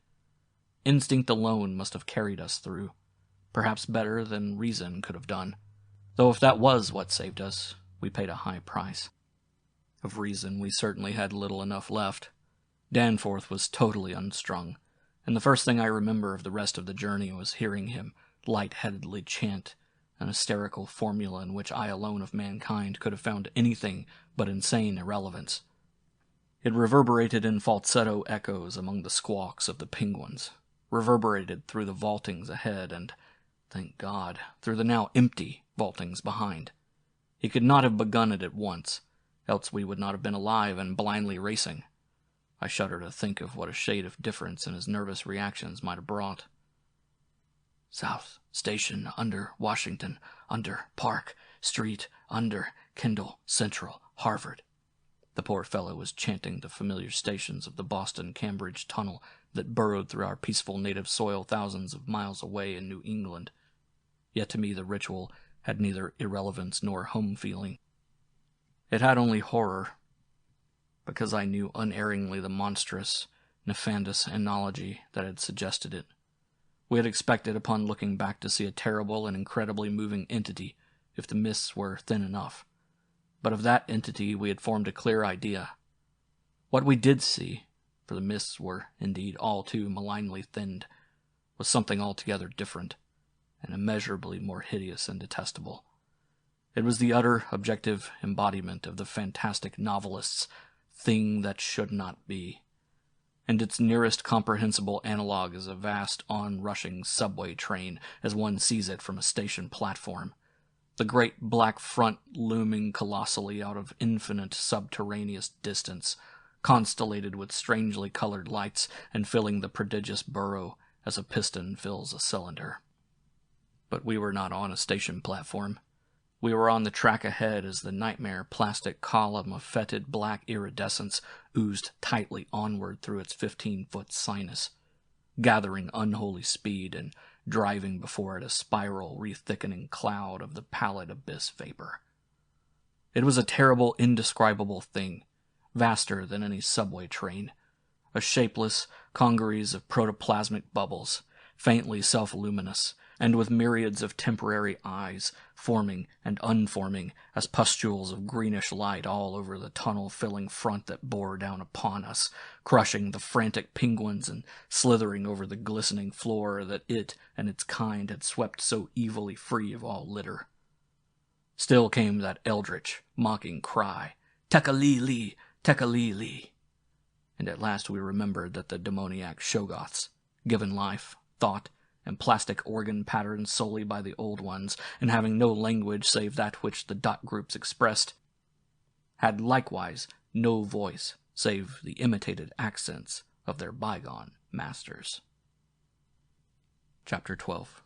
Instinct alone must have carried us through, perhaps better than reason could have done, though if that was what saved us, we paid a high price. Of reason we certainly had little enough left. Danforth was totally unstrung, and the first thing I remember of the rest of the journey was hearing him light-headedly chant an hysterical formula in which I alone of mankind could have found anything but insane irrelevance. It reverberated in falsetto echoes among the squawks of the penguins, reverberated through the vaultings ahead and, thank God, through the now empty vaultings behind. He could not have begun it at once, else we would not have been alive and blindly racing. I shudder to think of what a shade of difference in his nervous reactions might have brought. South Station, under Washington, under Park Street, under Kendall Central, Harvard. The poor fellow was chanting the familiar stations of the Boston-Cambridge tunnel that burrowed through our peaceful native soil thousands of miles away in New England. Yet to me the ritual had neither irrelevance nor home feeling. It had only horror, because I knew unerringly the monstrous, nefandous analogy that had suggested it. We had expected upon looking back to see a terrible and incredibly moving entity, if the mists were thin enough. But of that entity we had formed a clear idea. What we did see, for the mists were indeed all too malignly thinned, was something altogether different, and immeasurably more hideous and detestable. It was the utter, objective embodiment of the fantastic novelist's thing that should not be, and its nearest comprehensible analog is a vast, on-rushing subway train as one sees it from a station platform, the great black front looming colossally out of infinite subterraneous distance, constellated with strangely colored lights and filling the prodigious burrow as a piston fills a cylinder. But we were not on a station platform. We were on the track ahead as the nightmare plastic column of fetid black iridescence oozed tightly onward through its 15-foot sinus, gathering unholy speed and driving before it a spiral, re-thickening cloud of the pallid abyss vapor. It was a terrible, indescribable thing, vaster than any subway train, a shapeless congeries of protoplasmic bubbles, faintly self-luminous, and with myriads of temporary eyes, forming and unforming as pustules of greenish light all over the tunnel-filling front that bore down upon us, crushing the frantic penguins and slithering over the glistening floor that it and its kind had swept so evilly free of all litter. Still came that eldritch, mocking cry, "Tekali-li, Tekali-li," and at last we remembered that the demoniac Shoggoths, given life, thought, and plastic organ patterned solely by the old ones, and having no language save that which the dot groups expressed, had likewise no voice save the imitated accents of their bygone masters. Chapter 12.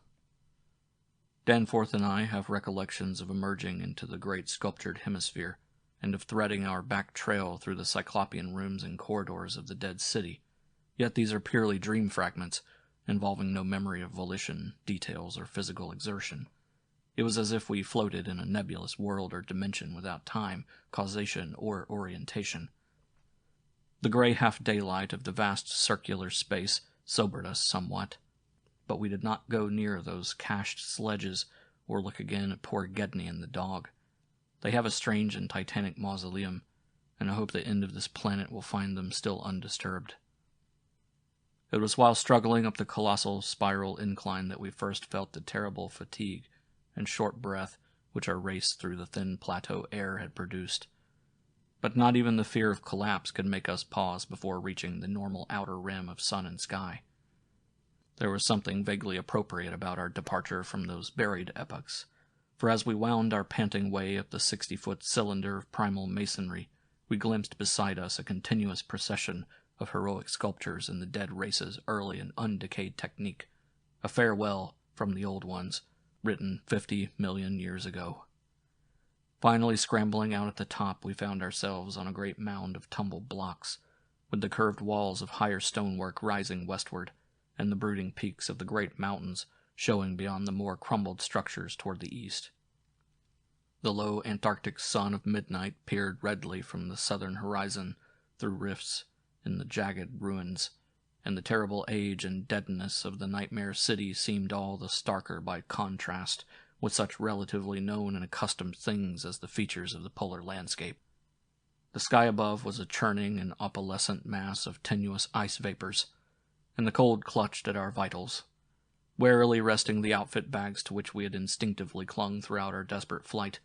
Danforth and I have recollections of emerging into the great sculptured hemisphere, and of threading our back trail through the cyclopean rooms and corridors of the dead city, yet these are purely dream fragments, involving no memory of volition, details, or physical exertion. It was as if we floated in a nebulous world or dimension without time, causation, or orientation. The gray half-daylight of the vast circular space sobered us somewhat, but we did not go near those cached sledges or look again at poor Gedney and the dog. They have a strange and titanic mausoleum, and I hope the end of this planet will find them still undisturbed. It was while struggling up the colossal spiral incline that we first felt the terrible fatigue and short breath which our race through the thin plateau air had produced. But not even the fear of collapse could make us pause before reaching the normal outer rim of sun and sky. There was something vaguely appropriate about our departure from those buried epochs, for as we wound our panting way up the 60-foot cylinder of primal masonry, we glimpsed beside us a continuous procession of heroic sculptures in the dead race's early and undecayed technique, a farewell from the old ones, written 50 million years ago. Finally scrambling out at the top, we found ourselves on a great mound of tumbled blocks, with the curved walls of higher stonework rising westward, and the brooding peaks of the great mountains showing beyond the more crumbled structures toward the east. The low Antarctic sun of midnight peered redly from the southern horizon through rifts in the jagged ruins, and the terrible age and deadness of the nightmare city seemed all the starker by contrast with such relatively known and accustomed things as the features of the polar landscape. The sky above was a churning and opalescent mass of tenuous ice vapors, and the cold clutched at our vitals. Warily resting the outfit bags to which we had instinctively clung throughout our desperate flight,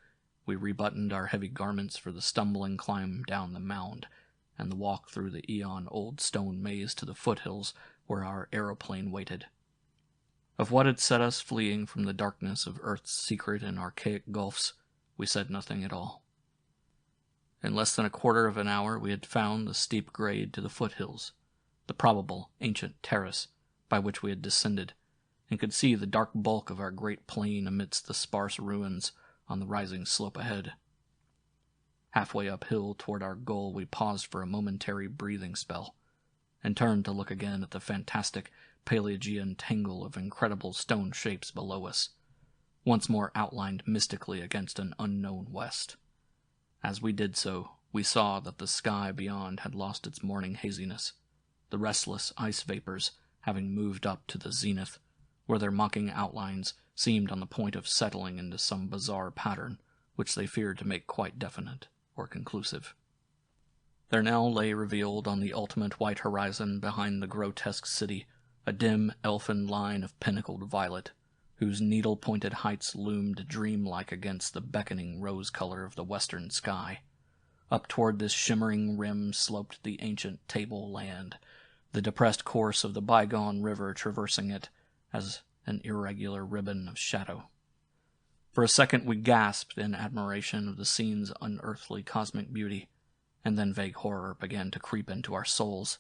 we rebuttoned our heavy garments for the stumbling climb down the mound, and the walk through the eon-old stone maze to the foothills where our aeroplane waited. Of what had set us fleeing from the darkness of Earth's secret and archaic gulfs, we said nothing at all. In less than a quarter of an hour we had found the steep grade to the foothills, the probable ancient terrace by which we had descended, and could see the dark bulk of our great plain amidst the sparse ruins on the rising slope ahead. Halfway uphill toward our goal we paused for a momentary breathing spell, and turned to look again at the fantastic Pelagian tangle of incredible stone shapes below us, once more outlined mystically against an unknown west. As we did so, we saw that the sky beyond had lost its morning haziness, the restless ice vapors having moved up to the zenith, where their mocking outlines seemed on the point of settling into some bizarre pattern which they feared to make quite definite or conclusive. There now lay revealed on the ultimate white horizon behind the grotesque city a dim elfin line of pinnacled violet, whose needle-pointed heights loomed dreamlike against the beckoning rose color of the western sky. Up toward this shimmering rim sloped the ancient tableland, the depressed course of the bygone river traversing it as an irregular ribbon of shadow. For a second we gasped in admiration of the scene's unearthly cosmic beauty, and then vague horror began to creep into our souls,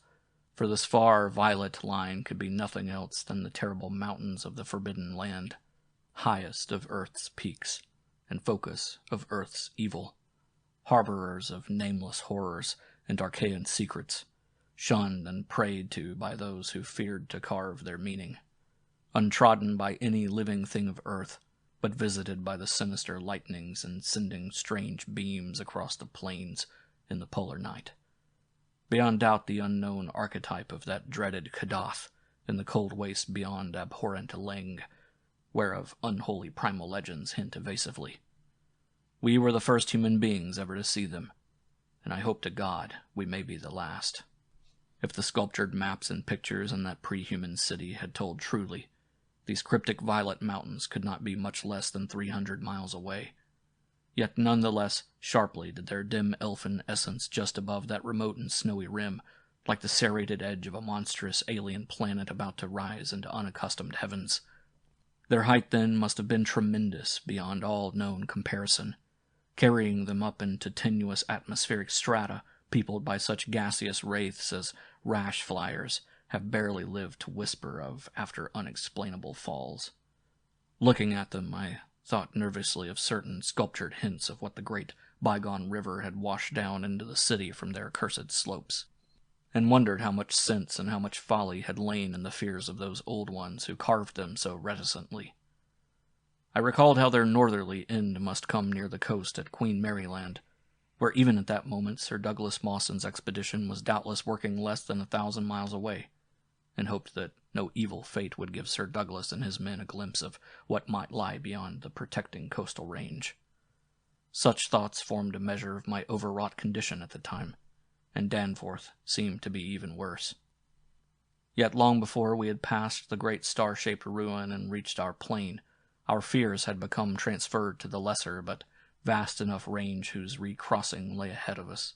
for this far violet line could be nothing else than the terrible mountains of the Forbidden Land, highest of Earth's peaks, and focus of Earth's evil, harborers of nameless horrors and archaean secrets, shunned and prayed to by those who feared to carve their meaning, untrodden by any living thing of Earth, but visited by the sinister lightnings and sending strange beams across the plains in the polar night. Beyond doubt the unknown archetype of that dreaded Kadath in the cold waste beyond abhorrent Leng, whereof unholy primal legends hint evasively. We were the first human beings ever to see them, and I hope to God we may be the last. If the sculptured maps and pictures in that pre-human city had told truly, these cryptic violet mountains could not be much less than 300 miles away. Yet none the less sharply did their dim elfin essence just above that remote and snowy rim, like the serrated edge of a monstrous alien planet about to rise into unaccustomed heavens. Their height then must have been tremendous beyond all known comparison, carrying them up into tenuous atmospheric strata peopled by such gaseous wraiths as rash flyers have barely lived to whisper of after unexplainable falls. Looking at them, I thought nervously of certain sculptured hints of what the great bygone river had washed down into the city from their accursed slopes, and wondered how much sense and how much folly had lain in the fears of those old ones who carved them so reticently. I recalled how their northerly end must come near the coast at Queen Mary Land, where even at that moment Sir Douglas Mawson's expedition was doubtless working less than 1,000 miles away, and hoped that no evil fate would give Sir Douglas and his men a glimpse of what might lie beyond the protecting coastal range. Such thoughts formed a measure of my overwrought condition at the time, and Danforth seemed to be even worse. Yet long before we had passed the great star-shaped ruin and reached our plain, our fears had become transferred to the lesser but vast enough range whose recrossing lay ahead of us.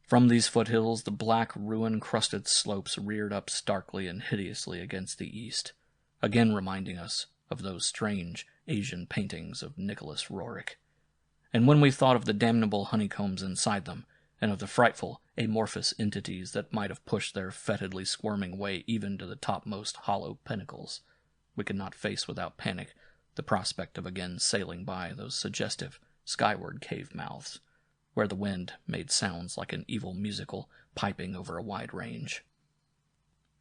From these foothills the black ruin-crusted slopes reared up starkly and hideously against the east, again reminding us of those strange Asian paintings of Nicholas Roerich. And when we thought of the damnable honeycombs inside them, and of the frightful amorphous entities that might have pushed their fetidly squirming way even to the topmost hollow pinnacles, we could not face without panic the prospect of again sailing by those suggestive skyward cave mouths, where the wind made sounds like an evil musical piping over a wide range.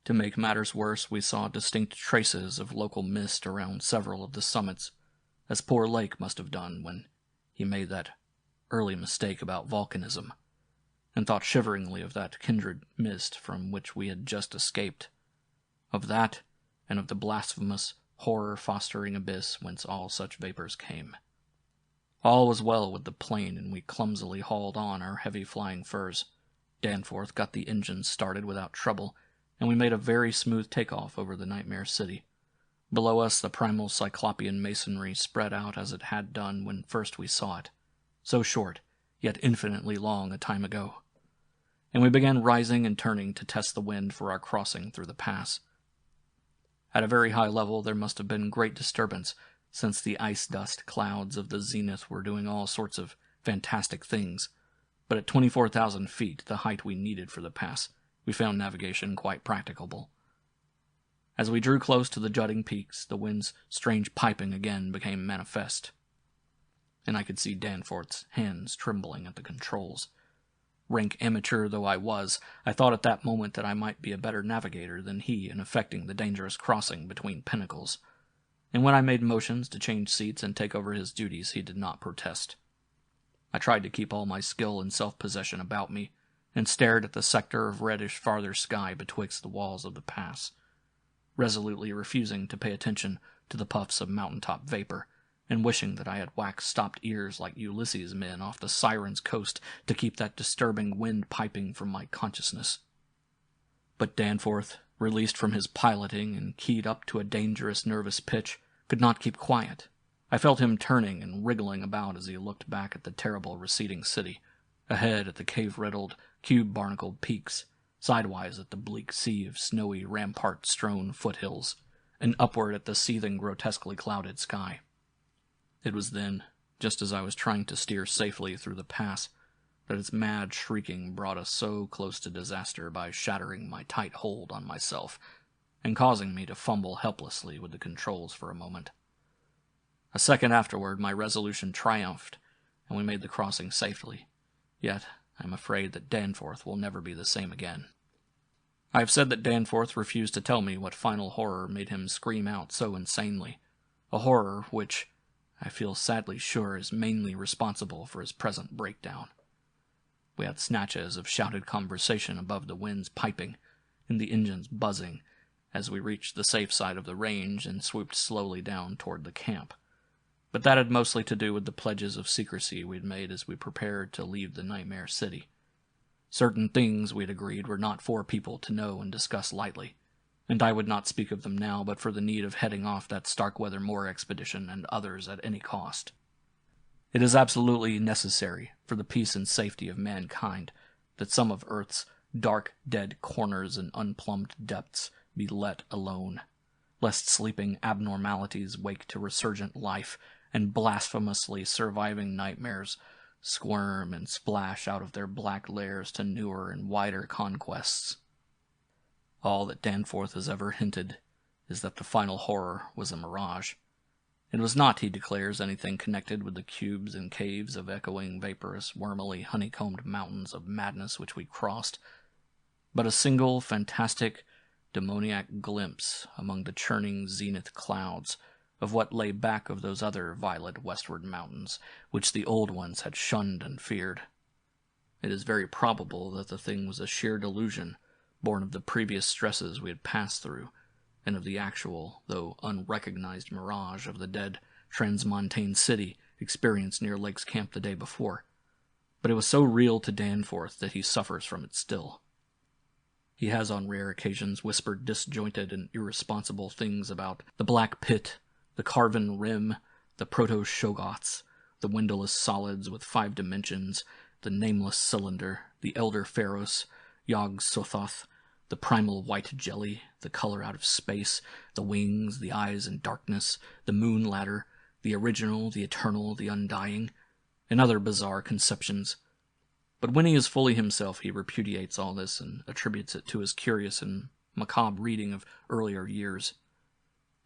To make matters worse, we saw distinct traces of local mist around several of the summits, as poor Lake must have done when he made that early mistake about volcanism, and thought shiveringly of that kindred mist from which we had just escaped, of that, and of the blasphemous, horror-fostering abyss whence all such vapors came. All was well with the plane, and we clumsily hauled on our heavy flying furs. Danforth got the engines started without trouble, and we made a very smooth takeoff over the nightmare city. Below us the primal cyclopean masonry spread out as it had done when first we saw it, so short, yet infinitely long a time ago. And we began rising and turning to test the wind for our crossing through the pass. At a very high level there must have been great disturbance, since the ice-dust clouds of the zenith were doing all sorts of fantastic things, but at 24,000 feet, the height we needed for the pass, we found navigation quite practicable. As we drew close to the jutting peaks, the wind's strange piping again became manifest, and I could see Danforth's hands trembling at the controls. Rank amateur though I was, I thought at that moment that I might be a better navigator than he in effecting the dangerous crossing between pinnacles, and when I made motions to change seats and take over his duties, he did not protest. I tried to keep all my skill and self-possession about me, and stared at the sector of reddish farther sky betwixt the walls of the pass, resolutely refusing to pay attention to the puffs of mountaintop vapor, and wishing that I had wax-stopped ears like Ulysses' men off the Siren's coast to keep that disturbing wind piping from my consciousness. But Danforth, released from his piloting and keyed up to a dangerous nervous pitch, could not keep quiet. I felt him turning and wriggling about as he looked back at the terrible receding city, ahead at the cave-riddled, cube-barnacled peaks, sidewise at the bleak sea of snowy, rampart-strewn foothills, and upward at the seething, grotesquely clouded sky. It was then, just as I was trying to steer safely through the pass, that its mad shrieking brought us so close to disaster by shattering my tight hold on myself, and causing me to fumble helplessly with the controls for a moment. A second afterward, my resolution triumphed, and we made the crossing safely. Yet, I am afraid that Danforth will never be the same again. I have said that Danforth refused to tell me what final horror made him scream out so insanely, a horror which, I feel sadly sure, is mainly responsible for his present breakdown. We had snatches of shouted conversation above the wind's piping and the engines buzzing as we reached the safe side of the range and swooped slowly down toward the camp. But that had mostly to do with the pledges of secrecy we'd made as we prepared to leave the nightmare city. Certain things, we'd agreed, were not for people to know and discuss lightly, and I would not speak of them now but for the need of heading off that Starkweather Moor expedition and others at any cost. It is absolutely necessary for the peace and safety of mankind that some of Earth's dark, dead corners and unplumbed depths be let alone, lest sleeping abnormalities wake to resurgent life and blasphemously surviving nightmares squirm and splash out of their black lairs to newer and wider conquests. All that Danforth has ever hinted is that the final horror was a mirage. It was not, he declares, anything connected with the cubes and caves of echoing, vaporous, wormily honeycombed mountains of madness which we crossed, but a single, fantastic, demoniac glimpse among the churning zenith clouds of what lay back of those other violet westward mountains, which the old ones had shunned and feared. It is very probable that the thing was a sheer delusion, born of the previous stresses we had passed through, and of the actual, though unrecognized mirage of the dead transmontane city experienced near Lake's camp the day before. But it was so real to Danforth that he suffers from it still. He has on rare occasions whispered disjointed and irresponsible things about the black pit, the carven rim, the proto-Shoggoths, the windowless solids with 5 dimensions, the nameless cylinder, the elder Pharos, Yog-Sothoth, the primal white jelly, the color out of space, the wings, the eyes in darkness, the moon ladder, the original, the eternal, the undying, and other bizarre conceptions. But when he is fully himself, he repudiates all this and attributes it to his curious and macabre reading of earlier years.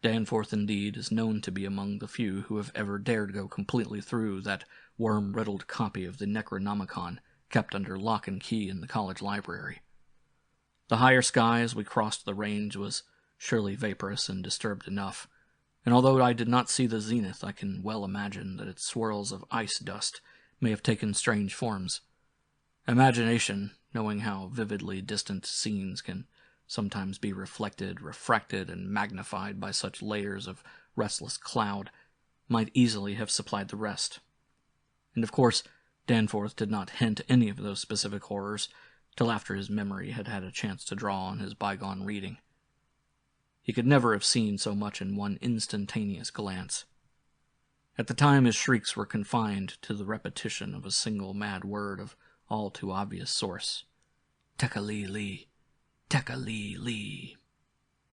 Danforth, indeed, is known to be among the few who have ever dared go completely through that worm-riddled copy of the Necronomicon kept under lock and key in the college library. The higher sky as we crossed the range was surely vaporous and disturbed enough, and although I did not see the zenith, I can well imagine that its swirls of ice dust may have taken strange forms. Imagination, knowing how vividly distant scenes can sometimes be reflected, refracted, and magnified by such layers of restless cloud, might easily have supplied the rest. And of course, Danforth did not hint any of those specific horrors till after his memory had had a chance to draw on his bygone reading. He could never have seen so much in one instantaneous glance. At the time, his shrieks were confined to the repetition of a single mad word of all too obvious source. Tekka-lee-lee, Tekka-lee-lee.